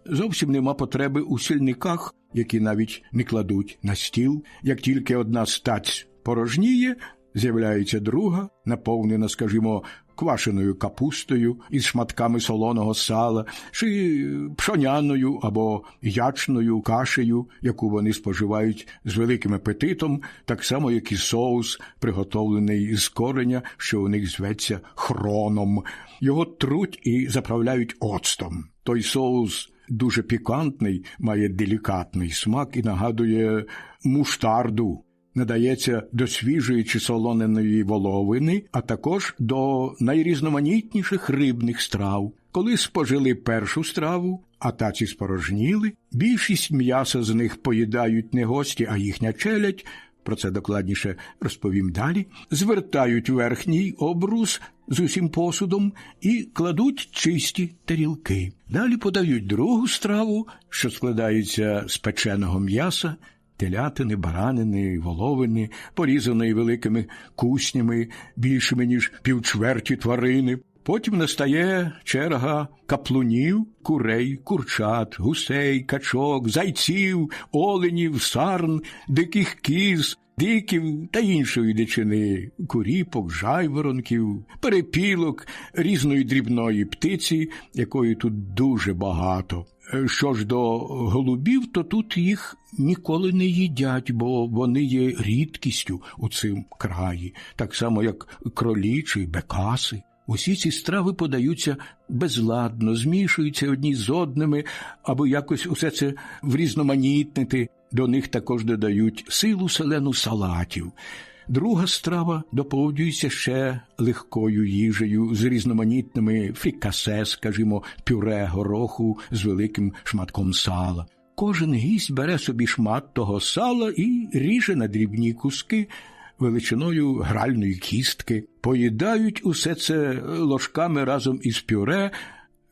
Зовсім нема потреби у сільниках, які навіть не кладуть на стіл. Як тільки одна стаць порожніє, з'являється друга, наповнена, скажімо, квашеною капустою із шматками солоного сала, чи пшоняною або ячною кашею, яку вони споживають з великим апетитом, так само, як і соус, приготовлений з кореня, що у них зветься хроном. Його труть і заправляють оцтом. Той соус дуже пікантний, має делікатний смак і нагадує муштарду. Надається до свіжої чи солоненої воловини, а також до найрізноманітніших рибних страв. Коли спожили першу страву, а таці спорожніли, більшість м'яса з них поїдають не гості, а їхня челядь, про це докладніше розповім далі, звертають верхній обрус з усім посудом і кладуть чисті тарілки. Далі подають другу страву, що складається з печеного м'яса, телятини, баранини, воловини, порізаної великими куснями, більшими, ніж півчверті тварини. Потім настає черга каплунів, курей, курчат, гусей, качок, зайців, оленів, сарн, диких кіз, диків та іншої дичини, куріпок, жайворонків, перепілок, різної дрібної птиці, якої тут дуже багато. Що ж до голубів, то тут їх ніколи не їдять, бо вони є рідкістю у цим краї, так само, як кролі чи бекаси. Усі ці страви подаються безладно, змішуються одні з одними, аби якось усе це врізноманітнити. До них також додають силу селену салатів. Друга страва доповнюється ще легкою їжею з різноманітними фрікасе, скажімо, пюре гороху з великим шматком сала. Кожен гість бере собі шмат того сала і ріже на дрібні куски величиною гральної кістки. Поїдають усе це ложками разом із пюре,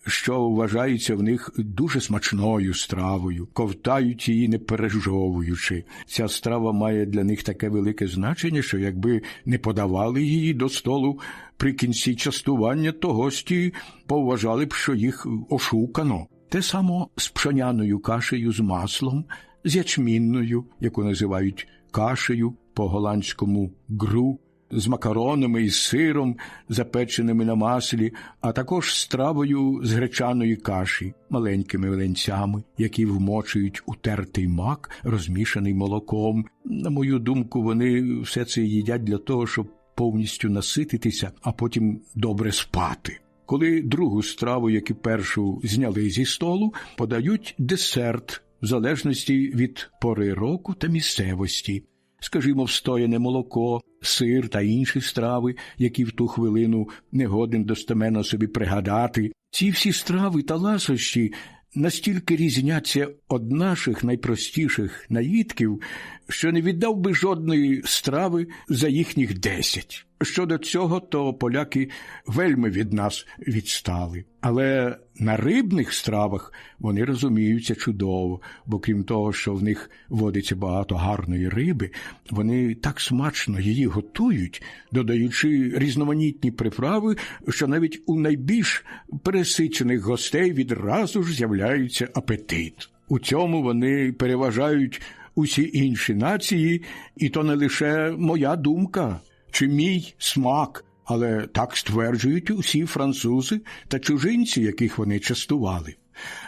що вважається в них дуже смачною стравою, ковтають її не пережовуючи. Ця страва має для них таке велике значення, що якби не подавали її до столу при кінці частування, то гості повважали б, що їх ошукано. Те само з пшоняною кашею з маслом, з ячмінною, яку називають кашею, по-голландському гру, з макаронами і сиром, запеченими на маслі, а також стравою з гречаної каші, маленькими млинцями, які вмочують у тертий мак, розмішаний молоком. На мою думку, вони все це їдять для того, щоб повністю насититися, а потім добре спати. Коли другу страву, як і першу, зняли зі столу, подають десерт, в залежності від пори року та місцевості. Скажімо, встояне молоко, сир та інші страви, які в ту хвилину не годен достеменно собі пригадати. Ці всі страви та ласощі настільки різняться від наших найпростіших наїдків, що не віддав би жодної страви за їхніх 10. Щодо цього, то поляки вельми від нас відстали. Але на рибних стравах вони розуміються чудово, бо крім того, що в них водиться багато гарної риби, вони так смачно її готують, додаючи різноманітні приправи, що навіть у найбільш пересичених гостей відразу ж з'являється апетит. У цьому вони переважають усі інші нації, і то не лише моя думка чи мій смак, але так стверджують усі французи та чужинці, яких вони частували.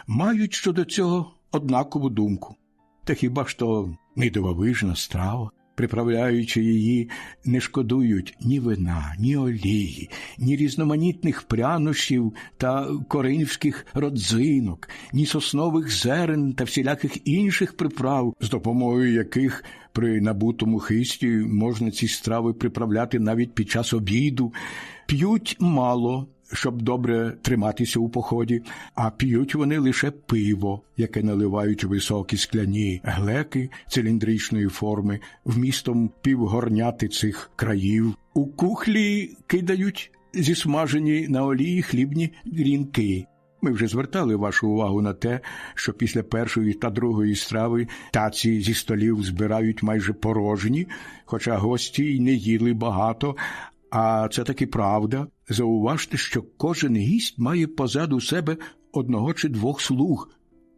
Мають щодо цього однакову думку. Та хіба ж то не дивовижна страва? Приправляючи її, не шкодують ні вина, ні олії, ні різноманітних прянощів та коринфських родзинок, ні соснових зерен та всіляких інших приправ, з допомогою яких при набутому хисті можна ці страви приправляти навіть під час обіду. П'ють мало, щоб добре триматися у поході, а п'ють вони лише пиво, яке наливають у високі скляні глеки циліндричної форми вмістом півгорняти цих країв. У кухлі кидають зісмажені на олії хлібні грінки. Ми вже звертали вашу увагу на те, що після першої та другої страви таці зі столів збирають майже порожні, хоча гості й не їли багато. А це таки правда. Зауважте, що кожен гість має позаду себе одного чи двох слуг,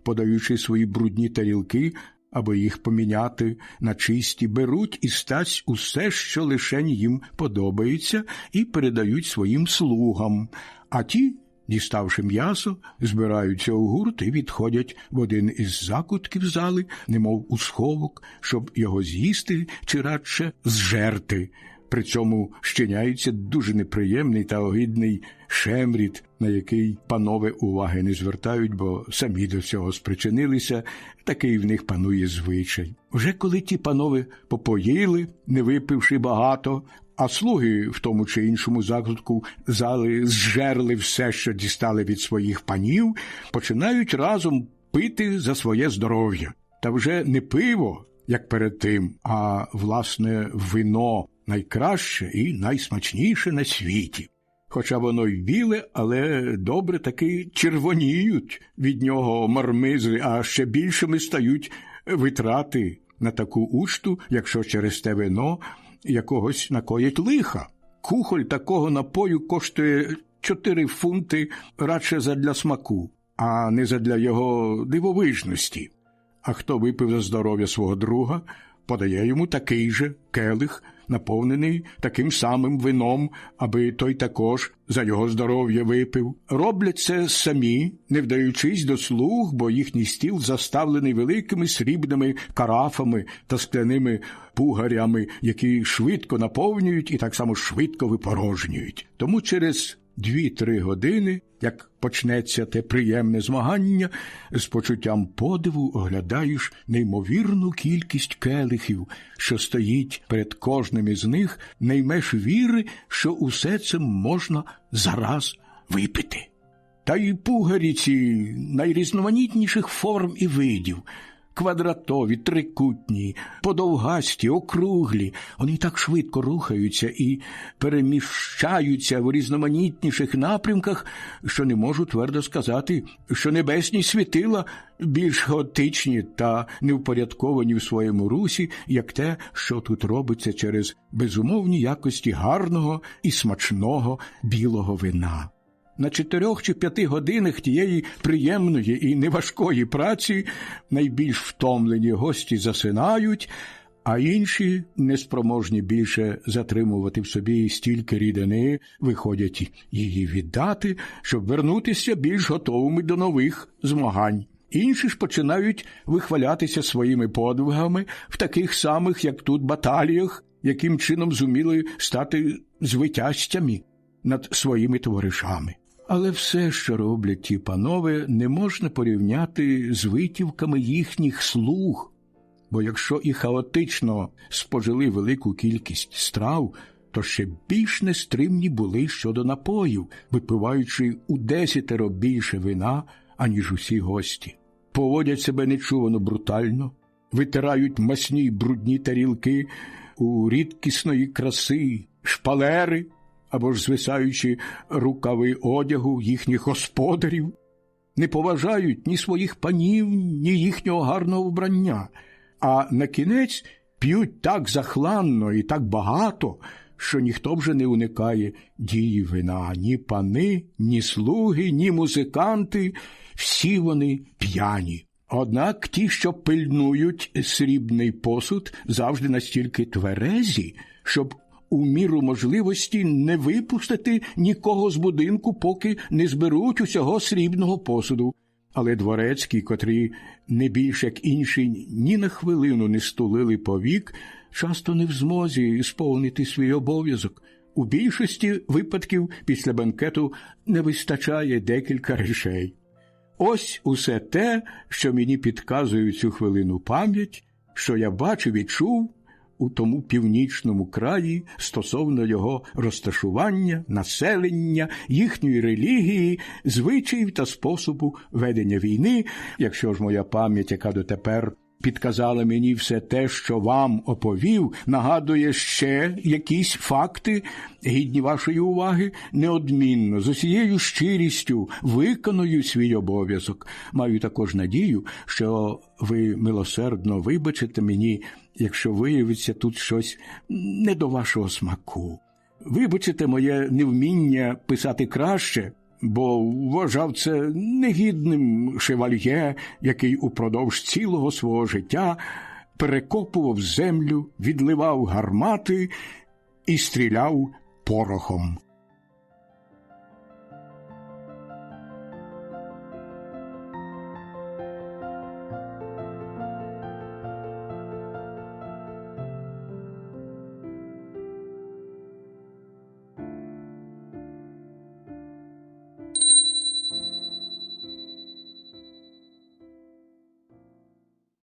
подаючи свої брудні тарілки, або їх поміняти на чисті, беруть із таць усе, що лишень їм подобається, і передають своїм слугам. А ті, діставши м'ясо, збираються у гурт і відходять в один із закутків зали, немов у сховок, щоб його з'їсти чи радше зжерти. При цьому щиняється дуже неприємний та огидний шемріт, на який панове уваги не звертають, бо самі до цього спричинилися, такий в них панує звичай. Вже коли ті панове попоїли, не випивши багато, а слуги в тому чи іншому закутку зали зжерли все, що дістали від своїх панів, починають разом пити за своє здоров'я. Та вже не пиво, як перед тим, а, власне, вино, найкраще і найсмачніше на світі. Хоча воно й біле, але добре таки червоніють від нього мармизи, а ще більшими стають витрати на таку учту, якщо через те вино якогось накоїть лиха. Кухоль такого напою коштує 4 фунти радше задля смаку, а не задля його дивовижності. А хто випив за здоров'я свого друга, подає йому такий же келих, наповнений таким самим вином, аби той також за його здоров'я випив. Роблять це самі, не вдаючись до слуг, бо їхній стіл заставлений великими срібними карафами та скляними пугарями, які швидко наповнюють і так само швидко випорожнюють. Тому через 2-3 години, як почнеться те приємне змагання, з почуттям подиву оглядаєш неймовірну кількість келихів, що стоїть перед кожним із них, не ймеш віри, що усе це можна зараз випити. Та й пугарі ці найрізноманітніших форм і видів – квадратові, трикутні, подовгасті, округлі. Вони так швидко рухаються і переміщаються в різноманітніших напрямках, що не можу твердо сказати, що небесні світила більш хаотичні та невпорядковані в своєму русі, як те, що тут робиться через безумовні якості гарного і смачного білого вина. На 4 чи 5 годинах тієї приємної і неважкої праці найбільш втомлені гості засинають, а інші, неспроможні більше затримувати в собі стільки рідини, виходять її віддати, щоб вернутися більш готовими до нових змагань. Інші ж починають вихвалятися своїми подвигами в таких самих, як тут, баталіях, яким чином зуміли стати звитязцями над своїми товаришами. Але все, що роблять ті панове, не можна порівняти з витівками їхніх слуг, бо якщо і хаотично спожили велику кількість страв, то ще більш нестримні були щодо напоїв, випиваючи у 10 більше вина, аніж усі гості. Поводять себе нечувано брутально, витирають масні й брудні тарілки у рідкісної краси, шпалери, або ж звисаючи рукави одягу їхніх господарів, не поважають ні своїх панів, ні їхнього гарного вбрання, а на кінець п'ють так захланно і так багато, що ніхто вже не уникає дії вина. Ні пани, ні слуги, ні музиканти, всі вони п'яні. Однак ті, що пильнують срібний посуд, завжди настільки тверезі, щоб у міру можливості не випустити нікого з будинку, поки не зберуть усього срібного посуду. Але дворецькі, котрі не більш як інші ні на хвилину не стулили повік, часто не в змозі сповнити свій обов'язок. У більшості випадків після бенкету не вистачає декілька речей. Ось усе те, що мені підказує цю хвилину пам'ять, що я бачив і чув у тому північному краї стосовно його розташування, населення, їхньої релігії, звичаїв та способу ведення війни. Якщо ж моя пам'ять, яка дотепер підказала мені все те, що вам оповів, нагадує ще якісь факти, гідні вашої уваги, неодмінно, з усією щирістю виконую свій обов'язок. Маю також надію, що ви милосердно вибачите мені, якщо виявиться тут щось не до вашого смаку. Вибачите моє невміння писати краще, бо вважав це негідним шевальє, який упродовж цілого свого життя перекопував землю, відливав гармати і стріляв порохом.